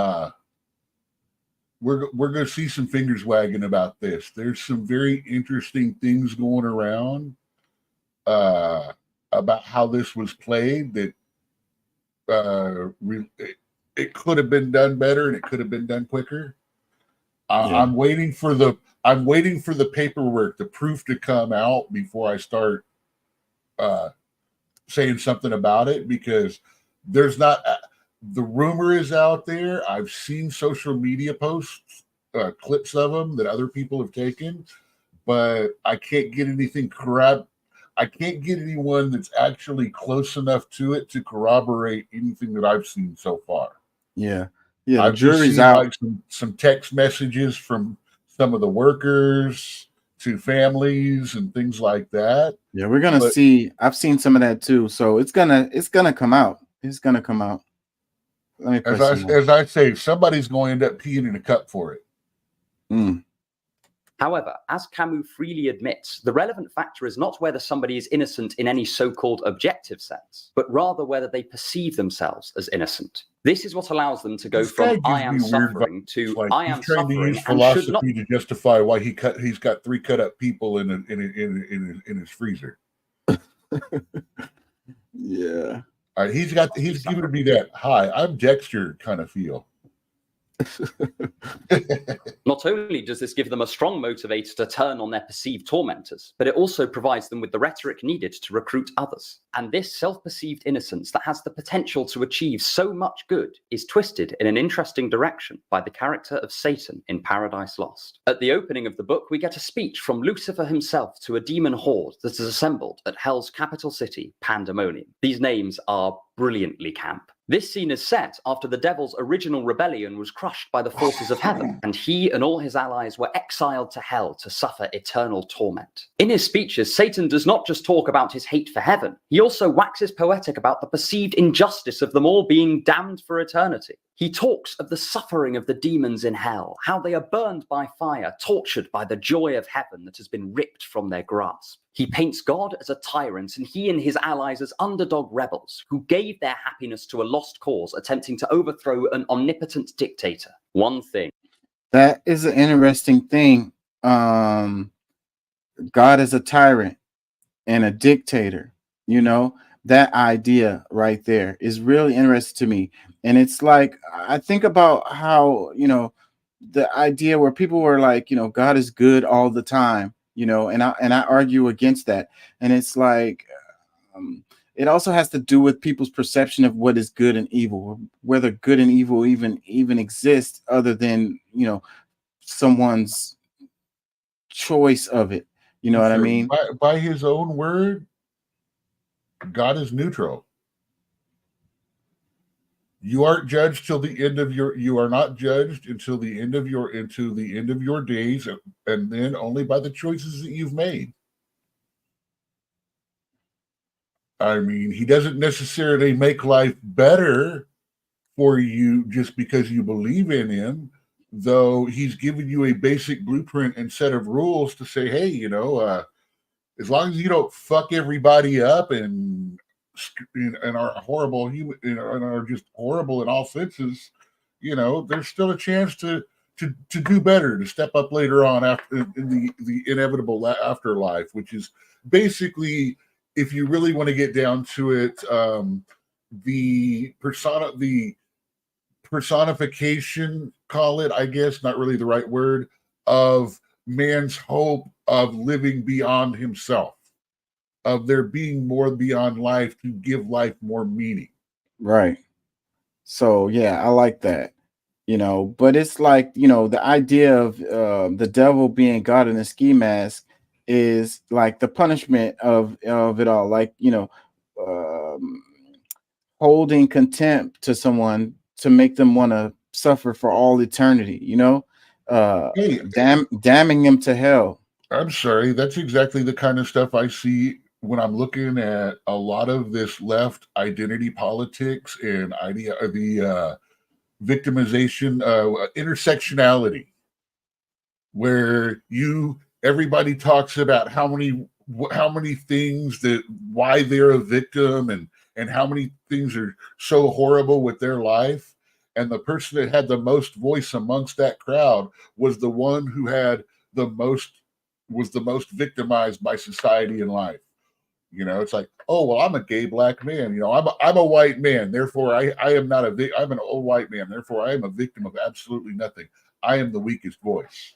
We're going to see some fingers wagging about this. There's some very interesting things going around about how this was played. That it could have been done better, and it could have been done quicker. I'm waiting for the paperwork, the proof to come out before I start saying something about it, because there's not. The rumor is out there. I've seen social media posts, clips of them that other people have taken, but I can't get anything I can't get anyone that's actually close enough to it to corroborate anything that I've seen so far. Yeah. I've jury's seen out. like some text messages from some of the workers to families and things like that. Yeah, we're gonna see. I've seen some of that too. So it's gonna come out. It's gonna come out. Let me press As I say, somebody's going to end up peeing in a cup for it. However, as Camus freely admits, the relevant factor is not whether somebody is innocent in any so-called objective sense, but rather whether they perceive themselves as innocent. This is what allows them to go from "I am suffering" to "I am trying to suffering" use and should not. philosophy to justify why he's got 3 cut up people in his freezer. Yeah. All right, he's giving me that "Hi, I'm Dexter" kind of feel. Not only does this give them a strong motivator to turn on their perceived tormentors, but it also provides them with the rhetoric needed to recruit others. And this self-perceived innocence that has the potential to achieve so much good is twisted in an interesting direction by the character of Satan in Paradise Lost. At the opening of the book, we get a speech from Lucifer himself to a demon horde that is assembled at Hell's capital city, Pandemonium. These names are brilliantly camp. This scene is set after the devil's original rebellion was crushed by the forces of heaven, and he and all his allies were exiled to hell to suffer eternal torment. In his speeches, Satan does not just talk about his hate for heaven, he also waxes poetic about the perceived injustice of them all being damned for eternity. He talks of the suffering of the demons in hell, how they are burned by fire, tortured by the joy of heaven that has been ripped from their grasp. He paints God as a tyrant and he and his allies as underdog rebels who gave their happiness to a lost cause, attempting to overthrow an omnipotent dictator. One thing. That is an interesting thing. God is a tyrant and a dictator. That idea right there is really interesting to me. And it's like, I think about how, the idea where people were like, God is good all the time, and I argue against that. And it's like, it also has to do with people's perception of what is good and evil, whether good and evil even exist other than, someone's choice of it. You know what I mean? By his own word, God is neutral. You aren't judged till the end of you are not judged until the end of your days, and then only by the choices that you've made. I mean, he doesn't necessarily make life better for you just because you believe in him, though he's given you a basic blueprint and set of rules to say, hey, as long as you don't fuck everybody up and are horrible human and are just horrible in all senses, there's still a chance to do better, to step up later on after in the inevitable afterlife, which is basically, if you really want to get down to it, the personification, call it, I guess, not really the right word, of man's hope of living beyond himself, of there being more beyond life to give life more meaning. Right. So yeah, I like that. But it's like, the idea of the devil being God in a ski mask is like the punishment of it all. Like, holding contempt to someone to make them want to suffer for all eternity, damning them to hell. I'm sorry, that's exactly the kind of stuff I see when I'm looking at a lot of this left identity politics and the victimization, intersectionality, where everybody talks about how many things why they're a victim and how many things are so horrible with their life, and the person that had the most voice amongst that crowd was the one who was the most victimized by society and life. It's like, oh, well, I'm a gay black man. I'm a white man. Therefore, I am not I'm an old white man. Therefore, I am a victim of absolutely nothing. I am the weakest voice.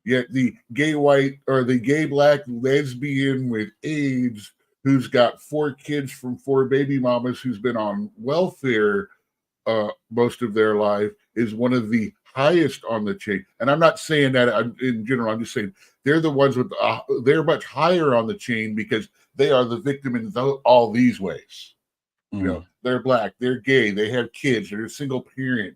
Yet the gay white or the gay black lesbian with AIDS who's got 4 kids from 4 baby mamas, who's been on welfare most of their life, is one of the highest on the chain. And I'm not saying that in general. I'm just saying they're the ones with they're much higher on the chain because they are the victim in all these ways. They're black, they're gay, they have kids, they're a single parent.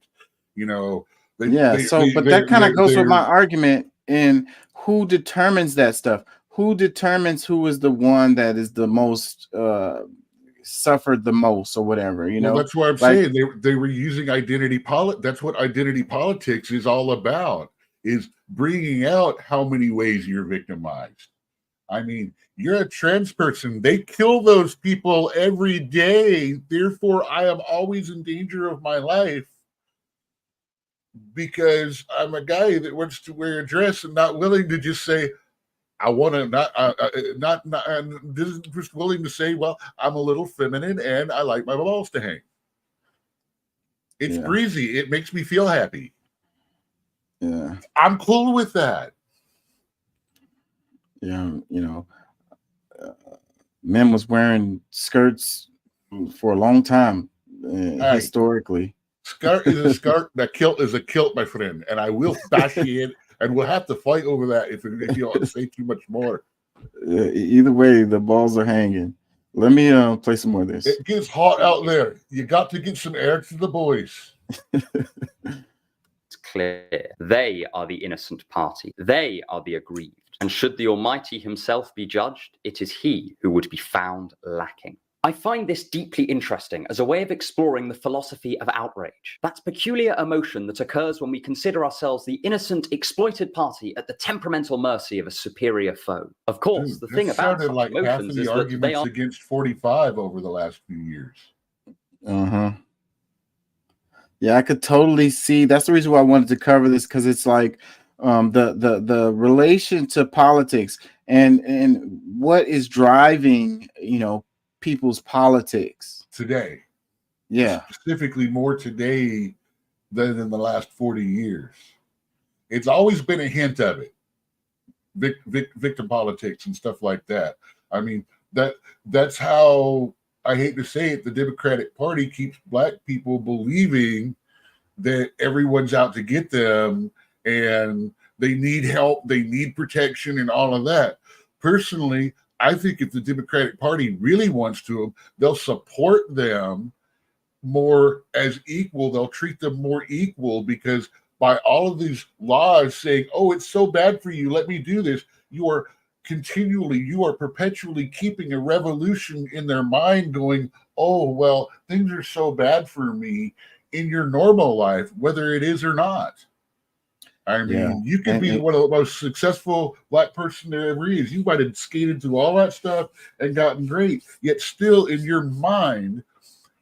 But that kind of goes with my argument in who determines that stuff. Who determines who is the one that is the most suffered the most or whatever, Well, that's what I'm saying. They were using identity politics. That's what identity politics is all about, is bringing out how many ways you're victimized. I mean, you're a trans person. They kill those people every day. Therefore, I am always in danger of my life because I'm a guy that wants to wear a dress and not willing to just say, I want to not just willing to say, well, I'm a little feminine and I like my balls to hang. It's breezy. It makes me feel happy. Yeah, I'm cool with that. Yeah, men was wearing skirts for a long time historically. Skirt is a skirt. That kilt is a kilt, my friend, and I will bash you in. And we'll have to fight over that if you don't say too much more. Either way, the balls are hanging. Let me play some more of this. It gets hot out there. You got to get some air to the boys. It's clear. They are the innocent party. They are the aggrieved. And should the Almighty himself be judged, it is he who would be found lacking. I find this deeply interesting as a way of exploring the philosophy of outrage. That peculiar emotion that occurs when we consider ourselves the innocent, exploited party at the temperamental mercy of a superior foe. Of course, the thing about such like half of emotions the is that arguments they are against 45 over the last few years. Yeah, I could totally see. That's the reason why I wanted to cover this, because it's like the relation to politics and what is driving, people's politics today. Yeah, specifically more today than in the last 40 years. It's always been a hint of it. Victim politics and stuff like that. I mean, that's how, I hate to say it, the Democratic Party keeps black people believing that everyone's out to get them and they need help, they need protection and all of that. Personally, I think if the Democratic Party really wants to, they'll support them more as equal. They'll treat them more equal, because by all of these laws saying, oh, it's so bad for you, let me do this, you are continually, you are perpetually keeping a revolution in their mind going, oh, well, things are so bad for me in your normal life, whether it is or not. I mean, Yeah. you could be one of the most successful Black person there ever is. You might have skated through all that stuff and gotten great, yet still in your mind,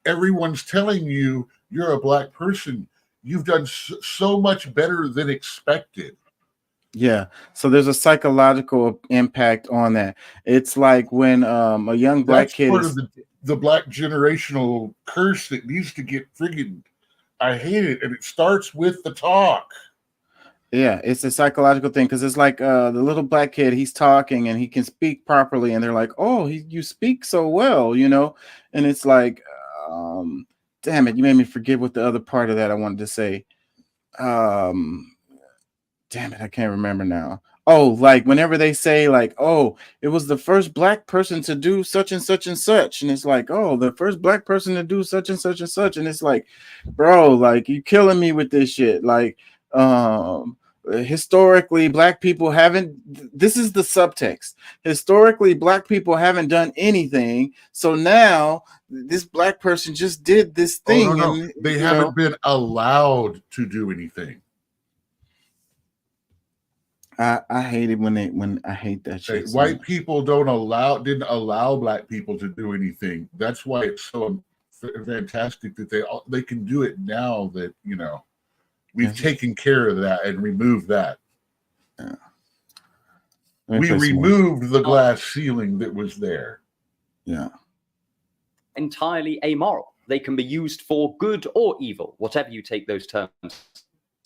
everyone's telling you you're a Black person. You've done so much better than expected. Yeah. So there's a psychological impact on that. It's like when a young Black That's kid part is, of the Black generational curse that needs to get friggin'. I hate it, and it starts with the talk. yeah, it's a psychological thing because it's like the little Black kid, he's talking and he can speak properly, and they're like, "Oh, you speak so well," you know, and it's like, damn it, you made me forget what the other part of that I wanted to say. Damn it, I can't remember now. Oh, like whenever they say like, "Oh, it was the first Black person to do such and such and such," and it's like, "Oh, the first Black person to do such and such and such," and it's like, bro, like you killing me with this shit. Like, historically, Black people haven't. This is the subtext. Historically, Black people haven't done anything, so now this Black person just did this thing. Oh, no. And They you haven't know, been allowed to do anything. I hate it when I hate that shit. White people didn't allow Black people to do anything. That's why it's so fantastic that they can do it now that, you know, we've taken care of that and removed that. Yeah. We removed the glass ceiling that was there. Yeah. Entirely amoral. They can be used for good or evil, whatever you take those terms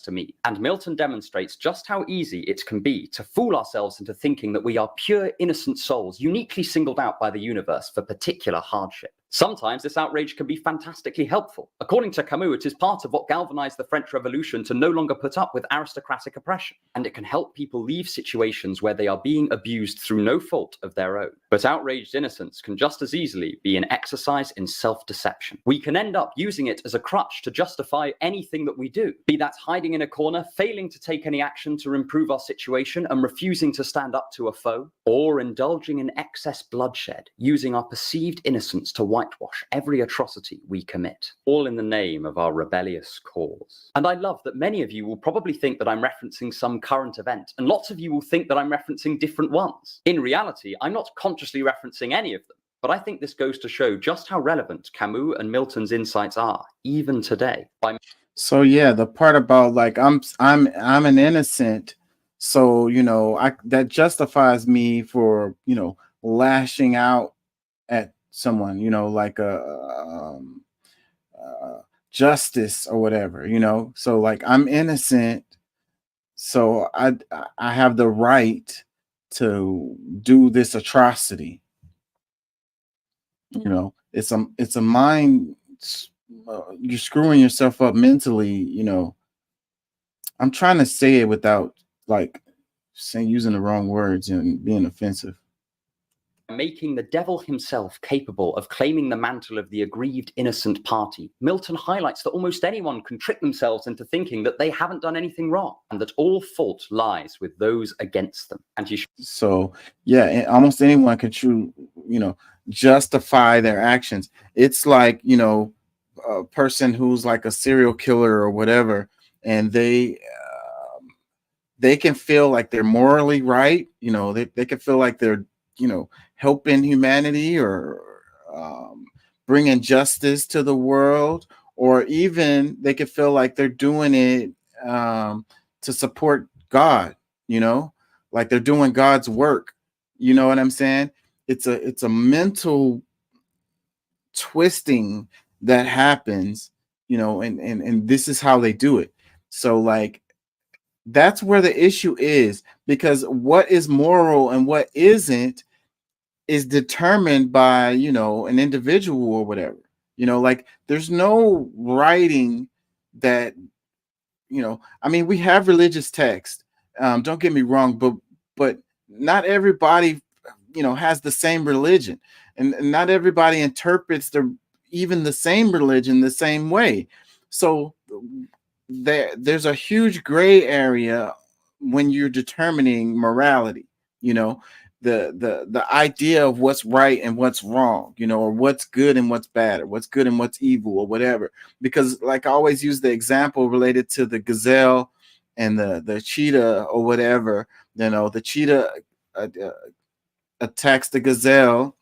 to mean. And Milton demonstrates just how easy it can be to fool ourselves into thinking that we are pure, innocent souls, uniquely singled out by the universe for particular hardship. Sometimes this outrage can be fantastically helpful. According to Camus, it is part of what galvanized the French Revolution to no longer put up with aristocratic oppression, and it can help people leave situations where they are being abused through no fault of their own. But outraged innocence can just as easily be an exercise in self-deception. We can end up using it as a crutch to justify anything that we do, be that hiding in a corner, failing to take any action to improve our situation and refusing to stand up to a foe, or indulging in excess bloodshed, using our perceived innocence to whitewash every atrocity we commit, all in the name of our rebellious cause. And I love that many of you will probably think that I'm referencing some current event, and lots of you will think that I'm referencing different ones. In reality, I'm not consciously referencing any of them, but I think this goes to show just how relevant Camus and Milton's insights are, even today. So yeah, the part about like I'm an innocent, so you know that justifies me for, you know, lashing out at someone, you know, like a justice or whatever, you know. So like I'm innocent, so I have the right to do this atrocity. You know, it's a mind. You're screwing yourself up mentally, you know. I'm trying to say it without like using the wrong words and being offensive. Making the devil himself capable of claiming the mantle of the aggrieved innocent party, Milton highlights that almost anyone can trick themselves into thinking that they haven't done anything wrong and that all fault lies with those against them. And So yeah, almost anyone can justify their actions. It's like, you know, a person who's like a serial killer or whatever, and they can feel like they're morally right. You know, they can feel like they're, you know, helping humanity or bringing justice to the world, or even they could feel like they're doing it to support God, you know, like they're doing God's work. You know what I'm saying? It's a mental twisting that happens, you know, and this is how they do it. So like that's where the issue is, because what is moral and what isn't is determined by, you know, an individual or whatever. You know, like there's no writing that, you know, I mean, we have religious text, don't get me wrong, but not everybody, you know, has the same religion, and not everybody interprets even the same religion the same way. So there's a huge gray area when you're determining morality. You know, the idea of what's right and what's wrong, you know, or what's good and what's bad, or what's good and what's evil, or whatever. Because like I always use the example related to the gazelle and the cheetah or whatever. You know, the cheetah attacks the gazelle,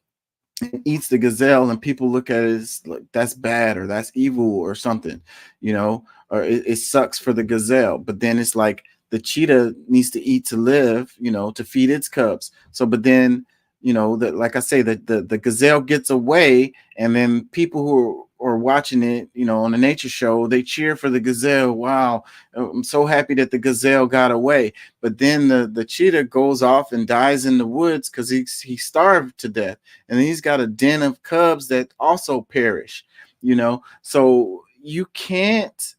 eats the gazelle, and people look at it as like that's bad or that's evil or something, you know, or it sucks for the gazelle. But then it's like the cheetah needs to eat to live, you know, to feed its cubs. So, but then, you know, that, like I say, the gazelle gets away, and then people who are watching it, you know, on a nature show, they cheer for the gazelle. Wow, I'm so happy that the gazelle got away. But then the cheetah goes off and dies in the woods because he starved to death, and then he's got a den of cubs that also perish, you know. So you can't.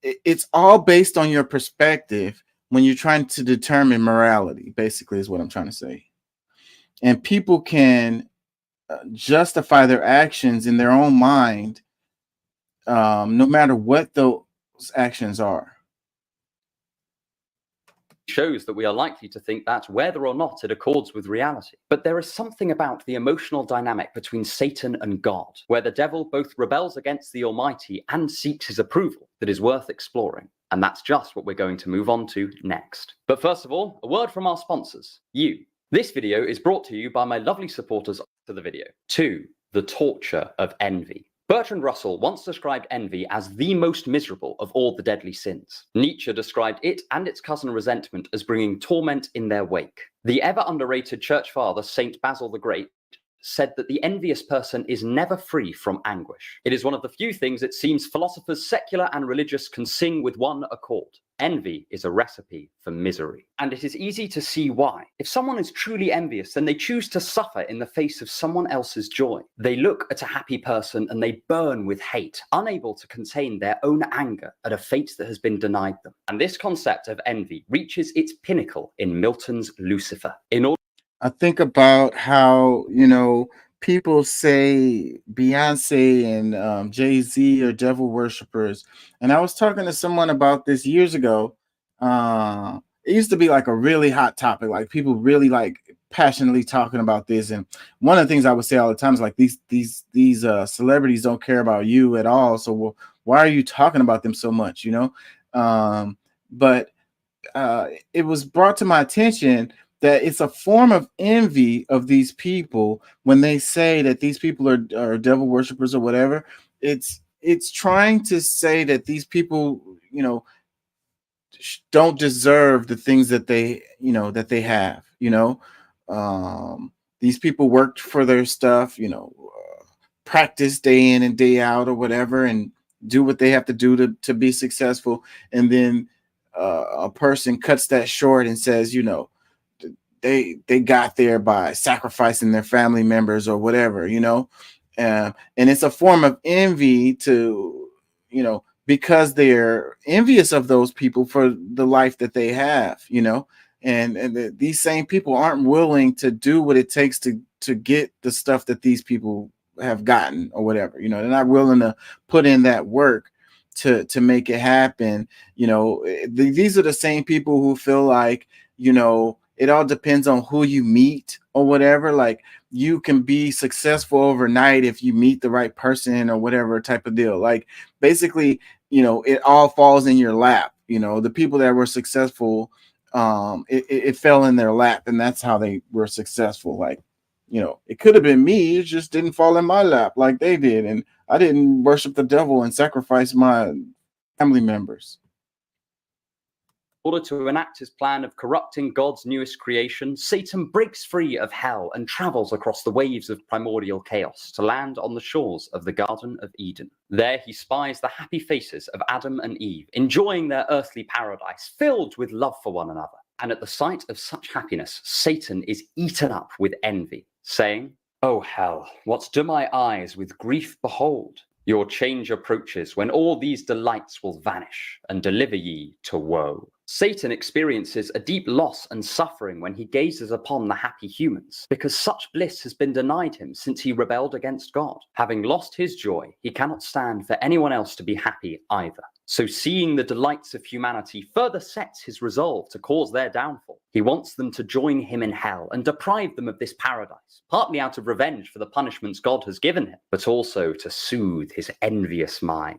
It's all based on your perspective when you're trying to determine morality, basically, is what I'm trying to say. And people can justify their actions in their own mind, no matter what those actions are. Shows that we are likely to think that whether or not it accords with reality. But there is something about the emotional dynamic between Satan and God, where the devil both rebels against the Almighty and seeks his approval, that is worth exploring. And that's just what we're going to move on to next. But first of all, a word from our sponsors, you. This video is brought to you by my lovely supporters to the video. 2. The torture of envy. Bertrand Russell once described envy as the most miserable of all the deadly sins. Nietzsche described it and its cousin resentment as bringing torment in their wake. The ever underrated church father, Saint Basil the Great, said that the envious person is never free from anguish. It is one of the few things it seems philosophers, secular and religious, can sing with one accord. Envy is a recipe for misery. And it is easy to see why. If someone is truly envious, then they choose to suffer in the face of someone else's joy. They look at a happy person and they burn with hate, unable to contain their own anger at a fate that has been denied them. And this concept of envy reaches its pinnacle in Milton's Lucifer. I think about how, you know, people say Beyonce and Jay-Z are devil worshippers. And I was talking to someone about this years ago. It used to be like a really hot topic, like people really like passionately talking about this. And one of the things I would say all the time is like these celebrities don't care about you at all. So why are you talking about them so much, you know? But it was brought to my attention that it's a form of envy of these people when they say that these people are devil worshipers or whatever. It's trying to say that these people, you know, don't deserve the things that they, you know, that they have, you know. These people worked for their stuff, you know, practice day in and day out or whatever, and do what they have to do to be successful. And then a person cuts that short and says, you know, they got there by sacrificing their family members or whatever, you know. And it's a form of envy to, you know, because they're envious of those people for the life that they have, you know. And these same people aren't willing to do what it takes to get the stuff that these people have gotten or whatever, you know. They're not willing to put in that work to make it happen, you know. These are the same people who feel like, you know, it all depends on who you meet or whatever. Like you can be successful overnight if you meet the right person or whatever type of deal. Like basically, you know, it all falls in your lap. You know, the people that were successful, it fell in their lap, and that's how they were successful. Like, you know, it could have been me. It just didn't fall in my lap like they did. And I didn't worship the devil and sacrifice my family members. In order to enact his plan of corrupting God's newest creation, Satan breaks free of hell and travels across the waves of primordial chaos to land on the shores of the Garden of Eden. There he spies the happy faces of Adam and Eve, enjoying their earthly paradise, filled with love for one another. And at the sight of such happiness, Satan is eaten up with envy, saying, "O hell, what do my eyes with grief behold? Your change approaches when all these delights will vanish and deliver ye to woe." Satan experiences a deep loss and suffering when he gazes upon the happy humans, because such bliss has been denied him since he rebelled against God. Having lost his joy, he cannot stand for anyone else to be happy either. So seeing the delights of humanity further sets his resolve to cause their downfall. He wants them to join him in hell and deprive them of this paradise, partly out of revenge for the punishments God has given him, but also to soothe his envious mind.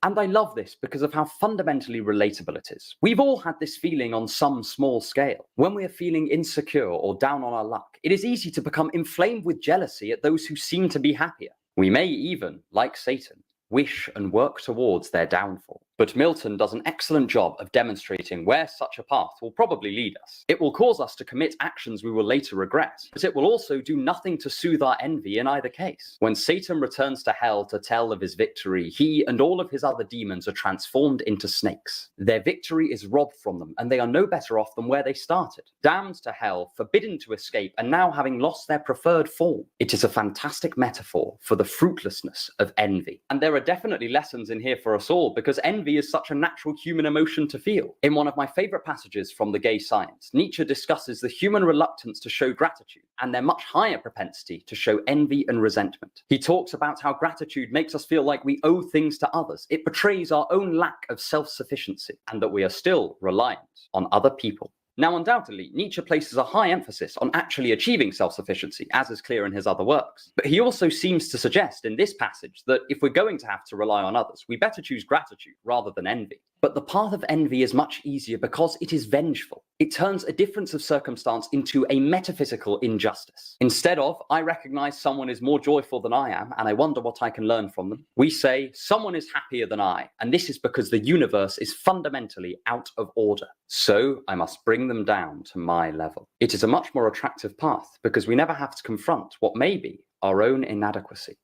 And I love this because of how fundamentally relatable it is. We've all had this feeling on some small scale. When we are feeling insecure or down on our luck, it is easy to become inflamed with jealousy at those who seem to be happier. We may even, like Satan, wish and work towards their downfall. But Milton does an excellent job of demonstrating where such a path will probably lead us. It will cause us to commit actions we will later regret, but it will also do nothing to soothe our envy in either case. When Satan returns to hell to tell of his victory, he and all of his other demons are transformed into snakes. Their victory is robbed from them, and they are no better off than where they started. Damned to hell, forbidden to escape, and now having lost their preferred form. It is a fantastic metaphor for the fruitlessness of envy. And there are definitely lessons in here for us all, because envy is such a natural human emotion to feel. In one of my favorite passages from The Gay Science, Nietzsche discusses the human reluctance to show gratitude and their much higher propensity to show envy and resentment. He talks about how gratitude makes us feel like we owe things to others. It betrays our own lack of self-sufficiency and that we are still reliant on other people. Now, undoubtedly, Nietzsche places a high emphasis on actually achieving self-sufficiency, as is clear in his other works. But he also seems to suggest in this passage that if we're going to have to rely on others, we better choose gratitude rather than envy. But the path of envy is much easier because it is vengeful. It turns a difference of circumstance into a metaphysical injustice. Instead of, I recognize someone is more joyful than I am, and I wonder what I can learn from them, we say, someone is happier than I, and this is because the universe is fundamentally out of order. So I must bring them down to my level. It is a much more attractive path because we never have to confront what may be our own inadequacy.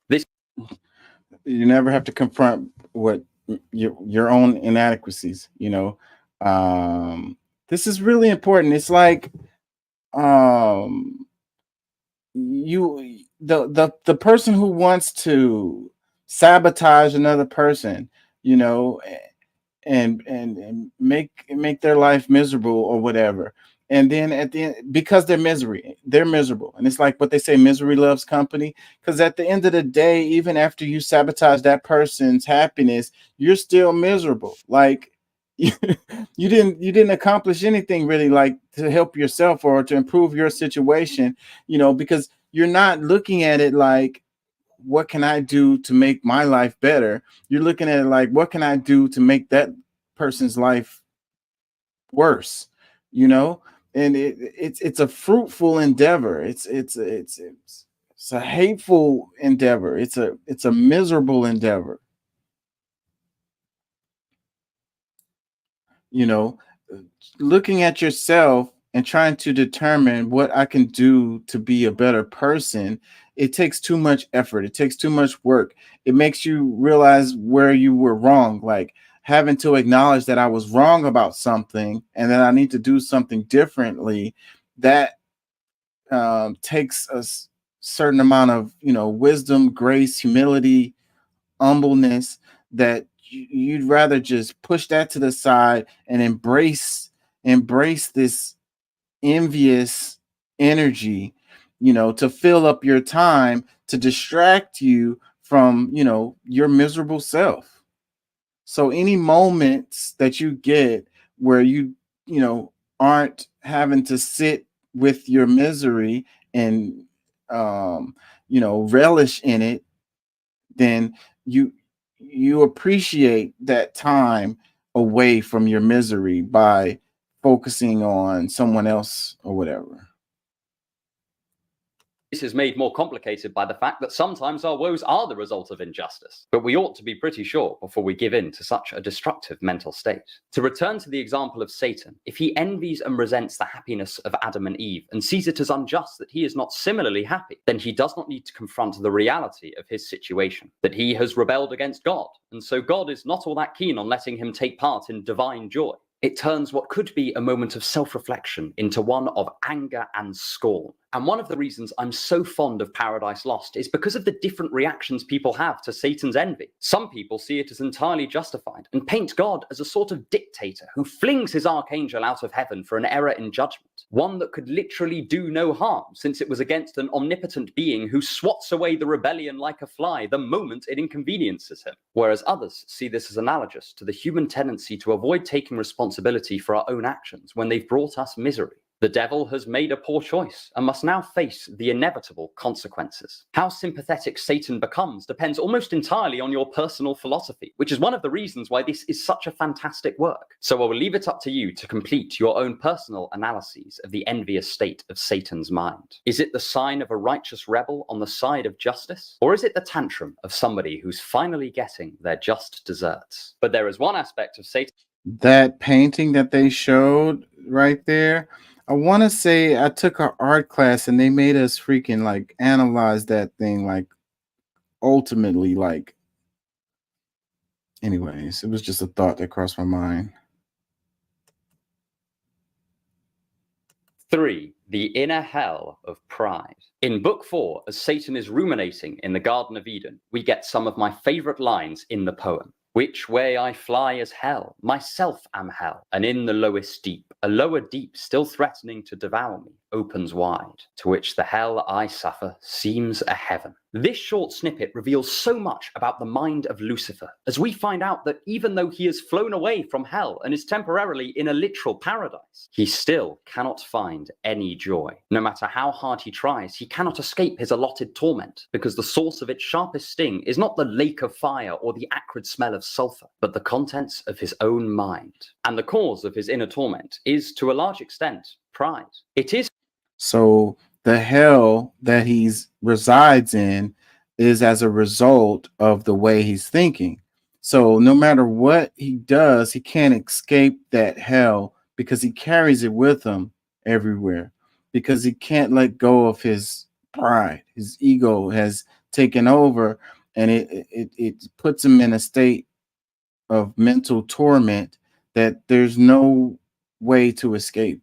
You never have to confront what your own inadequacies, you know. This is really important. It's like the person who wants to sabotage another person, you know, and make their life miserable or whatever. And then at the end, because they're miserable. And it's like what they say, misery loves company. Because at the end of the day, even after you sabotage that person's happiness, you're still miserable. Like you didn't accomplish anything really, like to help yourself or to improve your situation, you know, because you're not looking at it like, what can I do to make my life better? You're looking at it like, what can I do to make that person's life worse? You know, and it's a fruitful endeavor. It's a hateful endeavor. It's a miserable endeavor. You know, looking at yourself and trying to determine what I can do to be a better person, it takes too much effort. It takes too much work. It makes you realize where you were wrong, like having to acknowledge that I was wrong about something and that I need to do something differently. That takes a certain amount of, you know, wisdom, grace, humility, humbleness, that you'd rather just push that to the side and embrace this envious energy, you know, to fill up your time, to distract you from, you know, your miserable self. So any moments that you get where you aren't having to sit with your misery and relish in it, then you appreciate that time away from your misery by focusing on someone else or whatever. This is made more complicated by the fact that sometimes our woes are the result of injustice, but we ought to be pretty sure before we give in to such a destructive mental state. To return to the example of Satan, if he envies and resents the happiness of Adam and Eve and sees it as unjust that he is not similarly happy, then he does not need to confront the reality of his situation, that he has rebelled against God, and so God is not all that keen on letting him take part in divine joy. It turns what could be a moment of self-reflection into one of anger and scorn. And one of the reasons I'm so fond of Paradise Lost is because of the different reactions people have to Satan's envy. Some people see it as entirely justified and paint God as a sort of dictator who flings his archangel out of heaven for an error in judgment, one that could literally do no harm since it was against an omnipotent being who swats away the rebellion like a fly the moment it inconveniences him. Whereas others see this as analogous to the human tendency to avoid taking responsibility for our own actions when they've brought us misery. The devil has made a poor choice and must now face the inevitable consequences. How sympathetic Satan becomes depends almost entirely on your personal philosophy, which is one of the reasons why this is such a fantastic work. So I will leave it up to you to complete your own personal analyses of the envious state of Satan's mind. Is it the sign of a righteous rebel on the side of justice? Or is it the tantrum of somebody who's finally getting their just desserts? But there is one aspect of Satan. That painting that they showed right there, I want to say I took an art class and they made us freaking like analyze that thing like ultimately like anyways, it was just a thought that crossed my mind. 3. The inner hell of pride. In Book 4, as Satan is ruminating in the Garden of Eden, we get some of my favorite lines in the poem. Which way I fly is hell, myself am hell, and in the lowest deep, a lower deep still threatening to devour me, opens wide, to which the hell I suffer seems a heaven. This short snippet reveals so much about the mind of Lucifer, as we find out that even though he has flown away from hell and is temporarily in a literal paradise, he still cannot find any joy. No matter how hard he tries, he cannot escape his allotted torment, because the source of its sharpest sting is not the lake of fire or the acrid smell of sulfur, but the contents of his own mind. And the cause of his inner torment is, to a large extent, pride. It is So the hell that he resides in is as a result of the way he's thinking. So no matter what he does, he can't escape that hell because he carries it with him everywhere, because he can't let go of his pride. His ego has taken over, and it puts him in a state of mental torment that there's no way to escape.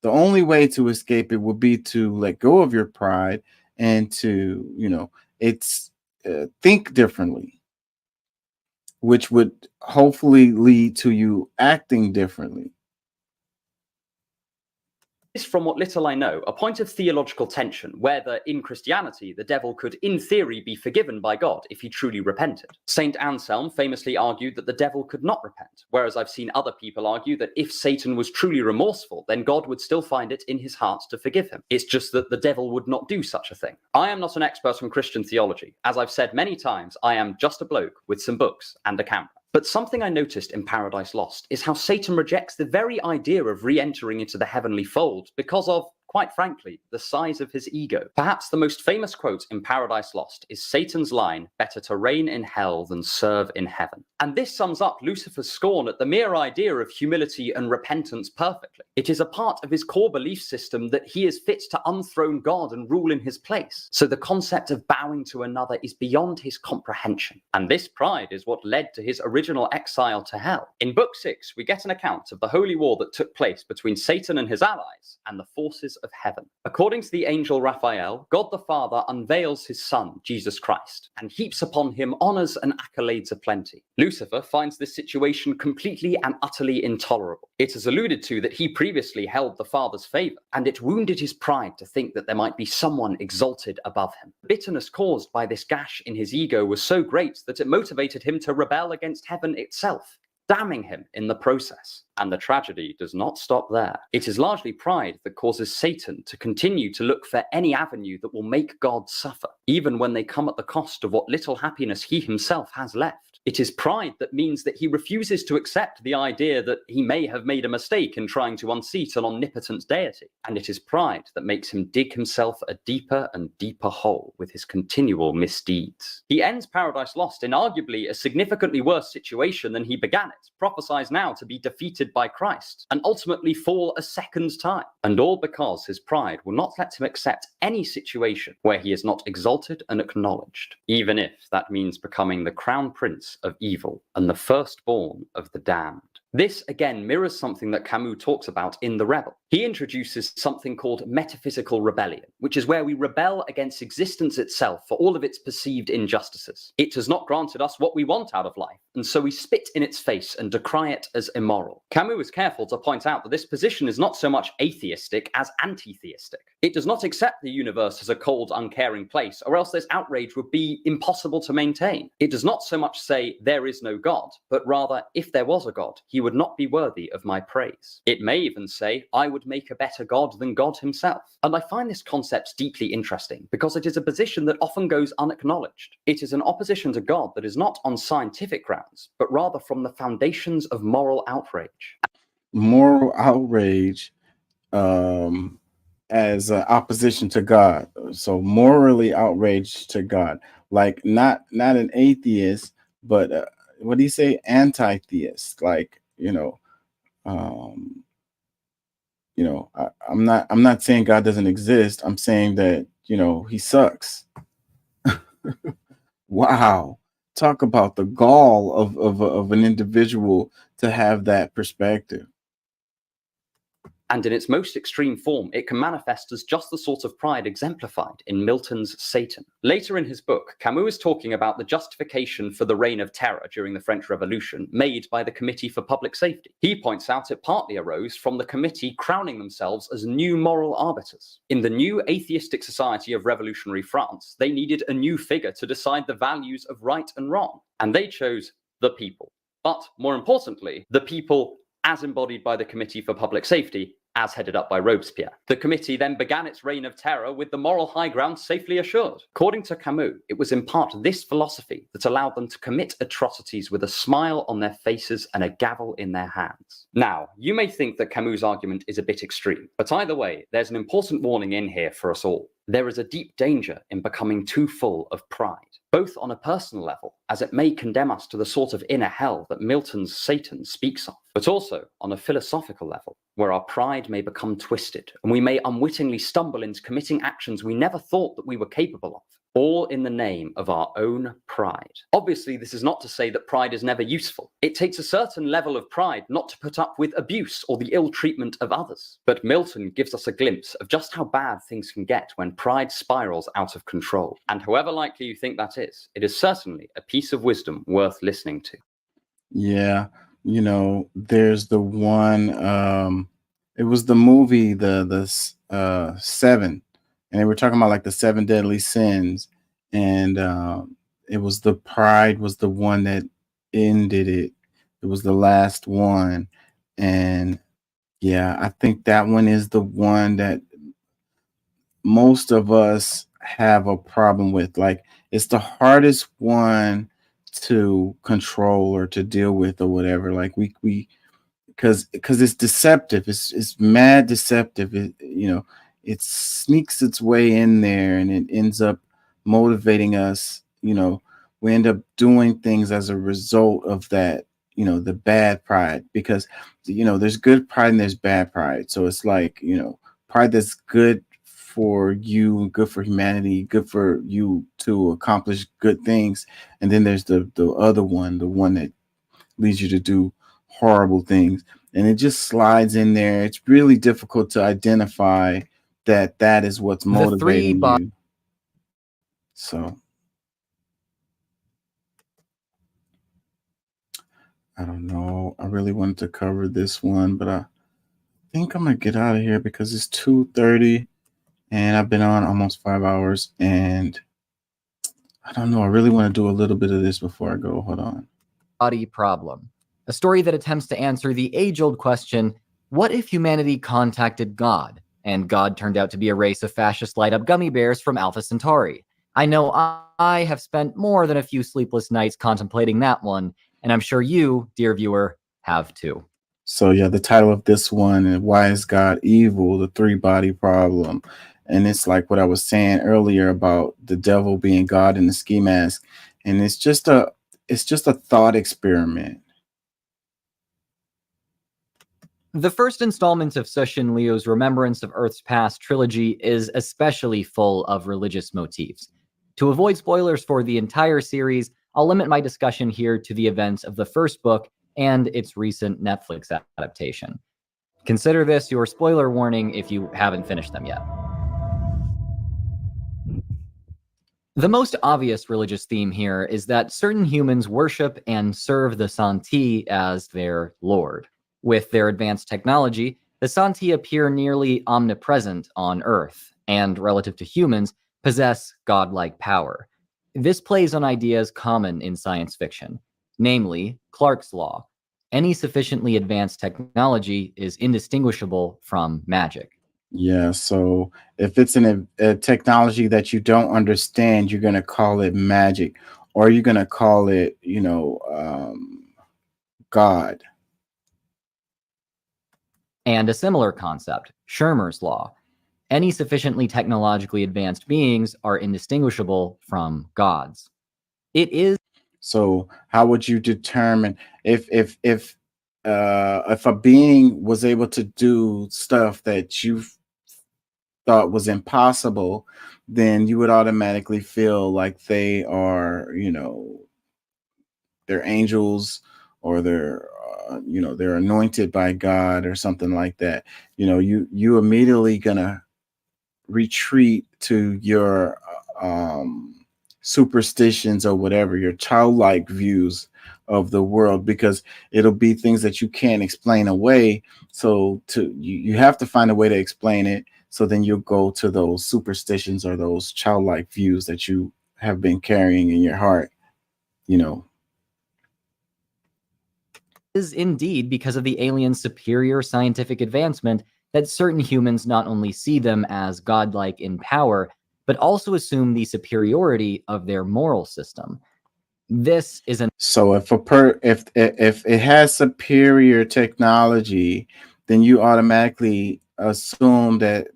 The only way to escape it would be to let go of your pride and to, think differently, which would hopefully lead to you acting differently. is, from what little I know, a point of theological tension, whether in Christianity the devil could in theory be forgiven by God if he truly repented. Saint Anselm famously argued that the devil could not repent, whereas I've seen other people argue that if Satan was truly remorseful, then God would still find it in his heart to forgive him. It's just that the devil would not do such a thing. I am not an expert on Christian theology. As I've said many times, I am just a bloke with some books and a camera. But something I noticed in Paradise Lost is how Satan rejects the very idea of re-entering into the heavenly fold because of, quite frankly, the size of his ego. Perhaps the most famous quote in Paradise Lost is Satan's line, "Better to reign in hell than serve in heaven." And this sums up Lucifer's scorn at the mere idea of humility and repentance perfectly. It is a part of his core belief system that he is fit to unthrone God and rule in his place. So the concept of bowing to another is beyond his comprehension. And this pride is what led to his original exile to hell. In Book 6, we get an account of the holy war that took place between Satan and his allies and the forces of heaven. According to the angel Raphael, God the Father unveils his Son, Jesus Christ, and heaps upon him honors and accolades aplenty. Lucifer finds this situation completely and utterly intolerable. It is alluded to that he previously held the Father's favor, and it wounded his pride to think that there might be someone exalted above him. The bitterness caused by this gash in his ego was so great that it motivated him to rebel against heaven itself, damning him in the process. And the tragedy does not stop there. It is largely pride that causes Satan to continue to look for any avenue that will make God suffer, even when they come at the cost of what little happiness he himself has left. It is pride that means that he refuses to accept the idea that he may have made a mistake in trying to unseat an omnipotent deity. And it is pride that makes him dig himself a deeper and deeper hole with his continual misdeeds. He ends Paradise Lost in arguably a significantly worse situation than he began it, prophesies now to be defeated by Christ, and ultimately fall a second time. And all because his pride will not let him accept any situation where he is not exalted and acknowledged, even if that means becoming the crown prince of evil and the firstborn of the damned. This again mirrors something that Camus talks about in The Rebel. He introduces something called metaphysical rebellion, which is where we rebel against existence itself for all of its perceived injustices. It has not granted us what we want out of life, and so we spit in its face and decry it as immoral. Camus is careful to point out that this position is not so much atheistic as anti-theistic. It does not accept the universe as a cold, uncaring place, or else this outrage would be impossible to maintain. It does not so much say there is no God, but rather, if there was a God, he he would not be worthy of my praise. It may even say, I would make a better God than God himself. And I find this concept deeply interesting because it is a position that often goes unacknowledged. It is an opposition to God that is not on scientific grounds, but rather from the foundations of moral outrage. Moral outrage as opposition to God. So morally outraged to God, like not an atheist, but what do you say? Anti-theist, like, I'm not saying God doesn't exist. I'm saying that, he sucks. Wow. Talk about the gall of an individual to have that perspective. And in its most extreme form, it can manifest as just the sort of pride exemplified in Milton's Satan. Later in his book, Camus is talking about the justification for the reign of terror during the French Revolution made by the Committee for Public Safety. He points out it partly arose from the committee crowning themselves as new moral arbiters. In the new atheistic society of revolutionary France, they needed a new figure to decide the values of right and wrong, and they chose the people. But more importantly, the people as embodied by the Committee for Public Safety, as headed up by Robespierre. The committee then began its reign of terror with the moral high ground safely assured. According to Camus, it was in part this philosophy that allowed them to commit atrocities with a smile on their faces and a gavel in their hands. Now, you may think that Camus' argument is a bit extreme, but either way, there's an important warning in here for us all. There is a deep danger in becoming too full of pride, both on a personal level, as it may condemn us to the sort of inner hell that Milton's Satan speaks of, but also on a philosophical level, where our pride may become twisted, and we may unwittingly stumble into committing actions we never thought that we were capable of, all in the name of our own pride. Obviously, this is not to say that pride is never useful. It takes a certain level of pride not to put up with abuse or the ill treatment of others. But Milton gives us a glimpse of just how bad things can get when pride spirals out of control. And however likely you think that is, it is certainly a piece of wisdom worth listening to. Yeah, there's the one, it was the movie, the Seven, and they were talking about like the 7 deadly sins, and it was the pride was the one that ended it. It was the last one, and yeah, I think that one is the one that most of us have a problem with. Like, it's the hardest one to control or to deal with or whatever. Like we because it's deceptive. It's mad deceptive. It sneaks its way in there, and it ends up motivating us. We end up doing things as a result of that, the bad pride, because there's good pride and there's bad pride. So it's like, pride that's good for you, good for humanity, good for you to accomplish good things, and then there's the other one, the one that leads you to do horrible things, and it just slides in there. It's really difficult to identify that is what's motivating you. So I don't know. I really wanted to cover this one, but I think I'm gonna get out of here because it's 2:30 and I've been on almost 5 hours, and I don't know. I really want to do a little bit of this before I go. Hold on. Body problem. A story that attempts to answer the age-old question, what if humanity contacted God, and God turned out to be a race of fascist light-up gummy bears from Alpha Centauri? I know I have spent more than a few sleepless nights contemplating that one, and I'm sure you, dear viewer, have too. So yeah, the title of this one is Why is God Evil? The Three-Body Problem. And it's like what I was saying earlier about the devil being God in the ski mask. And it's just a thought experiment. The first installment of Cixin Liu's Remembrance of Earth's Past trilogy is especially full of religious motifs. To avoid spoilers for the entire series, I'll limit my discussion here to the events of the first book and its recent Netflix adaptation. Consider this your spoiler warning if you haven't finished them yet. The most obvious religious theme here is that certain humans worship and serve the Santi as their lord. With their advanced technology, the Santi appear nearly omnipresent on Earth, and relative to humans, possess godlike power. This plays on ideas common in science fiction, namely Clarke's Law. Any sufficiently advanced technology is indistinguishable from magic. Yeah, so if it's a technology that you don't understand, you're going to call it magic, or you're going to call it, God. And a similar concept, Schirmer's law. Any sufficiently technologically advanced beings are indistinguishable from gods. It is. So how would you determine if a being was able to do stuff that you thought was impossible, then you would automatically feel like they are, they're angels, or they're anointed by God or something like that. You immediately gonna retreat to your superstitions or whatever, your childlike views of the world, because it'll be things that you can't explain away. So you have to find a way to explain it. So then you'll go to those superstitions or those childlike views that you have been carrying in your heart, Is indeed because of the aliens' superior scientific advancement that certain humans not only see them as godlike in power, but also assume the superiority of their moral system. This is So if if it has superior technology, then you automatically assume that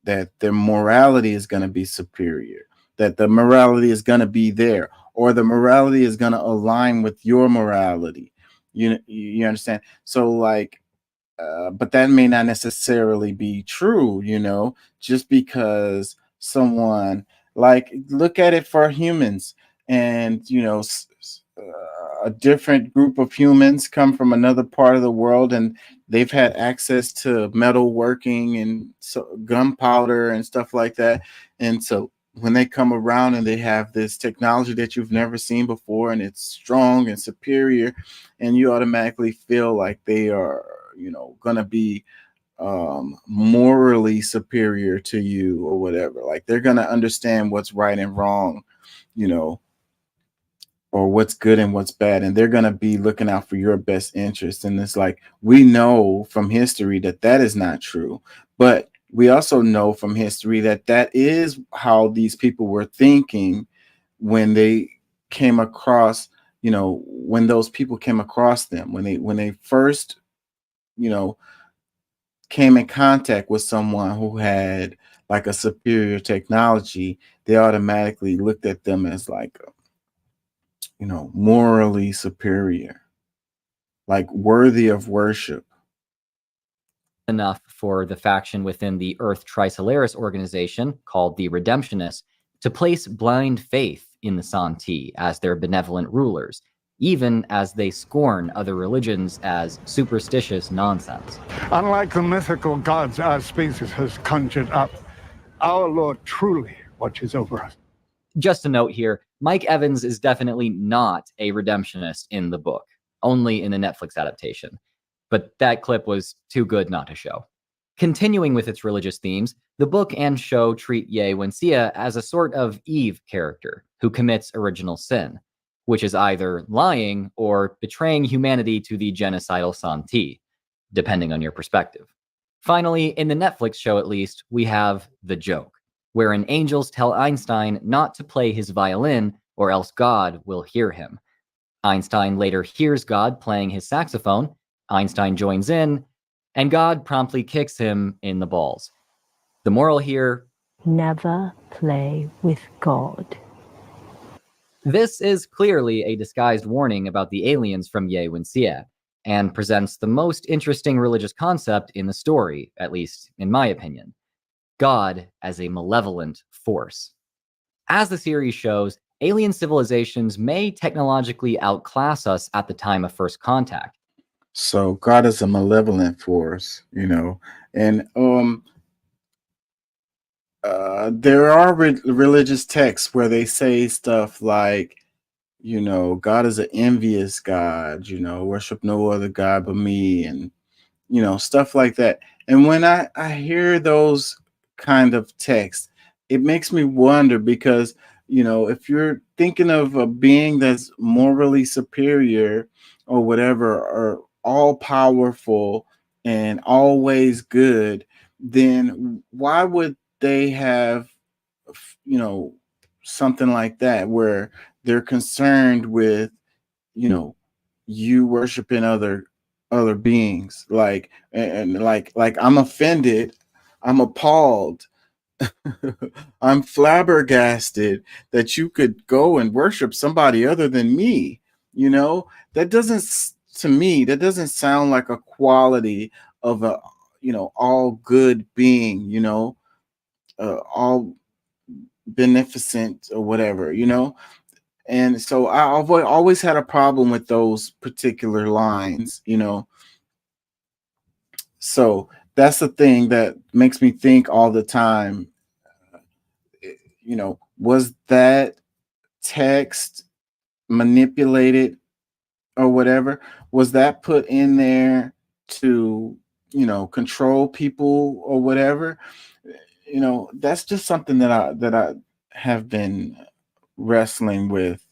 their morality is going to be superior, that the morality is going to be there, or the morality is going to align with your morality. You understand? So but that may not necessarily be true, just because someone, look at it for humans, and a different group of humans come from another part of the world, and they've had access to metal working and gunpowder and stuff like that. And so when they come around and they have this technology that you've never seen before, and it's strong and superior, and you automatically feel like they are, going to be morally superior to you or whatever. Like they're going to understand what's right and wrong, or what's good and what's bad, and they're going to be looking out for your best interest. And it's like, we know from history that is not true, but we also know from history that is how these people were thinking when they came across, when those people came across them, when they first, came in contact with someone who had like a superior technology. They automatically looked at them as like, morally superior, like worthy of worship. Enough for the faction within the Earth Trisolaris organization, called the Redemptionists, to place blind faith in the Santi as their benevolent rulers, even as they scorn other religions as superstitious nonsense. Unlike the mythical gods our species has conjured up, our Lord truly watches over us. Just a note here, Mike Evans is definitely not a redemptionist in the book, only in the Netflix adaptation. But that clip was too good not to show. Continuing with its religious themes, the book and show treat Ye Wenxia as a sort of Eve character who commits original sin, which is either lying or betraying humanity to the genocidal Santi, depending on your perspective. Finally, in the Netflix show at least, we have The Joke, wherein angels tell Einstein not to play his violin or else God will hear him. Einstein later hears God playing his saxophone, Einstein joins in, and God promptly kicks him in the balls. The moral here: never play with God. This is clearly a disguised warning about the aliens from Ye Wenxia, and presents the most interesting religious concept in the story, at least in my opinion: God as a malevolent force. As the series shows, alien civilizations may technologically outclass us at the time of first contact. So God is a malevolent force, and there are religious texts where they say stuff like, God is an envious God, worship no other God but me, and stuff like that. And when I hear those kind of texts, it makes me wonder, because if you're thinking of a being that's morally superior, or whatever are all powerful and always good, then why would they have, you know, something like that where they're concerned with, you know, you worshiping other beings? Like, and like I'm offended, I'm appalled, I'm flabbergasted that you could go and worship somebody other than me. You know, that doesn't, to me, that doesn't sound like a quality of a, you know, all good being, you know, all beneficent or whatever, you know. And so I've always had a problem with those particular lines, you know. So that's the thing that makes me think all the time, you know, was that text manipulated or whatever? Was that put in there to, you know, control people or whatever? You know, that's just something that I have been wrestling with,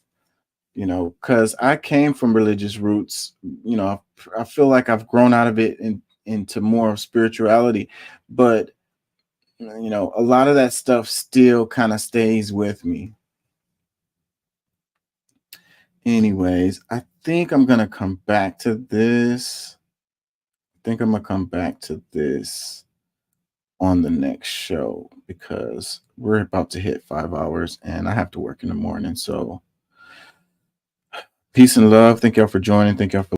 you know, because I came from religious roots. You know, I feel like I've grown out of it into more spirituality, but you know, a lot of that stuff still kind of stays with me. Anyways, I think I'm gonna come back to this. On the next show because we're about to hit 5 hours and I have to work in the morning. So peace and love. Thank y'all for joining. Thank y'all for